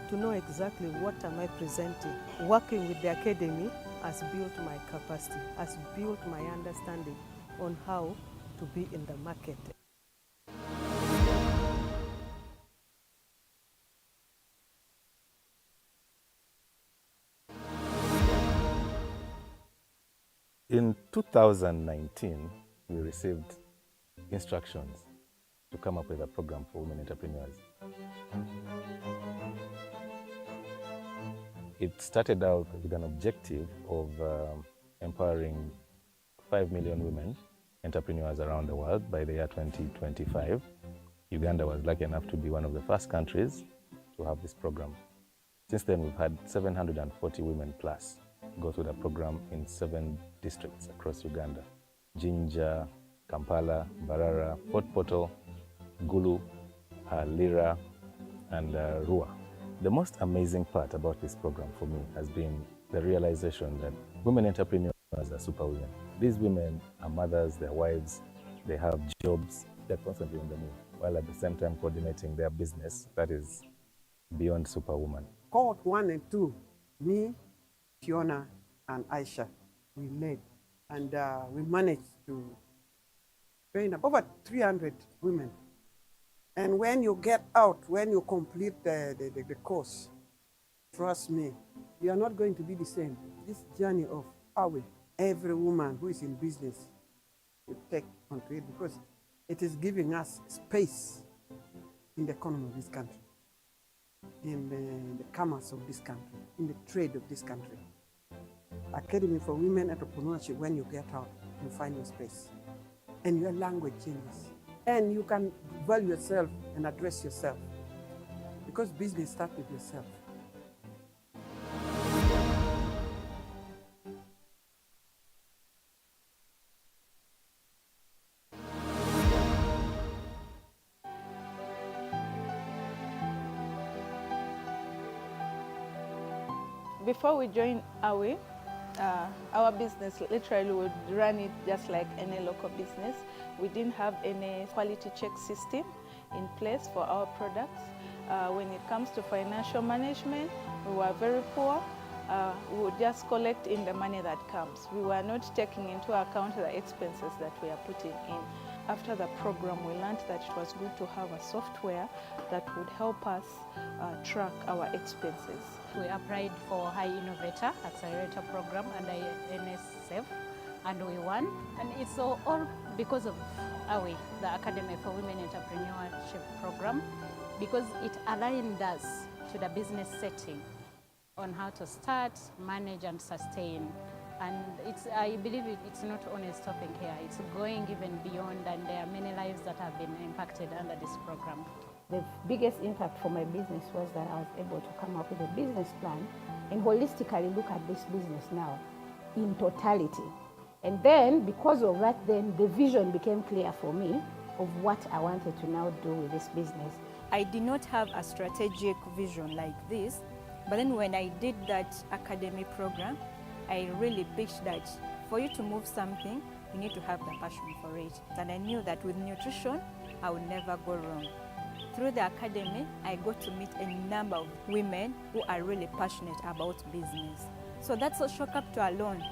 to know exactly what am I presenting. Working with the academy has built my capacity, has built my understanding on how to be in the market. In 2019, we received instructions to come up with a program for women entrepreneurs. It started out with an objective of empowering 5 million women entrepreneurs around the world by the year 2025. Uganda was lucky enough to be one of the first countries to have this program. Since then, we've had 740 women plus go through the program in 7 districts across Uganda: Jinja, Kampala, Mbarara, Fort Portal, Gulu, Lira, and Rua. The most amazing part about this program for me has been the realization that women entrepreneurs are superwomen. These women are mothers, they're wives, they have jobs, they're constantly on the move, while at the same time coordinating their business that is beyond superwoman. Cohort 1 and 2, me, Fiona, and Aisha, we led, and we managed to train over 300 women. And when you get out, when you complete the course, trust me, you are not going to be the same. This journey of AWE, every woman who is in business will take onto it, because it is giving us space in the economy of this country, in the commerce of this country, in the trade of this country. Academy for Women Entrepreneurship, when you get out, you find your space. And your language changes. And you can value yourself and address yourself. Because business starts with yourself. Before we joined AWE, our business literally would run it just like any local business. We didn't have any quality check system in place for our products. When it comes to financial management, we were very poor. We would just collect in the money that comes. We were not taking into account the expenses that we are putting in. After the program, we learned that it was good to have a software that would help us track our expenses. We applied for High Innovator Accelerator Program under NSF and we won. And it's all because of AWE, the Academy for Women Entrepreneurship Program, because it aligned us to the business setting on how to start, manage, and sustain. And I believe it's not only stopping here, it's going even beyond, and there are many lives that have been impacted under this program. The biggest impact for my business was that I was able to come up with a business plan and holistically look at this business now in totality. And then, because of that, then the vision became clear for me of what I wanted to now do with this business. I did not have a strategic vision like this, but then when I did that academy program, I really pitched that for you to move something, you need to have the passion for it. And I knew that with nutrition, I would never go wrong. Through the academy, I got to meet a number of women who are really passionate about business. So that social capital alone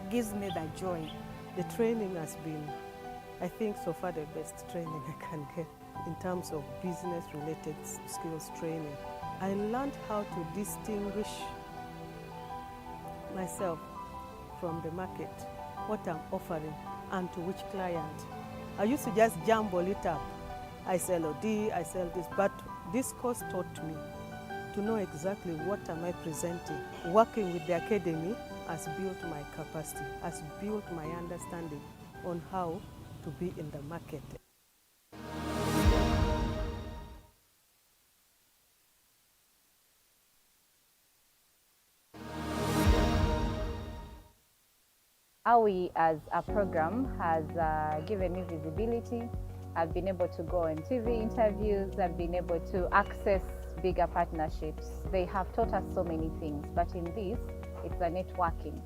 gives me that joy. The training has been, I think, so far the best training I can get in terms of business-related skills training. I learned how to distinguish myself from the market, what I'm offering, and to which client. I used to just jumble it up. I sell OD, I sell this, but this course taught me to know exactly what am I presenting. Working with the academy has built my capacity, has built my understanding on how to be in the market. AWI as a program has given me visibility. I've been able to go on TV interviews, I've been able to access bigger partnerships. They have taught us so many things, but in this, it's a networking.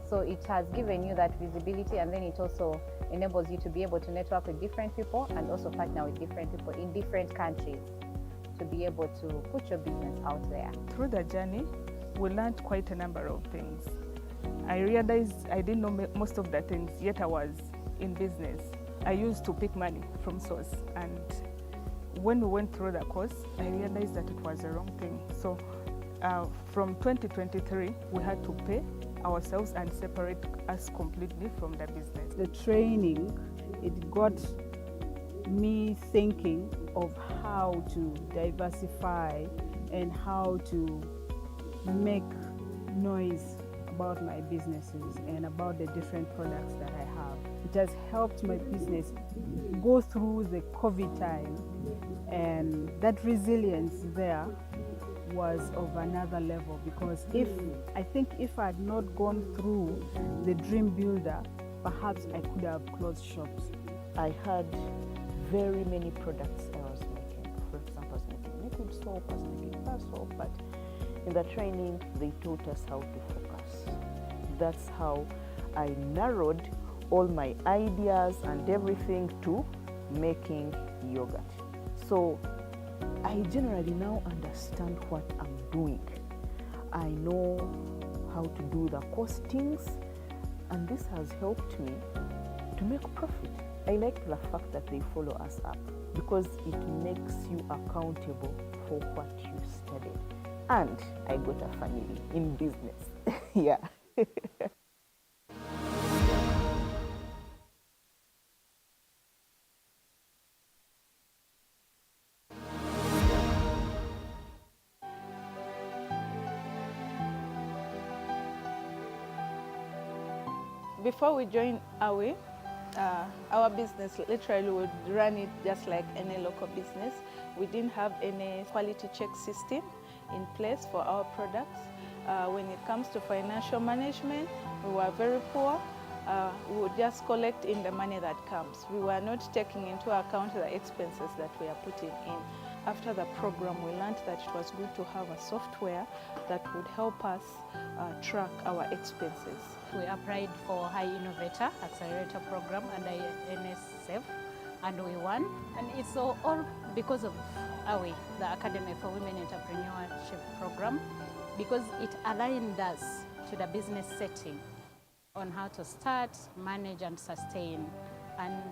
So it has given you that visibility, and then it also enables you to be able to network with different people and also partner with different people in different countries to be able to put your business out there. Through the journey, we learned quite a number of things. I realized I didn't know most of the things, yet I was in business. I used to pick money from source, and when we went through the course, I realized that it was the wrong thing. So from 2023, we had to pay ourselves and separate us completely from the business. The training, it got me thinking of how to diversify and how to make noise about my businesses and about the different products that I have. It has helped my business go through the COVID time, and that resilience there was of another level, because I think if I had not gone through the Dream Builder, perhaps I could have closed shops. I had very many products I was making. For example, I was making liquid soap, I was making bar soap, but in the training, they taught us how to focus. That's how I narrowed all my ideas and everything to making yogurt. So I generally now understand what I'm doing. I know how to do the costings, and this has helped me to make profit. I like the fact that they follow us up because it makes you accountable for what you studied. And I got a family in business. Yeah. Before we joined AWI, our business literally would run it just like any local business. We didn't have any quality check system in place for our products. When it comes to financial management, we were very poor. We would just collect in the money that comes. We were not taking into account the expenses that we are putting in. After the program, we learned that it was good to have a software that would help us track our expenses. We applied for High Innovator Accelerator Program under NSF, and we won. And it's all because of AWI, the Academy for Women Entrepreneurship Program, because it aligned us to the business setting on how to start, manage, and sustain. And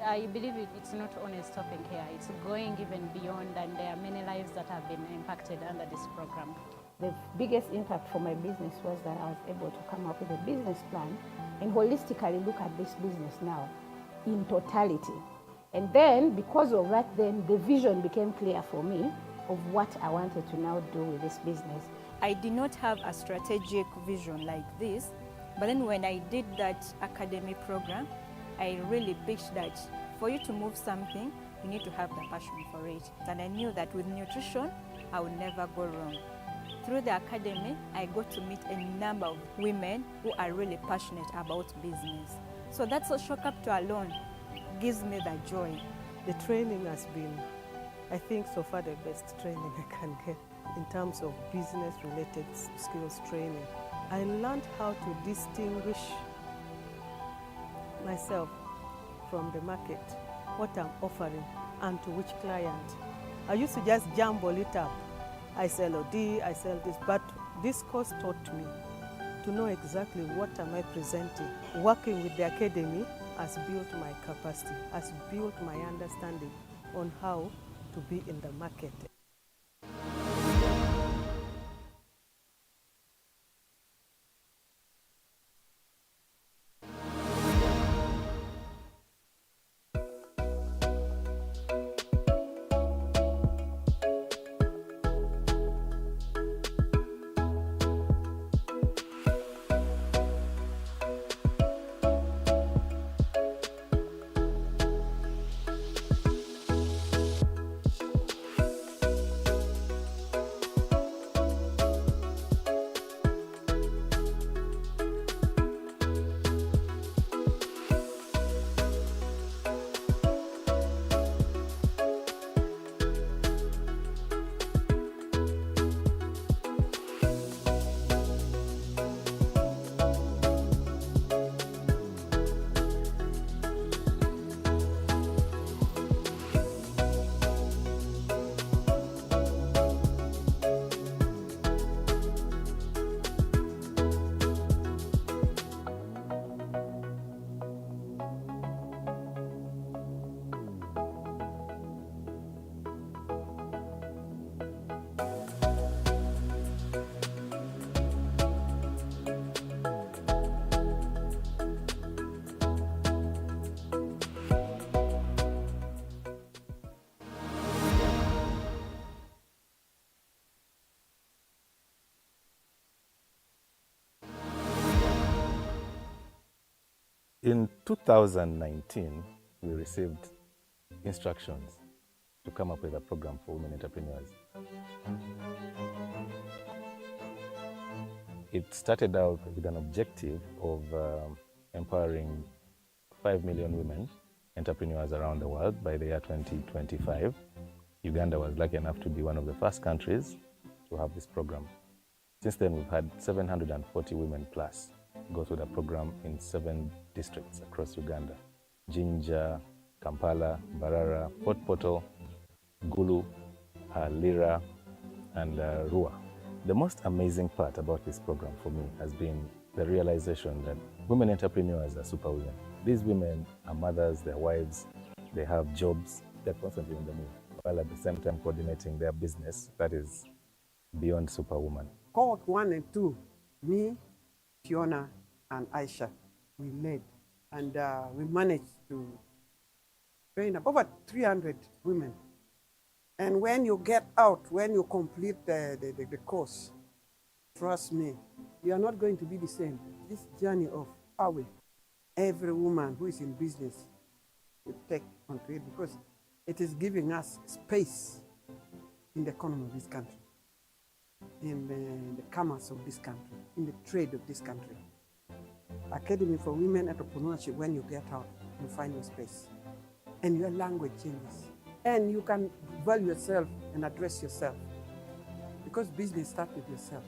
I believe it's not only stopping here, it's going even beyond, and there are many lives that have been impacted under this program. The biggest impact for my business was that I was able to come up with a business plan and holistically look at this business now in totality. And then, because of that, then the vision became clear for me of what I wanted to now do with this business. I did not have a strategic vision like this, but then when I did that academy program, I really pitched that for you to move something, you need to have the passion for it. And I knew that with nutrition, I would never go wrong. Through the academy, I got to meet a number of women who are really passionate about business. So that social capital alone gives me the joy. The training has been, I think, so far the best training I can get in terms of business-related skills training. I learned how to distinguish myself from the market, what I'm offering, and to which client. I used to just jumble it up. I sell OD, I sell this, but this course taught me to know exactly what am I presenting. Working with the academy has built my capacity, has built my understanding on how to be in the market. In 2019, we received instructions to come up with a program for women entrepreneurs. It started out with an objective of empowering 5 million women entrepreneurs around the world by the year 2025. Uganda was lucky enough to be one of the first countries to have this program. Since then, we've had 740 women plus go through the program in 7 districts across Uganda: Jinja, Kampala, Barara, Port Portal, Gulu, Lira, and Rua. The most amazing part about this program for me has been the realization that women entrepreneurs are superwomen. These women are mothers, they're wives, they have jobs, they're constantly on the move, while at the same time coordinating their business that is beyond superwoman. Cohort 1 and 2, me, Fiona, and Aisha, we led, and we managed to train over 300 women. And when you get out, when you complete the course, trust me, you are not going to be the same. This journey of Awe, every woman who is in business will take onto it, because it is giving us space in the economy of this country, in the commerce of this country, in the trade of this country. Academy for Women Entrepreneurship, when you get out, you find your space. And your language changes. And you can value yourself and address yourself. Because business starts with yourself.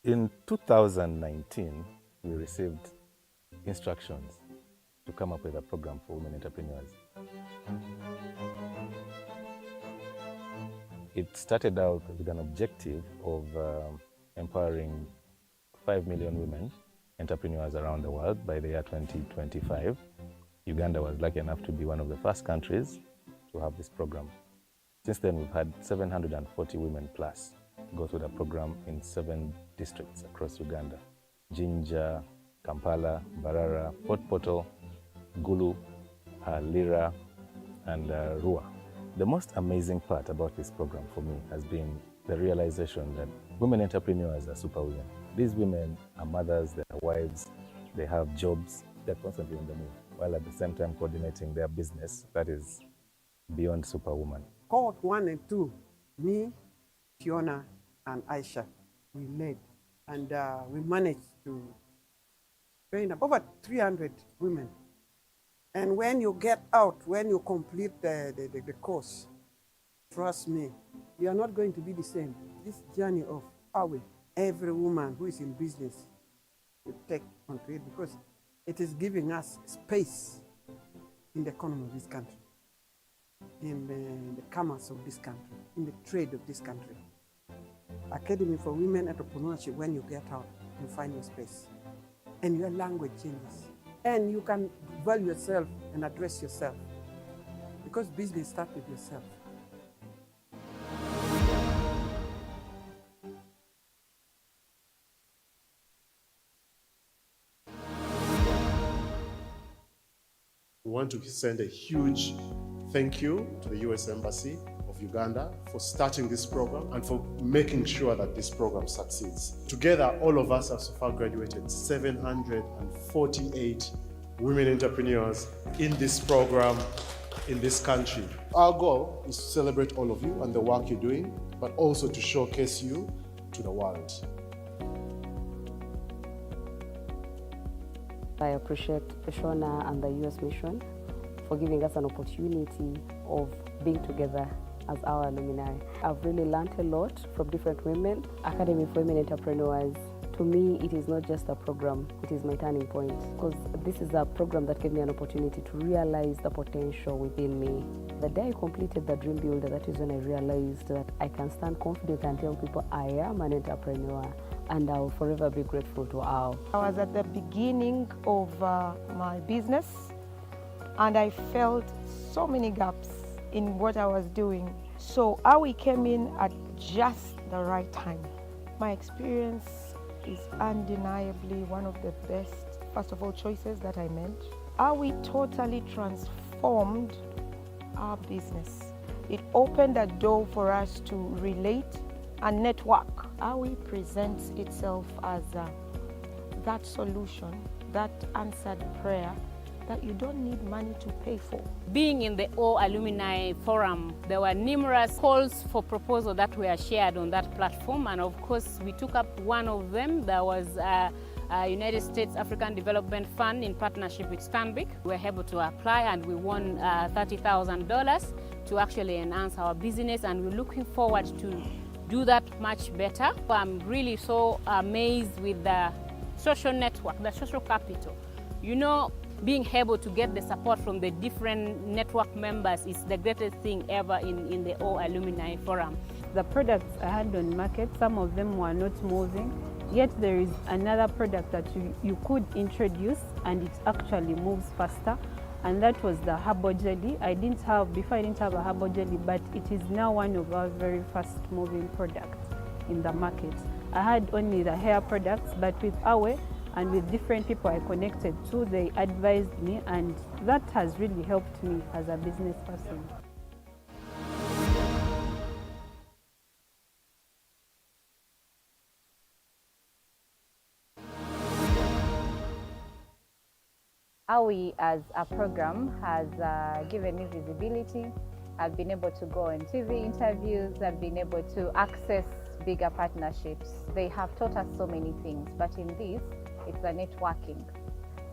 In 2019, we received instructions to come up with a program for women entrepreneurs. It started out with an objective of empowering 5 million women entrepreneurs around the world by the year 2025. Uganda was lucky enough to be one of the first countries to have this program. Since then, we've had 740 women plus go through the program in 7 districts across Uganda: Jinja, Kampala, Barara, Port Portal, Gulu, Lira, and Rua. The most amazing part about this program for me has been the realization that women entrepreneurs are superwomen. These women are mothers, they are wives, they have jobs, they're constantly on the move, while at the same time coordinating their business that is beyond superwoman. Cohort 1 and 2, me, Fiona, and Aisha, we led, and we managed to train over 300 women. And when you get out, when you complete the course, trust me, you are not going to be the same. This journey of Awe, every woman who is in business will take onto it, because it is giving us space in the economy of this country, in the commerce of this country, in the trade of this country. Academy for Women Entrepreneurship, when you get out, you find your space. And your language changes. And you can value yourself and address yourself. Because business starts with yourself. We want to send a huge thank you to the US Embassy of Uganda for starting this program and for making sure that this program succeeds. Together, all of us have so far graduated 748 women entrepreneurs in this program in this country. Our goal is to celebrate all of you and the work you're doing, but also to showcase you to the world. I appreciate Shona and the US Mission for giving us an opportunity of being together as our alumni. I've really learned a lot from different women. Academy for Women Entrepreneurs, to me, it is not just a program, it is my turning point, because this is a program that gave me an opportunity to realize the potential within me. The day I completed the Dream Builder, that is when I realized that I can stand confident and tell people I am an entrepreneur, and I will forever be grateful to Al. I was at the beginning of my business, and I felt so many gaps in what I was doing. So Awi came in at just the right time. My experience is undeniably one of the best, first of all, choices that I made. Awi totally transformed our business. It opened a door for us to relate and network. Awi presents itself as that solution, that answered prayer that you don't need money to pay for. Being in the Alumni forum, there were numerous calls for proposal that were shared on that platform, and of course we took up one of them. There was United States African Development Fund in partnership with Stanbic. We were able to apply and we won $30,000 to actually enhance our business, and we're looking forward to do that much better. I'm really so amazed with the social network, the social capital. You know, being able to get the support from the different network members is the greatest thing ever in the Alumni forum. The products I had on market, some of them were not moving, yet there is another product that you could introduce and it actually moves faster, and that was the herbal jelly. Before I didn't have a herbal jelly, but it is now one of our very fast moving products in the market. I had only the hair products, but with Awe and with different people I connected to, they advised me, and that has really helped me as a business person. AWI as a program has given me visibility. I've been able to go on TV interviews. I've been able to access bigger partnerships. They have taught us so many things, but in this, it's a networking.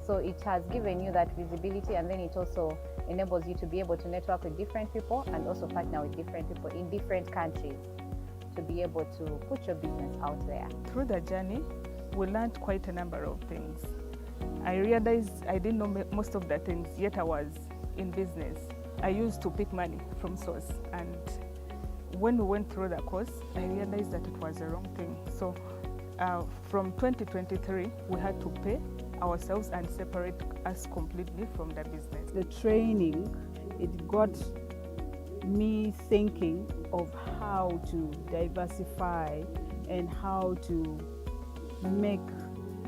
So it has given you that visibility, and then it also enables you to be able to network with different people and also partner with different people in different countries to be able to put your business out there. Through the journey, we learned quite a number of things. I realized I didn't know most of the things, yet I was in business. I used to pick money from source, and when we went through the course, I realized that it was the wrong thing. So from 2023, we had to pay ourselves and separate us completely from the business. The training, it got me thinking of how to diversify and how to make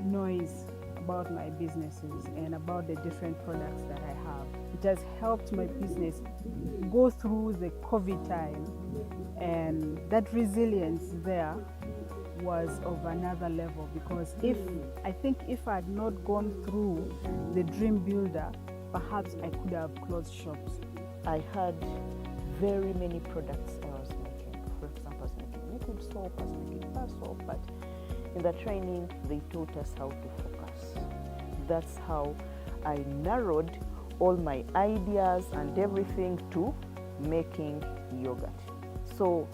noise about my businesses and about the different products that I have. It has helped my business go through the COVID time, and that resilience there was of another level, because I think if I had not gone through the Dream Builder, perhaps I could have closed shops. I had very many products I was making. For example, I was making liquid soap, I was making bar soap, but in the training, they taught us how to focus. That's how I narrowed all my ideas and everything to making yogurt. So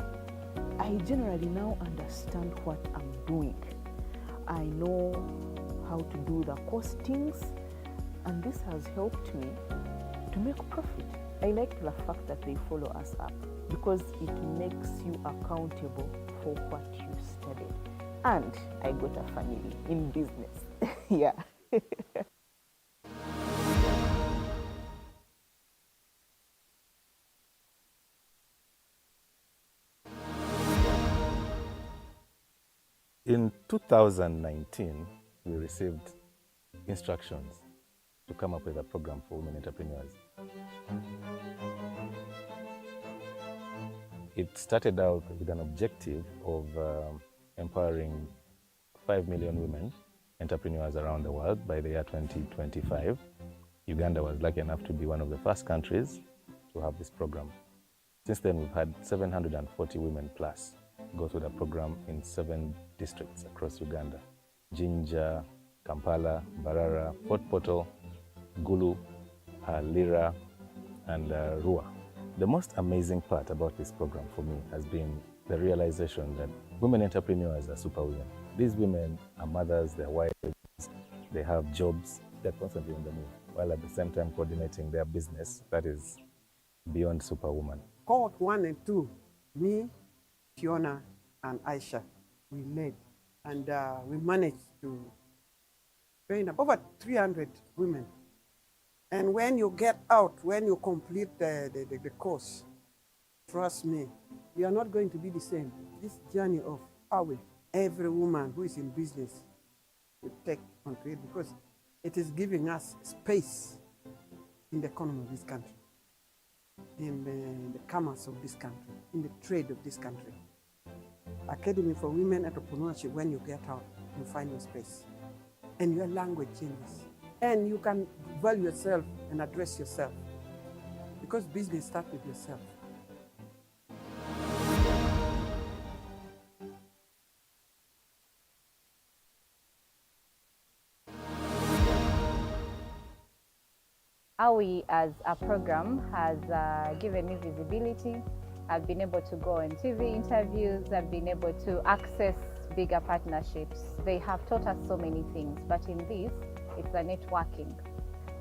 I generally now understand what I'm doing. I know how to do the costings, and this has helped me to make profit. I like the fact that they follow us up because it makes you accountable for what you studied. And I got a family in business. Yeah. In 2019, we received instructions to come up with a program for women entrepreneurs. It started out with an objective of empowering 5 million women entrepreneurs around the world by the year 2025. Uganda was lucky enough to be one of the first countries to have this program. Since then, we've had 740 women plus go through the program in 7 districts across Uganda: Jinja, Kampala, Barara, Port Portal, Gulu, Lira, and Rua. The most amazing part about this program for me has been the realization that women entrepreneurs are super women. These women are mothers, they're wives, they have jobs, they're constantly on the move, while at the same time coordinating their business that is beyond superwoman. Cohort 1 and 2, me, Fiona, and Aisha, we led, and we managed to train over 300 women. And when you get out, when you complete the course, trust me, you are not going to be the same. This journey of AWI, every woman who is in business will take onto it, because it is giving us space in the economy of this country, in the commerce of this country, in the trade of this country. Academy for Women Entrepreneurship, when you get out, you find your space. And your language changes. And you can value yourself and address yourself. Because business starts with yourself. AWI as a program has given me visibility. I've been able to go on TV interviews. I've been able to access bigger partnerships. They have taught us so many things, but in this, it's a networking.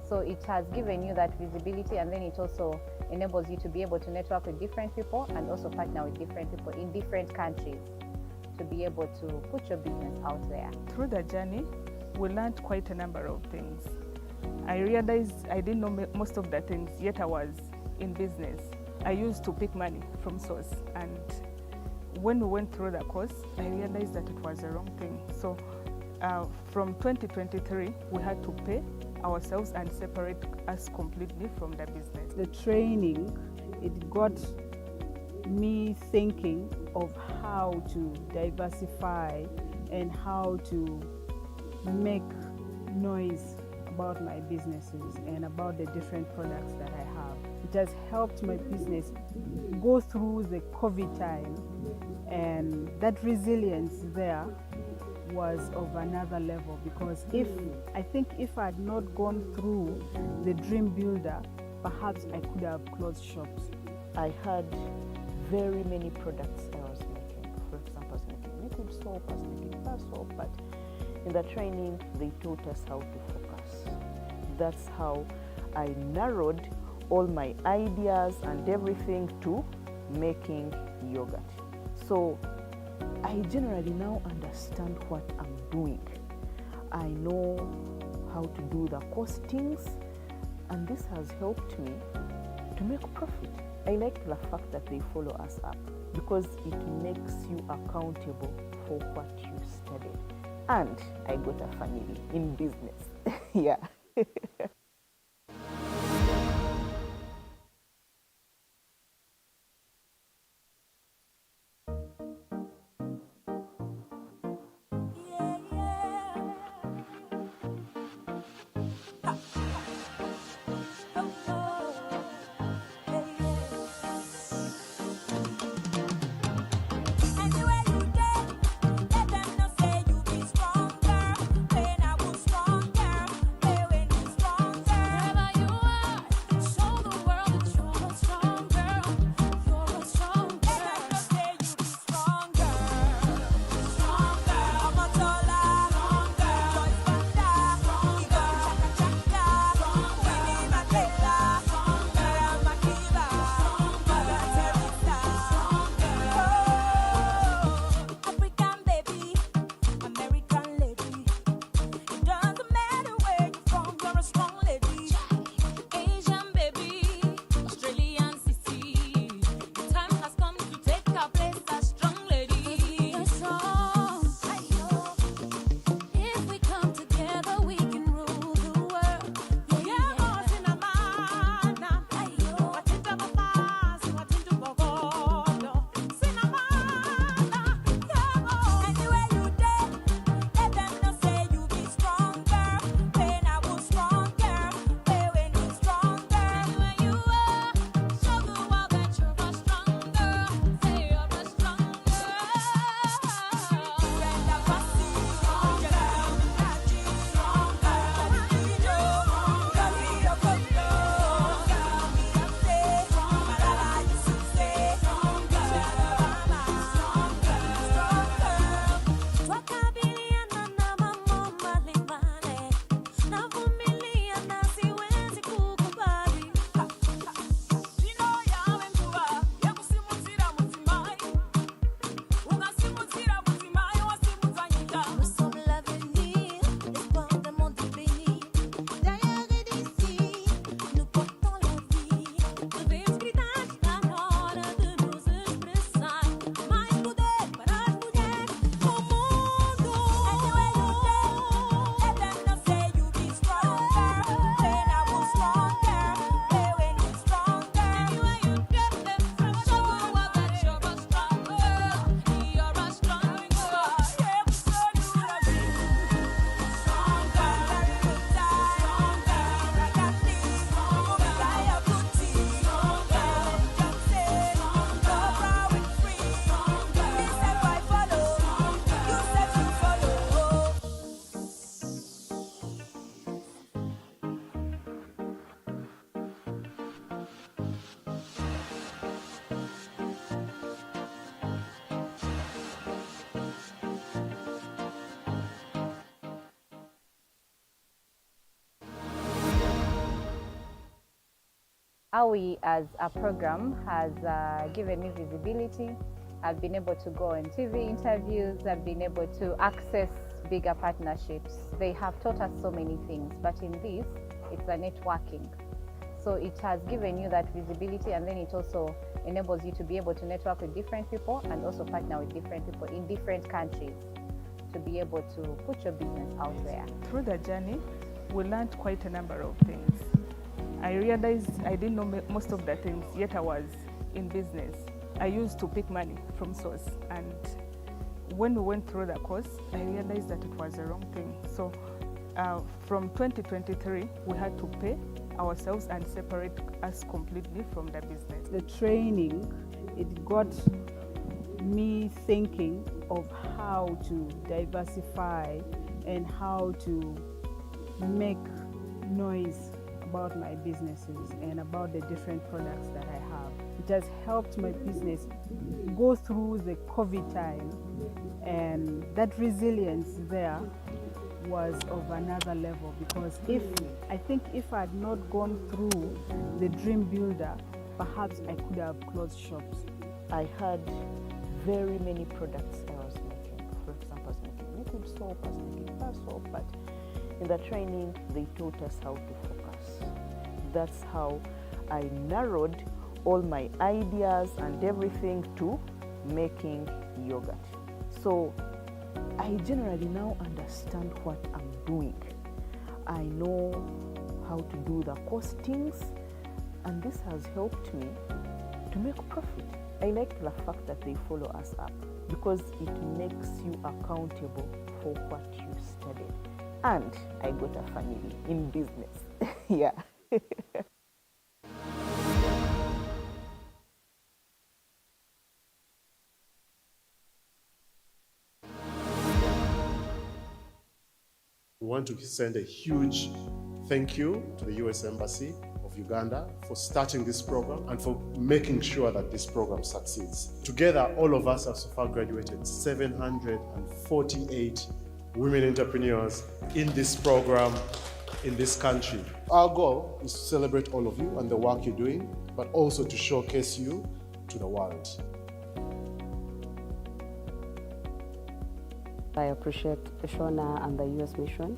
So it has given you that visibility, and then it also enables you to be able to network with different people and also partner with different people in different countries to be able to put your business out there. Through the journey, we learned quite a number of things. I realized I didn't know most of the things, yet I was in business. I used to pick money from source, and when we went through the course, I realized that it was the wrong thing. So from 2023, we had to pay ourselves and separate us completely from the business. The training, it got me thinking of how to diversify and how to make noise about my businesses and about the different products that I have. It has helped my business go through the COVID time, and that resilience there was of another level, because I think if I had not gone through the Dream Builder, perhaps I could have closed shops. I had very many products I was making. For example, I was making liquid soap, I was making bar soap, but in the training, they taught us how to focus. That's how I narrowed all my ideas and everything to making yogurt. So I generally now understand what I'm doing. I know how to do the costings, and this has helped me to make profit. I like the fact that they follow us up, because it makes you accountable for what you studied. And I got a family in business. Yeah. AWI as a program has given me visibility. I've been able to go on TV interviews. I've been able to access bigger partnerships. They have taught us so many things, but in this, it's a networking. So it has given you that visibility, and then it also enables you to be able to network with different people and also partner with different people in different countries to be able to put your business out there. Through the journey, we learned quite a number of things. I realized I didn't know most of the things, yet I was in business. I used to pick money from source, and when we went through the course, I realized that it was the wrong thing. So from 2023, we had to pay ourselves and separate us completely from the business. The training, it got me thinking of how to diversify and how to make noise about my businesses and about the different products that I have. It has helped my business go through the COVID time, and that resilience there was of another level, because I think if I had not gone through the Dream Builder, perhaps I could have closed shops. I had very many products I was making. For example, I was making liquid soap, I was making bar soap, but in the training, they taught us how to focus. That's how I narrowed all my ideas and everything to making yogurt. So I generally now understand what I'm doing. I know how to do the costings, and this has helped me to make profit. I like the fact that they follow us up because it makes you accountable for what you studied. And I got a family in business. Yeah. We want to send a huge thank you to the US Embassy of Uganda for starting this program and for making sure that this program succeeds. Together, all of us have so far graduated 748 women entrepreneurs in this program in this country. Our goal is to celebrate all of you and the work you're doing, but also to showcase you to the world. I appreciate Shona and the US Mission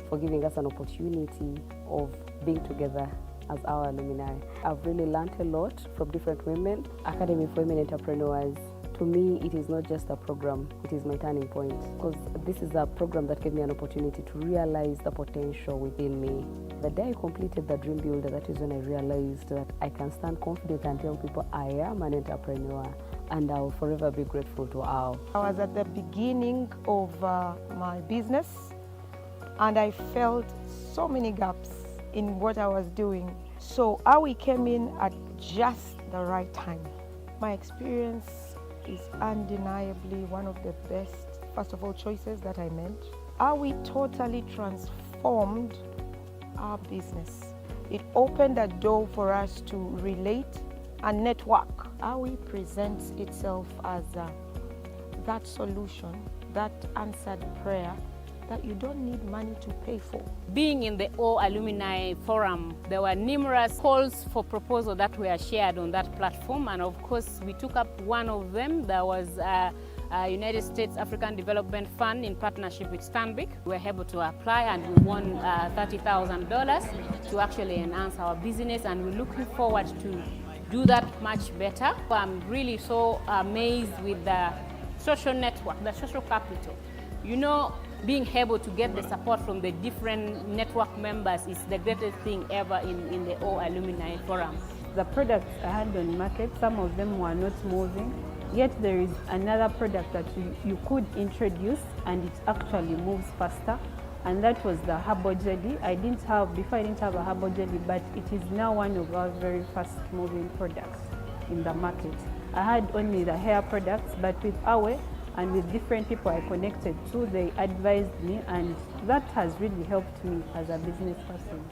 for giving us an opportunity of being together as our alumni. I've really learned a lot from different women, Academy for Women Entrepreneurs. To me, it is not just a program, it is my turning point, because this is a program that gave me an opportunity to realize the potential within me. The day I completed the Dream Builder, that is when I realized that I can stand confident and tell people I am an entrepreneur, and I will forever be grateful to all. I was at the beginning of my business, and I felt so many gaps in what I was doing. So AWI came in at just the right time. My experience is undeniably one of the best, first of all, choices that I made. AWI totally transformed our business. It opened a door for us to relate and network. AWI presents itself as that solution, that answered prayer that you don't need money to pay for. Being in the Alumni forum, there were numerous calls for proposal that were shared on that platform, and of course we took up one of them. There was United States African Development Fund in partnership with Stanbic. We were able to apply and we won $30,000 to actually enhance our business, and we're looking forward to do that much better. I'm really so amazed with the social network, the social capital. You know, being able to get the support from the different network members is the greatest thing ever in the Alumni forum. The products I had on market, some of them were not moving, yet there is another product that you could introduce and it actually moves faster, and that was the herbal jelly. Before I didn't have a herbal jelly, but it is now one of our very fast moving products in the market. I had only the hair products, but with AWE and with different people I connected to, they advised me, and that has really helped me as a business person.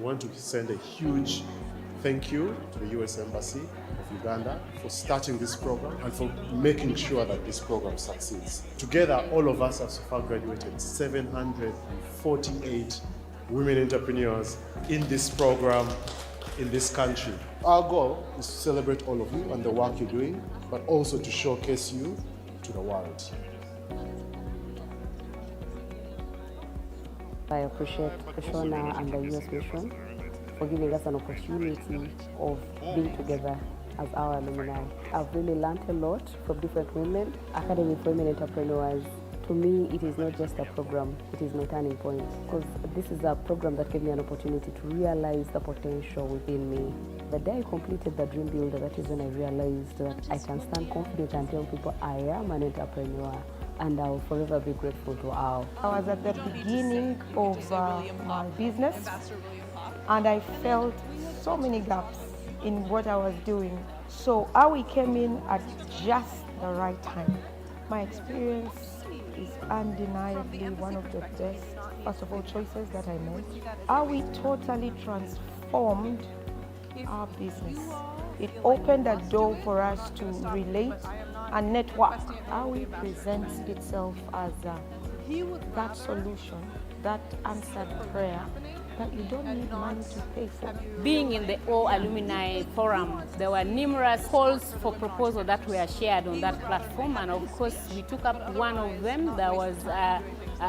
want to send a huge thank you to the US Embassy of Uganda for starting this program and for making sure that this program succeeds. Together, all of us have so far graduated 748 women entrepreneurs in this program in this country. Our goal is to celebrate all of you and the work you're doing, but also to showcase you to the world. I appreciate Shona and the US Mission for giving us an opportunity of being together as our alumni. I've really learned a lot from different women, Academy for Women Entrepreneurs. To me, it is not just a program, it is my turning point, because this is a program that gave me an opportunity to realize the potential within me. The day I completed the Dream Builder, that is when I realized that I can stand confident and tell people I am an entrepreneur, and I will forever be grateful to all. I was at the beginning of my business, and I felt so many gaps in what I was doing. So Awi came in at just the right time. My experience is undeniably one of the best, first of all, choices that I made. Awi totally transformed our business. It opened a door for us to relate and network. Awi presents itself as that solution, that answered prayer that you don't need money to pay for. Being in the Alumni forum, there were numerous calls for proposal that were shared on that platform, and of course we took up one of them. There was a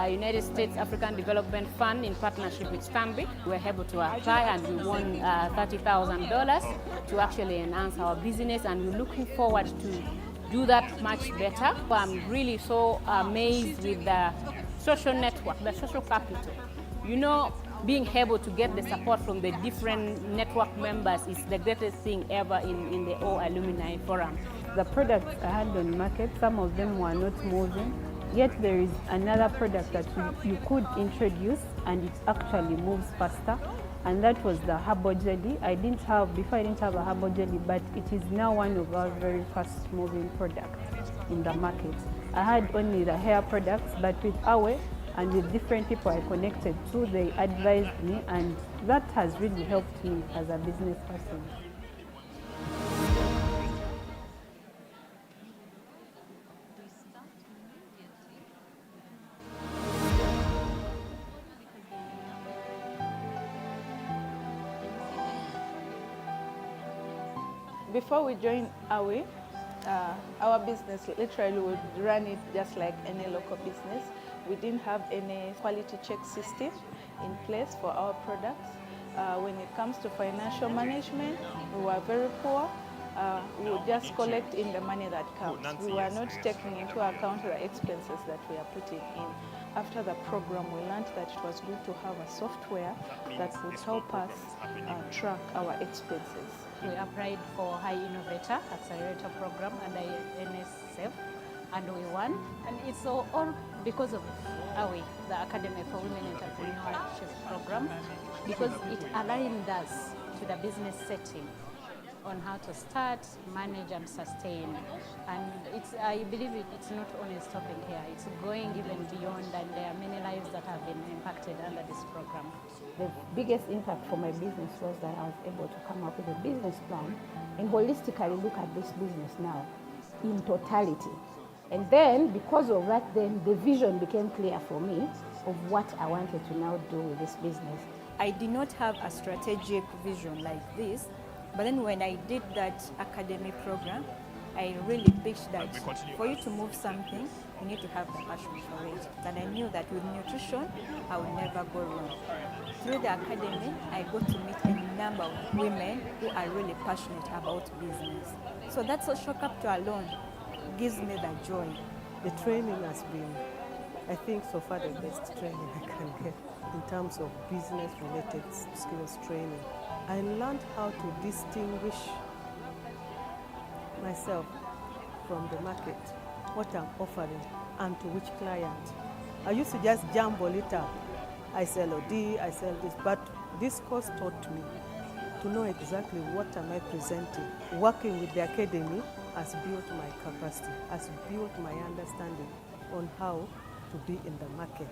United States African Development Fund in partnership with Stanbic. We were able to apply and we won $30,000 to actually enhance our business, and we're looking forward to do that much better. I'm really so amazed with the social network, the social capital. You know, being able to get the support from the different network members is the greatest thing ever in the Alumni forum. The products I had on market, some of them were not moving, yet there is another product that you could introduce and it actually moves faster, and that was the herbal jelly. Before I didn't have a herbal jelly, but it is now one of our very fast moving products in the market. I had only the hair products, but with Awe and with different people I connected to, they advised me, and that has really helped me as a business person. Before we joined Awi, our business literally would run it just like any local business. We didn't have any quality check system in place for our products. When it comes to financial management, we were very poor. We would just collect in the money that comes. We were not taking into account the expenses that we are putting in. After the program, we learned that it was good to have a software that would help us track our expenses. We applied for High Innovator Accelerator Program under NSF, and we won. And it's all because of AWI, the Academy for Women Entrepreneurship Program, because it aligned us to the business setting on how to start, manage, and sustain. And I believe it's not only stopping here, it's going even beyond, and there are many lives that have been impacted under this program. The biggest impact for my business was that I was able to come up with a business plan and holistically look at this business now in totality. And then, because of that, then the vision became clear for me of what I wanted to now do with this business. I did not have a strategic vision like this, but then when I did that academy program, I really pitched that for you to move something, you need to have the passion for it. And I knew that with nutrition, I would never go wrong. Through the academy, I got to meet a number of women who are really passionate about business. So that social capital alone gives me that joy. The training has been, I think, so far the best training I can get in terms of business-related skills training. I learned how to distinguish myself from the market, what I'm offering, and to which client. I used to just jumble it up. I sell OD, I sell this, but this course taught me to know exactly what am I presenting. Working with the academy has built my capacity, has built my understanding on how to be in the market.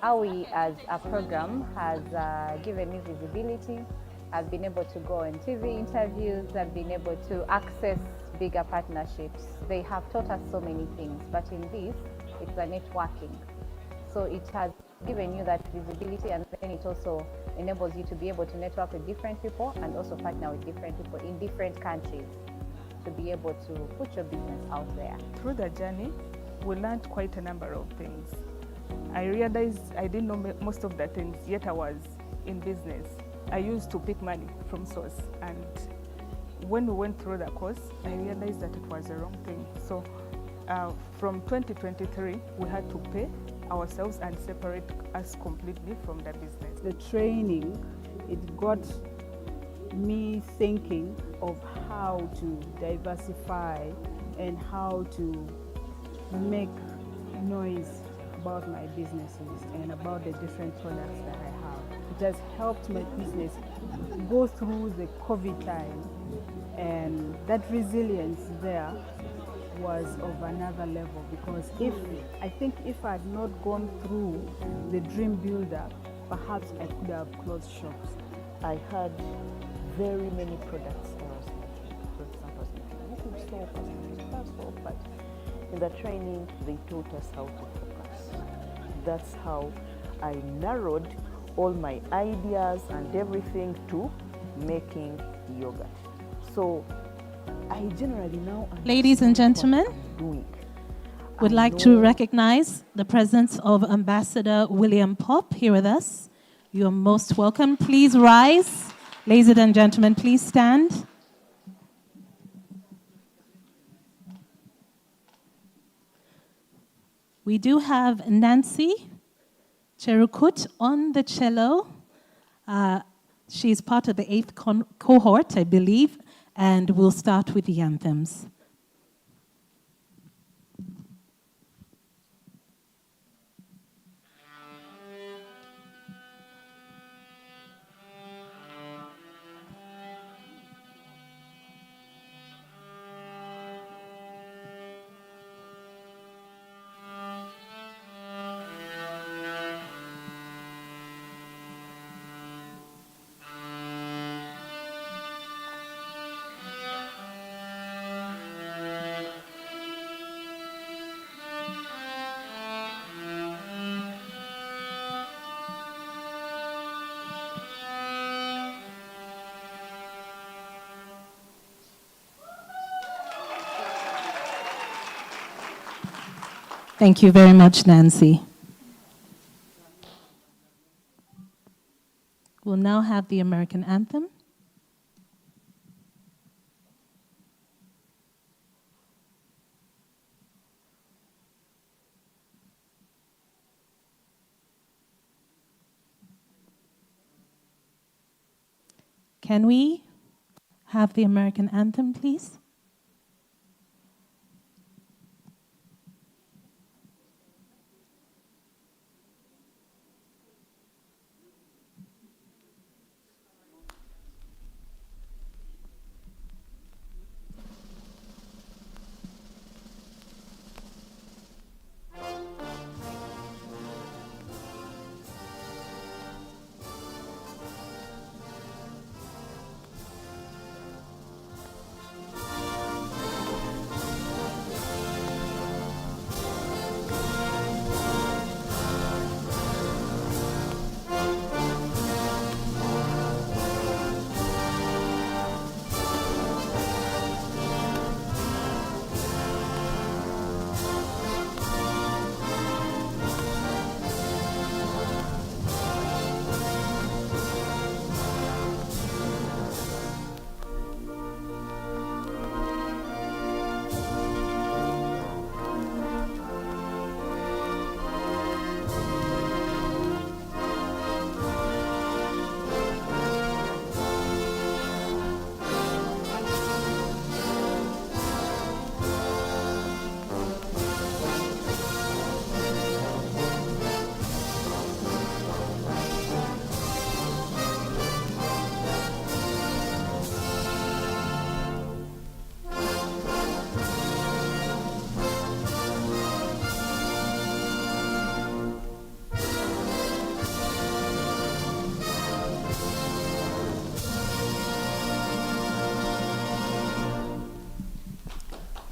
AWI as a program has given me visibility. I've been able to go on TV interviews. I've been able to access bigger partnerships. They have taught us so many things, but in this, it's a networking. So it has given you that visibility, and then it also enables you to be able to network with different people and also partner with different people in different countries to be able to put your business out there. Through the journey, we learned quite a number of things. I realized I didn't know most of the things, yet I was in business. I used to pick money from source, and when we went through the course, I realized that it was the wrong thing. So from 2023, we had to pay ourselves and separate us completely from the business. The training, it got me thinking of how to diversify and how to make noise about my businesses and about the different products that I have. It has helped my business go through the COVID time, and that resilience there was of another level, because I think if I had not gone through the dream builder, perhaps I could have closed shops. I had very many products I was making. For example, I was making liquid soap, I was making bar soap, but in the training, they taught us how to focus. That's how I narrowed all my ideas and everything to making yogurt. So I generally now understand. Ladies and gentlemen, would like to recognize the presence of Ambassador William Pop here with us. You are most welcome. Please rise. Ladies and gentlemen, please stand. We do have Nancy Cherukut on the cello. She's part of the 8th cohort, I believe, and we'll start with the anthems. Thank you very much, Nancy. We'll now have the American anthem. Can we have the American anthem, please?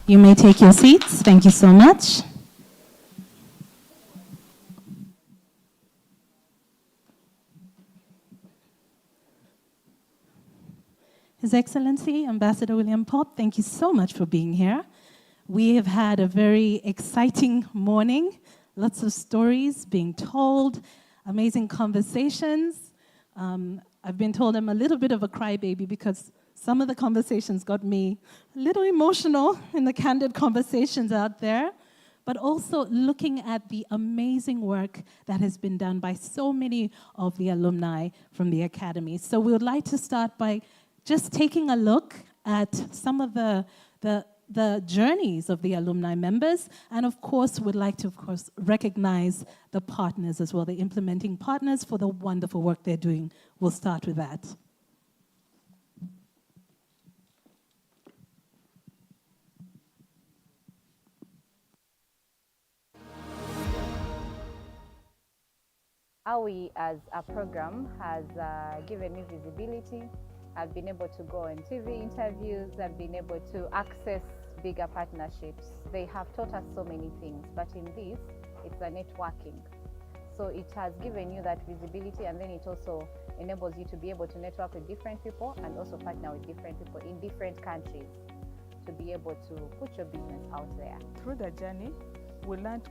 You may take your seats. Thank you so much. His Excellency, Ambassador William Pop, thank you so much for being here. We have had a very exciting morning, lots of stories being told, amazing conversations. I've been told I'm a little bit of a crybaby because some of the conversations got me a little emotional in the candid conversations out there, but also looking at the amazing work that has been done by so many of the alumni from the Academy. So we would like to start by just taking a look at some of the journeys of the alumni members, and of course, we'd like to, recognize the partners as well, the implementing partners for the wonderful work they're doing. We'll start with that. AWI as a program has given me visibility. I've been able to go on TV interviews. I've been able to access bigger partnerships. They have taught us so many things, but in this, it's a networking. So it has given you that visibility, and then it also enables you to be able to network with different people and also partner with different people in different countries to be able to put your business out there. Through the journey, we learned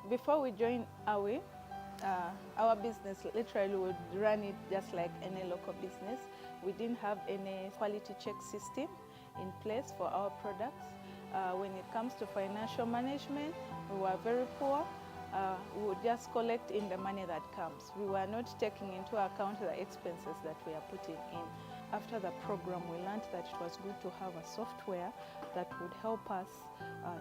Before we joined AWI, our business literally would run it just like any local business. We didn't have any quality check system in place for our products. When it comes to financial management, we were very poor. We would just collect in the money that comes. We were not taking into account the expenses that we are putting in. After the program, we learned that it was good to have a software that would help us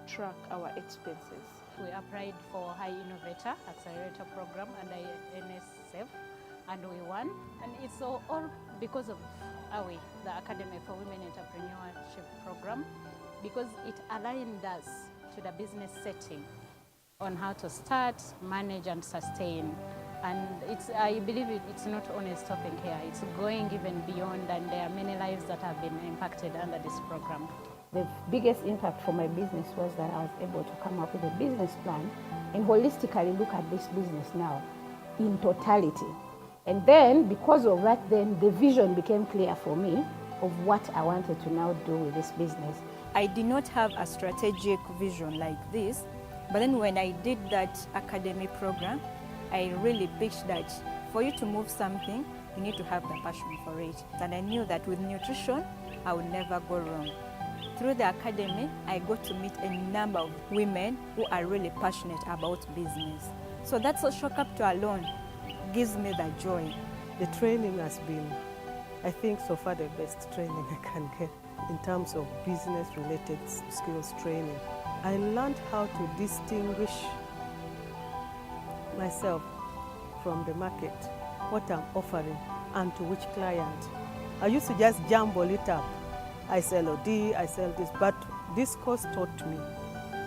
track our expenses. We applied for High Innovator Accelerator Program under NSF, and we won. And it's all because of AWI, the Academy for Women Entrepreneurship Program, because it aligned us to the business setting on how to start, manage, and sustain. And I believe it's not only stopping here, it's going even beyond, and there are many lives that have been impacted under this program. The biggest impact for my business was that I was able to come up with a business plan and holistically look at this business now in totality. And then, because of that, then the vision became clear for me of what I wanted to now do with this business. I did not have a strategic vision like this, but then when I did that academy program, I really pitched that for you to move something, you need to have the passion for it. And I knew that with nutrition, I would never go wrong. Through the academy, I got to meet a number of women who are really passionate about business. So that social capital alone gives me the joy. The training has been, I think, so far the best training I can get in terms of business-related skills training. I learned how to distinguish myself from the market, what I'm offering, and to which client. I used to just jumble it up. I sell OD, I sell this, but this course taught me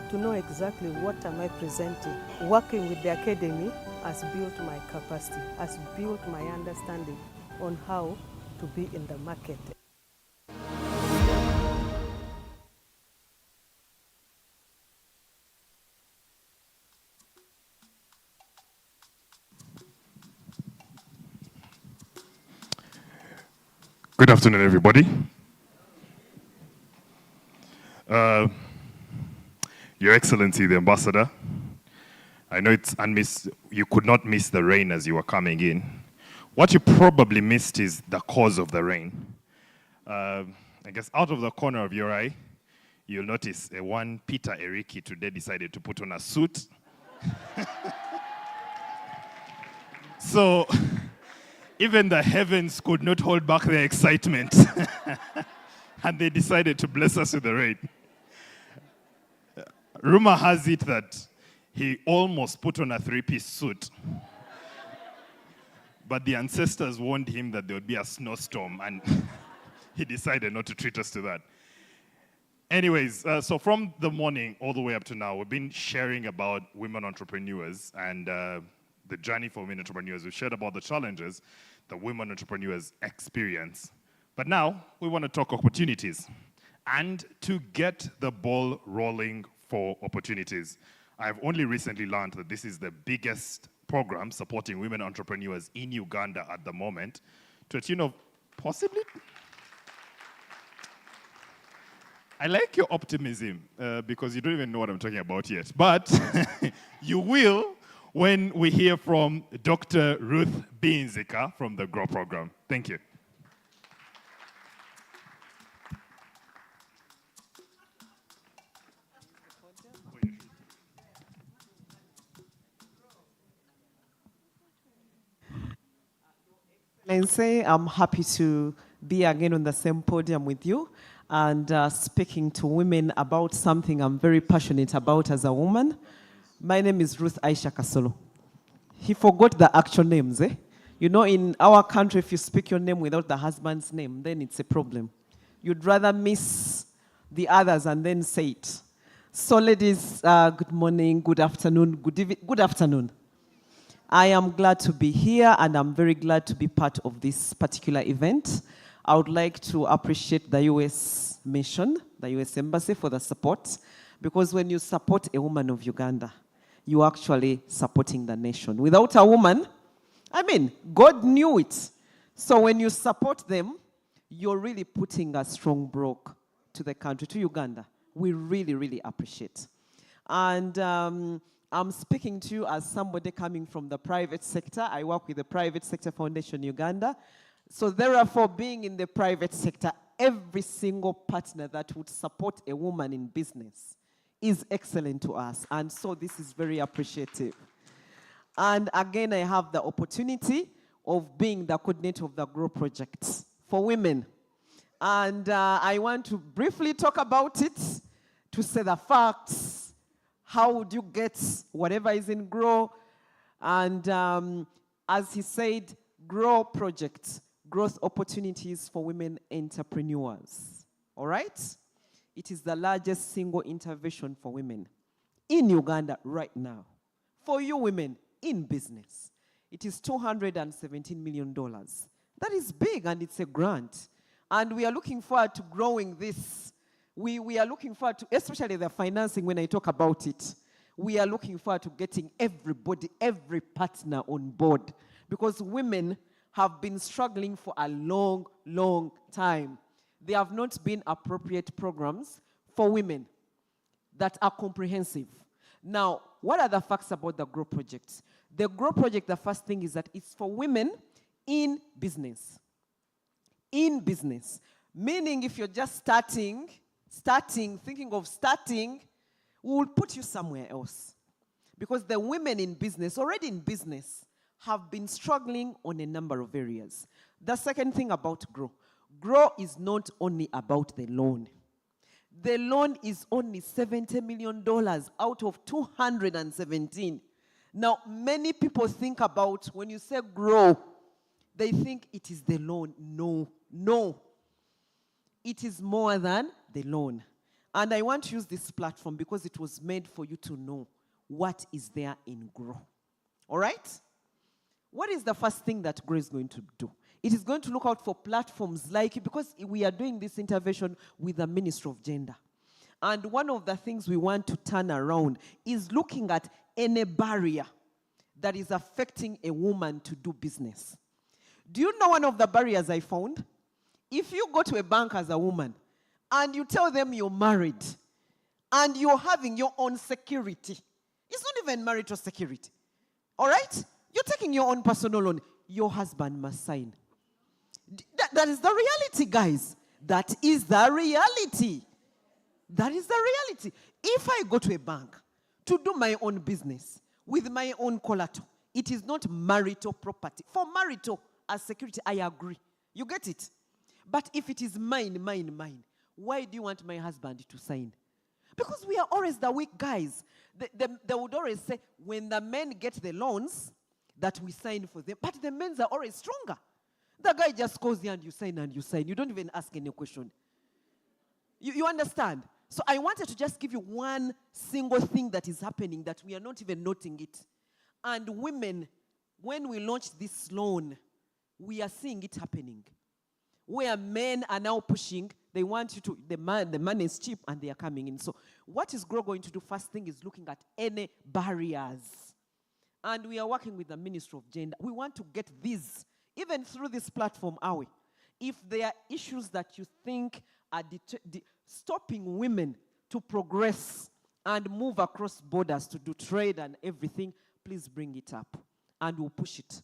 to know exactly what am I presenting. Working with the academy has built my capacity, has built my understanding on how to be in the market. Good afternoon, everybody. Your Excellency, the Ambassador, I know you could not miss the rain as you were coming in. What you probably missed is the cause of the rain. I guess out of the corner of your eye, you'll notice one Peter Eriki today decided to put on a suit. So even the heavens could not hold back their excitement. And they decided to bless us with the rain. Rumor has it that he almost put on a three-piece suit. but the ancestors warned him that there would be a snowstorm, and he decided not to treat us to that. Anyways, so from the morning all the way up to now, we've been sharing about women entrepreneurs and the journey for women entrepreneurs. We've shared about the challenges that women entrepreneurs experience. But now, we want to talk opportunities. And to get the ball rolling for opportunities, I've only recently learned that this is the biggest program supporting women entrepreneurs in Uganda at the moment, to a tune of possibly... I like your optimism because you don't even know what I'm talking about yet. But you will when we hear from Dr. Ruth Binzika from the GROW program. Thank you. Lindsay, I'm happy to be again on the same podium with you and speaking to women about something I'm very passionate about as a woman. My name is Ruth Aisha Kasolo. He forgot the actual names, eh? You know, in our country, if you speak your name without the husband's name, then it's a problem. You'd rather miss the others and then say it. So ladies, good morning, good afternoon, good evening, good afternoon. I am glad to be here and I'm very glad to be part of this particular event. I would like to appreciate the US mission, the US Embassy for the support, because when you support a woman of Uganda, you're actually supporting the nation. Without a woman, I mean, God knew it. So when you support them, you're really putting a strong block to the country, to Uganda. We really, really appreciate. And I'm speaking to you as somebody coming from the private sector. I work with the Private Sector Foundation Uganda. So therefore, being in the private sector, every single partner that would support a woman in business is excellent to us. And so this is very appreciative. And again, I have the opportunity of being the coordinator of the GROW project for women. And I want to briefly talk about it, to say the facts. How would you get whatever is in GROW? And as he said, GROW project, growth opportunities for women entrepreneurs. All right? It is the largest single intervention for women in Uganda right now. For you women in business, it is $217 million. That is big and it's a grant. And we are looking forward to growing this. We are looking forward to, especially the financing when I talk about it, we are looking forward to getting everybody, every partner on board. Because women have been struggling for a long, long time. There have not been appropriate programs for women that are comprehensive. Now, what are the facts about the GROW project? The GROW project, the first thing is that it's for women in business. In business. Meaning if you're just thinking of starting, we will put you somewhere else. Because the women in business, already in business, have been struggling on a number of areas. The second thing about GROW, GROW is not only about the loan. The loan is only $70 million out of 217. Now, many people think about, when you say GROW, they think it is the loan. No, no. It is more than the loan. And I want to use this platform because it was made for you to know what is there in GROW. All right? What is the first thing that GROW is going to do? It is going to look out for platforms like, because we are doing this intervention with the Ministry of Gender. And one of the things we want to turn around is looking at any barrier that is affecting a woman to do business. Do you know one of the barriers I found? If you go to a bank as a woman and you tell them you're married and you're having your own security, it's not even marital security. All right? You're taking your own personal loan. Your husband must sign. That is the reality, guys. That is the reality. That is the reality. If I go to a bank to do my own business with my own collateral, it is not marital property. For marital as security, I agree. You get it? But if it is mine, why do you want my husband to sign? Because we are always the weak guys. They would always say, when the men get the loans, that we sign for them. But the men's are always stronger. The guy just goes there and you sign and you sign. You don't even ask any question. You understand? So I wanted to just give you one single thing that is happening that we are not even noting it. And women, when we launched this loan, we are seeing it happening. Where men are now pushing, they want you to, the money is cheap and they are coming in. So what is Grow going to do? First thing is looking at any barriers. And we are working with the Ministry of Gender. We want to get these, even through this platform, are we? If there are issues that you think are stopping women to progress and move across borders to do trade and everything, please bring it up and we'll push it.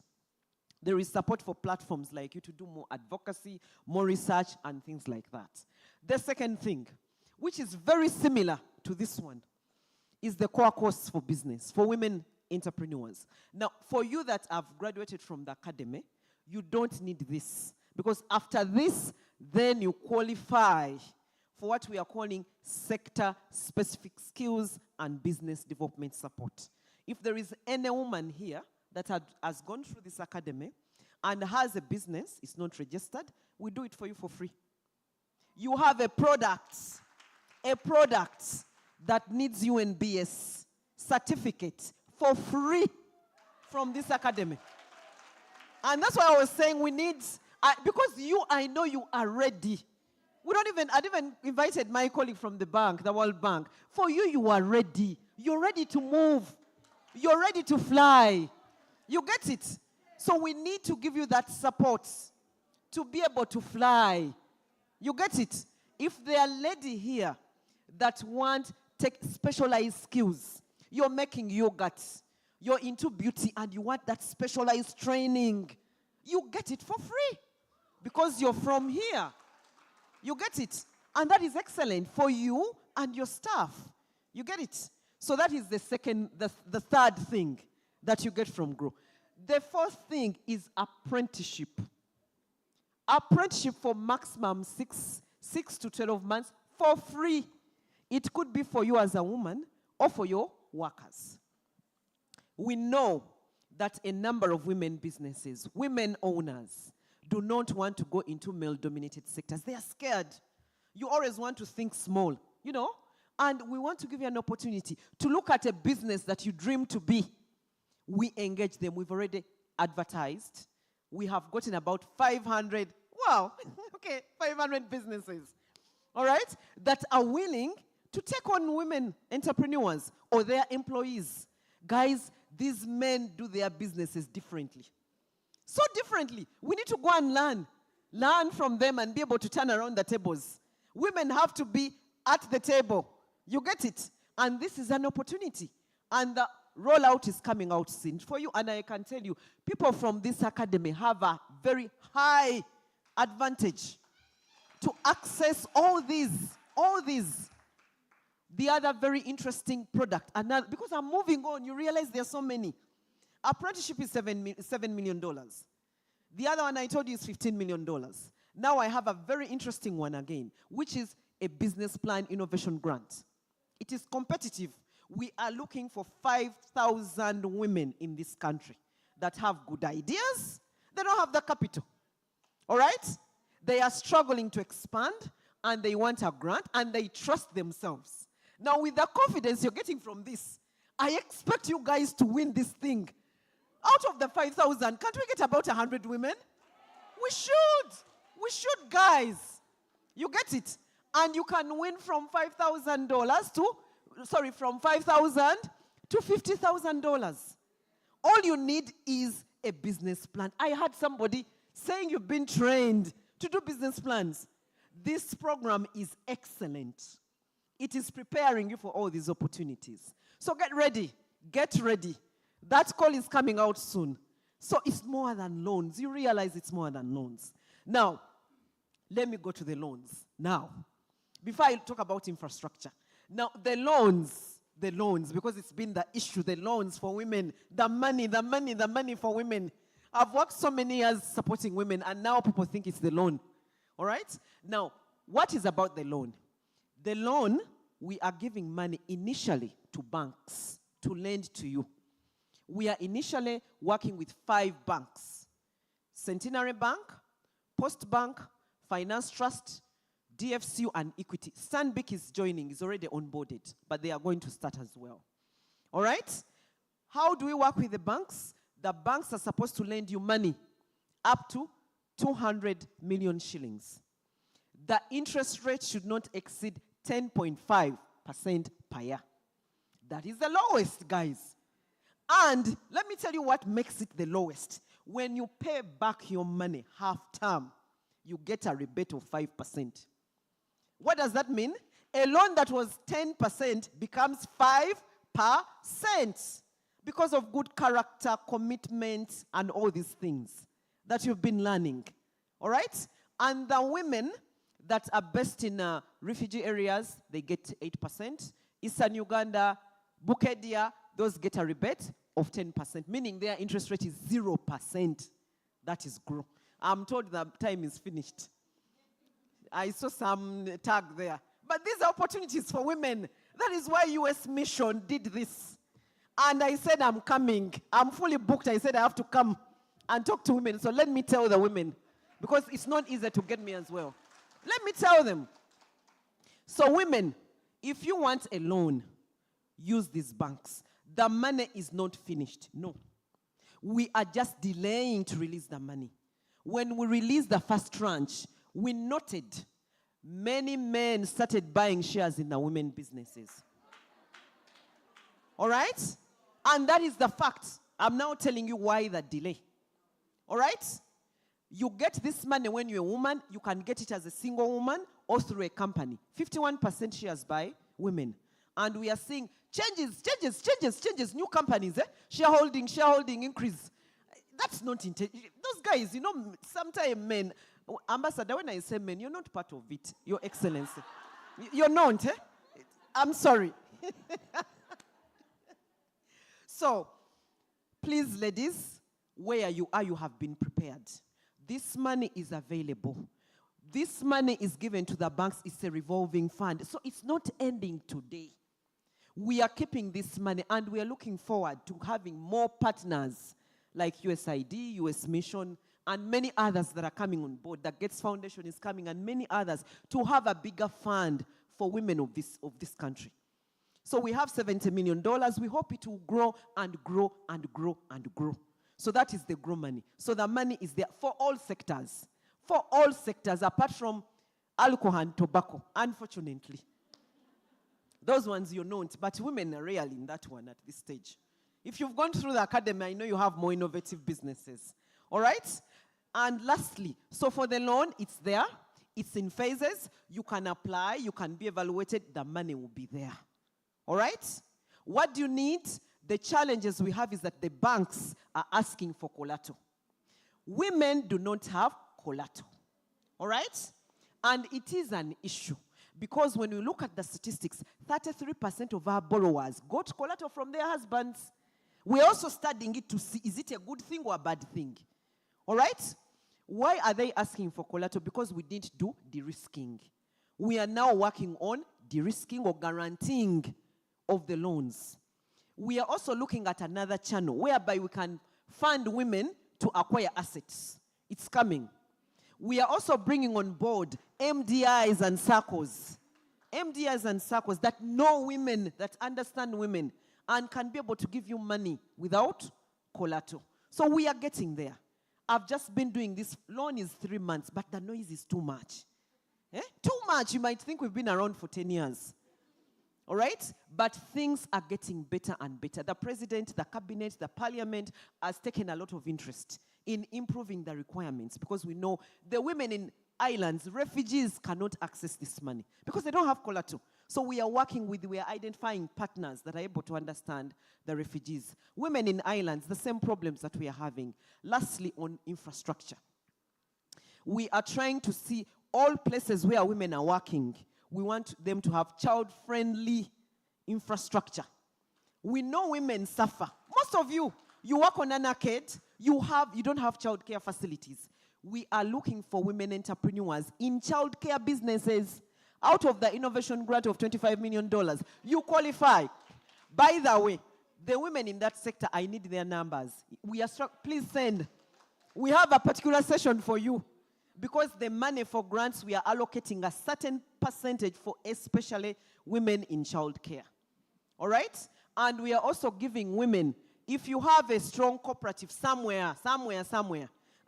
There is support for platforms like you to do more advocacy, more research, and things like that. The second thing, which is very similar to this one, is the core course for business, for women entrepreneurs. Now, for you that have graduated from the academy, you don't need this. Because after this, then you qualify for what we are calling sector-specific skills and business development support. If there is any woman here that has gone through this academy and has a business, it's not registered, we do it for you for free. You have a product that needs UNBS certificate for free from this academy. And that's why I was saying we need, because I know you are ready. I'd even invited my colleague from the bank, the World Bank. For you, you are ready. You're ready to move. You're ready to fly. You get it? So we need to give you that support to be able to fly. You get it? If there are ladies here that want take specialized skills, you're making yogurt, you're into beauty, and you want that specialized training, you get it for free because you're from here. You get it? And that is excellent for you and your staff. You get it? So that is the third thing that you get from Grow. The fourth thing is apprenticeship. Apprenticeship for maximum 6 to 12 months for free. It could be for you as a woman or for your workers. We know that a number of women businesses, women owners, do not want to go into male-dominated sectors. They are scared. You always want to think small, you know? And we want to give you an opportunity to look at a business that you dream to be. We engage them. We've already advertised. We have gotten about 500, 500 businesses, all right, that are willing to take on women entrepreneurs or their employees. Guys, these men do their businesses differently. So differently. We need to go and learn from them and be able to turn around the tables. Women have to be at the table. You get it? And this is an opportunity. And the rollout is coming out soon for you. And I can tell you, people from this academy have a very high advantage to access all these. The other very interesting product, because I'm moving on, you realize there are so many. Apprenticeship is $7 million. The other one I told you is $15 million. Now I have a very interesting one again, which is a business plan innovation grant. It is competitive. We are looking for 5,000 women in this country that have good ideas. They don't have the capital. All right? They are struggling to expand, and they want a grant, and they trust themselves. Now, with the confidence you're getting from this, I expect you guys to win this thing. Out of the 5,000, can't we get about 100 women? We should, guys. You get it? And you can win from $5,000 from $5,000 to $50,000. All you need is a business plan. I had somebody saying you've been trained to do business plans. This program is excellent. It is preparing you for all these opportunities. So get ready. Get ready. That call is coming out soon. So it's more than loans. You realize it's more than loans. Now, let me go to the loans. Now, before I talk about infrastructure. Now, the loans, because it's been the issue, the loans for women, the money for women. I've worked so many years supporting women, and now people think it's the loan. All right? Now, what is about the loan? The loan, we are giving money initially to banks to lend to you. We are initially working with 5 banks: Centenary Bank, Post Bank, Finance Trust, DFCU, and Equity. Stanbic is joining, is already onboarded, but they are going to start as well. All right? How do we work with the banks? The banks are supposed to lend you money up to 200 million shillings. The interest rate should not exceed 10.5% per year. That is the lowest, guys. And let me tell you what makes it the lowest. When you pay back your money half term, you get a rebate of 5%. What does that mean? A loan that was 10% becomes 5% because of good character, commitment, and all these things that you've been learning. All right? And the women that are based in refugee areas, they get 8%. Eastern Uganda, Bukedia, those get a rebate of 10%, meaning their interest rate is 0%. That is grow. I'm told the time is finished. I saw some tag there. But these are opportunities for women. That is why US Mission did this. And I said, I'm coming. I'm fully booked. I said, I have to come and talk to women. So let me tell the women, because it's not easy to get me as well. Let me tell them. So women, if you want a loan, use these banks. The money is not finished. No. We are just delaying to release the money. When we released the first tranche, we noted many men started buying shares in the women businesses. All right? And that is the fact. I'm now telling you why the delay. All right? You get this money when you're a woman. You can get it as a single woman or through a company. 51% shares by women. And we are seeing changes, new companies, shareholding increase. That's not those guys, sometimes men, ambassador, when I say men, you're not part of it, Your Excellency. You're not, I'm sorry. So, please, ladies, where you are, you have been prepared. This money is available. This money is given to the banks. It's a revolving fund. So it's not ending today. We are keeping this money, and we are looking forward to having more partners like USAID, US Mission, and many others that are coming on board. The Gates Foundation is coming, and many others, to have a bigger fund for women of this country. So we have $70 million. We hope it will grow and grow and grow and grow. So that is the grow money. So the money is there for all sectors. For all sectors, apart from alcohol and tobacco, unfortunately. Those ones you know, but women are rarely in that one at this stage. If you've gone through the academy, I know you have more innovative businesses. All right? And lastly, so for the loan, it's there. It's in phases. You can apply. You can be evaluated. The money will be there. All right? What do you need? The challenges we have is that the banks are asking for collateral. Women do not have collateral. All right? And it is an issue. Because when we look at the statistics, 33% of our borrowers got collateral from their husbands. We're also studying it to see, is it a good thing or a bad thing? All right? Why are they asking for collateral? Because we didn't do de-risking. We are now working on de-risking or guaranteeing of the loans. We are also looking at another channel whereby we can fund women to acquire assets. It's coming. We are also bringing on board MDIs and circles. MDIs and circles that know women, that understand women, and can be able to give you money without collateral. So we are getting there. I've just been doing this. Loan is 3 months, but the noise is too much. Too much. You might think we've been around for 10 years. All right? But things are getting better and better. The president, the cabinet, the parliament has taken a lot of interest in improving the requirements, because we know the women in islands, refugees, cannot access this money because they don't have collateral. So we are identifying partners that are able to understand the refugees. Women in islands, the same problems that we are having. Lastly, on infrastructure. We are trying to see all places where women are working. We want them to have child-friendly infrastructure. We know women suffer. Most of you work on an arcade, you don't have childcare facilities. We are looking for women entrepreneurs in childcare businesses. Out of the innovation grant of $25 million, you qualify. By the way, The women in that sector, I need their numbers. We are please send. We have a particular session for you because the money for grants, we are allocating a certain percentage for especially women in childcare. All right? And we are also giving women, if you have a strong cooperative somewhere,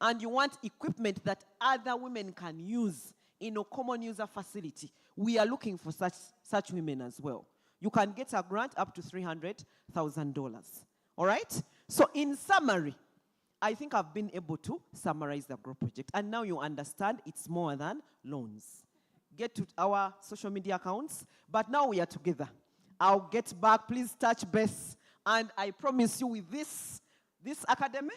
and you want equipment that other women can use in a common user facility, we are looking for such women as well. You can get a grant up to $300,000. All right? So in summary, I think I've been able to summarize the GROW project. And now you understand it's more than loans. Get to our social media accounts. But now we are together. I'll get back. Please touch base. And I promise you with this academy,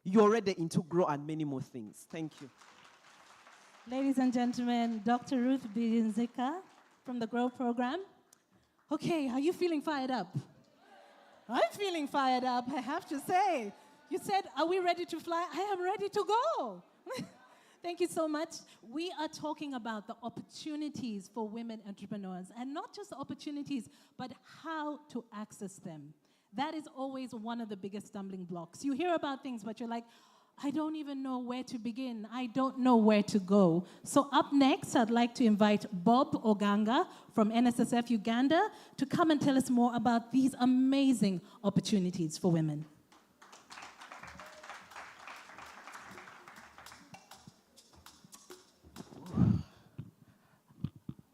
you're already into GROW and many more things. Thank you. Ladies and gentlemen, Dr. Ruth Binzika from the GROW program. Okay, are you feeling fired up? I'm feeling fired up, I have to say. You said, are we ready to fly? I am ready to go. Thank you so much. We are talking about the opportunities for women entrepreneurs, and not just opportunities, but how to access them. That is always one of the biggest stumbling blocks. You hear about things, but you're like, I don't even know where to begin. I don't know where to go. So up next, I'd like to invite Bob Oganga from NSSF Uganda to come and tell us more about these amazing opportunities for women.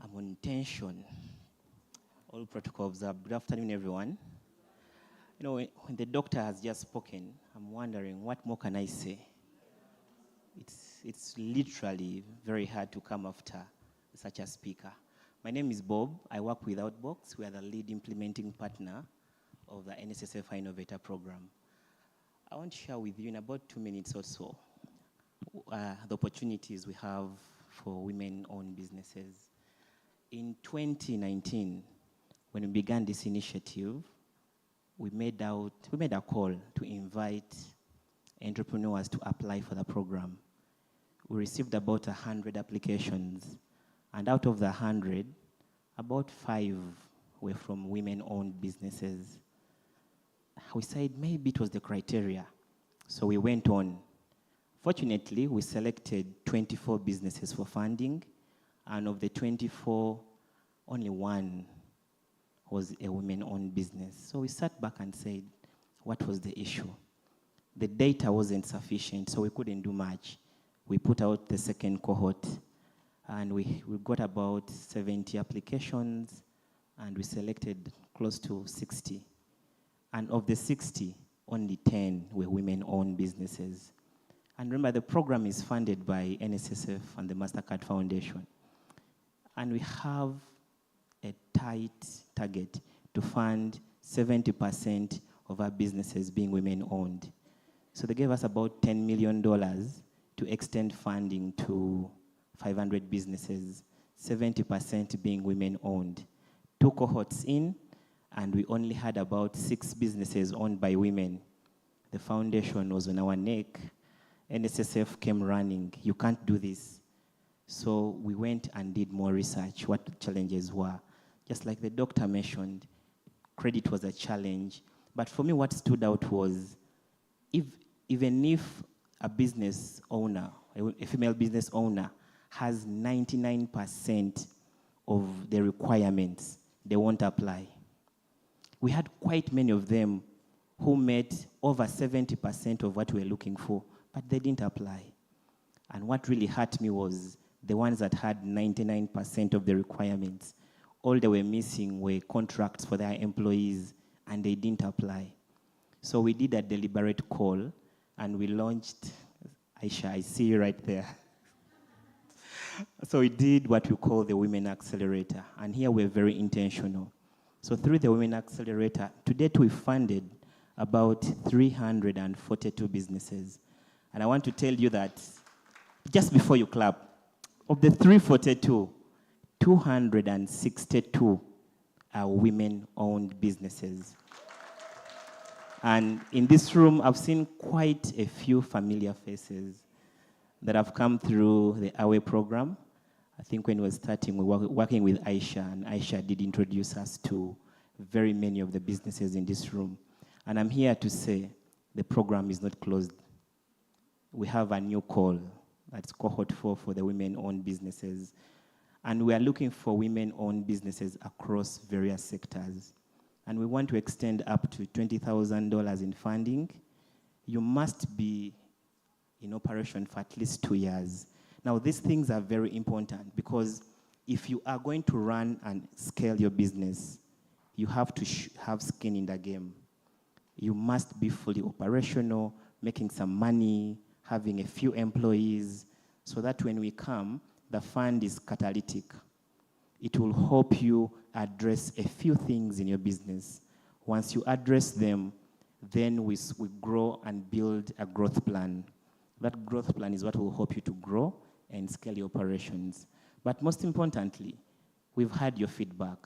I'm on tension. All protocol observed. Good afternoon, everyone. You know, when the doctor has just spoken, I'm wondering, what more can I say? It's literally very hard to come after such a speaker. My name is Bob. I work with Outbox. We are the lead implementing partner of the NSSF Innovator program. I want to share with you in about 2 minutes or so the opportunities we have for women-owned businesses. In 2019, when we began this initiative, we made a call to invite entrepreneurs to apply for the program. We received about 100 applications, and out of the 100, about 5 were from women-owned businesses. We said maybe it was the criteria, so we went on. Fortunately, we selected 24 businesses for funding, and of the 24, only 1 was a women-owned business. So we sat back and said, what was the issue? The data wasn't sufficient, so we couldn't do much. We put out the second cohort, and we got about 70 applications, and we selected close to 60. And of the 60, only 10 were women-owned businesses. And remember, the program is funded by NSSF and the MasterCard Foundation. And we have a tight target to fund 70% of our businesses being women-owned. So they gave us about $10 million to extend funding to 500 businesses, 70% being women-owned. 2 cohorts in, and we only had about 6 businesses owned by women. The foundation was on our neck. NSSF came running. You can't do this. So we went and did more research, what the challenges were. Just like the doctor mentioned, credit was a challenge. But for me, what stood out was, even if a business owner, a female business owner, has 99% of the requirements, they won't apply. We had quite many of them who met over 70% of what we were looking for, but they didn't apply. And what really hurt me was the ones that had 99% of the requirements. All they were missing were contracts for their employees, and they didn't apply. So we did a deliberate call, and we launched, Aisha, I see you right there. So we did what we call the Women Accelerator, and here we're very intentional. So through the Women Accelerator, to date we funded about 342 businesses. And I want to tell you that, just before you clap, of the 342, 262 are women-owned businesses. And in this room, I've seen quite a few familiar faces that have come through the Awe program. I think when we were starting, we were working with Aisha, and Aisha did introduce us to very many of the businesses in this room. And I'm here to say the program is not closed. We have a new call, that's cohort 4 for the women-owned businesses. And we are looking for women-owned businesses across various sectors. And we want to extend up to $20,000 in funding. You must be in operation for at least 2 years. Now, these things are very important because if you are going to run and scale your business, you have to have skin in the game. You must be fully operational, making some money, having a few employees, so that when we come, the fund is catalytic. It will help you address a few things in your business. Once you address them, then we grow and build a growth plan. That growth plan is what will help you to grow and scale your operations. But most importantly, we've had your feedback,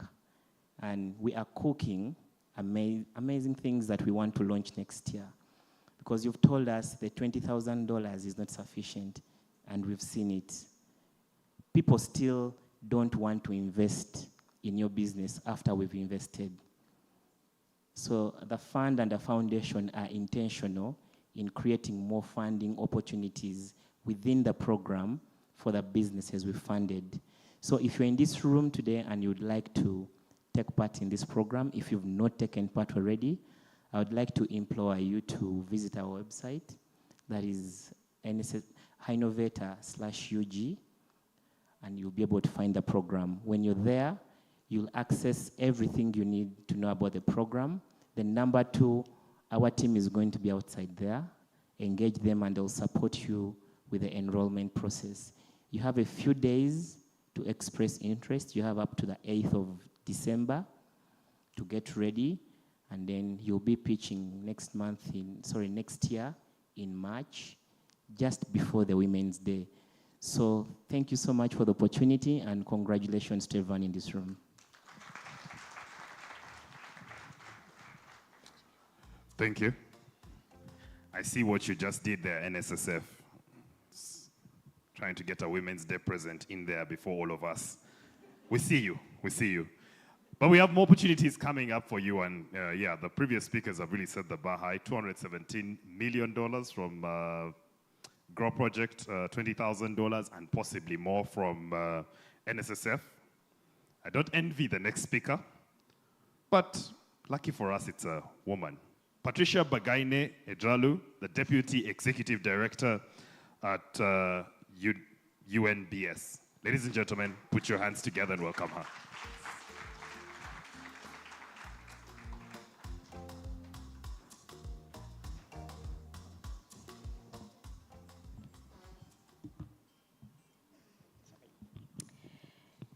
and we are cooking amazing things that we want to launch next year. Because you've told us the $20,000 is not sufficient, and we've seen it. People still don't want to invest in your business after we've invested. So the fund and the foundation are intentional in creating more funding opportunities within the program for the businesses we funded. So if you're in this room today and you'd like to take part in this program, if you've not taken part already, I would like to implore you to visit our website. That is Innovator/UG, and you'll be able to find the program. When you're there, you'll access everything you need to know about the program. Then number 2, our team is going to be outside there. Engage them and they'll support you with the enrollment process. You have a few days to express interest. You have up to the 8th of December to get ready, and then you'll be pitching next year in March, just before the Women's Day. So thank you so much for the opportunity, and congratulations to everyone in this room. Thank you. I see what you just did there, NSSF. Trying to get a Women's Day present in there before all of us. We see you. But we have more opportunities coming up for you, and the previous speakers have really set the bar high. $217 million from Grow Project, $20,000, and possibly more from NSSF. I don't envy the next speaker, but lucky for us, it's a woman. Patricia Bagaine Edralu, the Deputy Executive Director at UNBS. Ladies and gentlemen, put your hands together and welcome her.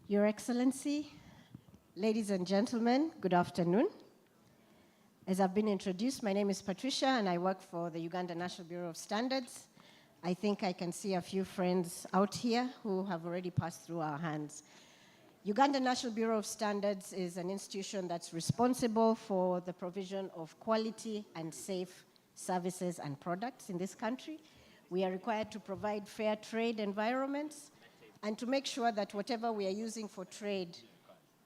Your Excellency, ladies and gentlemen, good afternoon. As I've been introduced, my name is Patricia and I work for the Uganda National Bureau of Standards. I think I can see a few friends out here who have already passed through our hands. Uganda National Bureau of Standards is an institution that's responsible for the provision of quality and safe services and products in this country. We are required to provide fair trade environments and to make sure that whatever we are using for trade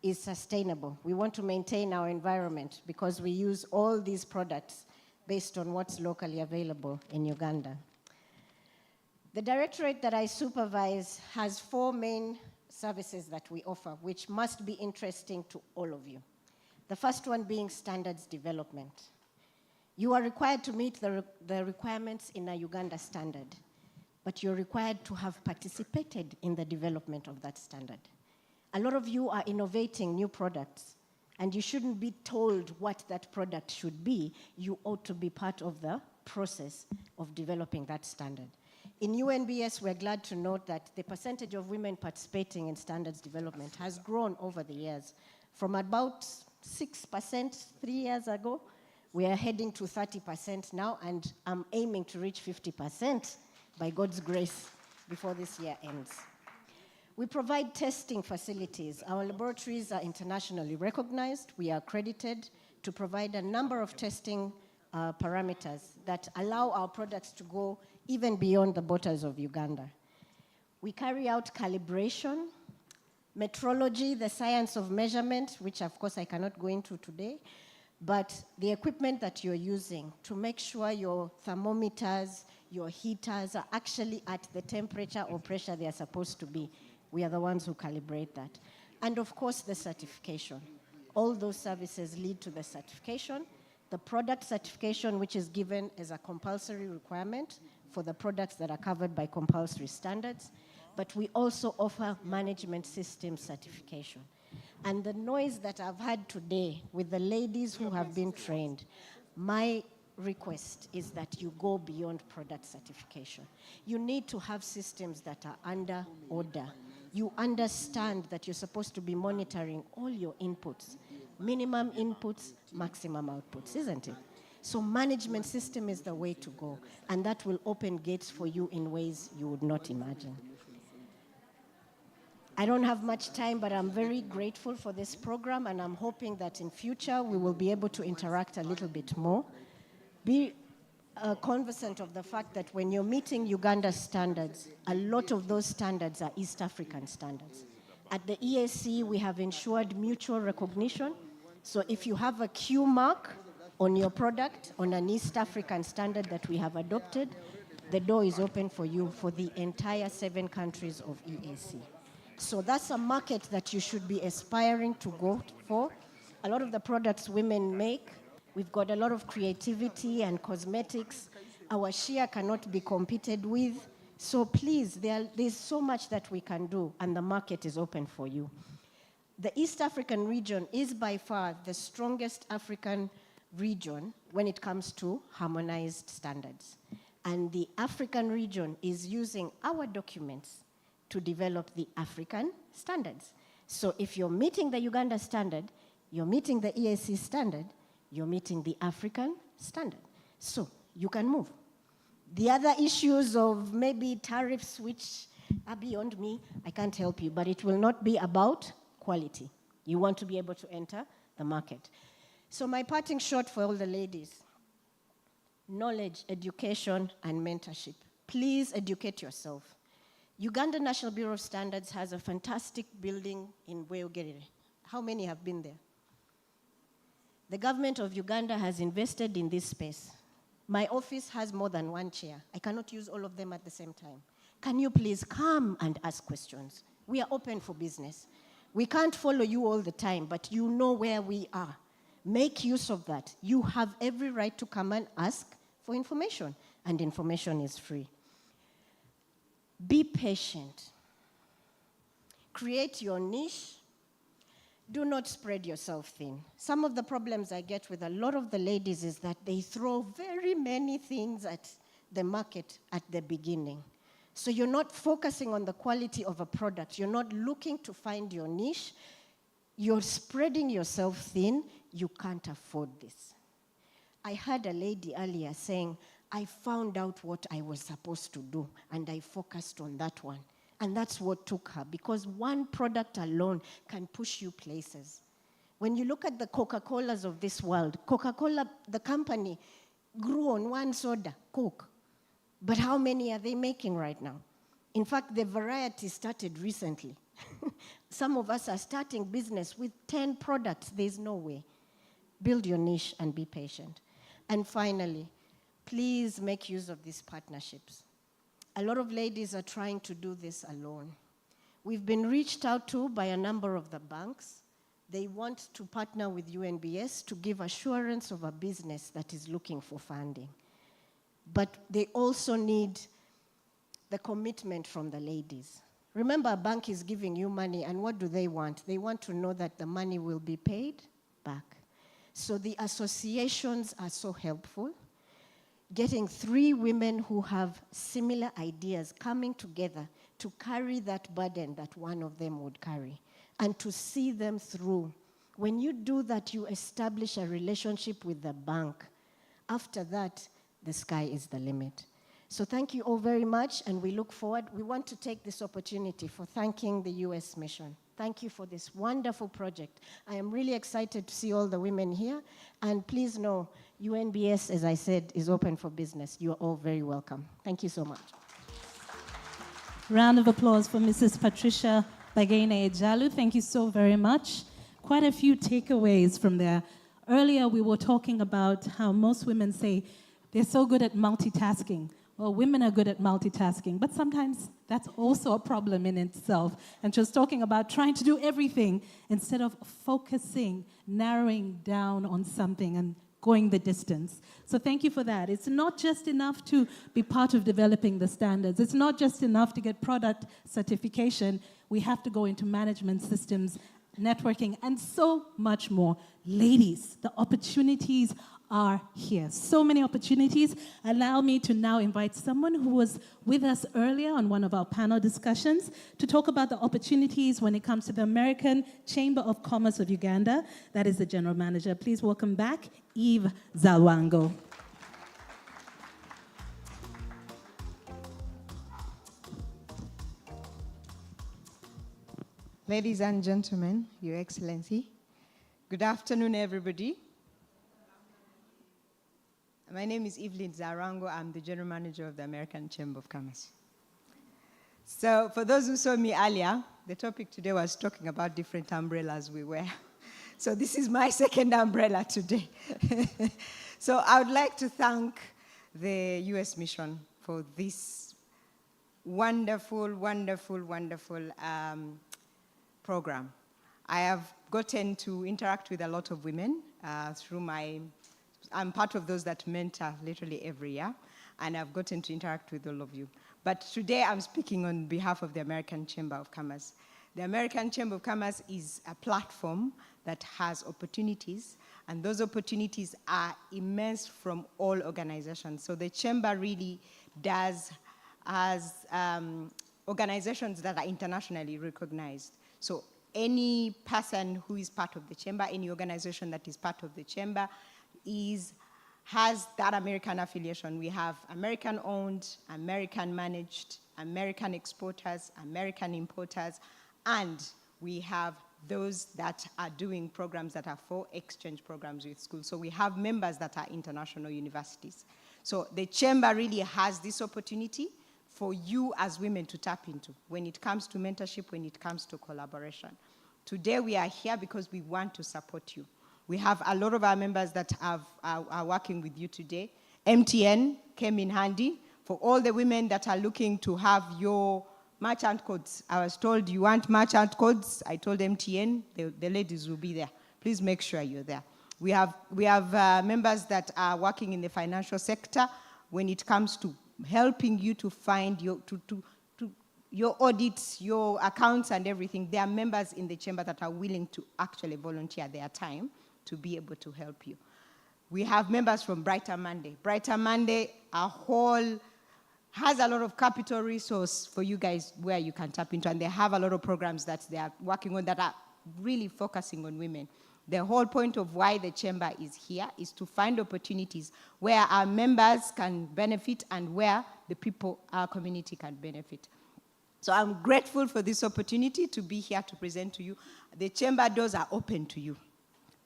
is sustainable. We want to maintain our environment because we use all these products based on what's locally available in Uganda. The directorate that I supervise has 4 main services that we offer, which must be interesting to all of you. The first one being standards development. You are required to meet the requirements in a Uganda standard, but you're required to have participated in the development of that standard. A lot of you are innovating new products, and you shouldn't be told what that product should be. You ought to be part of the process of developing that standard. In UNBS, we're glad to note that the percentage of women participating in standards development has grown over the years. From about 6% 3 years ago, we are heading to 30% now, and I'm aiming to reach 50% by God's grace before this year ends. We provide testing facilities. Our laboratories are internationally recognized. We are accredited to provide a number of testing parameters that allow our products to go even beyond the borders of Uganda. We carry out calibration, metrology, the science of measurement, which of course I cannot go into today, But the equipment that you're using to make sure your thermometers, your heaters are actually at the temperature or pressure they are supposed to be, we are the ones who calibrate that. And of course, the certification. All those services lead to the certification. The product certification, which is given as a compulsory requirement for the products that are covered by compulsory standards. But we also offer management system certification. And the noise that I've had today with the ladies who have been trained, my request is that you go beyond product certification. You need to have systems that are under order. You understand that you're supposed to be monitoring all your inputs, minimum inputs, maximum outputs, isn't it? So management system is the way to go, and that will open gates for you in ways you would not imagine. I don't have much time, but I'm very grateful for this program, and I'm hoping that in future we will be able to interact a little bit more. Be conversant of the fact that when you're meeting Uganda standards, a lot of those standards are East African standards. At the EAC, we have ensured mutual recognition. So if you have a Q mark on your product, on an East African standard that we have adopted, the door is open for you for the entire 7 countries of EAC. So that's a market that you should be aspiring to go for. A lot of the products women make, we've got a lot of creativity and cosmetics. Our share cannot be competed with. So please, there's so much that we can do, and the market is open for you. The East African region is by far the strongest African region when it comes to harmonized standards. And the African region is using our documents to develop the African standards. So if you're meeting the Uganda standard, you're meeting the EAC standard, you're meeting the African standard. So you can move. The other issues of maybe tariffs, which are beyond me, I can't help you, but it will not be about quality. You want to be able to enter the market. So my parting shot for all the ladies, knowledge, education, and mentorship. Please educate yourself. Uganda National Bureau of Standards has a fantastic building in Weogerere. How many have been there? The government of Uganda has invested in this space. My office has more than 1 chair. I cannot use all of them at the same time. Can you please come and ask questions? We are open for business. We can't follow you all the time, but you know where we are. Make use of that. You have every right to come and ask for information, and information is free. Be patient. Create your niche. Do not spread yourself thin. Some of the problems I get with a lot of the ladies is that they throw very many things at the market at the beginning. So you're not focusing on the quality of a product. You're not looking to find your niche. You're spreading yourself thin. You can't afford this. I heard a lady earlier saying, I found out what I was supposed to do, and I focused on that one. And that's what took her, because one product alone can push you places. When you look at the Coca-Colas of this world, Coca-Cola, the company, grew on one soda, Coke. But how many are they making right now? In fact, the variety started recently. Some of us are starting business with 10 products. There's no way. Build your niche and be patient. And finally, please make use of these partnerships. A lot of ladies are trying to do this alone. We've been reached out to by a number of the banks. They want to partner with UNBS to give assurance of a business that is looking for funding. But they also need the commitment from the ladies. Remember, a bank is giving you money, and what do they want? They want to know that the money will be paid back. So the associations are so helpful. Getting 3 women who have similar ideas coming together to carry that burden that one of them would carry and to see them through. When you do that, you establish a relationship with the bank. After that, the sky is the limit. So thank you all very much, and we look forward. We want to take this opportunity for thanking the U.S. mission. Thank you for this wonderful project. I am really excited to see all the women here, and please know, UNBS, as I said, is open for business. You are all very welcome. Thank you so much. Round of applause for Mrs. Patricia Bagene Ejalu. Thank you so very much. Quite a few takeaways from there. Earlier, we were talking about how most women say they're so good at multitasking. Well, women are good at multitasking, but sometimes that's also a problem in itself. And just talking about trying to do everything instead of focusing, narrowing down on something and going the distance. So thank you for that. It's not just enough to be part of developing the standards. It's not just enough to get product certification. We have to go into management systems, networking, and so much more. Ladies, the opportunities are here. So many opportunities. Allow me to now invite someone who was with us earlier on one of our panel discussions to talk about the opportunities when it comes to the American Chamber of Commerce of Uganda. That is the General Manager. Please welcome back Eve Zalwango. Ladies and gentlemen, Your Excellency, good afternoon, everybody. My name is Evelyn Zarango. I'm the General Manager of the American Chamber of Commerce. So for those who saw me earlier, the topic today was talking about different umbrellas we wear. So this is my second umbrella today. So I would like to thank the U.S. Mission for this wonderful, wonderful, wonderful program. I have gotten to interact with a lot of women through I'm part of those that mentor literally every year, and I've gotten to interact with all of you. But today I'm speaking on behalf of the American Chamber of Commerce. The American Chamber of Commerce is a platform that has opportunities, and those opportunities are immense from all organizations. So the Chamber really has organizations that are internationally recognized. So any person who is part of the Chamber, any organization that is part of the Chamber, has that American affiliation. We have American-owned, American-managed, American exporters, American importers, and we have those that are doing programs that are for exchange programs with schools. So we have members that are international universities. So the Chamber really has this opportunity for you as women to tap into when it comes to mentorship, when it comes to collaboration. Today we are here because we want to support you. We have a lot of our members that are working with you today. MTN came in handy for all the women that are looking to have your merchant codes. I was told you want merchant codes. I told MTN, the ladies will be there. Please make sure you're there. We have members that are working in the financial sector when it comes to helping you to find your audits, your accounts and everything. There are members in the Chamber that are willing to actually volunteer their time to be able to help you. We have members from Brighter Monday. Brighter Monday, has a lot of capital resource for you guys where you can tap into, and they have a lot of programs that they are working on that are really focusing on women. The whole point of why the Chamber is here is to find opportunities where our members can benefit and where the people, our community, can benefit. So I'm grateful for this opportunity to be here to present to you. The Chamber doors are open to you.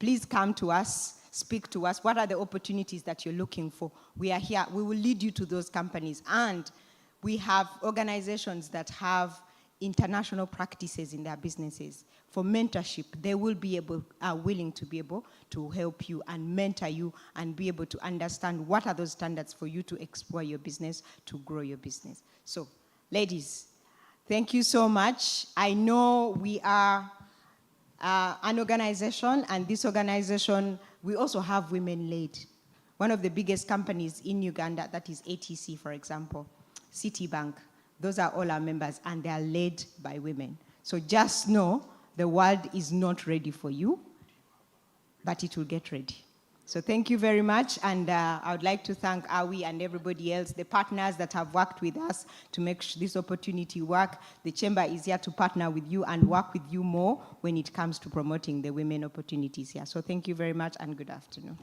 Please come to us, speak to us. What are the opportunities that you're looking for? We are here. We will lead you to those companies. And we have organizations that have international practices in their businesses. For mentorship, they will be willing to be able to help you and mentor you and be able to understand what are those standards for you to explore your business, to grow your business. So, ladies, thank you so much. I know we are an organization, and this organization, we also have women-led. One of the biggest companies in Uganda, that is ATC, for example, Citibank, those are all our members, and they are led by women. So just know the world is not ready for you, but it will get ready. So thank you very much, and I would like to thank Awi and everybody else, the partners that have worked with us to make this opportunity work. The Chamber is here to partner with you and work with you more when it comes to promoting the women opportunities here. So thank you very much, and good afternoon.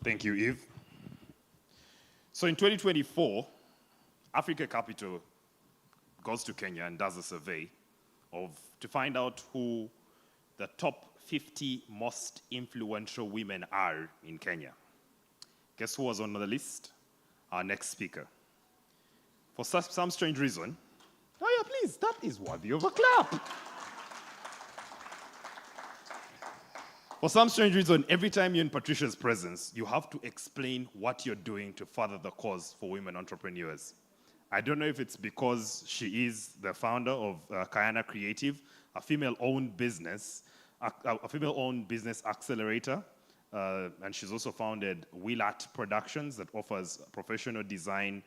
Thank you, Eve. So in 2024, Africa Capital goes to Kenya and does a survey to find out who the top 50 most influential women are in Kenya. Guess who was on the list? Our next speaker. For some strange reason, Oh yeah, please, that is worthy of a clap. For some strange reason, every time you're in Patricia's presence, you have to explain what you're doing to further the cause for women entrepreneurs. I don't know if it's because she is the founder of Kayana Creative, a female-owned business, a female-owned business accelerator, and she's also founded Willat Productions that offers professional design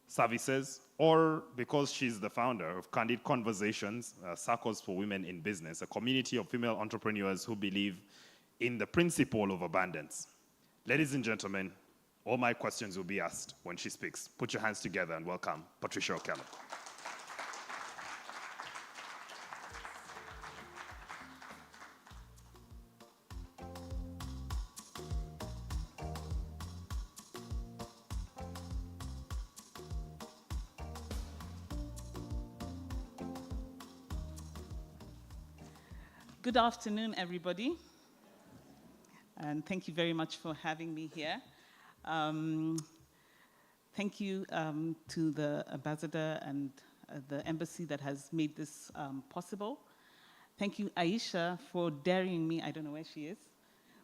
services, or because she's the founder of Candid Conversations, Circles for Women in Business, a community of female entrepreneurs who believe in the principle of abundance. Ladies and gentlemen, all my questions will be asked when she speaks. Put your hands together and welcome Patricia Okello. Good afternoon, everybody. And thank you very much for having me here. Thank you to the ambassador and the embassy that has made this possible. Thank you, Aisha, for daring me, I don't know where she is,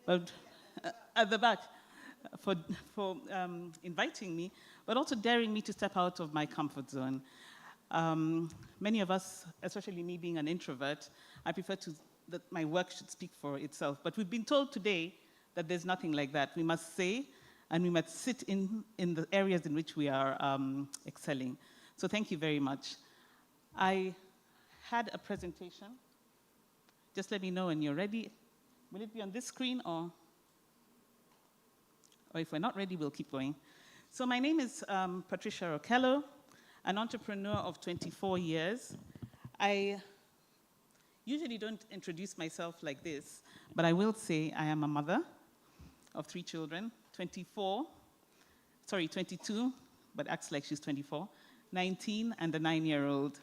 but at the back, for inviting me, but also daring me to step out of my comfort zone. Many of us, especially me being an introvert, I prefer that my work should speak for itself. But we've been told today that there's nothing like that. We must say, and we must sit in the areas in which we are excelling. So thank you very much. I had a presentation. Just let me know when you're ready. Will it be on this screen or if we're not ready, we'll keep going. So my name is Patricia Okello, an entrepreneur of 24 years. I usually don't introduce myself like this, but I will say I am a mother of 3 children, 22, but acts like she's 24, 19, and a 9-year-old.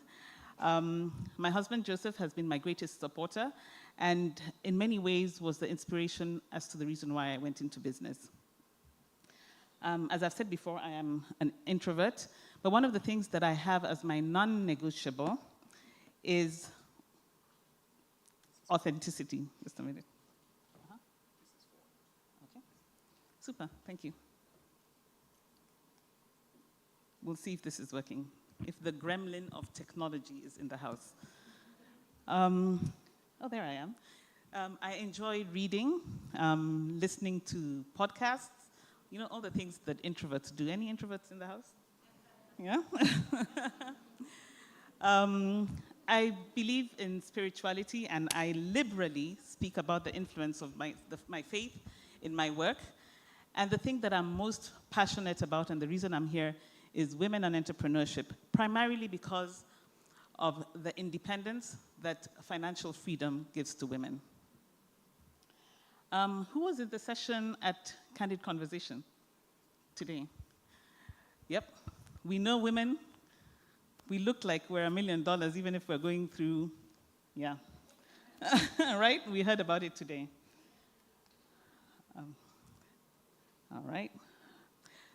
My husband, Joseph, has been my greatest supporter, and in many ways was the inspiration as to the reason why I went into business. As I've said before, I am an introvert, but one of the things that I have as my non-negotiable is authenticity. Just a minute. Okay. Super, thank you. We'll see if this is working, if the gremlin of technology is in the house. Oh, there I am. I enjoy reading, listening to podcasts, you know, all the things that introverts do. Any introverts in the house? Yeah? I believe in spirituality, and I liberally speak about the influence of my faith in my work. And the thing that I'm most passionate about, and the reason I'm here, is women and entrepreneurship, primarily because of the independence that financial freedom gives to women. Who was in the session at Candid Conversation today? Yep, we know women. We look like we're $1 million, even if we're going through, yeah. Right? We heard about it today. All right.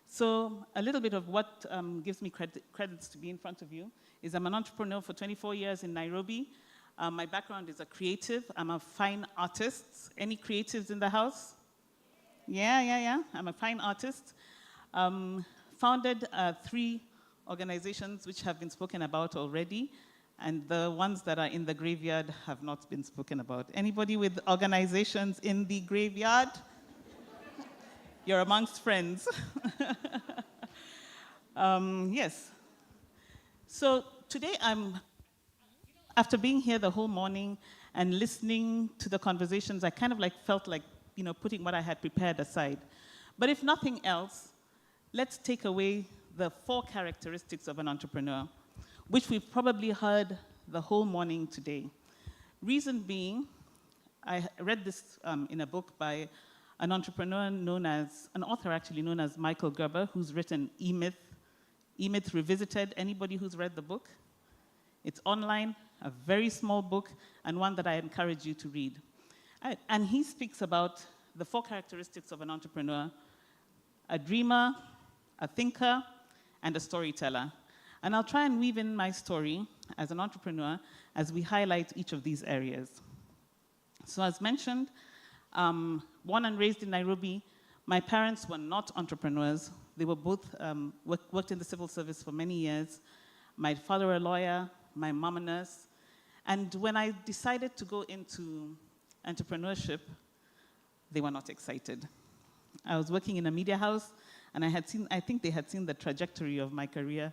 So a little bit of what gives me credits to be in front of you is I'm an entrepreneur for 24 years in Nairobi. My background is a creative. I'm a fine artist. Any creatives in the house? Yeah. I'm a fine artist. Founded 3 organizations which have been spoken about already, and the ones that are in the graveyard have not been spoken about. Anybody with organizations in the graveyard? You're amongst friends. Yes. So today after being here the whole morning and listening to the conversations, I kind of felt like, putting what I had prepared aside. But if nothing else, let's take away the 4 characteristics of an entrepreneur, which we've probably heard the whole morning today. Reason being, I read this in a book by an entrepreneur an author actually known as Michael Gerber, who's written E-Myth Revisited. Anybody who's read the book? It's online, a very small book, and one that I encourage you to read. And he speaks about the 4 characteristics of an entrepreneur: a dreamer, a thinker, and a storyteller. And I'll try and weave in my story as an entrepreneur as we highlight each of these areas. So as mentioned, born and raised in Nairobi, my parents were not entrepreneurs. They were both worked in the civil service for many years. My father a lawyer, my mom a nurse. And when I decided to go into entrepreneurship, they were not excited. I was working in a media house, and I think they had seen the trajectory of my career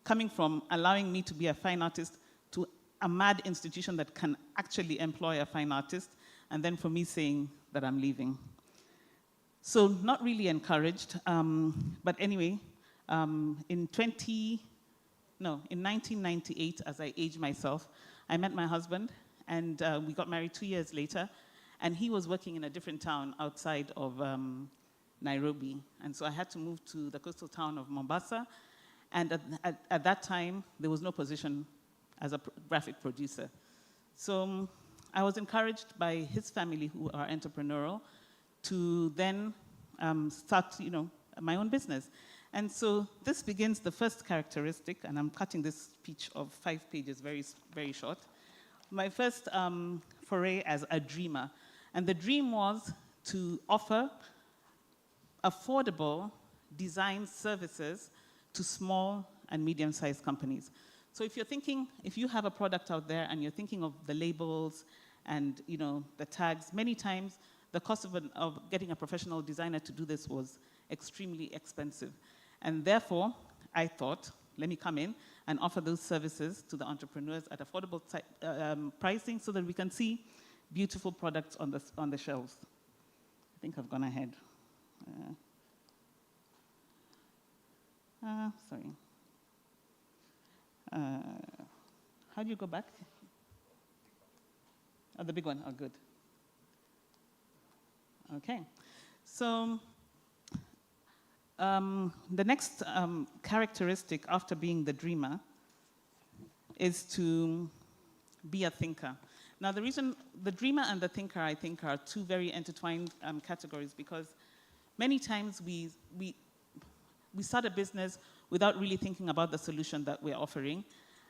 coming from allowing me to be a fine artist to a mad institution that can actually employ a fine artist, and then for me saying that I'm leaving. So not really encouraged, but anyway, in 1998, as I aged myself, I met my husband, and we got married 2 years later, and he was working in a different town outside of Nairobi. And so I had to move to the coastal town of Mombasa, and at that time, there was no position as a graphic producer. So I was encouraged by his family, who are entrepreneurial, to then start, my own business. And so this begins the first characteristic, and I'm cutting this speech of 5 pages very, very short. My first foray as a dreamer. And the dream was to offer affordable design services to small and medium-sized companies. So if you have a product out there and you're thinking of the labels and the tags, many times the cost of getting a professional designer to do this was extremely expensive. And therefore, I thought, let me come in and offer those services to the entrepreneurs at affordable pricing so that we can see beautiful products on the shelves. I think I've gone ahead. Sorry. How do you go back? Oh, the big one. Oh, good. Okay. So the next characteristic after being the dreamer is to be a thinker. Now, the reason the dreamer and the thinker, I think, are two very intertwined categories, because many times we start a business without really thinking about the solution that we're offering,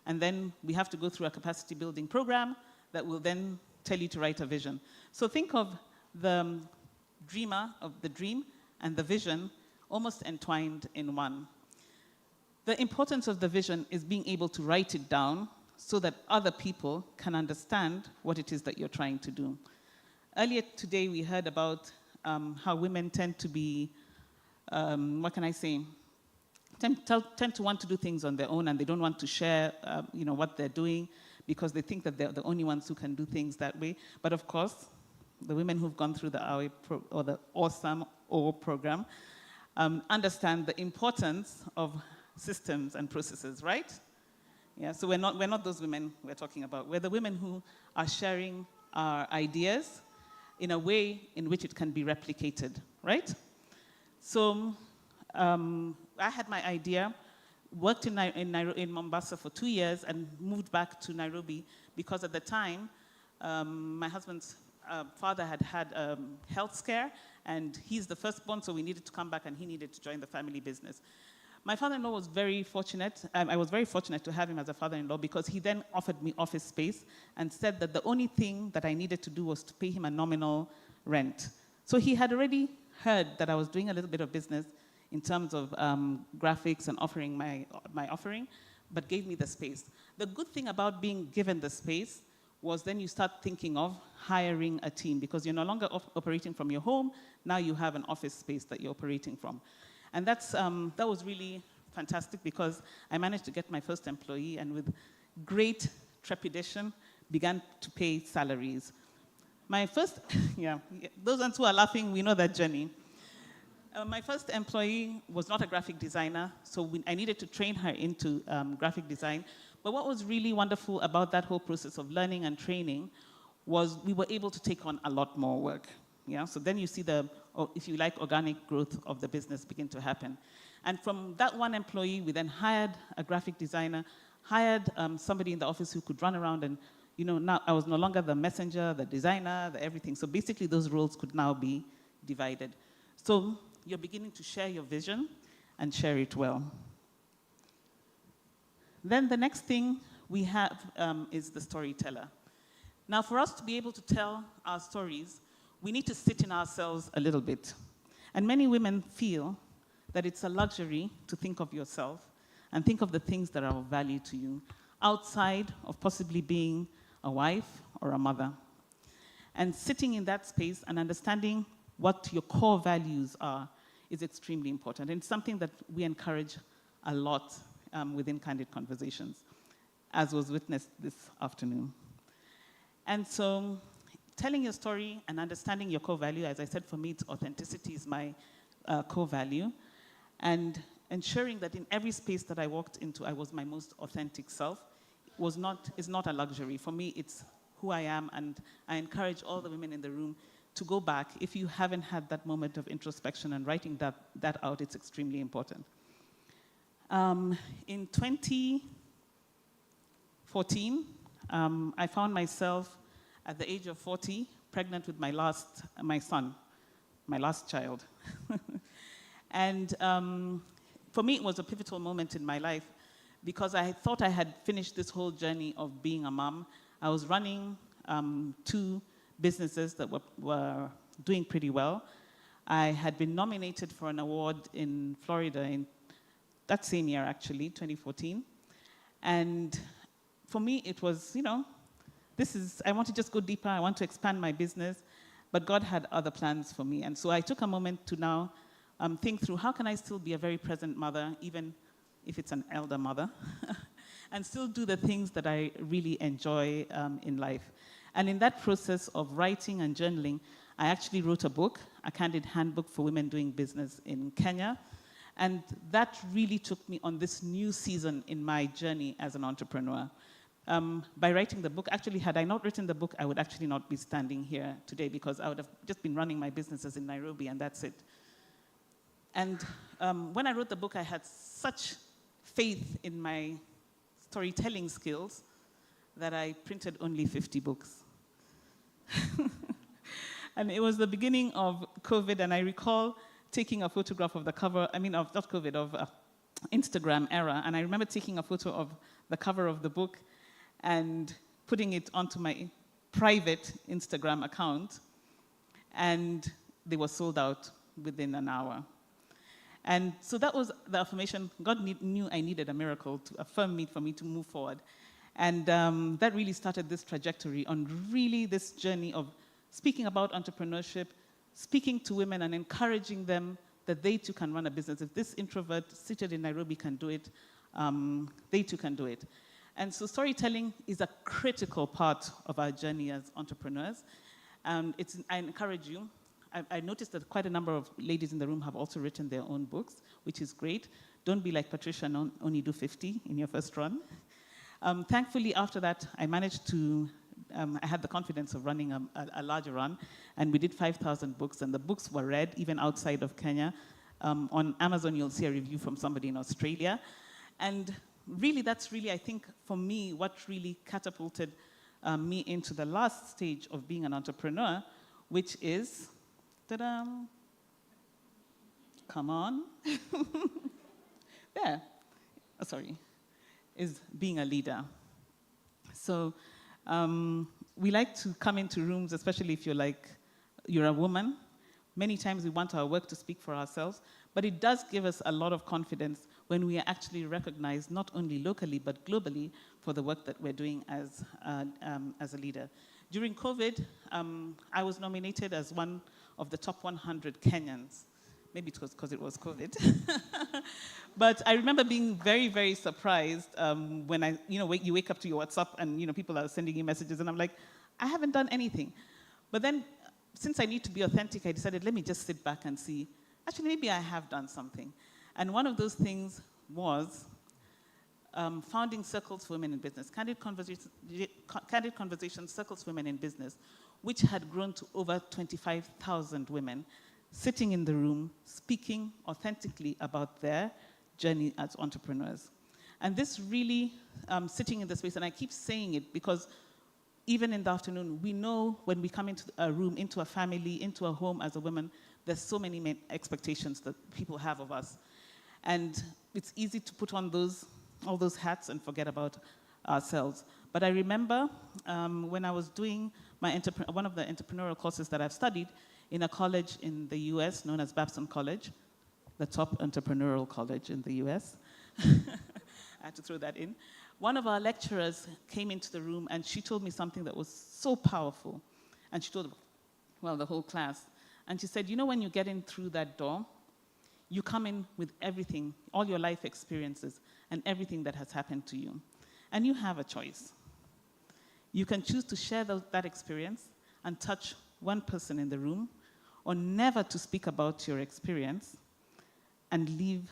and then we have to go through a capacity building program that will then tell you to write a vision. So think of the dreamer of the dream and the vision almost entwined in one. The importance of the vision is being able to write it down so that other people can understand what it is that you're trying to do. Earlier today, we heard about how women tend to be, what can I say, tend to want to do things on their own, and they don't want to share what they're doing because they think that they're the only ones who can do things that way. But of course, the women who've gone through the the Awesome O program understand the importance of systems and processes, right? Yeah, so we're not those women we're talking about. We're the women who are sharing our ideas in a way in which it can be replicated, right? So I had my idea, worked in Mombasa for 2 years, and moved back to Nairobi because at the time, my husband's father had a health scare, and he's the firstborn, so we needed to come back, and he needed to join the family business. My father-in-law was very fortunate. I was very fortunate to have him as a father-in-law because he then offered me office space and said that the only thing that I needed to do was to pay him a nominal rent. So he had already heard that I was doing a little bit of business in terms of graphics and offering my offering, but gave me the space. The good thing about being given the space was then you start thinking of hiring a team because you're no longer operating from your home. Now you have an office space that you're operating from. And that was really fantastic because I managed to get my first employee and with great trepidation began to pay salaries. My first, those ones who are laughing, we know that journey. My first employee was not a graphic designer, so I needed to train her into graphic design. But what was really wonderful about that whole process of learning and training was we were able to take on a lot more work. Yeah? So then you see if you like, organic growth of the business begin to happen. And from that one employee, we then hired a graphic designer, hired somebody in the office who could run around and, now I was no longer the messenger, the designer, the everything. So basically those roles could now be divided. So you're beginning to share your vision and share it well. Then the next thing we have is the storyteller. Now, for us to be able to tell our stories, we need to sit in ourselves a little bit. And many women feel that it's a luxury to think of yourself and think of the things that are of value to you outside of possibly being a wife or a mother. And sitting in that space and understanding what your core values are is extremely important. And it's something that we encourage a lot within Candid Conversations, as was witnessed this afternoon. And so telling your story and understanding your core value, as I said, for me, it's authenticity is my core value. And ensuring that in every space that I walked into, I was my most authentic self is not a luxury. For me, it's who I am, and I encourage all the women in the room to go back. If you haven't had that moment of introspection and writing that out, it's extremely important. In 2014, I found myself at the age of 40, pregnant with my son, my last child. And for me, it was a pivotal moment in my life because I thought I had finished this whole journey of being a mom. I was running 2 businesses that were doing pretty well. I had been nominated for an award in Florida in that same year, actually, 2014. And for me, it was, I want to just go deeper. I want to expand my business. But God had other plans for me. And so I took a moment to now think through how can I still be a very present mother, even if it's an elder mother, and still do the things that I really enjoy in life. And in that process of writing and journaling, I actually wrote a book, a candid handbook for women doing business in Kenya. And that really took me on this new season in my journey as an entrepreneur. By writing the book, actually, had I not written the book, I would actually not be standing here today because I would have just been running my businesses in Nairobi, and that's it. And when I wrote the book, I had such faith in my storytelling skills that I printed only 50 books. And it was the beginning of COVID, and I recall taking a photograph of the cover, of Instagram era, and I remember taking a photo of the cover of the book and putting it onto my private Instagram account, and they were sold out within an hour. And so that was the affirmation. God knew I needed a miracle to affirm me for me to move forward. And that really started this trajectory on really this journey of speaking about entrepreneurship, speaking to women and encouraging them that they too can run a business. If this introvert seated in Nairobi can do it, they too can do it. And so storytelling is a critical part of our journey as entrepreneurs. I encourage you. I noticed that quite a number of ladies in the room have also written their own books, which is great. Don't be like Patricia and only do 50 in your first run. Thankfully, after that, I managed to, I had the confidence of running a larger run, and we did 5,000 books, and the books were read even outside of Kenya. On Amazon, you'll see a review from somebody in Australia. And really, that's really, I think, for me, what really catapulted me into the last stage of being an entrepreneur, which is, ta-da, come on, there, is being a leader. So we like to come into rooms, especially if you're a woman. Many times we want our work to speak for ourselves, but it does give us a lot of confidence when we are actually recognized not only locally but globally for the work that we're doing as a leader. During COVID, I was nominated as one of the top 100 Kenyans. Maybe it was because it was COVID. But I remember being very, very surprised when you wake up to your WhatsApp and people are sending you messages, and I'm like, I haven't done anything. But then, since I need to be authentic, I decided, let me just sit back and see, actually, maybe I have done something. And one of those things was founding Circles for Women in Business, Candid Conversations, Circles for Women in Business, which had grown to over 25,000 women sitting in the room, speaking authentically about their journey as entrepreneurs. And this really, sitting in the space, and I keep saying it because even in the afternoon, we know when we come into a room, into a family, into a home as a woman, there's so many expectations that people have of us. And it's easy to put on those all those hats and forget about ourselves. But I remember when I was doing one of the entrepreneurial courses that I've studied in a college in the US known as Babson College, the top entrepreneurial college in the US. I had to throw that in. One of our lecturers came into the room and she told me something that was so powerful. And she told, well, the whole class. And she said, you know, when you get in through that door, you come in with everything, all your life experiences, and everything that has happened to you. And you have a choice. You can choose to share that experience and touch one person in the room, or never to speak about your experience and leave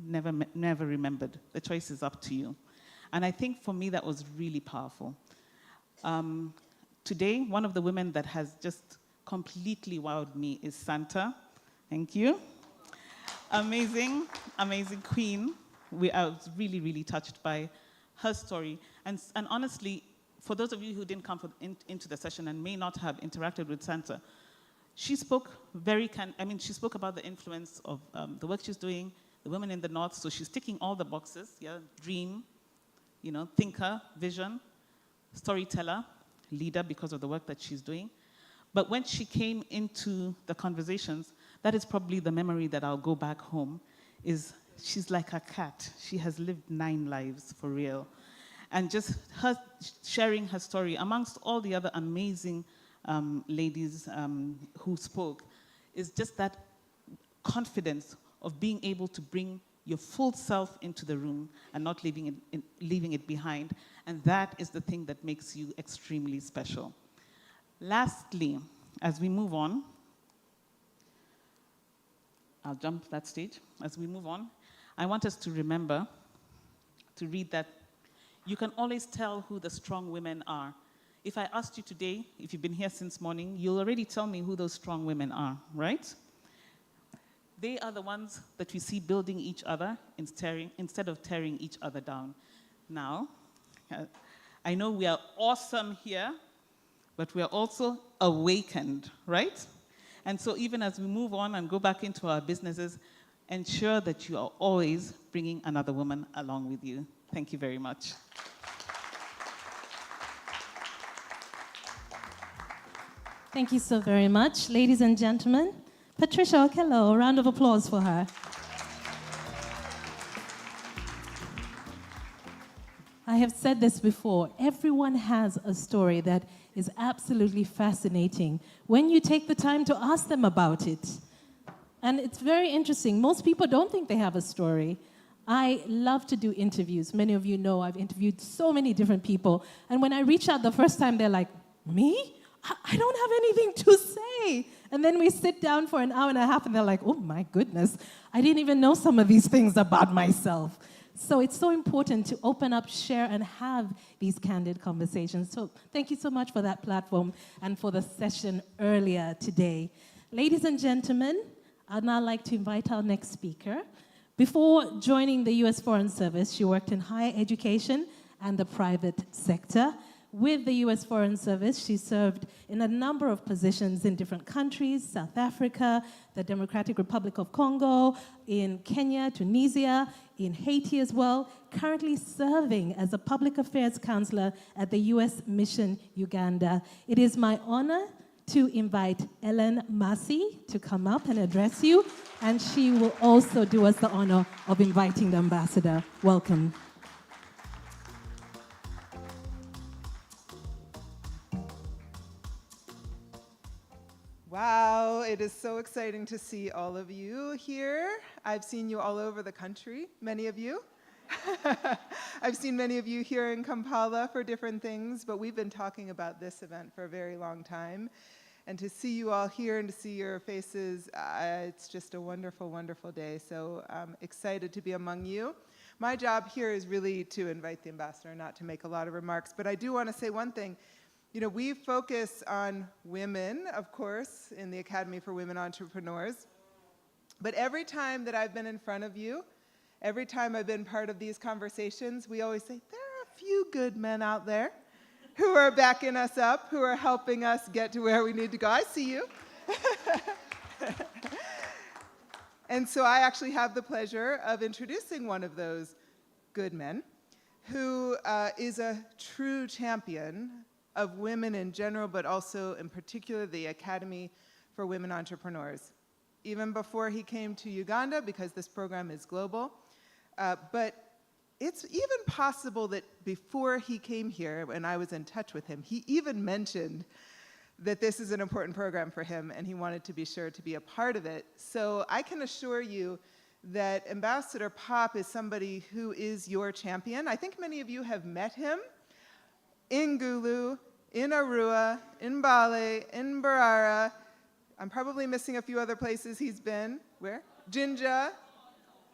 never remembered. The choice is up to you. And I think for me that was really powerful. Today, one of the women that has just completely wowed me is Santa. Thank you. Amazing, amazing queen. I was really, really touched by her story. And honestly, for those of you who didn't come into the session and may not have interacted with Santa, she spoke she spoke about the influence of the work she's doing, the women in the North, so she's ticking all the boxes, yeah, dream, you know, thinker, vision, storyteller, leader because of the work that she's doing. But when she came into the conversations, that is probably the memory that I'll go back home, is she's like a cat. She has lived 9 lives for real. And just her sharing her story amongst all the other amazing ladies who spoke is just that confidence of being able to bring your full self into the room and not leaving it behind. And that is the thing that makes you extremely special. Lastly, as we move on, I'll jump that stage. As we move on, I want us to remember to read that you can always tell who the strong women are. If I asked you today, if you've been here since morning, you'll already tell me who those strong women are, right? They are the ones that we see building each other instead of tearing each other down. Now, I know we are awesome here, but we are also awakened, right? And so even as we move on and go back into our businesses, ensure that you are always bringing another woman along with you. Thank you very much. Thank you so very much, ladies and gentlemen. Patricia Okello, a round of applause for her. I have said this before, everyone has a story that is absolutely fascinating when you take the time to ask them about it. And it's very interesting. Most people don't think they have a story. I love to do interviews. Many of you know I've interviewed so many different people. And when I reach out the first time, they're like, me? I don't have anything to say. And then we sit down for an hour and a half and they're like, oh my goodness, I didn't even know some of these things about myself. So it's so important to open up, share, and have these candid conversations. So thank you so much for that platform and for the session earlier today. Ladies and gentlemen, I'd now like to invite our next speaker. Before joining the U.S. Foreign Service, she worked in higher education and the private sector. With the U.S. Foreign Service, she served in a number of positions in different countries, South Africa, the Democratic Republic of Congo, in Kenya, Tunisia, in Haiti as well, currently serving as a public affairs counselor at the U.S. Mission Uganda. It is my honor to invite Ellen Massey to come up and address you, and she will also do us the honor of inviting the ambassador. Welcome. Wow, it is so exciting to see all of you here. I've seen you all over the country, many of you. I've seen many of you here in Kampala for different things, but we've been talking about this event for a very long time. And to see you all here and to see your faces, it's just a wonderful, wonderful day. So I'm excited to be among you. My job here is really to invite the ambassador, not to make a lot of remarks, but I do want to say one thing. You know, we focus on women, of course, in the Academy for Women Entrepreneurs. But every time that I've been in front of you, every time I've been part of these conversations, we always say, there are a few good men out there who are backing us up, who are helping us get to where we need to go. I see you. And so I actually have the pleasure of introducing one of those Goodman, who is a true champion of women in general, but also in particular the Academy for Women Entrepreneurs. Even before he came to Uganda, because this program is global, but it's even possible that before he came here, when I was in touch with him, he even mentioned that this is an important program for him and he wanted to be sure to be a part of it. So I can assure you that Ambassador Pop is somebody who is your champion. I think many of you have met him in Gulu, in Arua, in Bale, in Barara. I'm probably missing a few other places he's been. Where? Jinja.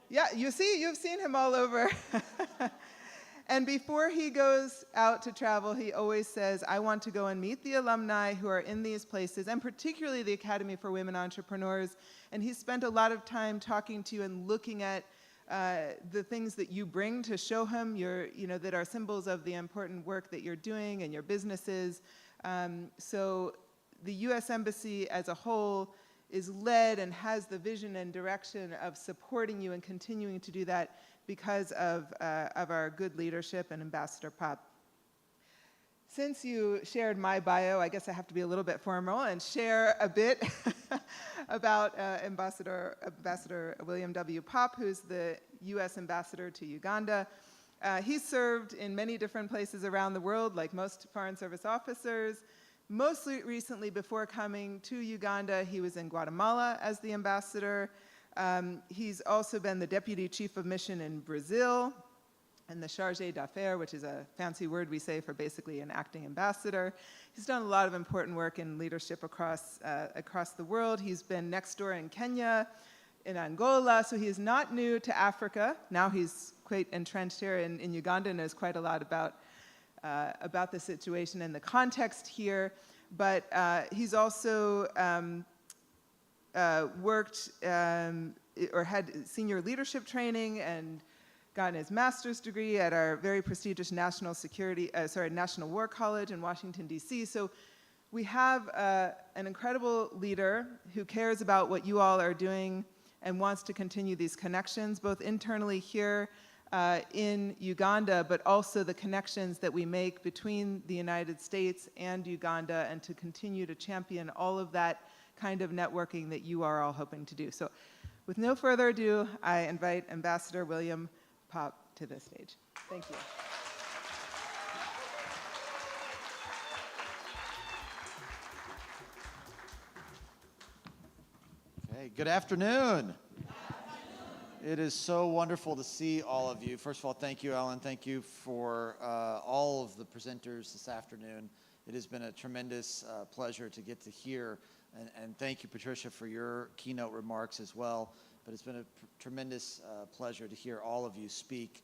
Yeah, you see, you've seen him all over. And before he goes out to travel, he always says, I want to go and meet the alumni who are in these places, and particularly the Academy for Women Entrepreneurs. And he's spent a lot of time talking to you and looking at the things that you bring to show him that are symbols of the important work that you're doing and your businesses. So the U.S. Embassy as a whole is led and has the vision and direction of supporting you and continuing to do that because of our good leadership and Ambassador Pop. Since you shared my bio, I guess I have to be a little bit formal and share a bit about Ambassador William W. Pop, who's the U.S. Ambassador to Uganda. He's served in many different places around the world, like most Foreign Service officers. Mostly recently, before coming to Uganda, he was in Guatemala as the ambassador. He's also been the Deputy Chief of Mission in Brazil and the Chargé d'Affaires, which is a fancy word we say for basically an acting ambassador. He's done a lot of important work in leadership across the world. He's been next door in Kenya, in Angola, so he is not new to Africa. Now he's quite entrenched here in Uganda and knows quite a lot about the situation and the context here. But he's also worked or had senior leadership training and gotten his master's degree at our very prestigious National War College in Washington, D.C. So we have an incredible leader who cares about what you all are doing and wants to continue these connections, both internally here in Uganda, but also the connections that we make between the United States and Uganda, and to continue to champion all of that kind of networking that you are all hoping to do. So with no further ado, I invite Ambassador William Pop to the stage. Thank you. Okay, good afternoon. It is so wonderful to see all of you. First of all, thank you, Ellen. Thank you for all of the presenters this afternoon. It has been a tremendous pleasure to get to hear, and thank you, Patricia, for your keynote remarks as well. But it's been a tremendous pleasure to hear all of you speak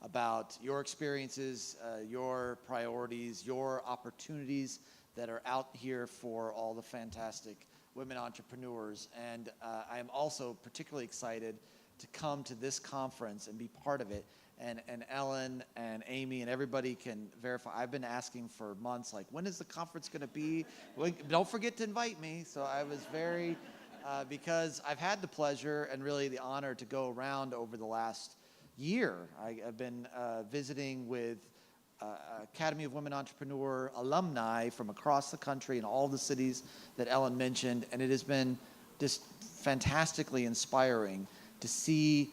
about your experiences, your priorities, your opportunities that are out here for all the fantastic women entrepreneurs. And I am also particularly excited to come to this conference and be part of it. And Ellen and Amy and everybody can verify. I've been asking for months, like, when is the conference going to be? Don't forget to invite me. So I was very, because I've had the pleasure and really the honor to go around over the last year. I've been visiting with Academy of Women Entrepreneur alumni from across the country in all the cities that Ellen mentioned. And it has been just fantastically inspiring to see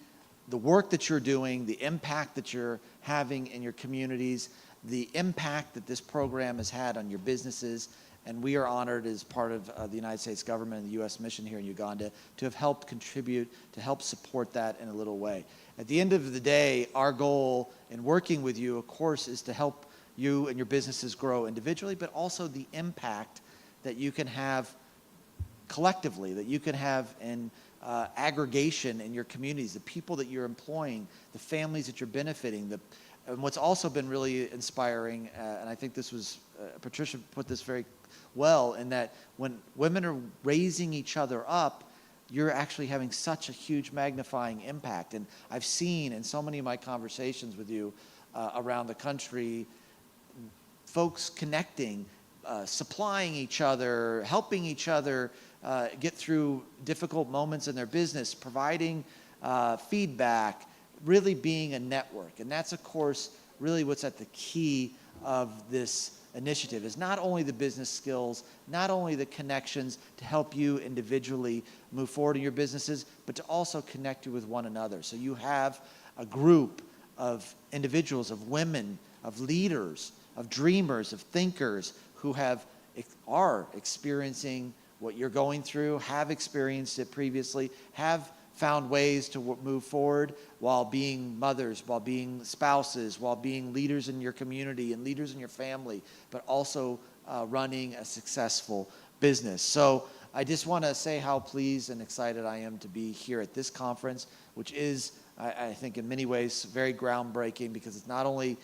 the work that you're doing, the impact that you're having in your communities, the impact that this program has had on your businesses. And we are honored as part of the United States government and the U.S. mission here in Uganda to have helped contribute, to help support that in a little way. At the end of the day, our goal in working with you, of course, is to help you and your businesses grow individually, but also the impact that you can have collectively, that you can have in aggregation in your communities, the people that you're employing, the families that you're benefiting. And what's also been really inspiring, and I think this was, Patricia put this very well, in that when women are raising each other up, you're actually having such a huge magnifying impact. And I've seen in so many of my conversations with you around the country, folks connecting, supplying each other, helping each other get through difficult moments in their business, providing feedback, really being a network. And that's, of course, really what's at the key of this initiative, is not only the business skills, not only the connections to help you individually move forward in your businesses, but to also connect you with one another. So you have a group of individuals, of women, of leaders, of dreamers, of thinkers who are experiencing what you're going through, have experienced it previously, have found ways to move forward while being mothers, while being spouses, while being leaders in your community and leaders in your family, but also running a successful business. So I just want to say how pleased and excited I am to be here at this conference, which is, I think in many ways, very groundbreaking, because it's not only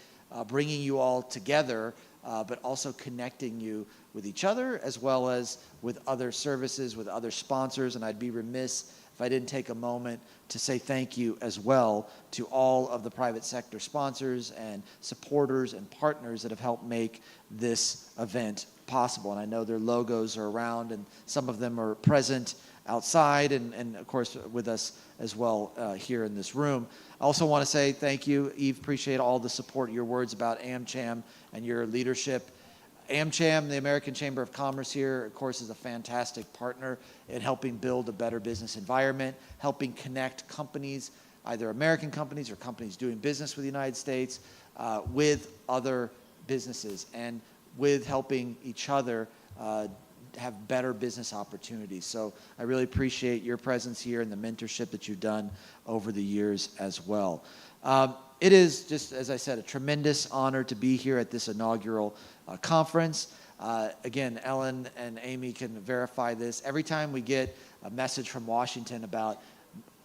bringing you all together, but also connecting you with each other, as well as with other services, with other sponsors. And I'd be remiss if I didn't take a moment to say thank you as well to all of the private sector sponsors and supporters and partners that have helped make this event possible. And I know their logos are around, and some of them are present outside and of course with us as well here in this room. I also want to say thank you, Eve, appreciate all the support, your words about AmCham and your leadership. AmCham, the American Chamber of Commerce here, of course, is a fantastic partner in helping build a better business environment, helping connect companies, either American companies or companies doing business with the United States, with other businesses, and with helping each other have better business opportunities. So I really appreciate your presence here and the mentorship that you've done over the years as well. It is, just as I said, a tremendous honor to be here at this inaugural conference. Again, Ellen and Amy can verify this. Every time we get a message from Washington about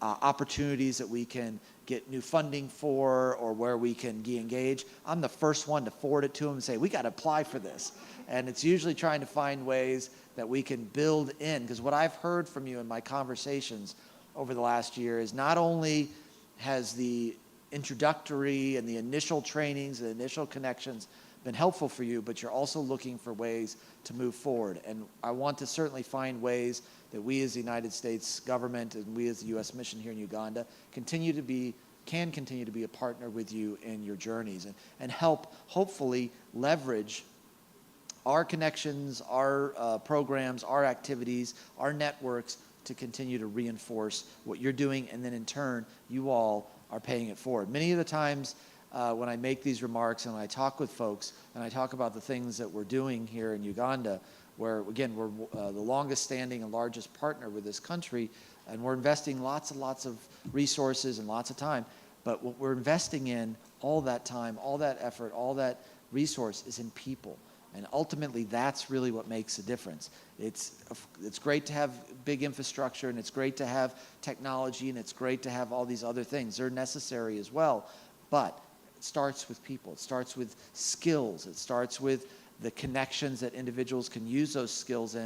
opportunities that we can get new funding for or where we can be engaged, I'm the first one to forward it to them and say, we got to apply for this. And it's usually trying to find ways that we can build in, because what I've heard from you in my conversations over the last year is not only has the introductory and the initial trainings, the initial connections been helpful for you, but you're also looking for ways to move forward. And I want to certainly find ways that we as the United States government and we as the U.S. mission here in Uganda can continue to be a partner with you in your journeys and help hopefully leverage our connections, our programs, our activities, our networks to continue to reinforce what you're doing, and then in turn, you all are paying it forward. Many of the times when I make these remarks and when I talk with folks and I talk about the things that we're doing here in Uganda, where again, we're the longest standing and largest partner with this country, and we're investing lots and lots of resources and lots of time, but what we're investing in, all that time, all that effort, all that resource is in people. And ultimately, that's really what makes a difference. It's great to have big infrastructure, and it's great to have technology, and it's great to have all these other things. They're necessary as well, but it starts with people. It starts with skills. It starts with the connections that individuals can use those skills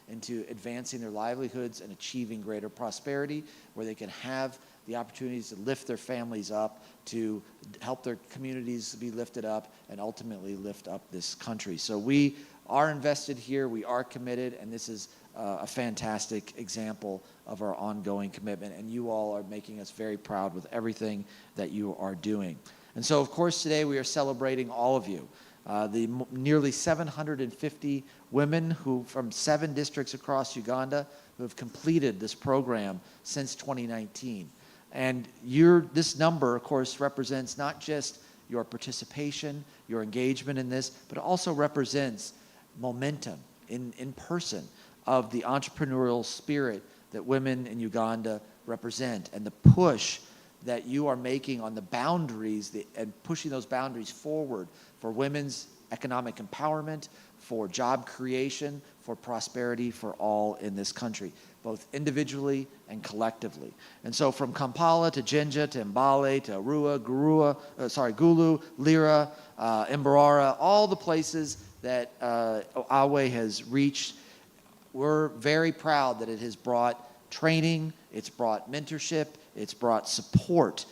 into advancing their livelihoods and achieving greater prosperity, where they can have the opportunities to lift their families up, to help their communities be lifted up, and ultimately lift up this country. So we are invested here, we are committed, and this is a fantastic example of our ongoing commitment, and you all are making us very proud with everything that you are doing. And so, of course, today we are celebrating all of you. The nearly 750 women who from 7 districts across Uganda who have completed this program since 2019. And this number, of course, represents not just your participation, your engagement in this, but it also represents momentum in person of the entrepreneurial spirit that women in Uganda represent, and the push that you are making on the boundaries and pushing those boundaries forward for women's economic empowerment, for job creation, for prosperity for all in this country, both individually and collectively. And so from Kampala to Jinja to Mbale to Arua, Gulu, Lira, Mbarara, all the places that Awe has reached, we're very proud that it has brought training, it's brought mentorship, it's brought support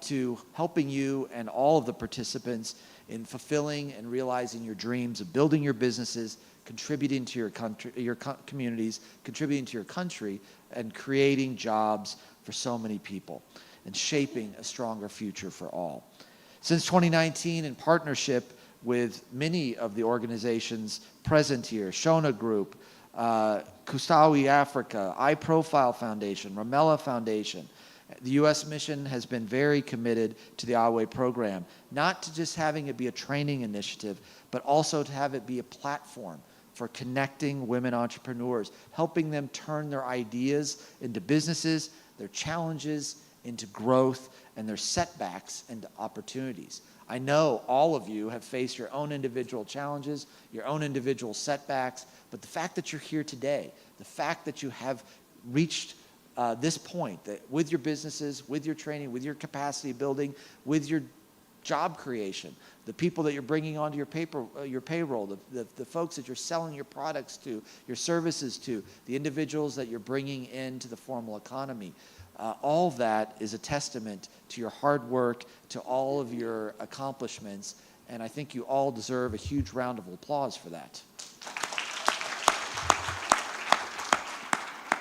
to helping you and all of the participants in fulfilling and realizing your dreams of building your businesses, contributing to your country, your communities, contributing to your country, and creating jobs for so many people. and shaping a stronger future for all. Since 2019, in partnership with many of the organizations present here, Shona Group, Kustawi Africa, iProfile Foundation, Ramela Foundation, the U.S. mission has been very committed to the Awe program, not to just having it be a training initiative, but also to have it be a platform for connecting women entrepreneurs, helping them turn their ideas into businesses, their challenges into growth, and their setbacks into opportunities. I know all of you have faced your own individual challenges, your own individual setbacks, but the fact that you're here today, the fact that you have reached this point, that with your businesses, with your training, with your capacity building, with your job creation, the people that you're bringing onto your payroll, the folks that you're selling your products to, your services to, the individuals that you're bringing into the formal economy, all of that is a testament to your hard work, to all of your accomplishments, and I think you all deserve a huge round of applause for that.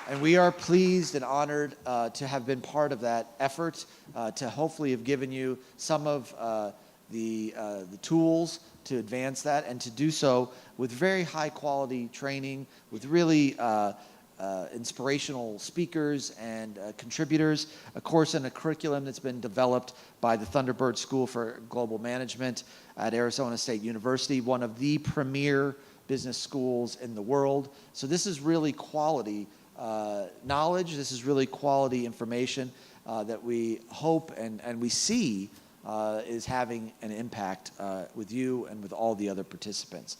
And we are pleased and honored to have been part of that effort, to hopefully have given you some of the tools to advance that, and to do so with very high quality training, with really inspirational speakers and contributors, a course and a curriculum that's been developed by the Thunderbird School for Global Management at Arizona State University, one of the premier business schools in the world. So this is really quality knowledge, this is really quality information that we hope and we see is having an impact with you and with all the other participants.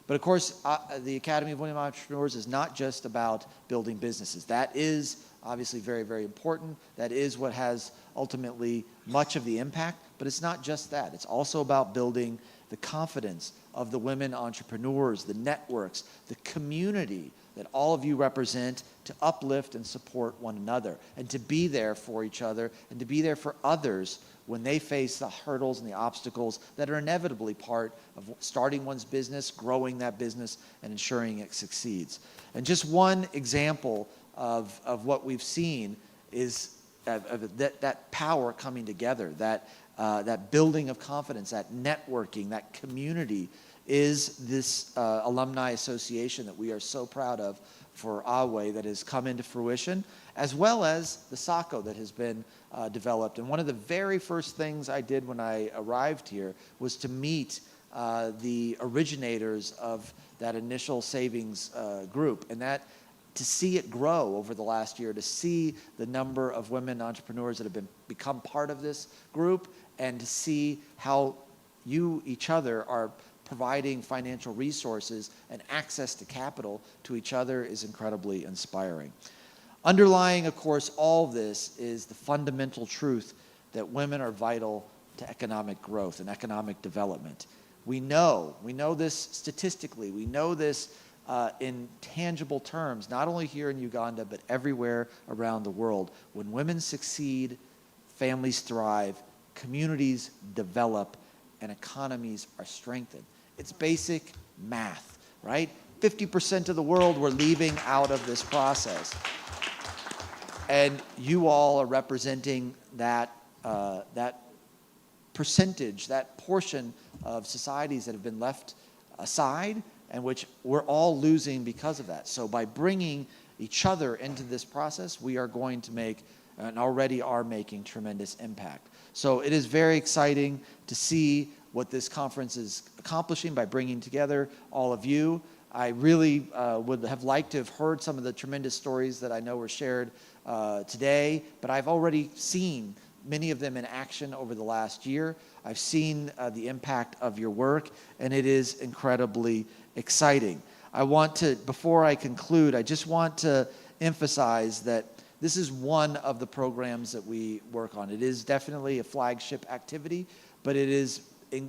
But of course, the Academy of Women Entrepreneurs is not just about building businesses. That is obviously very, very important. That is what has ultimately much of the impact, but it's not just that. It's also about building the confidence of the women entrepreneurs, the networks, the community that all of you represent, to uplift and support one another, and to be there for each other, and to be there for others when they face the hurdles and the obstacles that are inevitably part of starting one's business, growing that business, and ensuring it succeeds. And just one example of what we've seen is that power coming together, that building of confidence, that networking, that community, is this Alumni Association that we are so proud of for Awe, that has come into fruition, as well as the SACO that has been developed. And one of the very first things I did when I arrived here was to meet the originators of that initial savings group, and that to see it grow over the last year, to see the number of women entrepreneurs that have become part of this group, and to see how you, each other, are providing financial resources and access to capital to each other is incredibly inspiring. Underlying, of course, all this is the fundamental truth that women are vital to economic growth and economic development. We know this statistically, we know this in tangible terms, not only here in Uganda, but everywhere around the world. When women succeed, families thrive, communities develop, and economies are strengthened. It's basic math, right? 50% of the world we're leaving out of this process. And you all are representing that percentage, that portion of societies that have been left aside, and which we're all losing because of that. So by bringing each other into this process, we are going to make, and already are making, tremendous impact. So it is very exciting to see what this conference is accomplishing by bringing together all of you. I really would have liked to have heard some of the tremendous stories that I know were shared today, but I've already seen many of them in action over the last year. I've seen the impact of your work, and it is incredibly exciting. I want to, before I conclude, I just want to emphasize that this is one of the programs that we work on. It is definitely a flagship activity, but it is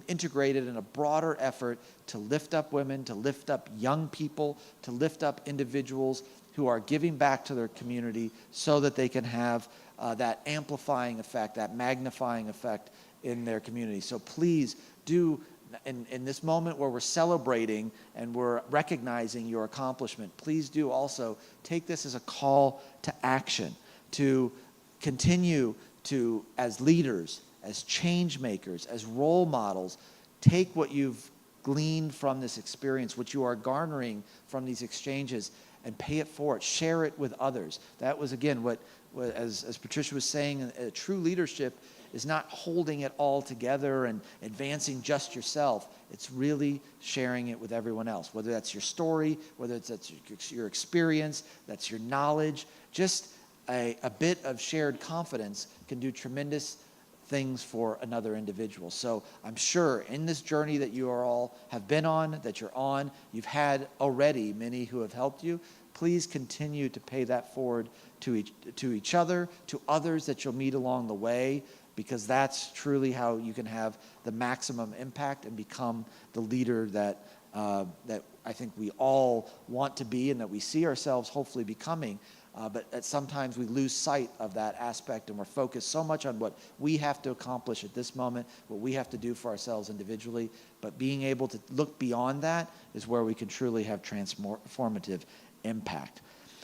integrated in a broader effort to lift up women, to lift up young people, to lift up individuals who are giving back to their community so that they can have that amplifying effect, that magnifying effect in their community. So please do, in this moment where we're celebrating and we're recognizing your accomplishment, please do also take this as a call to action, to continue to, as leaders, as change makers, as role models, take what you've gleaned from this experience, what you are garnering from these exchanges, and pay it forward. Share it with others. That was, again, what as Patricia was saying, true leadership is not holding it all together and advancing just yourself. It's really sharing it with everyone else, whether that's your story, whether that's your experience, that's your knowledge. Just a bit of shared confidence can do tremendous things for another individual. So I'm sure in this journey that you are all have been on, that you're on, you've had already many who have helped you. Please continue to pay that forward to each other, to others that you'll meet along the way, because that's truly how you can have the maximum impact and become the leader that I think we all want to be and that we see ourselves hopefully becoming. But sometimes we lose sight of that aspect, and we're focused so much on what we have to accomplish at this moment, what we have to do for ourselves individually. But being able to look beyond that is where we can truly have transformative impact.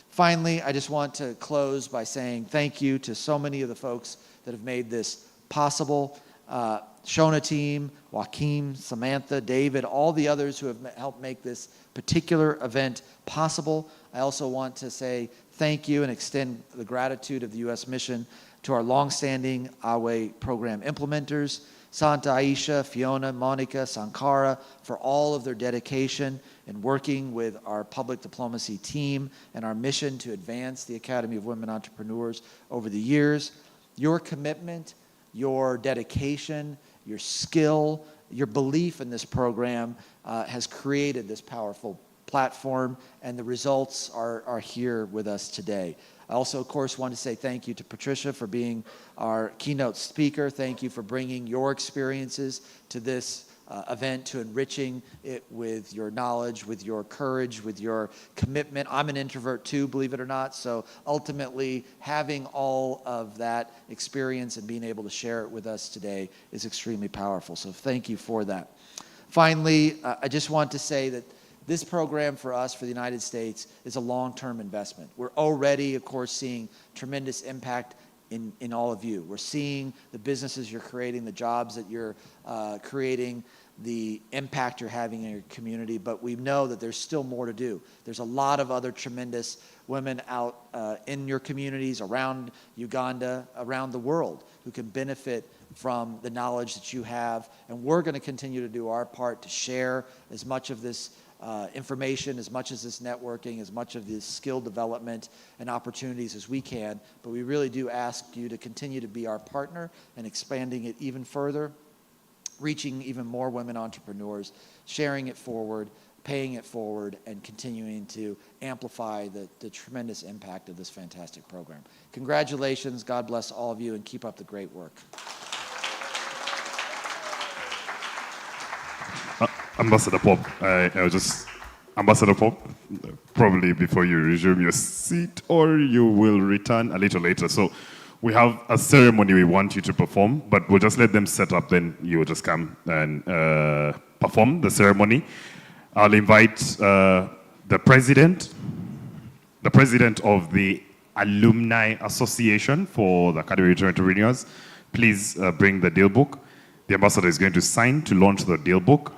Finally, I just want to close by saying thank you to so many of the folks that have made this possible. Shona team, Joaquin, Samantha, David, all the others who have helped make this particular event possible. I also want to say thank you and extend the gratitude of the U.S. Mission to our longstanding Awe program implementers, Santa Aisha, Fiona, Monica, Sankara, for all of their dedication in working with our public diplomacy team and our mission to advance the Academy of Women Entrepreneurs over the years. Your commitment, your dedication, your skill, your belief in this program has created this powerful platform, and the results are here with us today. I also, of course, want to say thank you to Patricia for being our keynote speaker. Thank you for bringing your experiences to this event, to enriching it with your knowledge, with your courage, with your commitment. I'm an introvert too, believe it or not, so ultimately having all of that experience and being able to share it with us today is extremely powerful, so thank you for that. Finally, I just want to say that this program for us, for the United States, is a long-term investment. We're already, of course, seeing tremendous impact in all of you. We're seeing the businesses you're creating, the jobs that you're creating, the impact you're having in your community, but we know that there's still more to do. There's a lot of other tremendous women out in your communities, around Uganda, around the world, who can benefit from the knowledge that you have, and we're going to continue to do our part to share as much of this information, as much as this networking, as much of this skill development and opportunities as we can, but we really do ask you to continue to be our partner and expanding it even further, reaching even more women entrepreneurs, sharing it forward, paying it forward, and continuing to amplify the tremendous impact of this fantastic program. Congratulations, God bless all of you, and keep up the great work. Ambassador Pop, Ambassador Pop, probably before you resume your seat, or you will return a little later. So we have a ceremony we want you to perform, but we'll just let them set up, then you will just come and perform the ceremony. I'll invite the president of the Alumni Association for the Academy of Entrepreneurs. Please bring the deal book. The ambassador is going to sign to launch the deal book.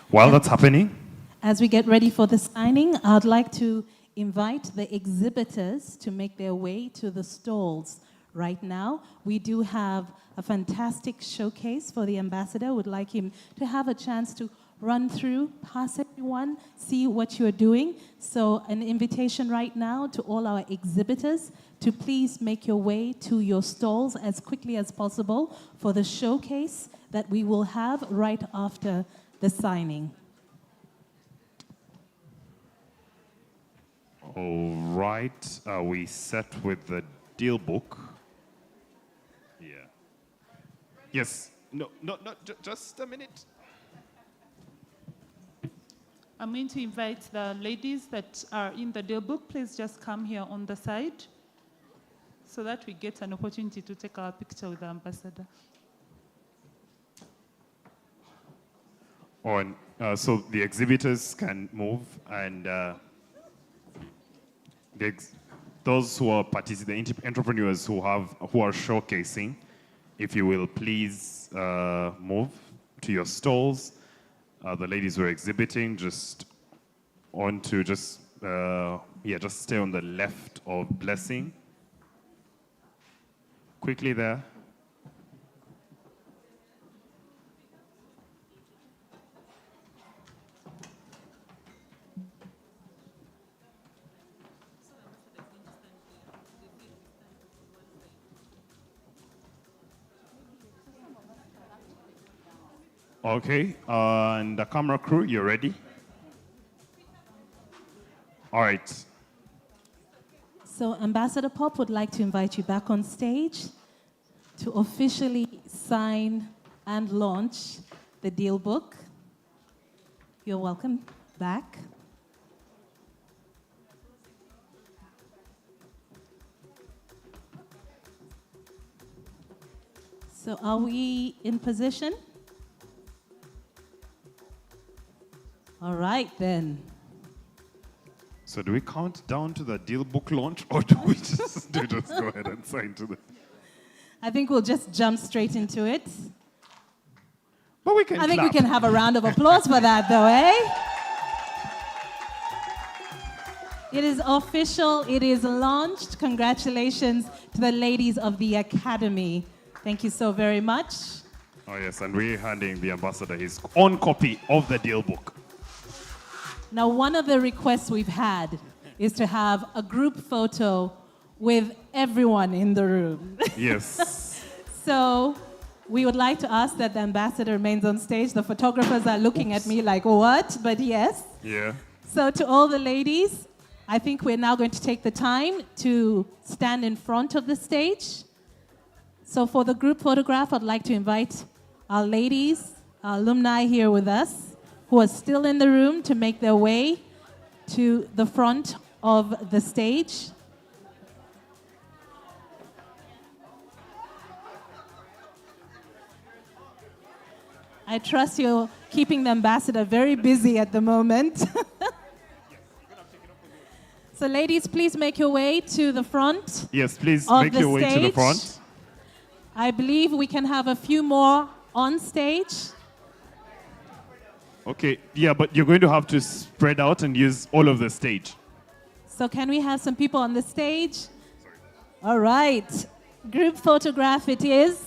While that's happening, as we get ready for the signing, I'd like to invite the exhibitors to make their way to the stalls right now. We do have a fantastic showcase for the ambassador. Would like him to have a chance to run through, pass everyone, see what you're doing. So an invitation right now to all our exhibitors to please make your way to your stalls as quickly as possible for the showcase that we will have right after the signing. all right. Are we set with the deal book? Yeah. Yes. No, just a minute. I'm going to invite the ladies that are in the deal book. Please just come here on the side so that we get an opportunity to take our picture with the ambassador. So the exhibitors can move, and those who are the entrepreneurs who are showcasing, if you will please move to your stalls. The ladies who are exhibiting, just stay on the left of Blessing. Quickly there. Okay, and the camera crew, you ready? All right. So Ambassador Pop would like to invite you back on stage to officially sign and launch the deal book. You're welcome back. So are we in position? All right, then. So do we count down to the deal book launch, or do we just go ahead and sign to the... I think we'll just jump straight into it. But we can I think we can have a round of applause for that, though, eh? It is official. It is launched. Congratulations to the ladies of the Academy. Thank you so very much. Oh, yes, and we're handing the ambassador his own copy of the deal book. Now, one of the requests we've had is to have a group photo with everyone in the room. Yes. So we would like to ask that the ambassador remains on stage. The photographers are looking at me like, what? But yes. Yeah. So to all the ladies, I think we're now going to take the time to stand in front of the stage. So for the group photograph, I'd like to invite our ladies, our alumni here with us, who are still in the room, to make their way to the front of the stage. I trust you're keeping the ambassador very busy at the moment. So ladies, please make your way to the front. Yes, please make your way to the front. I believe we can have a few more on stage. Okay, yeah, but you're going to have to spread out and use all of the stage. So can we have some people on the stage? All right. Group photograph it is.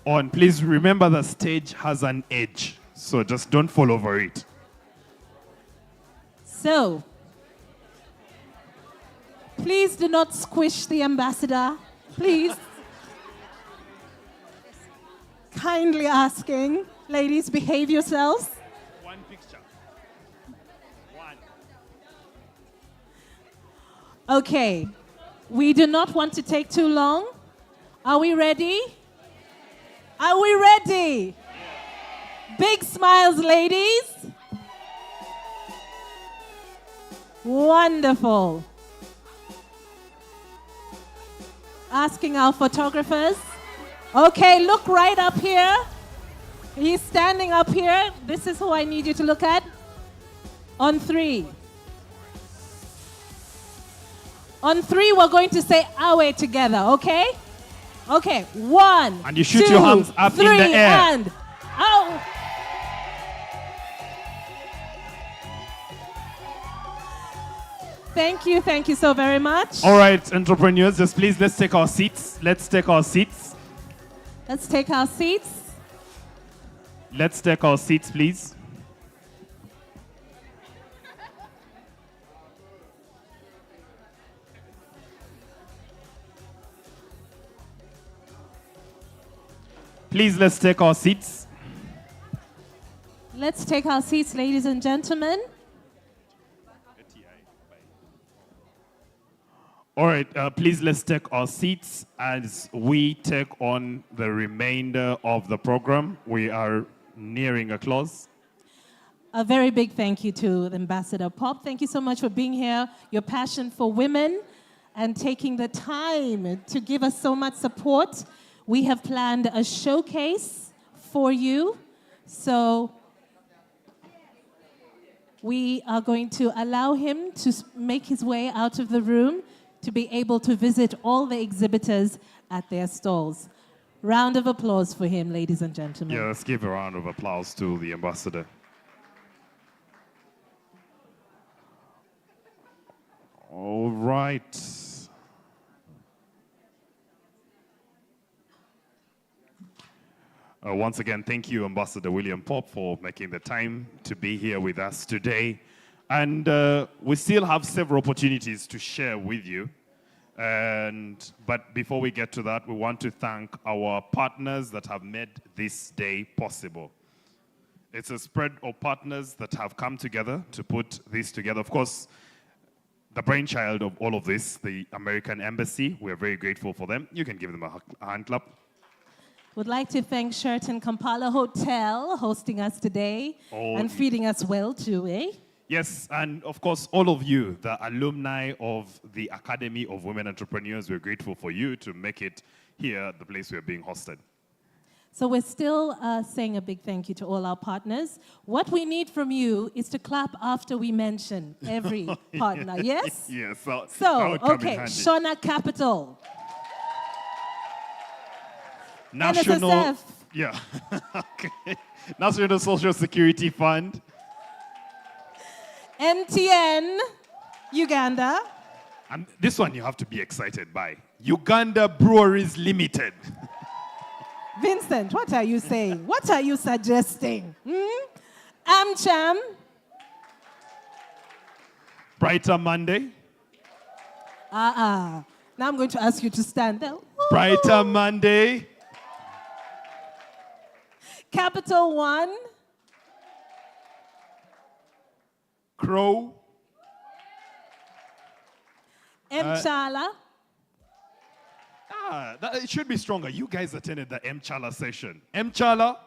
Oh, and please remember the stage has an edge, so just don't fall over it. So, please do not squish the ambassador. Please. Kindly asking, ladies, behave yourselves. One picture. One. Okay, we do not want to take too long. Are we ready? Are we ready? Big smiles, ladies. Wonderful. Asking our photographers. Okay, look right up here. He's standing up here. This is who I need you to look at. On 3. On 3, we're going to say Awe together, okay? Okay, 1, And you shoot 2, your hands up 3, in the air. And Awe. Thank you so very much. All right, entrepreneurs, just please, let's take our seats. Let's take our seats. Let's take our seats. Let's take our seats, please. Please, let's take our seats. Let's take our seats, ladies and gentlemen. All right, please let's take our seats as we take on the remainder of the program. We are nearing a close. A very big thank you to Ambassador Pop. Thank you so much for being here, your passion for women, and taking the time to give us so much support. We have planned a showcase for you. So we are going to allow him to make his way out of the room to be able to visit all the exhibitors at their stalls. Round of applause for him, ladies and gentlemen. Yeah, let's give a round of applause to the ambassador. All right. Once again, thank you, Ambassador William Pop, for making the time to be here with us today. And we still have several opportunities to share with you. But before we get to that, we want to thank our partners that have made this day possible. It's a spread of partners that have come together to put this together. Of course, the brainchild of all of this, the American Embassy, we're very grateful for them. You can give them a hand clap. Would like to thank Sheraton Kampala Hotel hosting us today and feeding us well too, eh? Yes, and of course, all of you, the alumni of the Academy of Women Entrepreneurs, we're grateful for you to make it here, the place we're being hosted. So we're still saying a big thank you to all our partners. What we need from you is to clap after we mention every partner, yes? Yes. So okay, Shona Capital. National, NSSF. yeah, okay. National Social Security Fund. MTN, Uganda. And this one you have to be excited by. Uganda Breweries Limited. Vincent, what are you saying? What are you suggesting? AmCham. Brighter Monday. Now I'm going to ask you to stand there. Brighter Monday. Capital One. Crow. Mchala. It should be stronger. You guys attended the Mchala session. Mchala.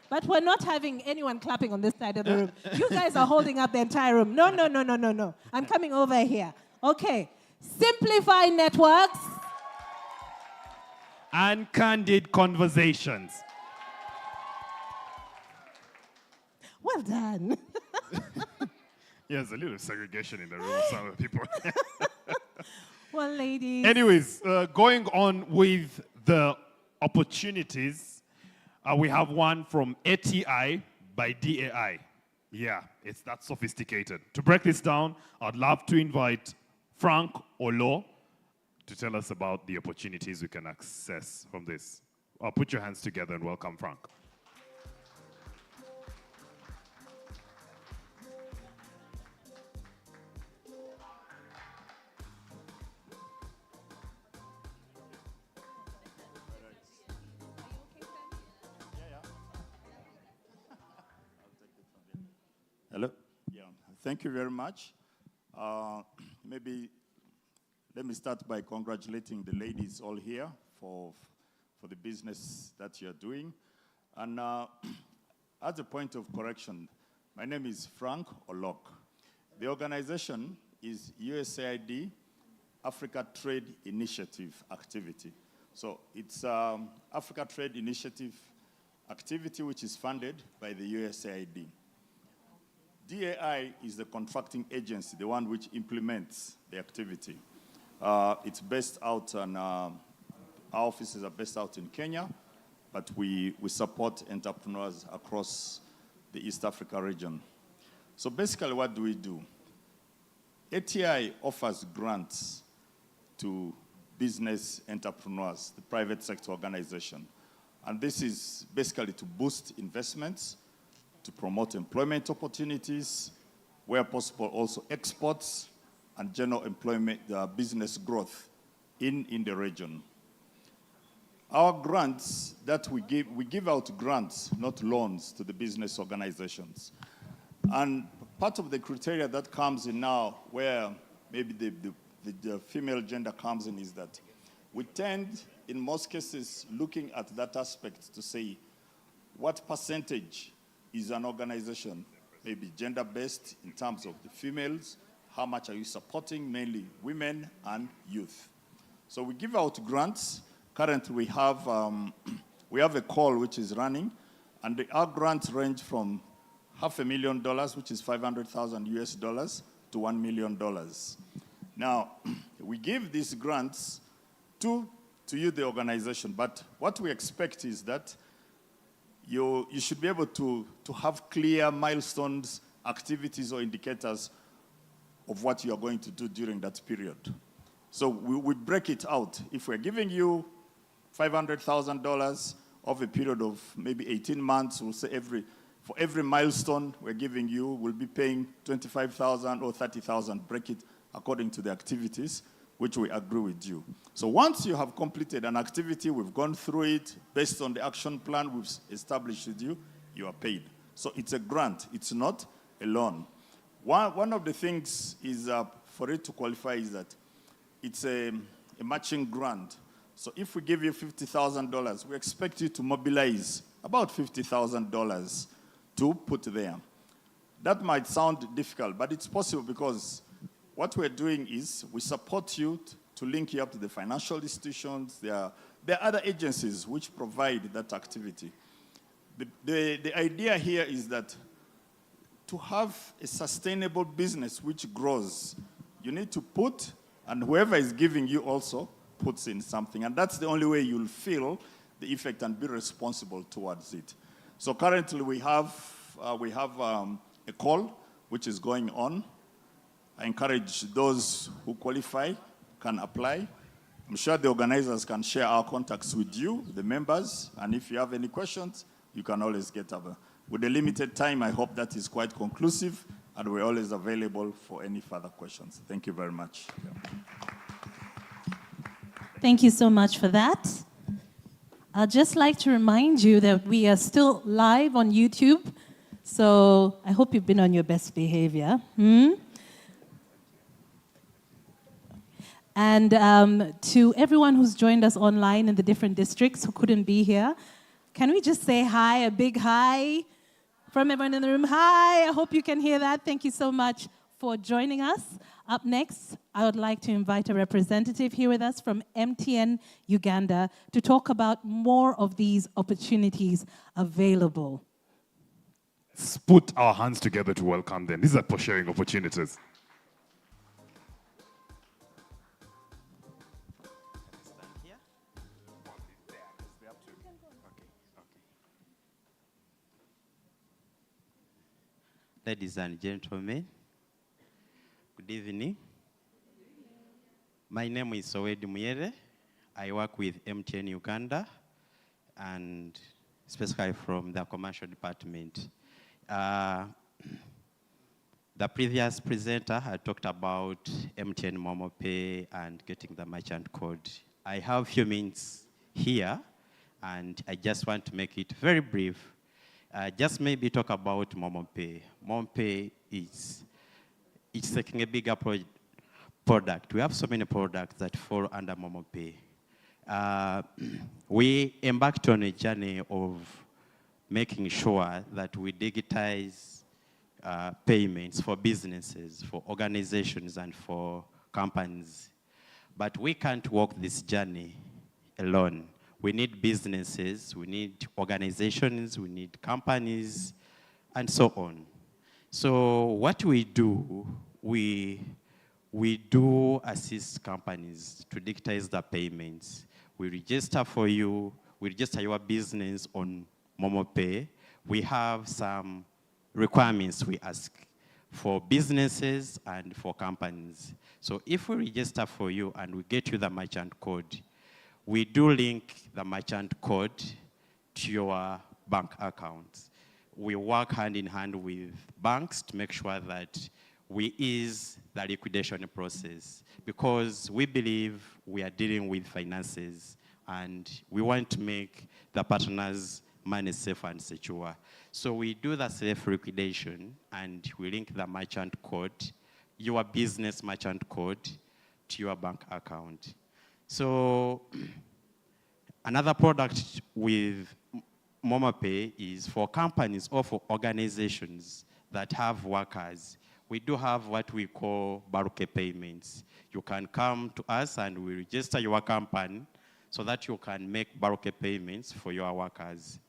But we're not having anyone clapping on this side of the room. You guys are holding up the entire room. No. I'm coming over here. Okay. Simplify Networks. And Candid Conversations. Well done. Yeah, there's a little segregation in the room, some of the people. Well, ladies. Anyways, going on with the opportunities, we have one from ATI by DAI. Yeah, it's that sophisticated. To break this down, I'd love to invite Frank Olo to tell us about the opportunities we can access from this. Put your hands together and welcome Frank. Hello. Yeah. Thank you very much. Maybe let me start by congratulating the ladies all here for the business that you're doing. And as a point of correction, my name is Frank Olok. The organization is USAID Africa Trade Initiative Activity. So it's Africa Trade Initiative activity which is funded by the USAID. DAI is the contracting agency, the one which implements the activity. It's based out on, our offices are based out in Kenya, but we support entrepreneurs across the East Africa region. So basically what do we do? ATI offers grants to business entrepreneurs, the private sector organization. And this is basically to boost investments, to promote employment opportunities, where possible also exports and general employment, business growth in the region. Our grants that we give out grants, not loans, to the business organizations. And part of the criteria that comes in now, where maybe the female gender comes in, is that we tend, in most cases, looking at that aspect to say, what percentage is an organization, maybe gender-based in terms of the females, how much are you supporting, mainly women and youth. So we give out grants. Currently we have a call which is running, and our grants range from $500,000, which is 500,000 US dollars, to $1 million. Now, we give these grants to you, the organization, but what we expect is that you should be able to have clear milestones, activities, or indicators of what you are going to do during that period. So we break it out. If we're giving you $500,000 of a period of maybe 18 months, we'll say for every milestone we're giving you, we'll be paying $25,000 or $30,000, break it according to the activities, which we agree with you. So once you have completed an activity, we've gone through it, based on the action plan we've established with you, you are paid. So it's a grant, it's not a loan. One of the things is, for it to qualify, is that it's a matching grant. So if we give you $50,000, we expect you to mobilize about $50,000 to put there. That might sound difficult, but it's possible because what we're doing is we support you to link you up to the financial institutions. There are other agencies which provide that activity. The idea here is that to have a sustainable business which grows, you need to put, and whoever is giving you also puts in something. And that's the only way you'll feel the effect and be responsible towards it. So currently we have a call which is going on. I encourage those who qualify can apply. I'm sure the organizers can share our contacts with you, the members, and if you have any questions, you can always get over. With the limited time, I hope that is quite conclusive, and we're always available for any further questions. Thank you very much. Thank you so much for that. I'd just like to remind you that we are still live on YouTube, so I hope you've been on your best behavior. And to everyone who's joined us online in the different districts who couldn't be here, can we just say hi, a big hi from everyone in the room? Hi, I hope you can hear that. Thank you so much for joining us. Up next, I would like to invite a representative here with us from MTN Uganda to talk about more of these opportunities available. Let's put our hands together to welcome them. These are for sharing opportunities. Ladies and gentlemen, good evening. My name is Sowedi Muyere. I work with MTN Uganda and specifically from the commercial department. The previous presenter had talked about MTN MomoPay and getting the merchant code. I have a few minutes here and I just want to make it very brief. Just maybe talk about MomoPay. MomoPay is taking a bigger product. We have so many products that fall under MomoPay. We embarked on a journey of making sure that we digitize payments for businesses, for organizations, and for companies. But we can't walk this journey alone. We need businesses, we need organizations, we need companies, and so on. So what we do, we do assist companies to digitize the payments. We register for you, we register your business on MomoPay. We have some requirements we ask for businesses and for companies. So if we register for you and we get you the merchant code, we do link the merchant code to your bank account. We work hand in hand with banks to make sure that we ease the liquidation process because we believe we are dealing with finances and we want to make the partners' money safe and secure. So we do the safe liquidation and we link the merchant code, your business merchant code, to your bank account. So another product with MomoPay is for companies or for organizations that have workers. We do have what we call bulk payments. You can come to us and we register your company so that you can make bulk payments for your workers.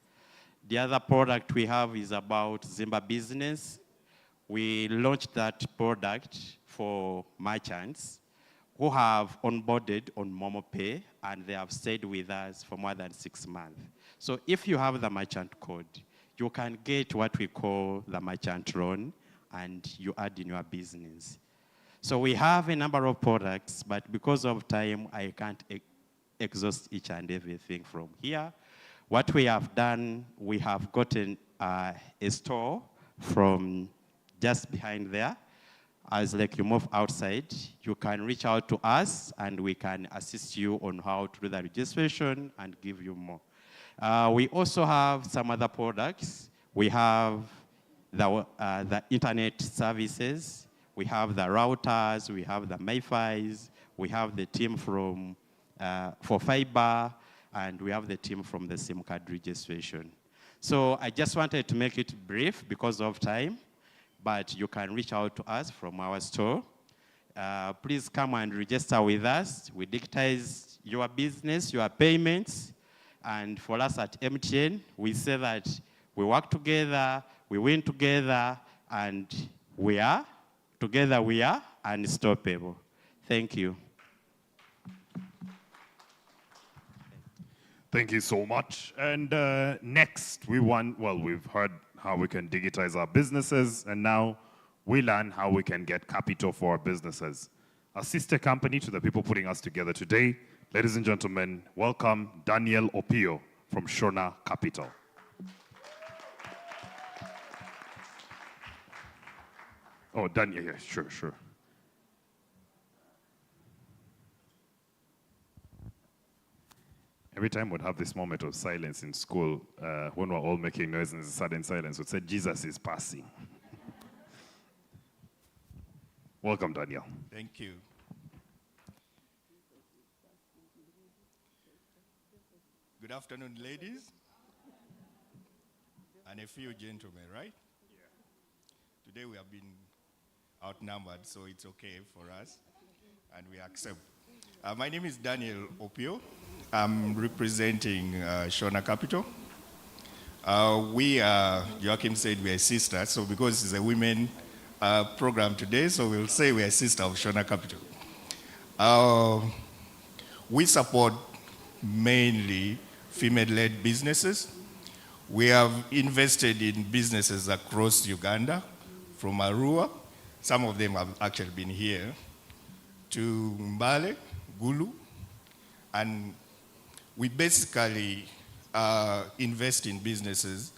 The other product we have is about Zimba Business. We launched that product for merchants who have onboarded on MomoPay and they have stayed with us for more than 6 months. So if you have the merchant code, you can get what we call the merchant loan and you add in your business. So we have a number of products, but because of time, I can't exhaust each and everything from here. What we have done, we have gotten a store from just behind there. As like you move outside, you can reach out to us and we can assist you on how to do the registration and give you more. We also have some other products. We have the internet services. We have the routers. We have the MiFis. We have the team from for fiber, and we have the team from the SIM card registration. So I just wanted to make it brief because of time, but you can reach out to us from our store. Please come and register with us. We digitize your business, your payments, and for us at MTN, we say that we work together, we win together, and together we are unstoppable. Thank you. Thank you so much. And next, we've heard how we can digitize our businesses, and now we learn how we can get capital for our businesses. A sister company to the people putting us together today, ladies and gentlemen, welcome Daniel Opio from Shona Capital. Oh, Daniel, yeah, sure. Every time we'd have this moment of silence in school, when we're all making noise and there's a sudden silence, we'd say, Jesus is passing. Welcome, Daniel. Thank you. Good afternoon, ladies. And a few gentlemen, right? Yeah. Today we have been outnumbered, so it's okay for us, and we accept. My name is Daniel Opio. I'm representing Shona Capital. Joachim said we are sisters, so because it's a women program today, so we'll say we are sisters of Shona Capital. We support mainly female-led businesses. We have invested in businesses across Uganda, from Arua. Some of them have actually been here, to Mbale, Gulu, and we basically invest in businesses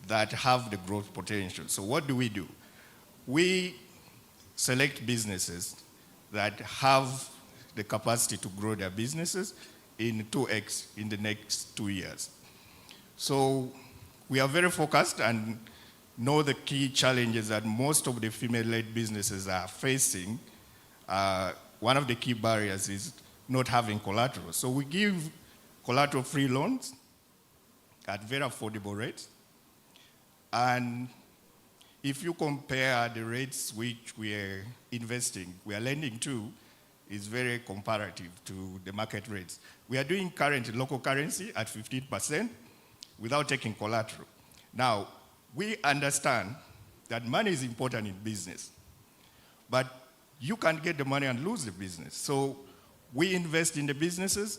that have the growth potential. So what do? We select businesses that have the capacity to grow their businesses in 2x in the next 2 years. So we are very focused and know the key challenges that most of the female-led businesses are facing. One of the key barriers is not having collateral. So we give collateral-free loans at very affordable rates. And if you compare the rates which we are lending to, is very comparative to the market rates. We are doing current local currency at 15% without taking collateral. Now, we understand that money is important in business, but you can't get the money and lose the business. So we invest in the businesses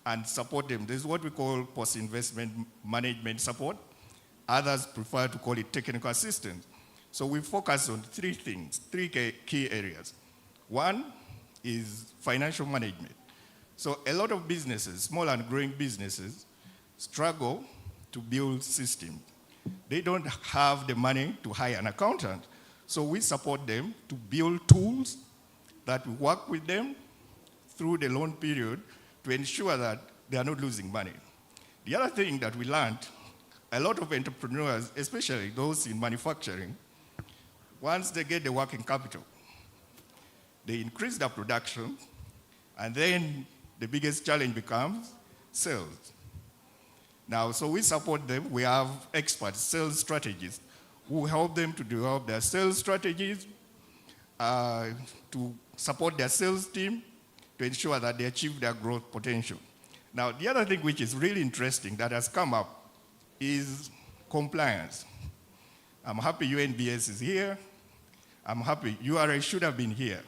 and support them. This is what we call post-investment management support. Others prefer to call it technical assistance. So we focus on three key areas. One is financial management. So a lot of businesses, small and growing businesses, struggle to build systems. They don't have the money to hire an accountant. So we support them to build tools that work with them through the loan period to ensure that they are not losing money. The other thing that we learned, a lot of entrepreneurs, especially those in manufacturing, once they get the working capital, they increase their production, and then the biggest challenge becomes sales. Now, so we support them. We have experts, sales strategists, who help them to develop their sales strategies, to support their sales team, to ensure that they achieve their growth potential. Now, the other thing which is really interesting that has come up is compliance. I'm happy UNBS is here. I'm happy URA should have been here.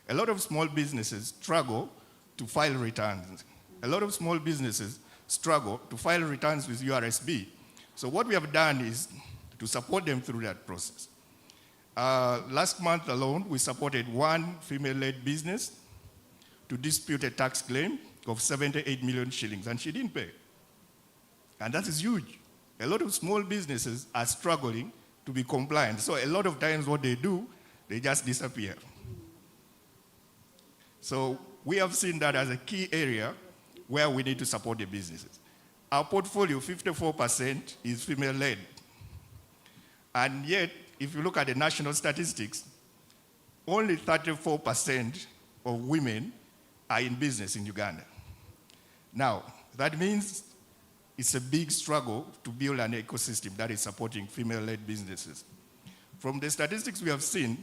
A lot of small businesses struggle to file returns. A lot of small businesses struggle to file returns with URSB. So what we have done is to support them through that process. Last month alone, we supported one female-led business to dispute a tax claim of 78 million shillings, and she didn't pay. And that is huge. A lot of small businesses are struggling to be compliant. So a lot of times what they do, they just disappear. So we have seen that as a key area where we need to support the businesses. Our portfolio, 54% is female-led. And yet, if you look at the national statistics, only 34% of women are in business in Uganda. Now, that means it's a big struggle to build an ecosystem that is supporting female-led businesses. From the statistics we have seen,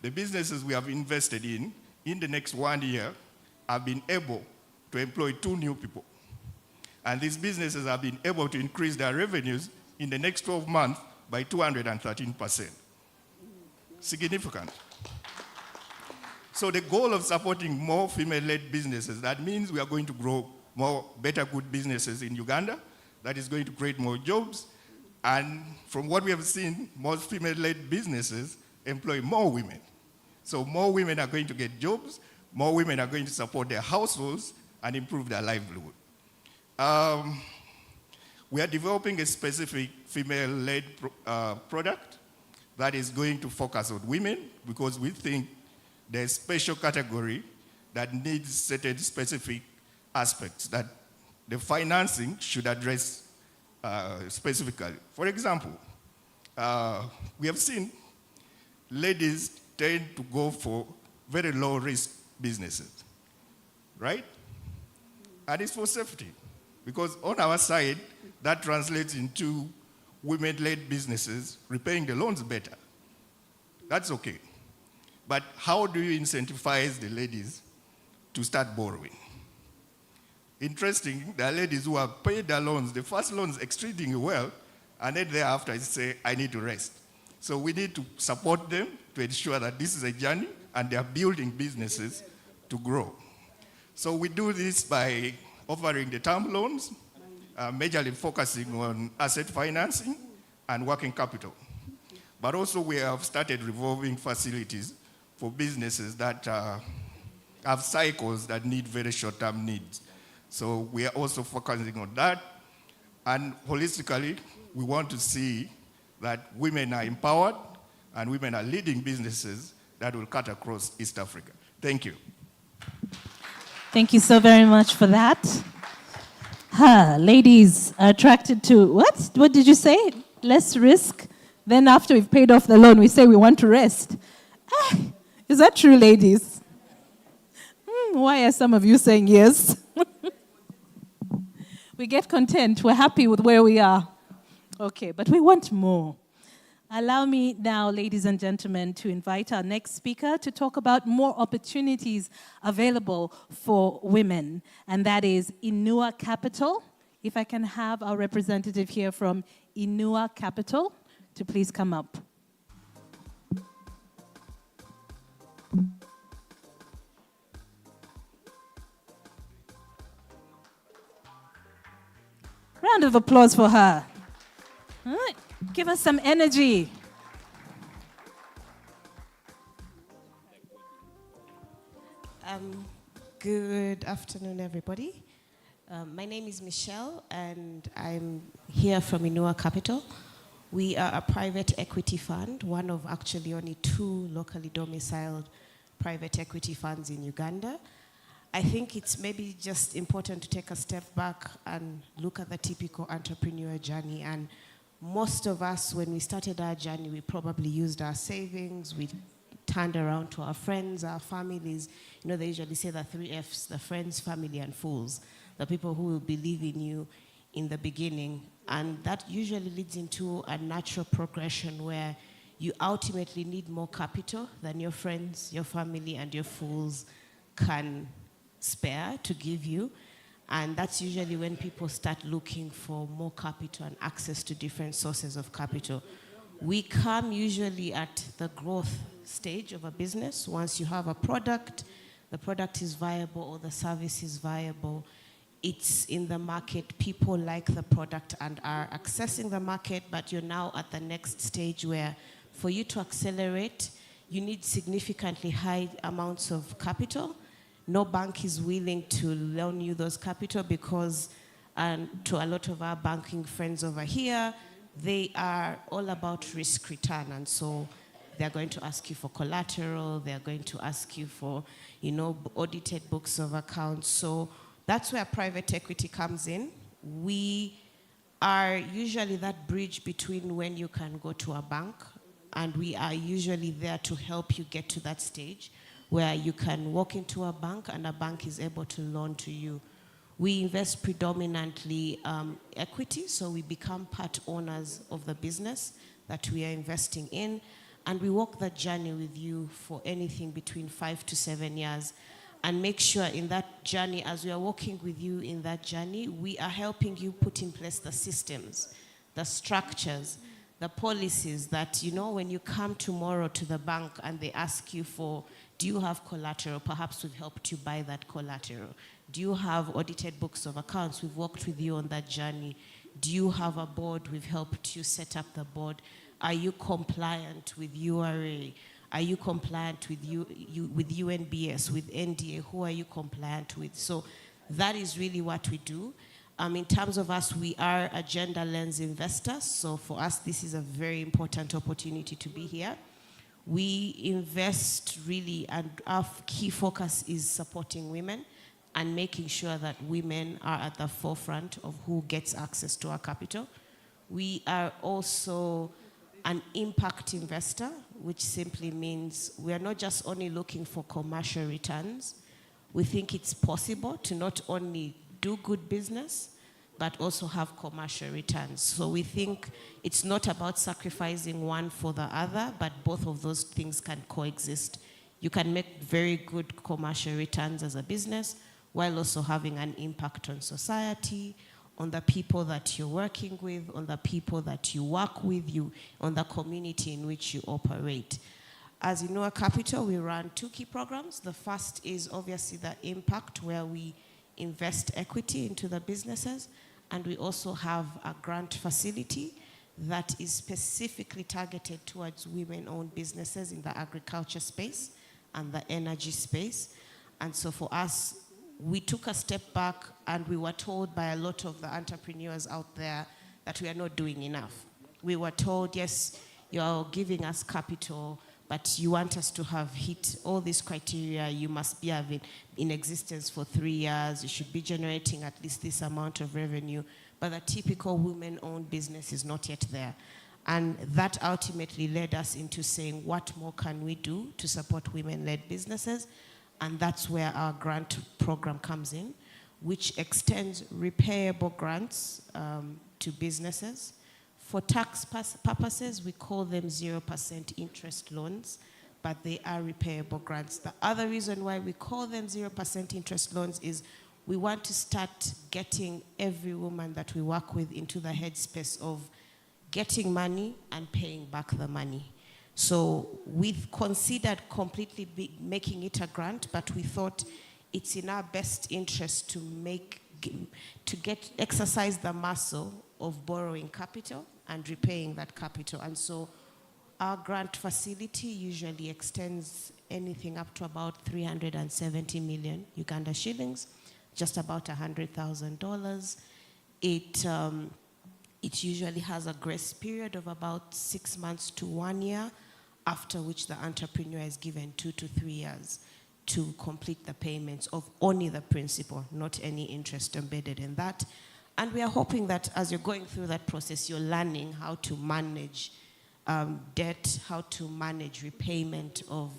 the businesses we have invested in the next 1 year, have been able to employ 2 new people. And these businesses have been able to increase their revenues in the next 12 months by 213%. Significant. So the goal of supporting more female-led businesses, that means we are going to grow more better good businesses in Uganda. That is going to create more jobs. And from what we have seen, most female-led businesses employ more women. So more women are going to get jobs, more women are going to support their households and improve their livelihood. We are developing a specific female-led product that is going to focus on women because we think there's a special category that needs certain specific aspects that the financing should address specifically. For example, we have seen ladies tend to go for very low-risk businesses, right? And it's for safety, because on our side, that translates into women-led businesses repaying the loans better. That's okay. But how do you incentivize the ladies to start borrowing? Interesting, there are ladies who have paid their loans, the first loans extremely well, and then thereafter they say, I need to rest. So we need to support them to ensure that this is a journey and they are building businesses to grow. So we do this by offering the term loans, majorly focusing on asset financing and working capital. But also we have started revolving facilities for businesses that have cycles that need very short-term needs. So we are also focusing on that. And holistically, we want to see that women are empowered and women are leading businesses that will cut across East Africa. Thank you. Thank you so very much for that. Ladies are attracted to what? What did you say? Less risk. Then after we've paid off the loan, we say we want to rest. Is that true, ladies? Why are some of you saying yes? We get content. We're happy with where we are. Okay, but we want more. Allow me now, ladies and gentlemen, to invite our next speaker to talk about more opportunities available for women, and that is Inua Capital. If I can have our representative here from Inua Capital to please come up. Round of applause for her. All right. Give us some energy. Good afternoon, everybody. My name is Michelle, and I'm here from Inua Capital. We are a private equity fund, one of actually only 2 locally domiciled private equity funds in Uganda. I think it's maybe just important to take a step back and look at the typical entrepreneur journey. And most of us, when we started our journey, we probably used our savings, we turned around to our friends, our families. You know, they usually say the 3 Fs, the friends, family, and fools, the people who will believe in you in the beginning. And that usually leads into a natural progression where you ultimately need more capital than your friends, your family, and your fools can spare to give you. And that's usually when people start looking for more capital and access to different sources of capital. We come usually at the growth stage of a business. Once you have a product, the product is viable or the service is viable, it's in the market, people like the product and are accessing the market, but you're now at the next stage where for you to accelerate, you need significantly high amounts of capital. No bank is willing to loan you those capital because to a lot of our banking friends over here, they are all about risk return. And so they're going to ask you for collateral, they're going to ask you for, audited books of accounts. So that's where private equity comes in. We are usually that bridge between when you can go to a bank, and we are usually there to help you get to that stage where you can walk into a bank and a bank is able to loan to you. We invest predominantly equity, so we become part owners of the business that we are investing in, and we walk that journey with you for anything between 5 to 7 years, and make sure in that journey, as we are walking with you in that journey, we are helping you put in place the systems, the structures, the policies that, when you come tomorrow to the bank and they ask you for, do you have collateral? Perhaps we've helped you buy that collateral. Do you have audited books of accounts? We've walked with you on that journey. Do you have a board? We've helped you set up the board. Are you compliant with URA? Are you compliant with with UNBS, with NDA? Who are you compliant with? So that is really what we do. In terms of us, we are a gender lens investors. So for us, this is a very important opportunity to be here. We invest really, and our key focus is supporting women and making sure that women are at the forefront of who gets access to our capital. We are also an impact investor, which simply means we are not just only looking for commercial returns. We think it's possible to not only do good business, but also have commercial returns. So we think it's not about sacrificing one for the other, but both of those things can coexist. You can make very good commercial returns as a business while also having an impact on society, on the people that you're working with, on the people that you work with, on the community in which you operate. As Inua Capital, we run 2 key programs. The first is obviously the impact, where we invest equity into the businesses, and we also have a grant facility that is specifically targeted towards women-owned businesses in the agriculture space and the energy space. And so for us, we took a step back and we were told by a lot of the entrepreneurs out there that we are not doing enough. We were told, yes, you're giving us capital, but you want us to have hit all these criteria. You must be in existence for 3 years. You should be generating at least this amount of revenue. But the typical women-owned business is not yet there. And that ultimately led us into saying, what more can we do to support women-led businesses? And that's where our grant program comes in, which extends repayable grants to businesses. For tax purposes, we call them 0% interest loans, but they are repayable grants. The other reason why we call them 0% interest loans is we want to start getting every woman that we work with into the headspace of getting money and paying back the money. So we've considered completely making it a grant, but we thought it's in our best interest to exercise the muscle of borrowing capital and repaying that capital. And so our grant facility usually extends anything up to about 370 million Uganda shillings, just about $100,000. It usually has a grace period of about 6 months to 1 year, after which the entrepreneur is given 2 to 3 years to complete the payments of only the principal, not any interest embedded in that. And we are hoping that as you're going through that process, you're learning how to manage debt, how to manage repayment of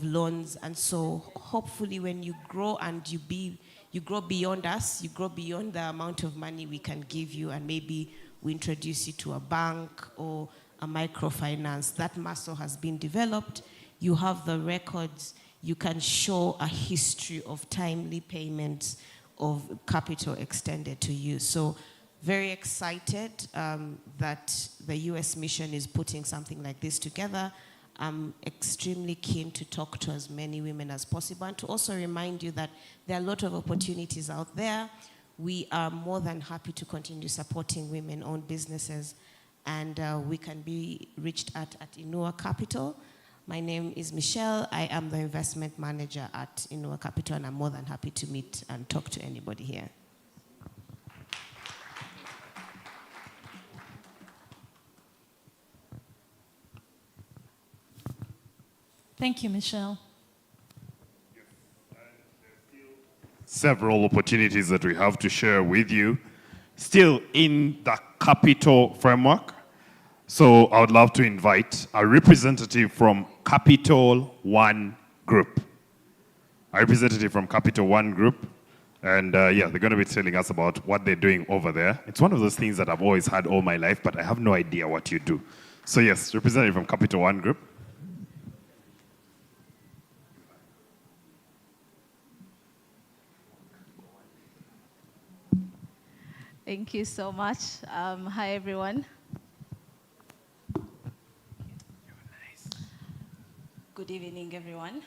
loans. And so hopefully when you grow and you grow beyond us, you grow beyond the amount of money we can give you, and maybe we introduce you to a bank or a microfinance. That muscle has been developed. You have the records. You can show a history of timely payments of capital extended to you. So very excited that the US mission is putting something like this together. I'm extremely keen to talk to as many women as possible and to also remind you that there are a lot of opportunities out there. We are more than happy to continue supporting women-owned businesses, and we can be reached at Inua Capital. My name is Michelle. I am the investment manager at Inua Capital, and I'm more than happy to meet and talk to anybody here. Thank you, Michelle. Several opportunities that we have to share with you, still in the capital framework. So I would love to invite a representative from Capital One Group. A representative from Capital One Group. And yeah, they're going to be telling us about what they're doing over there. It's one of those things that I've always had all my life, but I have no idea what you do. So yes, representative from Capital One Group. Thank you so much. Hi, everyone. Good evening, everyone.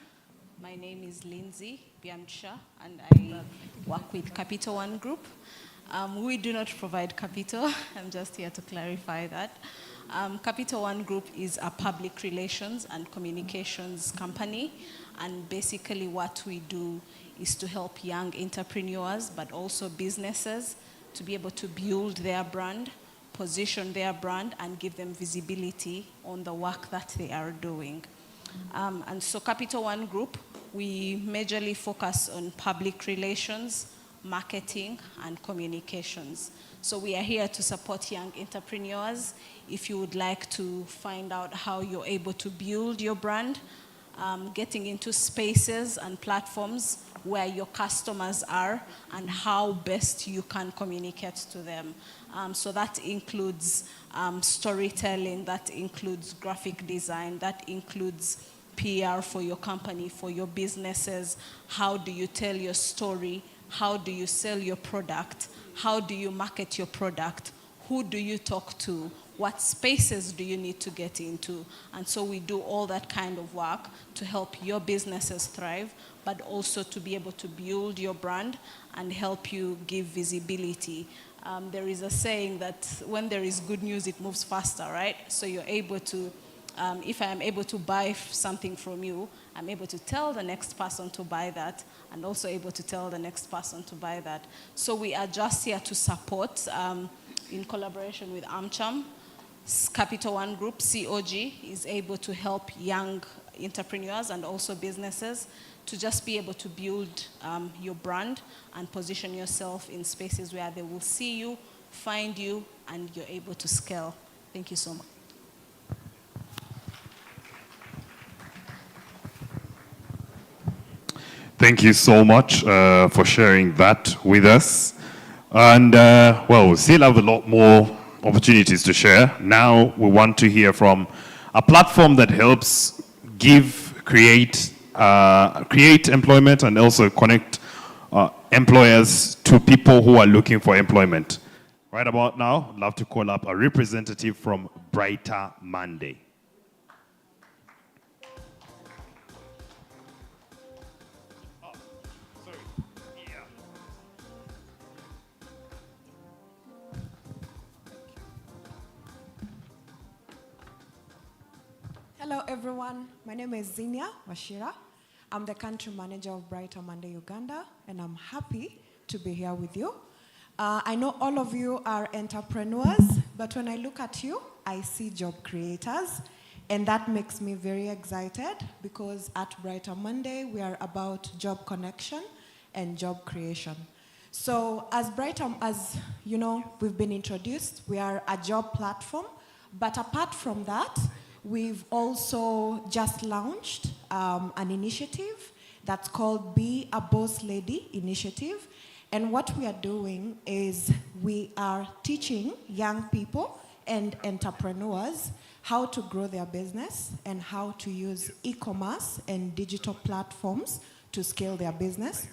My name is Lindsay Biamcha, and I work with Capital One Group. We do not provide capital. I'm just here to clarify that. Capital One Group is a public relations and communications company, and basically what we do is to help young entrepreneurs, but also businesses, to be able to build their brand, position their brand, and give them visibility on the work that they are doing. And so Capital One Group, we majorly focus on public relations, marketing, and communications. So we are here to support young entrepreneurs. If you would like to find out how you're able to build your brand, getting into spaces and platforms where your customers are and how best you can communicate to them. So that includes storytelling, that includes graphic design, that includes PR for your company, for your businesses. How do you tell your story? How do you sell your product? How do you market your product? Who do you talk to? What spaces do you need to get into? And so we do all that kind of work to help your businesses thrive, but also to be able to build your brand and help you give visibility. There is a saying that when there is good news, it moves faster, right? So you're able to, if I am able to buy something from you, I'm able to tell the next person to buy that, and also able to tell the next person to buy that. So we are just here to support, in collaboration with AmCham. Capital One Group, COG, is able to help young entrepreneurs and also businesses to just be able to build your brand and position yourself in spaces where they will see you, find you, and you're able to scale. Thank you so much. Thank you so much for sharing that with us. And well, we still have a lot more opportunities to share. Now we want to hear from a platform that helps create employment and also connect employers to people who are looking for employment. Right about now, I'd love to call up a representative from Brighter Monday. Hello everyone, my name is Zinia Washira. I'm the country manager of Brighter Monday Uganda, and I'm happy to be here with you. I know all of you are entrepreneurs, but when I look at you, I see job creators, and that makes me very excited because at Brighter Monday, we are about job connection and job creation. So as you know, we've been introduced, we are a job platform, but apart from that, we've also just launched an initiative that's called Be a Boss Lady Initiative. And what we are doing is we are teaching young people and entrepreneurs how to grow their business and how to use e-commerce and digital platforms to scale their business.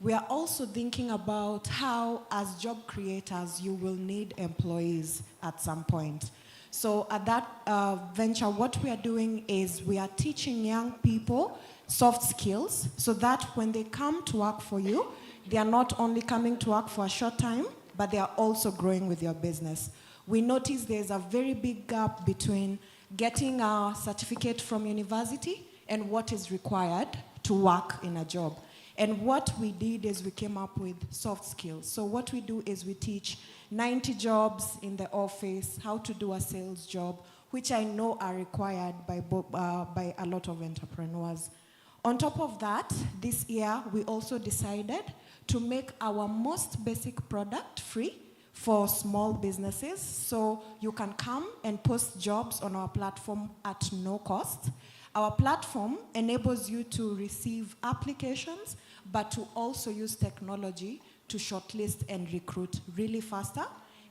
we are also thinking about how, as job creators, you will need employees at some point. So at that venture, what we are doing is we are teaching young people soft skills so that when they come to work for you, they are not only coming to work for a short time, but they are also growing with your business. We notice there's a very big gap between getting a certificate from university and what is required to work in a job. And what we did is we came up with soft skills. So what we do is we teach 90 jobs in the office, how to do a sales job, which I know are required by a lot of entrepreneurs. On top of that, this year we also decided to make our most basic product free for small businesses. So you can come and post jobs on our platform at no cost. Our platform enables you to receive applications, but to also use technology to shortlist and recruit really faster,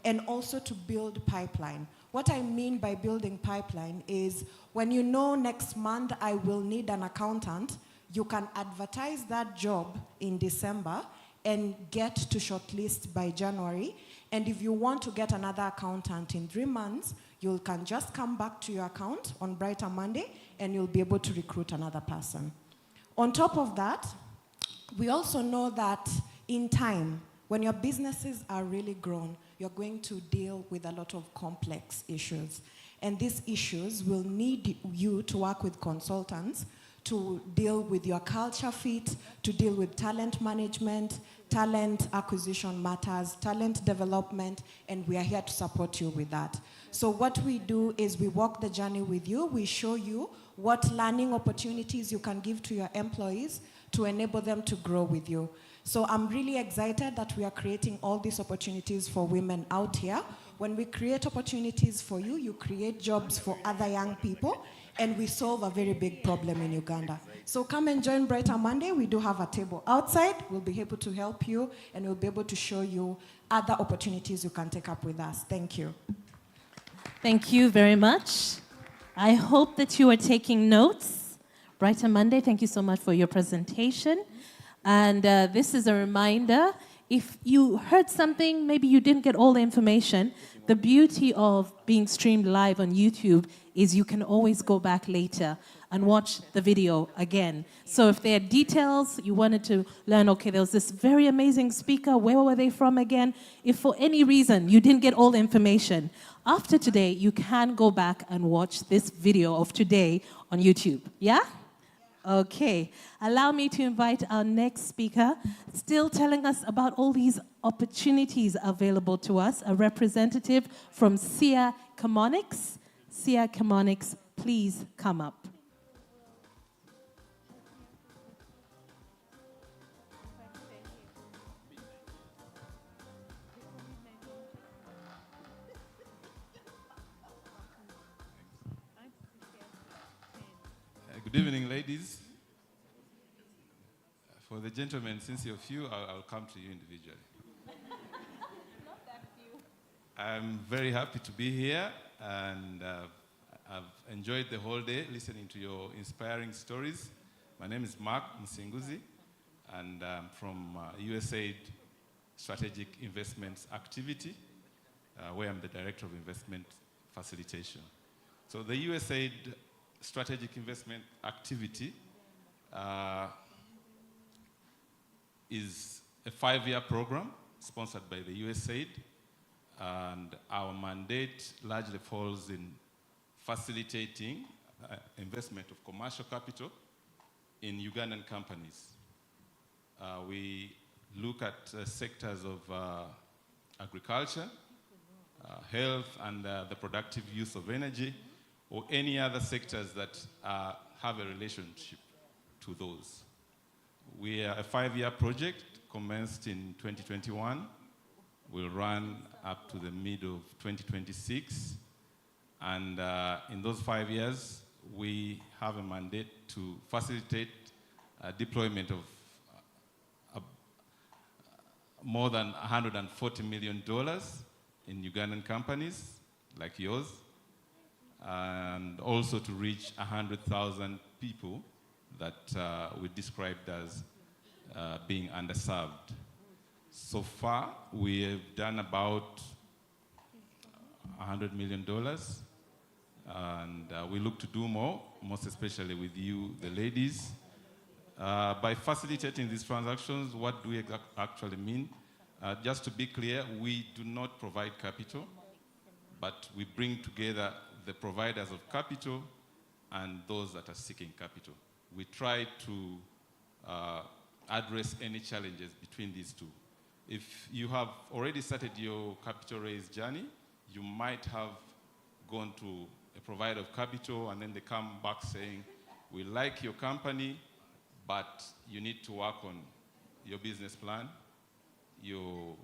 and also to build pipeline. What I mean by building pipeline is when you know next month I will need an accountant, you can advertise that job in December and get to shortlist by January. And if you want to get another accountant in 3 months, you can just come back to your account on Brighter Monday and you'll be able to recruit another person. On top of that, we also know that in time, when your businesses are really grown, you're going to deal with a lot of complex issues. And these issues will need you to work with consultants to deal with your culture fit, to deal with talent management, talent acquisition matters, talent development, and we are here to support you with that. So what we do is we walk the journey with you. We show you what learning opportunities you can give to your employees to enable them to grow with you. So I'm really excited that we are creating all these opportunities for women out here. When we create opportunities for you, you create jobs for other young people, and we solve a very big problem in Uganda. So come and join Brighter Monday. We do have a table outside. We'll be able to help you, and we'll be able to show you other opportunities you can take up with us. Thank you. Thank you very much. I hope that you are taking notes. Brighter Monday, thank you so much for your presentation. And this is a reminder, if you heard something, maybe you didn't get all the information, the beauty of being streamed live on YouTube is you can always go back later and watch the video again. So if there are details you wanted to learn, okay, there was this very amazing speaker, where were they from again? If for any reason you didn't get all the information, after today, you can go back and watch this video of today on YouTube. Yeah? Okay. Allow me to invite our next speaker, still telling us about all these opportunities available to us, a representative from SIA Chemonics. SIA Chemonics, please come up. Good evening, ladies. For the gentlemen, since you're few, I'll come to you individually. Not that few. I'm very happy to be here, and I've enjoyed the whole day listening to your inspiring stories. My name is Mark Msinguzi, and I'm from USAID Strategic Investments Activity, where I'm the Director of Investment Facilitation. So the USAID Strategic Investment Activity is a 5-year program sponsored by the USAID, and our mandate largely falls in facilitating investment of commercial capital in Ugandan companies. We look at sectors of agriculture, health, and the productive use of energy, or any other sectors that have a relationship to those. We are a 5-year project, commenced in 2021. Will run up to the mid of 2026. And in those 5 years, we have a mandate to facilitate deployment of more than $140 million in Ugandan companies like yours, and also to reach 100,000 people that we described as being underserved. So far, we have done about $100 million, and we look to do more, most especially with you, the ladies. By facilitating these transactions, what do we actually mean? Just to be clear, we do not provide capital, but we bring together the providers of capital and those that are seeking capital. We try to address any challenges between these two. If you have already started your capital raise journey, you might have gone to a provider of capital and then they come back saying, we like your company, but you need to work on your business plan, your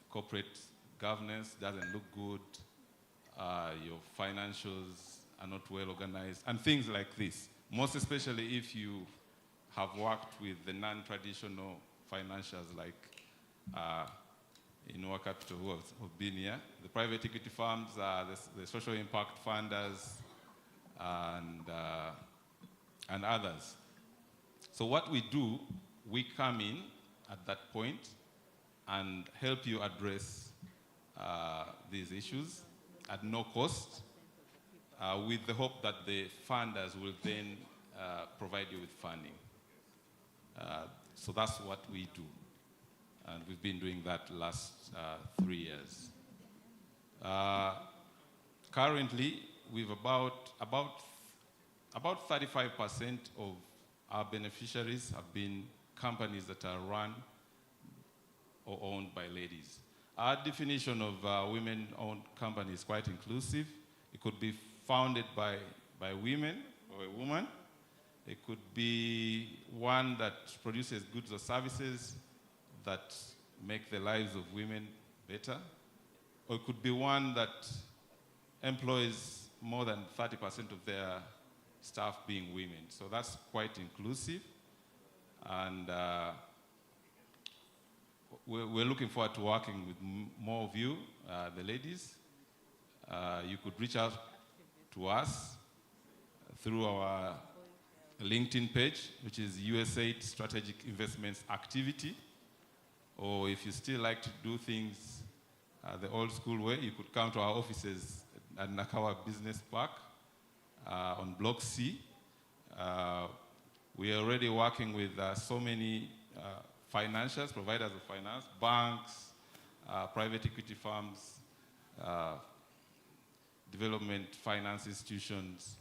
corporate governance doesn't look good, your financials are not well organized, and things like this. Most especially if you have worked with the non-traditional financials like in our capital who have been here. The private equity firms, the social impact funders, and others. So what we do, we come in at that point and help you address these issues at no cost, with the hope that the funders will then provide you with funding. So that's what we do. And we've been doing that last 3 years. Currently, we've about 35% of our beneficiaries have been companies that are run or owned by ladies. Our definition of women-owned company is quite inclusive. It could be founded by women or a woman. It could be one that produces goods or services that make the lives of women better. Or it could be one that employs more than 30% of their staff being women. So that's quite inclusive. And we're looking forward to working with more of you, the ladies. You could reach out to us through our LinkedIn page, which is USAID Strategic Investments Activity. Or if you still like to do things the old school way, you could come to our offices at Nakawa Business Park on Block C. We are already working with so many financials, providers of finance, banks, private equity firms, development finance institutions.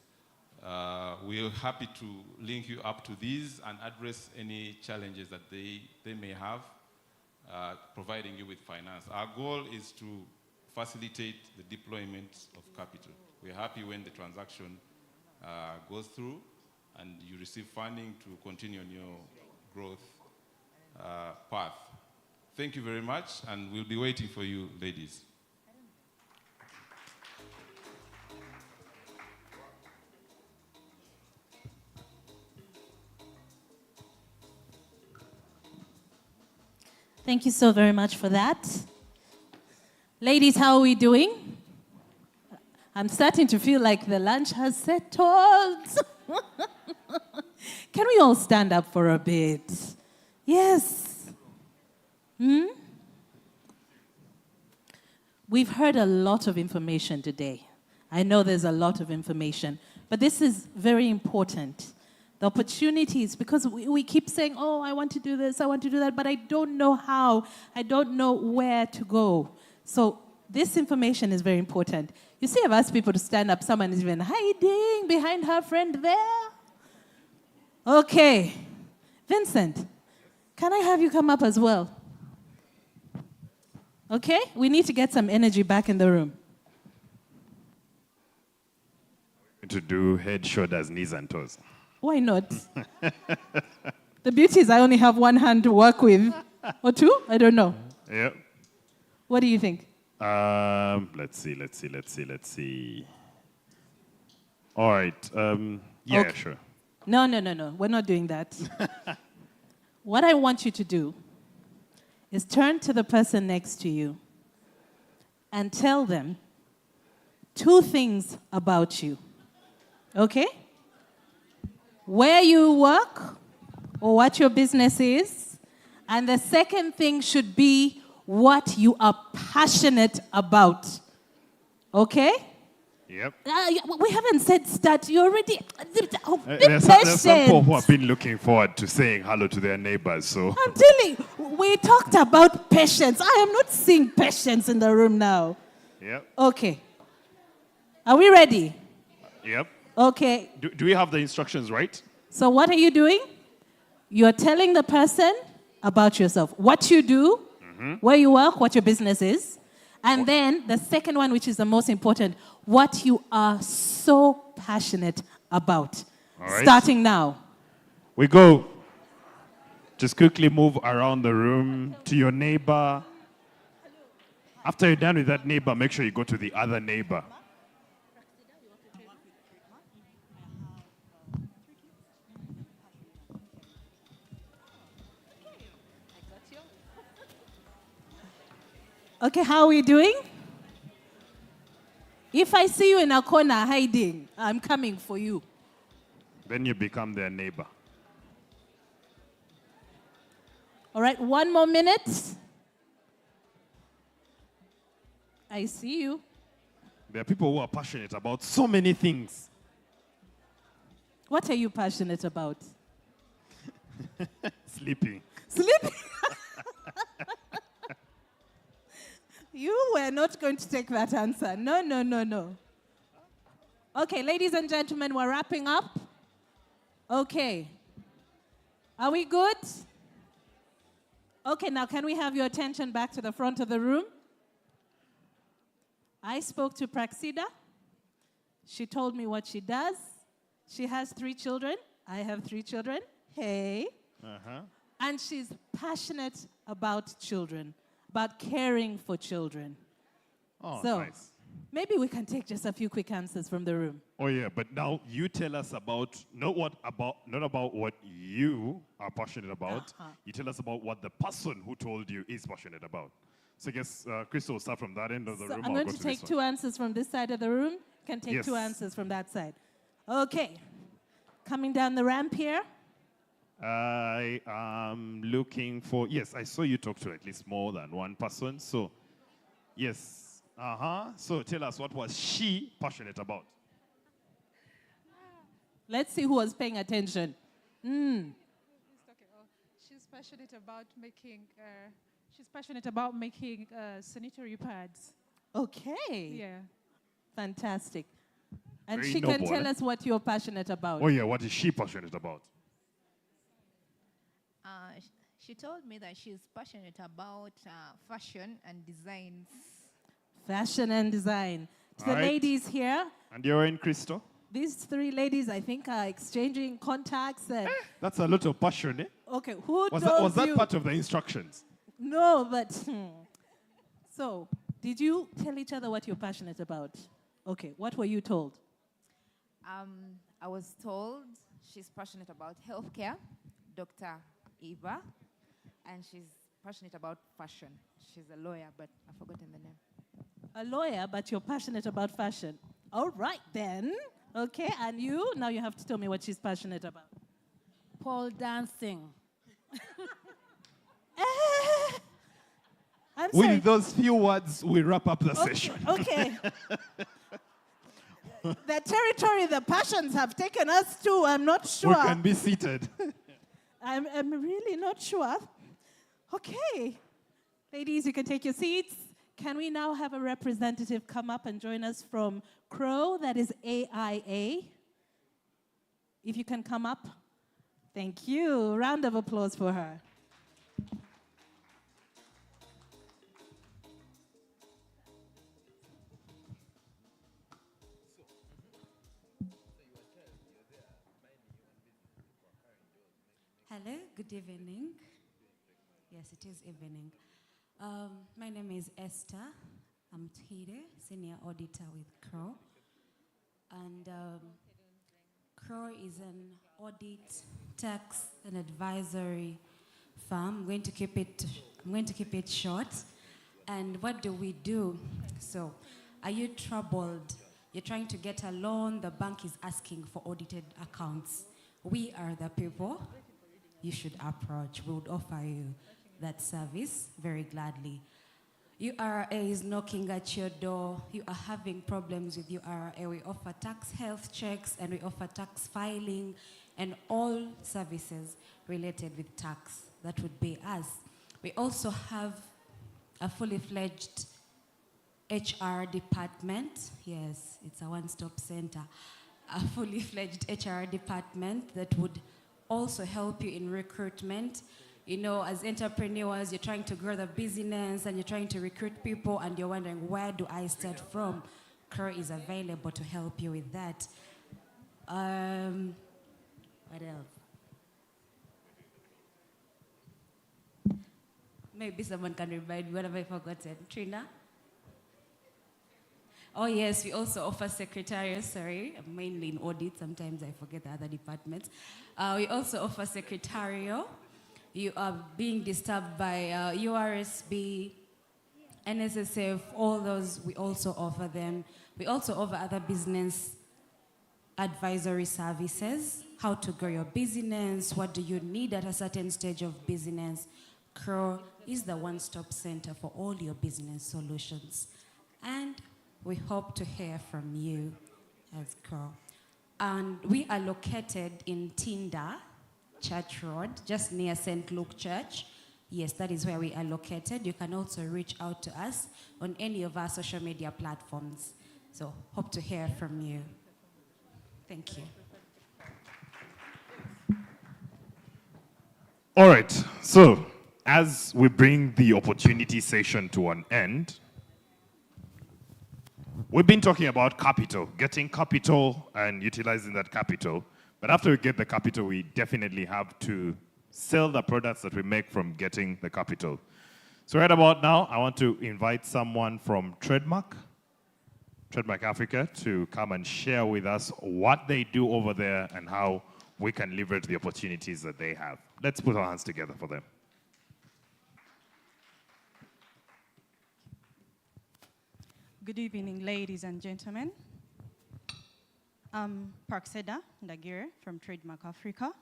We are happy to link you up to these and address any challenges that they may have, providing you with finance. Our goal is to facilitate the deployment of capital. We're happy when the transaction goes through and you receive funding to continue on your growth path. Thank you very much, and we'll be waiting for you, ladies. Thank you so very much for that. Ladies, how are we doing? I'm starting to feel like the lunch has settled. Can we all stand up for a bit? Yes. We've heard a lot of information today. I know there's a lot of information, but this is very important. The opportunities, because we keep saying, oh, I want to do this, I want to do that, but I don't know how, I don't know where to go. So this information is very important. You see, I've asked people to stand up. Someone is even hiding behind her friend there. Okay. Vincent, can I have you come up as well? Okay? We need to get some energy back in the room. To do head, shoulders, knees, and toes. Why not? The beauty is I only have one hand to work with. Or two? I don't know. Yeah. What do you think? Let's see. All right. Yeah, Okay. sure. No. We're not doing that. What I want you to do is turn to the person next to you and tell them 2 things about you. Okay? Where you work, or what your business is. And the second thing should be what you are passionate about. Okay? Yep. We haven't said start. You already. Be There's patient. some people who have been looking forward to saying hello to their neighbors. So I'm telling you, we talked about patience. I am not seeing patience in the room now. Yep. Okay. Are we ready? Yep. Okay. Do we have the instructions right? So what are you doing? You're telling the person about yourself, what you do, where you work, what your business is. And then the second one, which is the most important, what you are so passionate about. All right. Starting now. We go. Just quickly move around the room to your neighbor. After you're done with that neighbor, make sure you go to the other neighbor. Okay, how are we doing? If I see you in a corner hiding, I'm coming for you. Then you become their neighbor. All right, 1 more minute. I see you. There are people who are passionate about so many things. What are you passionate about? Sleeping. Sleeping? You were not going to take that answer. No, no, no, no. Okay, ladies and gentlemen, we're wrapping up. Okay. Are we good? Okay, now can we have your attention back to the front of the room? I spoke to Praxida. She told me what she does. She has 3 children. I have 3 children. Hey. And she's passionate about children, about caring for children. Oh, so, nice. Maybe we can take just a few quick answers from the room. Oh yeah, but now you tell us about not about what you are passionate about. You tell us about what the person who told you is passionate about. So I guess Crystal will start from that end of the room. I'm going to take 2 answers from this side of the room. Can take 2 answers from that side. Okay. Coming down the ramp here. I am looking for, yes, I saw you talk to at least more than one person. So, yes. So tell us, what was she passionate about? Let's see who was paying attention. She's passionate about making sanitary pads. Okay. Yeah. Fantastic. And Very she noble, can tell us what you're passionate about. Oh yeah, what is she passionate about? She told me that she's passionate about fashion and designs. Fashion and design. To the ladies here. And you're in, Crystal? These 3 ladies, I think, are exchanging contacts. And That's a lot of passion, eh? okay, who was told that you? part of the instructions? No, but... So, did you tell each other what you're passionate about? Okay, what were you told? I was told she's passionate about healthcare, Dr. Eva, and she's passionate about fashion. She's a lawyer, but I've forgotten the name. A lawyer, but you're passionate about fashion. All right, then. Okay, and you? Now you have to tell me what she's passionate about. Pole dancing. I'm sorry. With those few words, we wrap up the session. Okay. The territory the passions have taken us to, I'm not sure. We can be seated. I'm really not sure. Okay. Ladies, you can take your seats. Can we now have a representative come up and join us from CROW, that is AIA? If you can come up. Thank you. Round of applause for her. Hello, good evening. Yes, it is evening. My name is Esther. I'm Tide, Senior Auditor with CROW. And CROW is an audit, tax, and advisory firm. I'm going to keep it short. And what do we do? So, are you troubled? You're trying to get a loan, the bank is asking for audited accounts. We are the people. you should approach. We would offer you that service very gladly. URA is knocking at your door. You are having problems with URA. We offer tax health checks and we offer tax filing and all services related with tax. That would be us. We also have a fully fledged HR department. Yes, it's a one-stop center. A fully fledged HR department that would also help you in recruitment. You know, as entrepreneurs, you're trying to grow the business and you're trying to recruit people and you're wondering, where do I start from? CRO is available to help you with that. What else? Maybe someone can remind me. What have I forgotten? Trina? Oh yes, we also offer secretarial, sorry, I'm mainly in audit, sometimes I forget the other departments. We also offer secretarial. You are being disturbed by URSB, NSSF, all those, we also offer them. We also offer other business advisory services, how to grow your business, what do you need at a certain stage of business. CRO is the one-stop center for all your business solutions. And we hope to hear from you as CRO. And we are located in Tinda, Church Road, just near St. Luke Church. Yes, that is where we are located. You can also reach out to us on any of our social media platforms. So hope to hear from you. Thank you. All right, so as we bring the opportunity session to an end, we've been talking about capital, getting capital and utilizing that capital. But after we get the capital, we definitely have to sell the products that we make from getting the capital. So right about now, I want to invite someone from Trademark Africa, to come and share with us what they do over there and how we can leverage the opportunities that they have. Let's put our hands together for them. Good evening, ladies and gentlemen. I'm Parkseda Ndagire from Trademark Africa,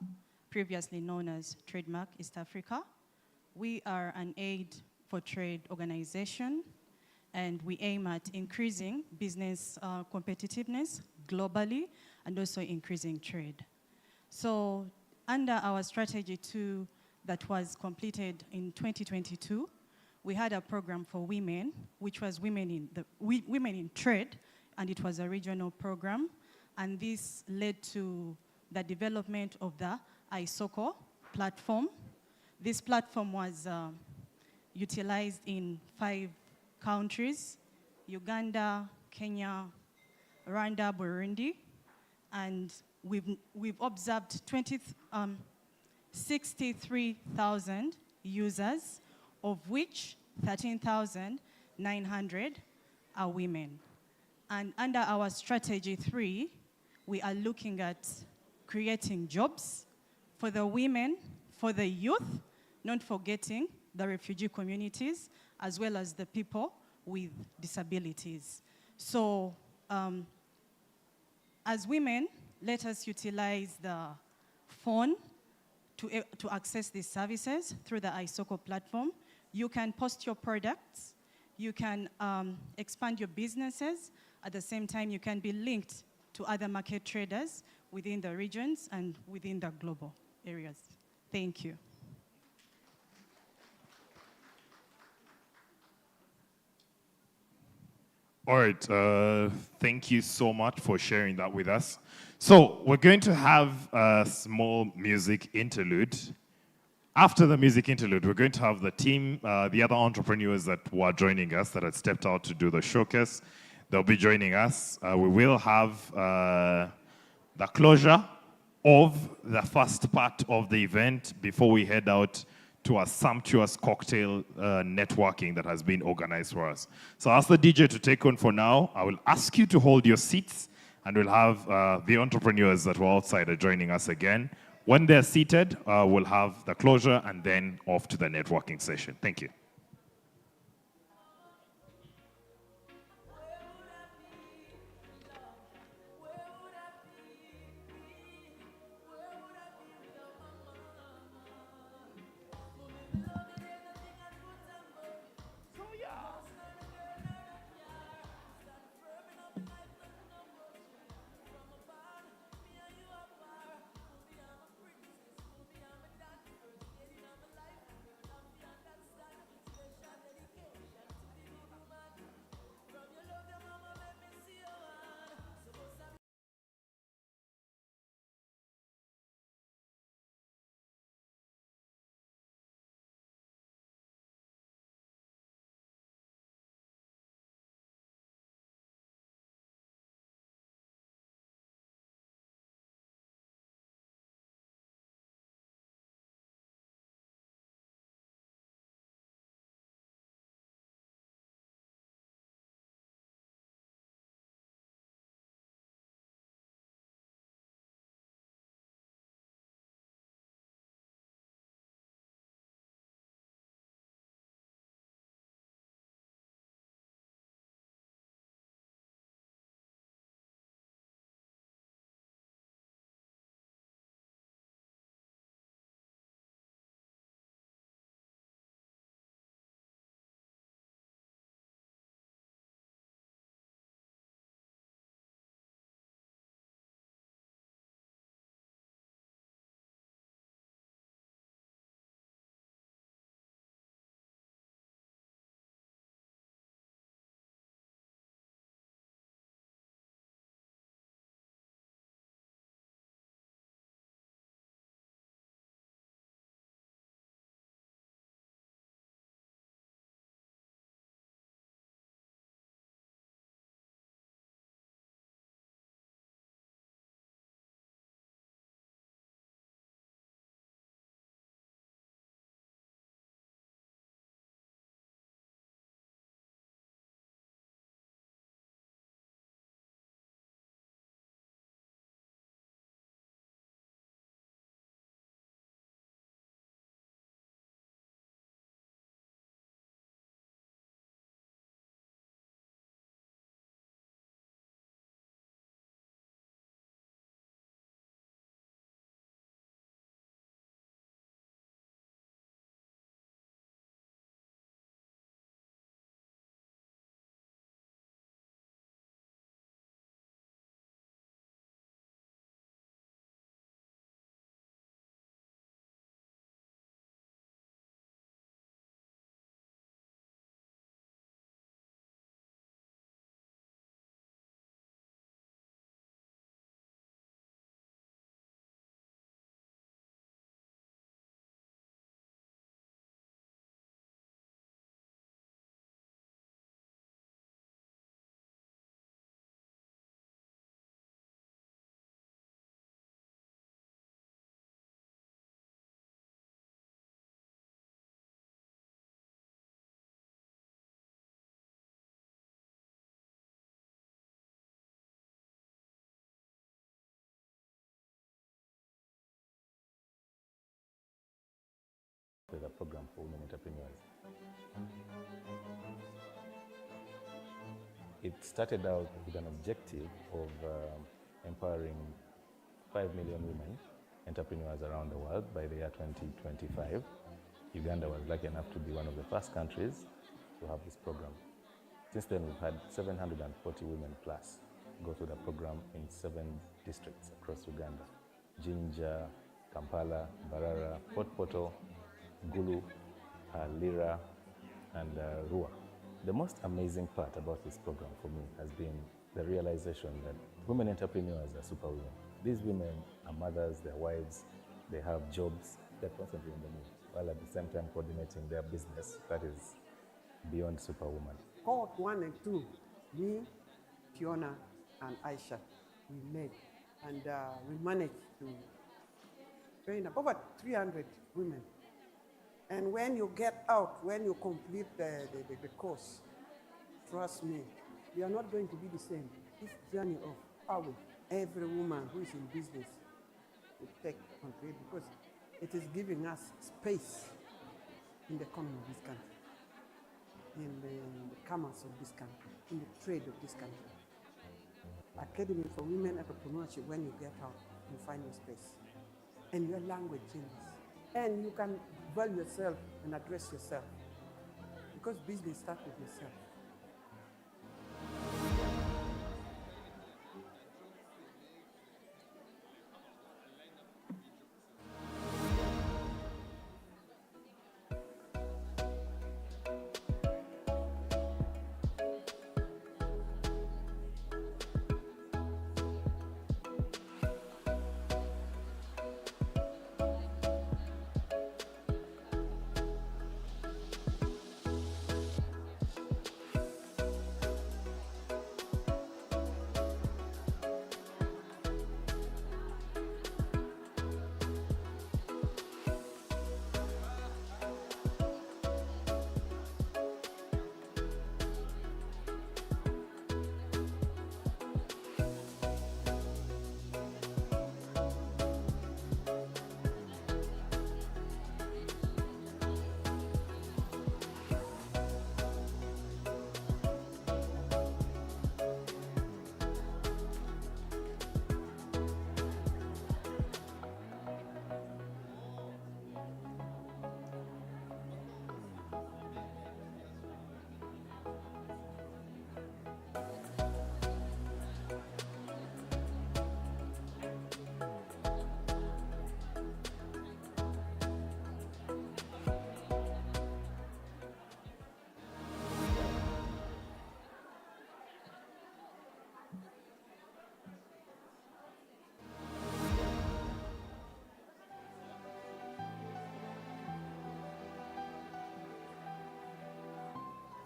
previously known as Trademark East Africa. We are an aid for trade organization, and we aim at increasing business competitiveness globally and also increasing trade. So under our strategy 2 that was completed in 2022, we had a program for women, which was women in trade, and it was a regional program. And this led to the development of the ISOCO platform. This platform was utilized in 5 countries: Uganda, Kenya, Rwanda, Burundi. And we've observed 63,000 users, of which 13,900 are women. And under our strategy 3, we are looking at creating jobs for the women, for the youth, not forgetting the refugee communities, as well as the people with disabilities. So as women, let us utilize the phone to access these services through the ISOCO platform. You can post your products, you can expand your businesses. At the same time, you can be linked to other market traders within the regions and within the global areas. Thank you. All right, thank you so much for sharing that with us. So we're going to have a small music interlude. After the music interlude, we're going to have the team, the other entrepreneurs that were joining us, that had stepped out to do the showcase. They'll be joining us. We will have the closure of the first part of the event before we head out to a sumptuous cocktail networking that has been organized for us. So ask the DJ to take on for now. I will ask you to hold your seats, and we'll have the entrepreneurs that were outside are joining us again. When they're seated, we'll have the closure and then off to the networking session. Thank you. for women entrepreneurs. It started out with an objective of empowering 5 million women entrepreneurs around the world by the year 2025. Uganda was lucky enough to be one of the first countries to have this program. Since then, we've had 740 women plus go through the program in 7 districts across Uganda: Jinja, Kampala, Barara, Port Poto, Gulu, Lira, and Rua. The most amazing part about this program for me has been the realization that women entrepreneurs are superwomen. These women are mothers, they're wives, they have jobs, they're constantly on the move, while at the same time coordinating their business that is beyond superwoman. Cohort 1 and 2, me, Fiona, and Aisha, we led, and we managed to train up over 300 women. And when you get out, when you complete the course, trust me, you are not going to be the same. This journey of power, every woman who is in business will take control, because it is giving us space in the economy of this country, in the commerce of this country, in the trade of this country. Academy for Women Entrepreneurship, when you get out, you find your space. And your language changes. And you can value yourself and address yourself. Because business starts with yourself.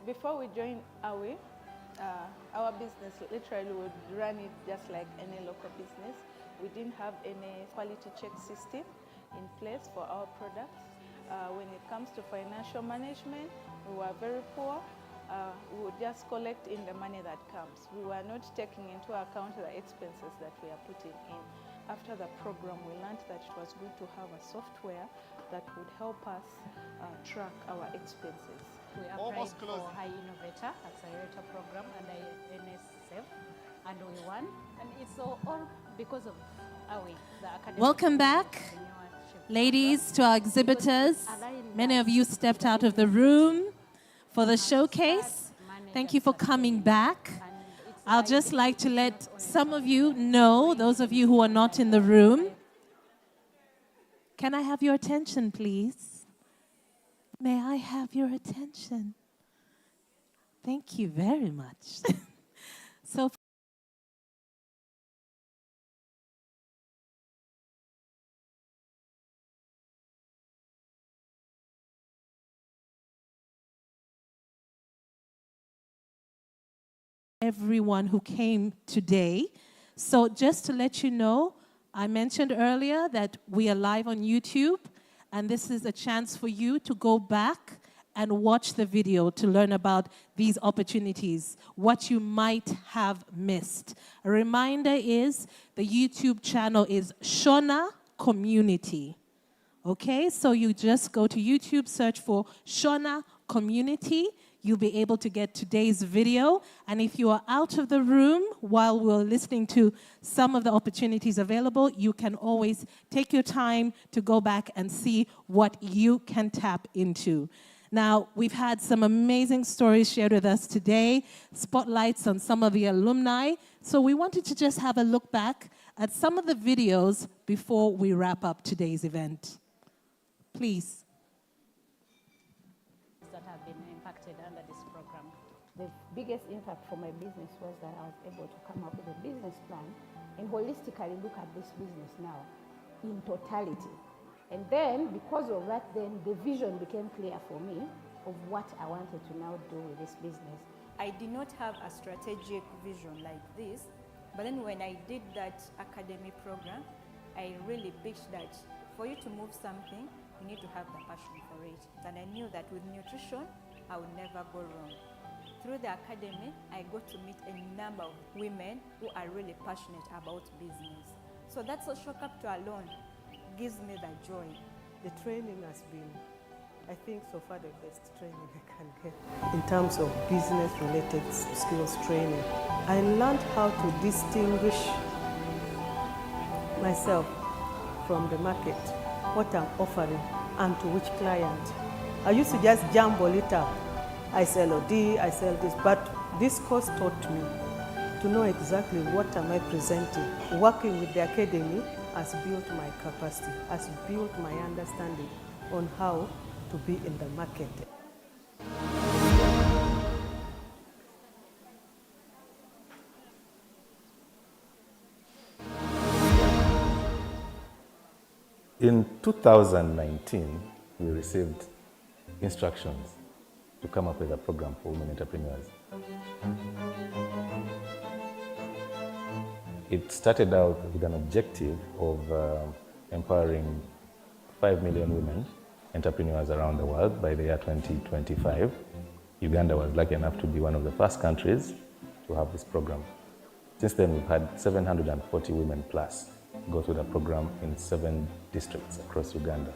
Before we joined Awe, our business literally would run it just like any local business. We didn't have any quality check system in place for our products. When it comes to financial management, we were very poor. We would just collect in the money that comes. We were not taking into account the expenses that we are putting in. After the program, we learned that it was good to have a software that would help us track our expenses. We applied for High Innovator Accelerator Program under NSF, and we won. And it's all because of AWE, the Academy. Welcome back, ladies, to our exhibitors. Many of you stepped out of the room for the showcase. Thank you for coming back. I'll just like to let some of you know, those of you who are not in the room, can I have your attention, please? May I have your attention? Thank you very much. So, everyone who came today. So just to let you know, I mentioned earlier that we are live on YouTube, and this is a chance for you to go back and watch the video to learn about these opportunities, what you might have missed. A reminder is the YouTube channel is Shona Community. Okay, so you just go to YouTube, search for Shona Community. You'll be able to get today's video. And if you are out of the room while we're listening to some of the opportunities available, you can always take your time to go back and see what you can tap into. Now, we've had some amazing stories shared with us today, spotlights on some of the alumni. So we wanted to just have a look back at some of the videos before we wrap up today's event. Please. That have been impacted under this program. The biggest impact for my business was that I was able to come up with a business plan and holistically look at this business now in totality. And then, because of that, then the vision became clear for me of what I wanted to now do with this business. I did not have a strategic vision like this, but then when I did that academy program, I really pitched that for you to move something, you need to have the passion for it. And I knew that with nutrition, I would never go wrong. Through the academy, I got to meet a number of women who are really passionate about business. So that social capital alone gives me that joy. The training has been, I think, so far the best training I can get. In terms of business-related skills training, I learned how to distinguish myself from the market, what I'm offering, and to which client. I used to just jumble it up. I sell OD, I sell this, but this course taught me to know exactly what am I presenting. Working with the academy has built my capacity, has built my understanding on how to be in the market. In 2019, we received instructions to come up with a program for women entrepreneurs. It started out with an objective of empowering 5 million women entrepreneurs around the world by the year 2025. Uganda was lucky enough to be one of the first countries to have this program. Since then, we've had 740 women plus go through the program in 7 districts across Uganda: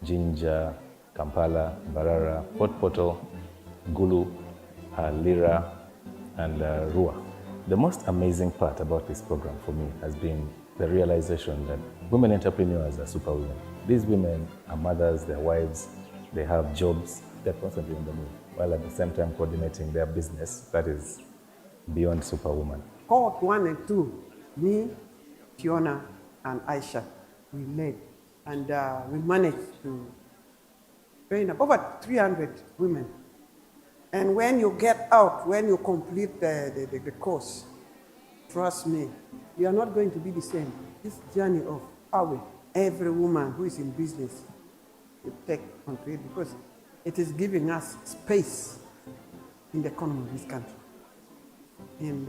Jinja, Kampala, Mbarara, Port Portal, Gulu, Lira, and Rua. The most amazing part about this program for me has been the realization that women entrepreneurs are superwomen. These women are mothers, they're wives, they have jobs, they're constantly on the move, while at the same time coordinating their business that is beyond superwoman. Cohort 1 and 2, me, Fiona, and Aisha, we led, and we managed to train over 300 women. And when you get out, when you complete the course, trust me, you are not going to be the same. This journey of Awe, every woman who is in business will take onto it, because it is giving us space in the economy of this country, in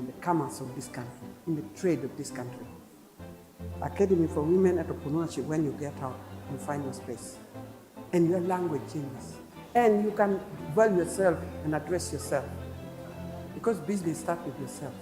the commerce of this country, in the trade of this country. Academy for Women Entrepreneurship, when you get out, you find your space. And your language changes. And you can value yourself and address yourself. Because business starts with yourself.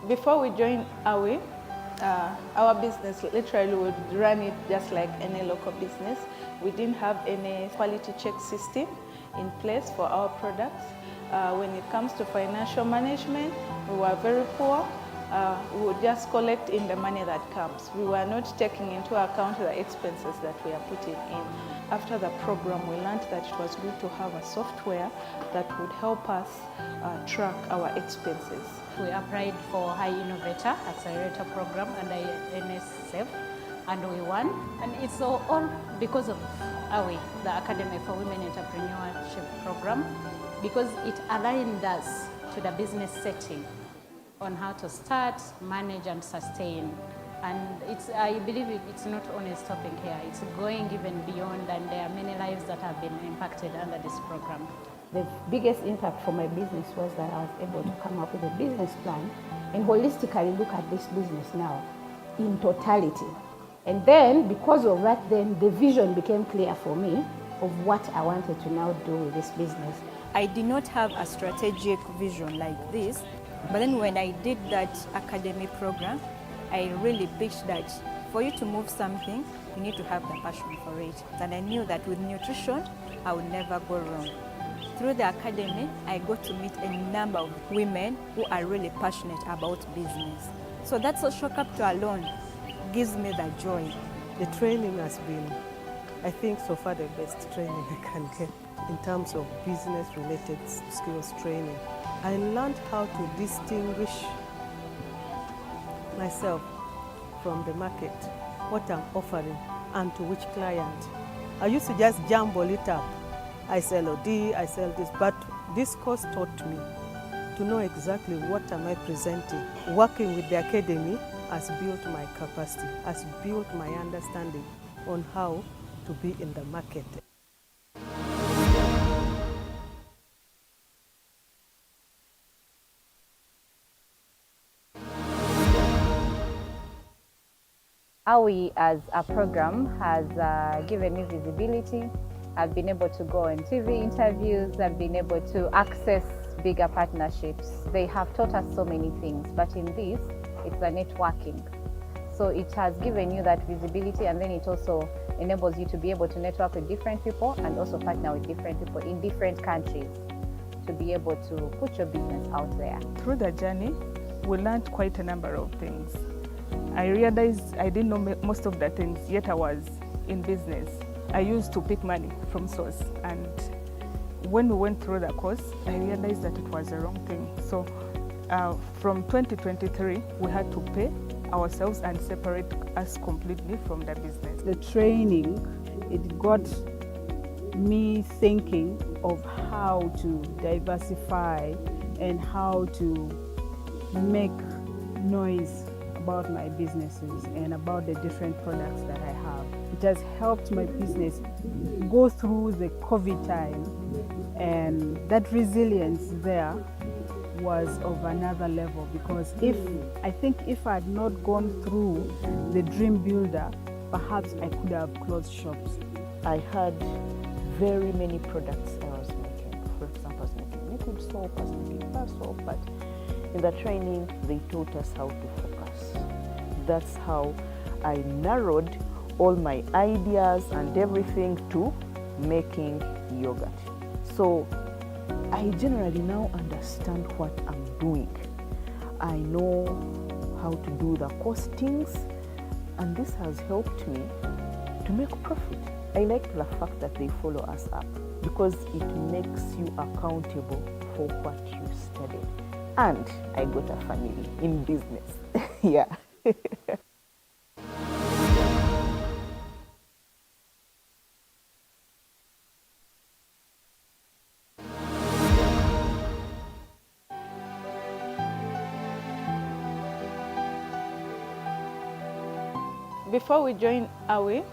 Before we joined Awe, our business literally would run it just like any local business. We didn't have any quality check system in place for our products. When it comes to financial management, we were very poor. We would just collect in the money that comes. We were not taking into account the expenses that we are putting in. After the program, we learned that it was good to have a software that would help us track our expenses. We applied for High Innovator Accelerator Program under NSF, and we won. And it's all because of AWE, the Academy for Women Entrepreneurship Program, because it aligned us to the business setting on how to start, manage, and sustain. And I believe it's not only stopping here, it's going even beyond, and there are many lives that have been impacted under this program. The biggest impact for my business was that I was able to come up with a business plan and holistically look at this business now in totality. And then, because of that, then the vision became clear for me of what I wanted to now do with this business. I did not have a strategic vision like this, but then when I did that academy program, I really pitched that for you to move something, you need to have the passion for it. And I knew that with nutrition, I would never go wrong. Through the academy, I got to meet a number of women who are really passionate about business. So that social capital alone gives me that joy. The training has been, I think, so far the best training I can get in terms of business-related skills training. I learned how to distinguish myself from the market, what I'm offering, and to which client. I used to just jumble it up. I sell OD, I sell this, but this course taught me to know exactly what am I presenting. Working with the academy has built my capacity, has built my understanding on how to be in the market. AWI as a program has given me visibility. I've been able to go on TV interviews. I've been able to access bigger partnerships. They have taught us so many things, but in this, it's a networking. So it has given you that visibility, and then it also enables you to be able to network with different people and also partner with different people in different countries to be able to put your business out there. Through the journey, we learned quite a number of things. I realized I didn't know most of the things, yet I was in business. I used to pick money from source, and when we went through the course, I realized that it was the wrong thing. So from 2023, we had to pay ourselves and separate us completely from the business. The training, it got me thinking of how to diversify and how to make noise about my businesses and about the different products that I have. It has helped my business go through the COVID time, and that resilience there was of another level, because I think if I had not gone through the Dream Builder, perhaps I could have closed shops. I had very many products I was making. For example, I was making liquid soap, I was making bar soap, but in the training, they taught us how to focus. That's how I narrowed all my ideas and everything to making yogurt. So I generally now understand what I'm doing. I know how to do the costings, and this has helped me to make profit. I like the fact that they follow us up because it makes you accountable for what you studied. And I got a family in business. Yeah. Before we joined AWI,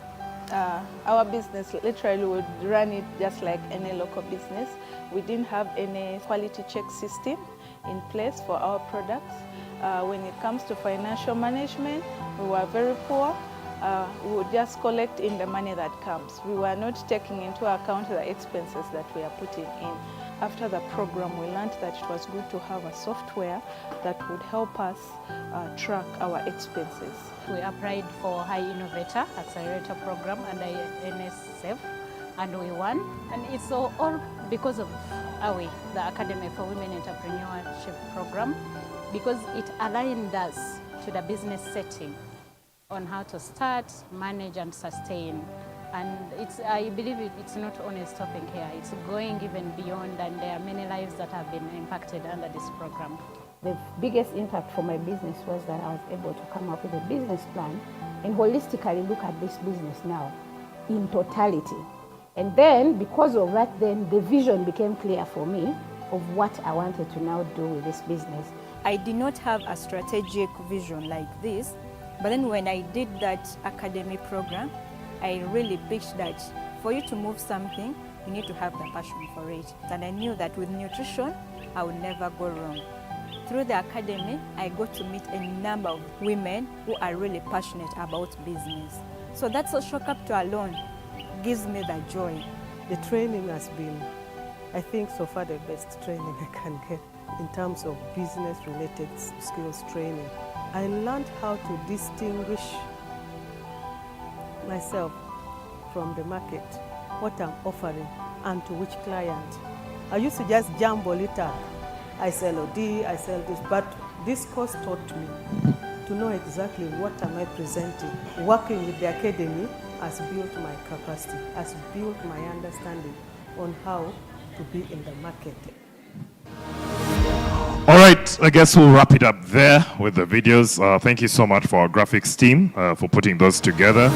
our business literally would run it just like any local business. We didn't have any quality check system in place for our products. When it comes to financial management, we were very poor. We would just collect in the money that comes. We were not taking into account the expenses that we are putting in. After the program, we learned that it was good to have a software that would help us track our expenses. We applied for High Innovator Accelerator Program under NSF, and we won. And it's all because of AWI, the Academy for Women Entrepreneurship Program, because it aligned us to the business setting on how to start, manage, and sustain. And I believe it's not only stopping here, it's going even beyond, and there are many lives that have been impacted under this program. The biggest impact for my business was that I was able to come up with a business plan and holistically look at this business now in totality. And then, because of that, then the vision became clear for me of what I wanted to now do with this business. I did not have a strategic vision like this, but then when I did that academy program, I really pitched that for you to move something, you need to have the passion for it. And I knew that with nutrition, I would never go wrong. Through the academy, I got to meet a number of women who are really passionate about business. So that social capital alone gives me the joy. The training has been, I think, so far the best training I can get in terms of business-related skills training. I learned how to distinguish myself from the market, what I'm offering, and to which client. I used to just jumble it up. I sell OD, I sell this, but this course taught me to know exactly what am I presenting. Working with the academy has built my capacity, has built my understanding on how to be in the market. All right, I guess we'll wrap it up there with the videos. Thank you so much for our graphics team for putting those together.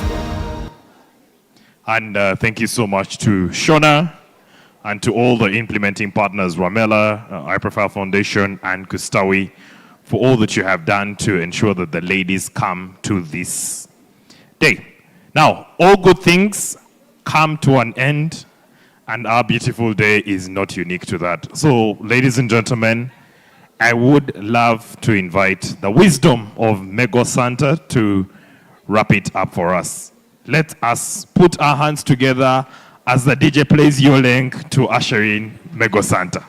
And thank you so much to Shona and to all the implementing partners, Ramela, iProfile Foundation, and Kustawi, for all that you have done to ensure that the ladies come to this day. Now, all good things come to an end, and our beautiful day is not unique to that. So, ladies and gentlemen, I would love to invite the wisdom of Mego Santa to wrap it up for us. Let us put our hands together as the DJ plays your link to usher in Mego Santa.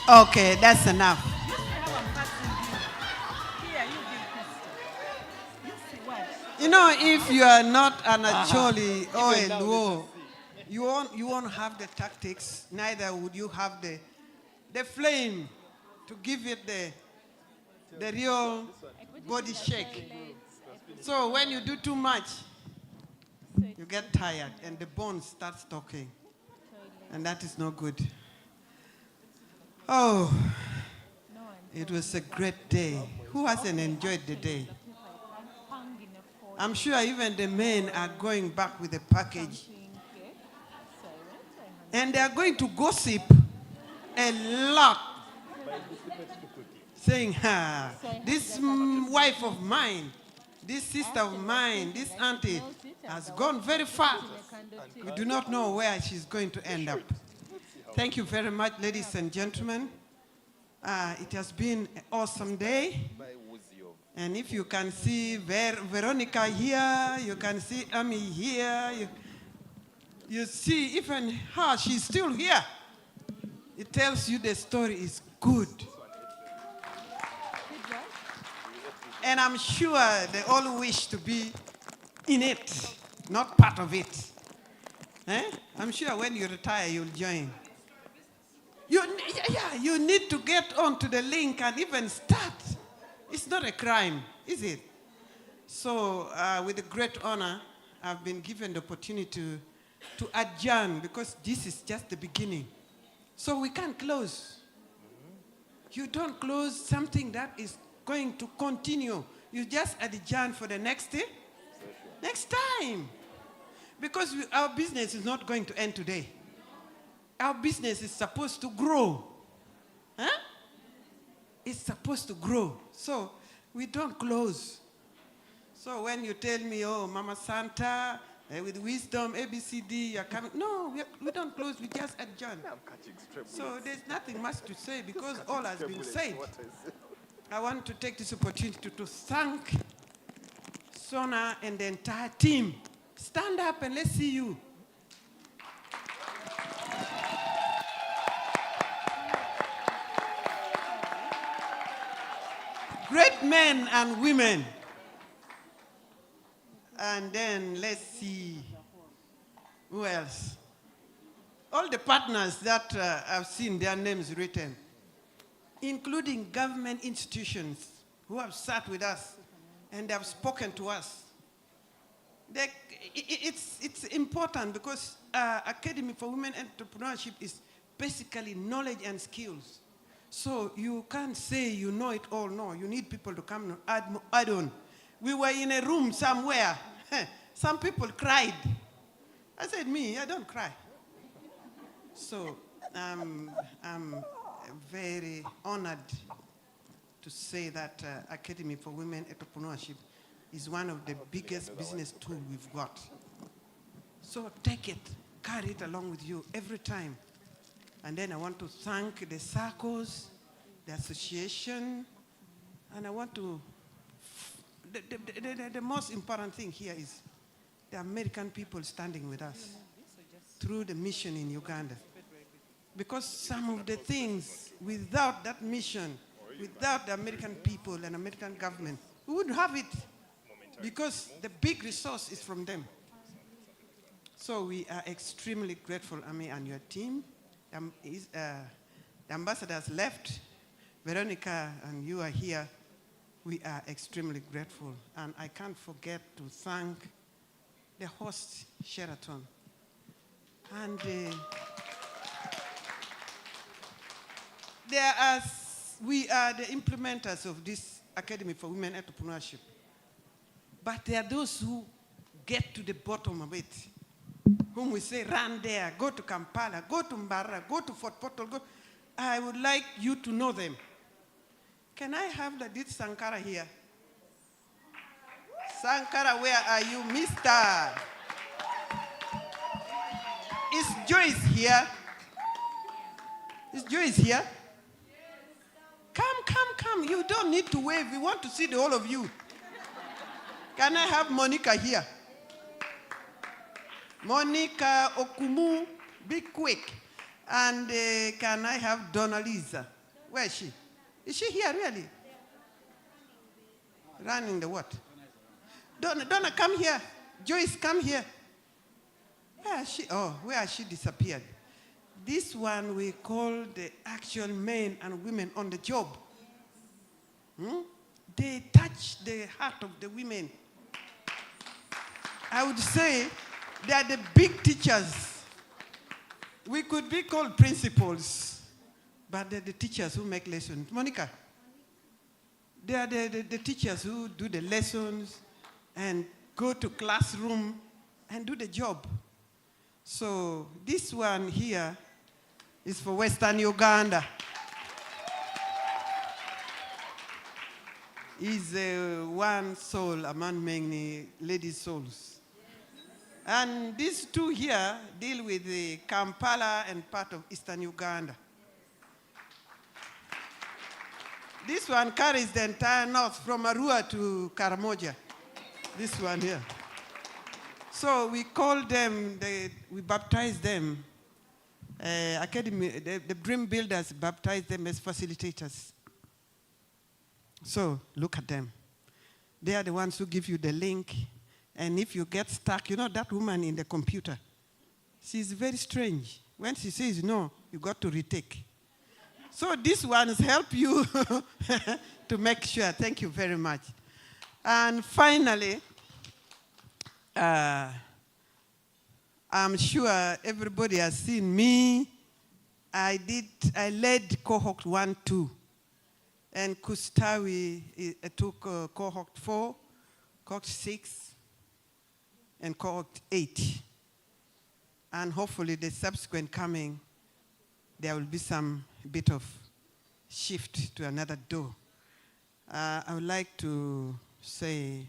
Okay, that's enough. You know, if you are not an Acholi or a Luo, you won't have the tactics, neither would you have the flame to give it the real body shake. So when you do too much, you get tired and the bones start talking. And that is no good. Oh, it was a great day. Who hasn't enjoyed the day? I'm sure even the men are going back with a package. And they are going to gossip a lot. Saying, this wife of mine, this sister of mine, this auntie has gone very far. We do not know where she's going to end up. Thank you very much, ladies and gentlemen. It has been an awesome day. And if you can see Veronica here, you can see Amy here, you see even her, she's still here. It tells you the story is good. And I'm sure they all wish to be in it, not part of it. I'm sure when you retire, you'll join. You need to get onto the link and even start. It's not a crime, is it? So with great honor, I've been given the opportunity to adjourn because this is just the beginning. So we can't close. You don't close something that is going to continue. You just adjourn for the next time. Because our business is not going to end today. Our business is supposed to grow. It's supposed to grow. So we don't close. So when you tell me, oh, Mama Santa, with wisdom, ABCD, you're coming. No, we don't close, we just adjourn. So there's nothing much to say because all has been said. I want to take this opportunity to thank Sona and the entire team. Stand up and let's see you. Great men and women. And then let's see who else. All the partners that I've seen their names written, including government institutions who have sat with us and they have spoken to us. It's important because Academy for Women Entrepreneurship is basically knowledge and skills. So you can't say you know it all. No, you need people to come and add on. We were in a room somewhere. Some people cried. I said, me, I don't cry. So I'm very honored to say that Academy for Women Entrepreneurship is one of the biggest business tools we've got. So take it, carry it along with you every time. And then I want to thank the circles, the association, and I want to, the most important thing here is the American people standing with us through the mission in Uganda. Because some of the things, without that mission, without the American people and American government, we wouldn't have it because the big resource is from them. So we are extremely grateful, Ami, and your team. The ambassador has left. Veronica and you are here. We are extremely grateful. And I can't forget to thank the host, Sheraton. And we are the implementers of this Academy for Women Entrepreneurship. But there are those who get to the bottom of it, whom we say, run there, go to Kampala, go to Mbarara, go to Fort Portal. Go. I would like you to know them. Can I have Ladit Sankara here? Sankara, where are you, mister? Is Joyce here? Is Joyce here? Come. You don't need to wave. We want to see the whole of you. Can I have Monica here? Monica Okumu, be quick. And can I have Donna Lisa? Where is she? Is she here really? Running the what? Donna, come here. Joyce, come here. Where is she? Oh, where has she disappeared? This one we call the actual men and women on the job. They touch the heart of the women. I would say they are the big teachers. We could be called principals, but they're the teachers who make lessons. Monica, they are the teachers who do the lessons and go to classroom and do the job. So this one here is for Western Uganda. Is one soul among many ladies' souls. And these two here deal with the Kampala and part of Eastern Uganda. This one carries the entire north from Arua to Karamoja. This one here. So we call them, we baptize them. Academy, the Dream Builders baptize them as facilitators. So look at them. They are the ones who give you the link. And if you get stuck, you know that woman in the computer, she's very strange. When she says no, you got to retake. So these ones help you to make sure. Thank you very much. And finally, I'm sure everybody has seen me. I led cohort 1, 2. And Kustawi took cohort 4, cohort 6, and cohort 8. And hopefully the subsequent coming, there will be some bit of shift to another door. I would like to say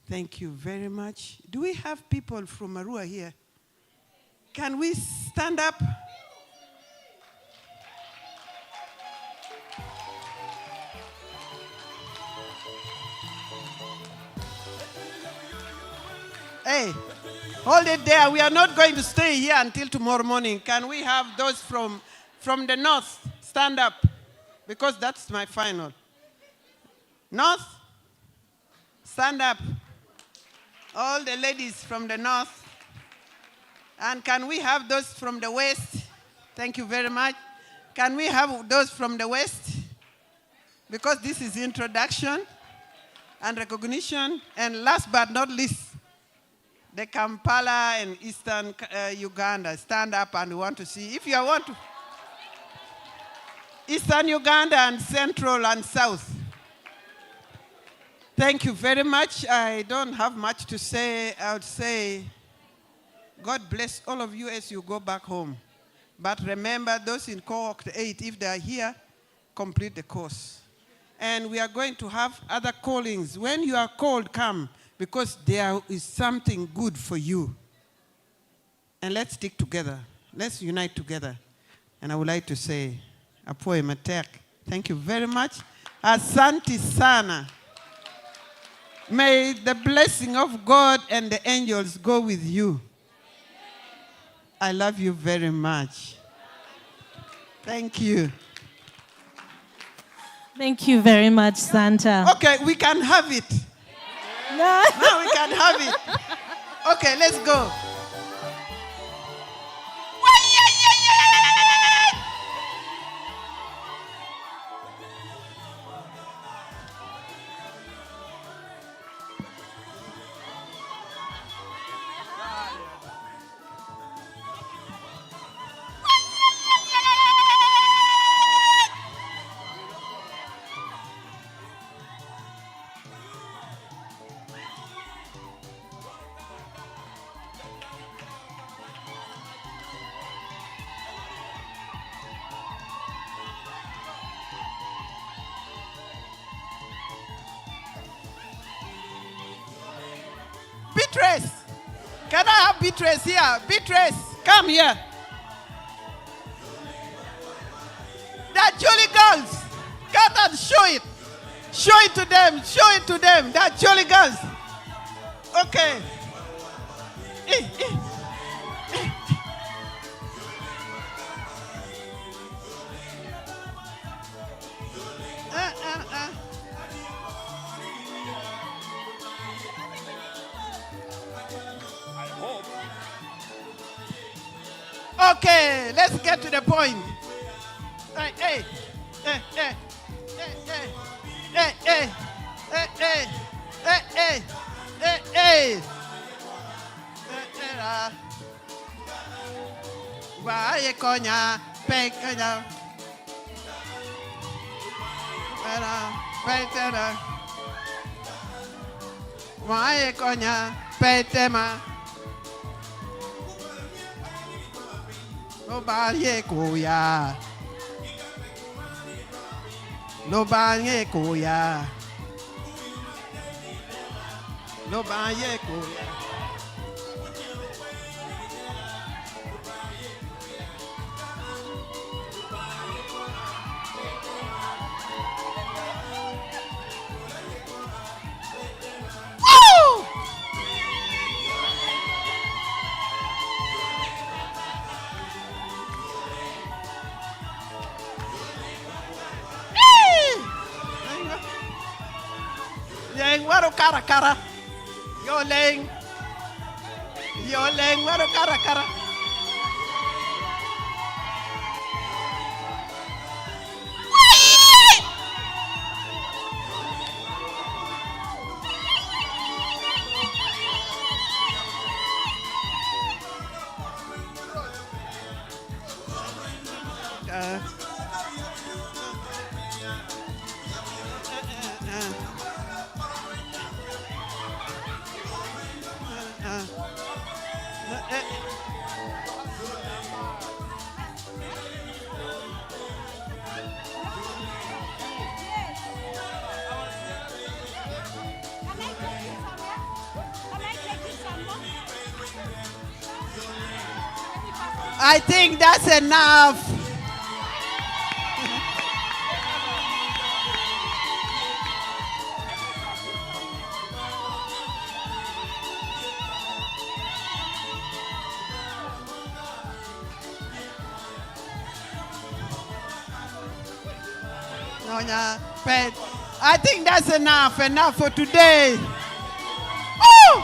thank you very much. Do we have people from Arua here? Can we stand up? Hey, hold it there. We are not going to stay here until tomorrow morning. Can we have those from the north stand up? Because that's my final. North, stand up. All the ladies from the north. And can we have those from the west? Thank you very much. Can we have those from the west? Because this is introduction. and recognition. And last but not least, the Kampala and Eastern Uganda. Stand up and we want to see. If you want to. Eastern Uganda and Central and South. Thank you very much. I don't have much to say. I would say, God bless all of you as you go back home. But remember, those in cohort 8, if they are here, complete the course. And we are going to have other callings. When you are called, come, because there is something good for you. And let's stick together. Let's unite together. And I would like to say, Apoe Matek, thank you very much. Asante sana. May the blessing of God and the angels go with you. I love you very much. Thank you. Thank you very much, Santa. Okay, we can have it. No. Now we can have it. Okay, let's go. Beatrice! Can I have Beatrice here? Beatrice, come here. That jolly girls. Come and show it. Show it to them. Show it to them. That jolly girls. Okay. Okay, let's get to the point. Hey, hey, hey, hey, hey, hey, hey, hey, hey, hey, hey, hey, hey. Vaya coña, pequeña. Vaya coña, petema. Lo baye kuya. Lo baye kuya. Lo baye kuya. Woo! Leng waru kara kara. Yo leng. Yo leng waru kara kara. I think that's enough. I think that's enough for today. Woo!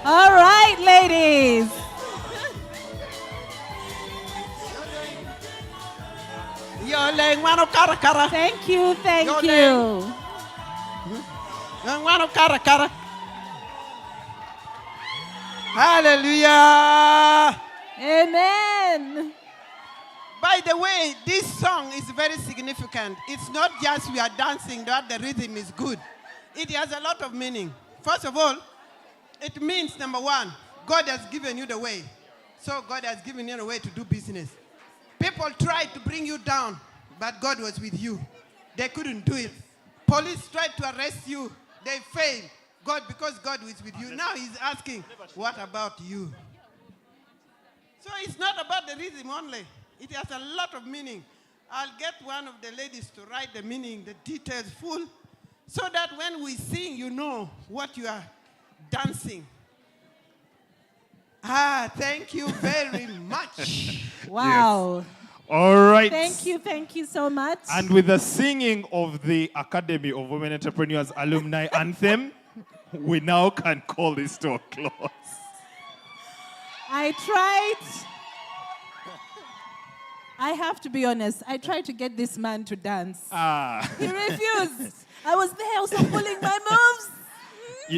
All right, ladies. Thank you, thank Your you. Hallelujah. Amen. By the way, this song is very significant. It's not just we are dancing that the rhythm is good. It has a lot of meaning. First of all, it means, number one, God has given you the way. So God has given you the way to do business. People tried to bring you down, but God was with you. They couldn't do it. Police tried to arrest you. They failed. Because God was with you. Now he's asking, what about you? So it's not about the rhythm only. It has a lot of meaning. I'll get one of the ladies to write the meaning, the details full, so that when we sing, you know what you are dancing. Thank you very much. Wow. Yes. All right. Thank you so much. And with the singing of the Academy of Women Entrepreneurs Alumni Anthem, we now can call this to a close. I have to be honest, I tried to get this man to dance. He refused. I was there also pulling my moves.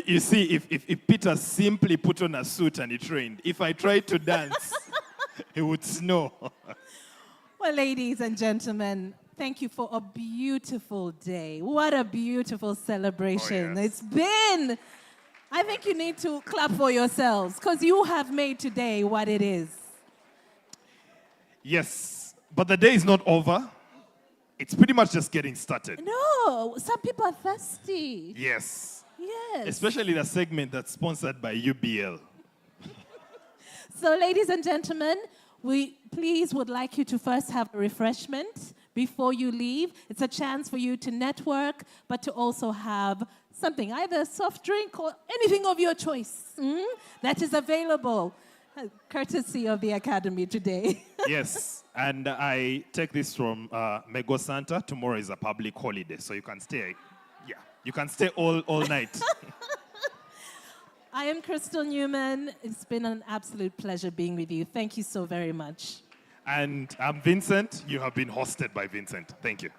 You see, if Peter simply put on a suit and he trained, if I tried to dance, he would snore. Well, ladies and gentlemen, thank you for a beautiful day. What a beautiful celebration. Oh, yes. It's been. I think you need to clap for yourselves because you have made today what it is. Yes, but the day is not over. It's pretty much just getting started. No, some people are thirsty. Yes. Yes. Especially the segment that's sponsored by UBL. So, ladies and gentlemen, we please would like you to first have a refreshment before you leave. It's a chance for you to network, but to also have something, either a soft drink or anything of your choice that is available, courtesy of the Academy today. Yes, and I take this from Mego Santa. Tomorrow is a public holiday, so you can stay. Yeah, you can stay all night. I am Crystal Newman. It's been an absolute pleasure being with you. Thank you so very much. And I'm Vincent. You have been hosted by Vincent. Thank you.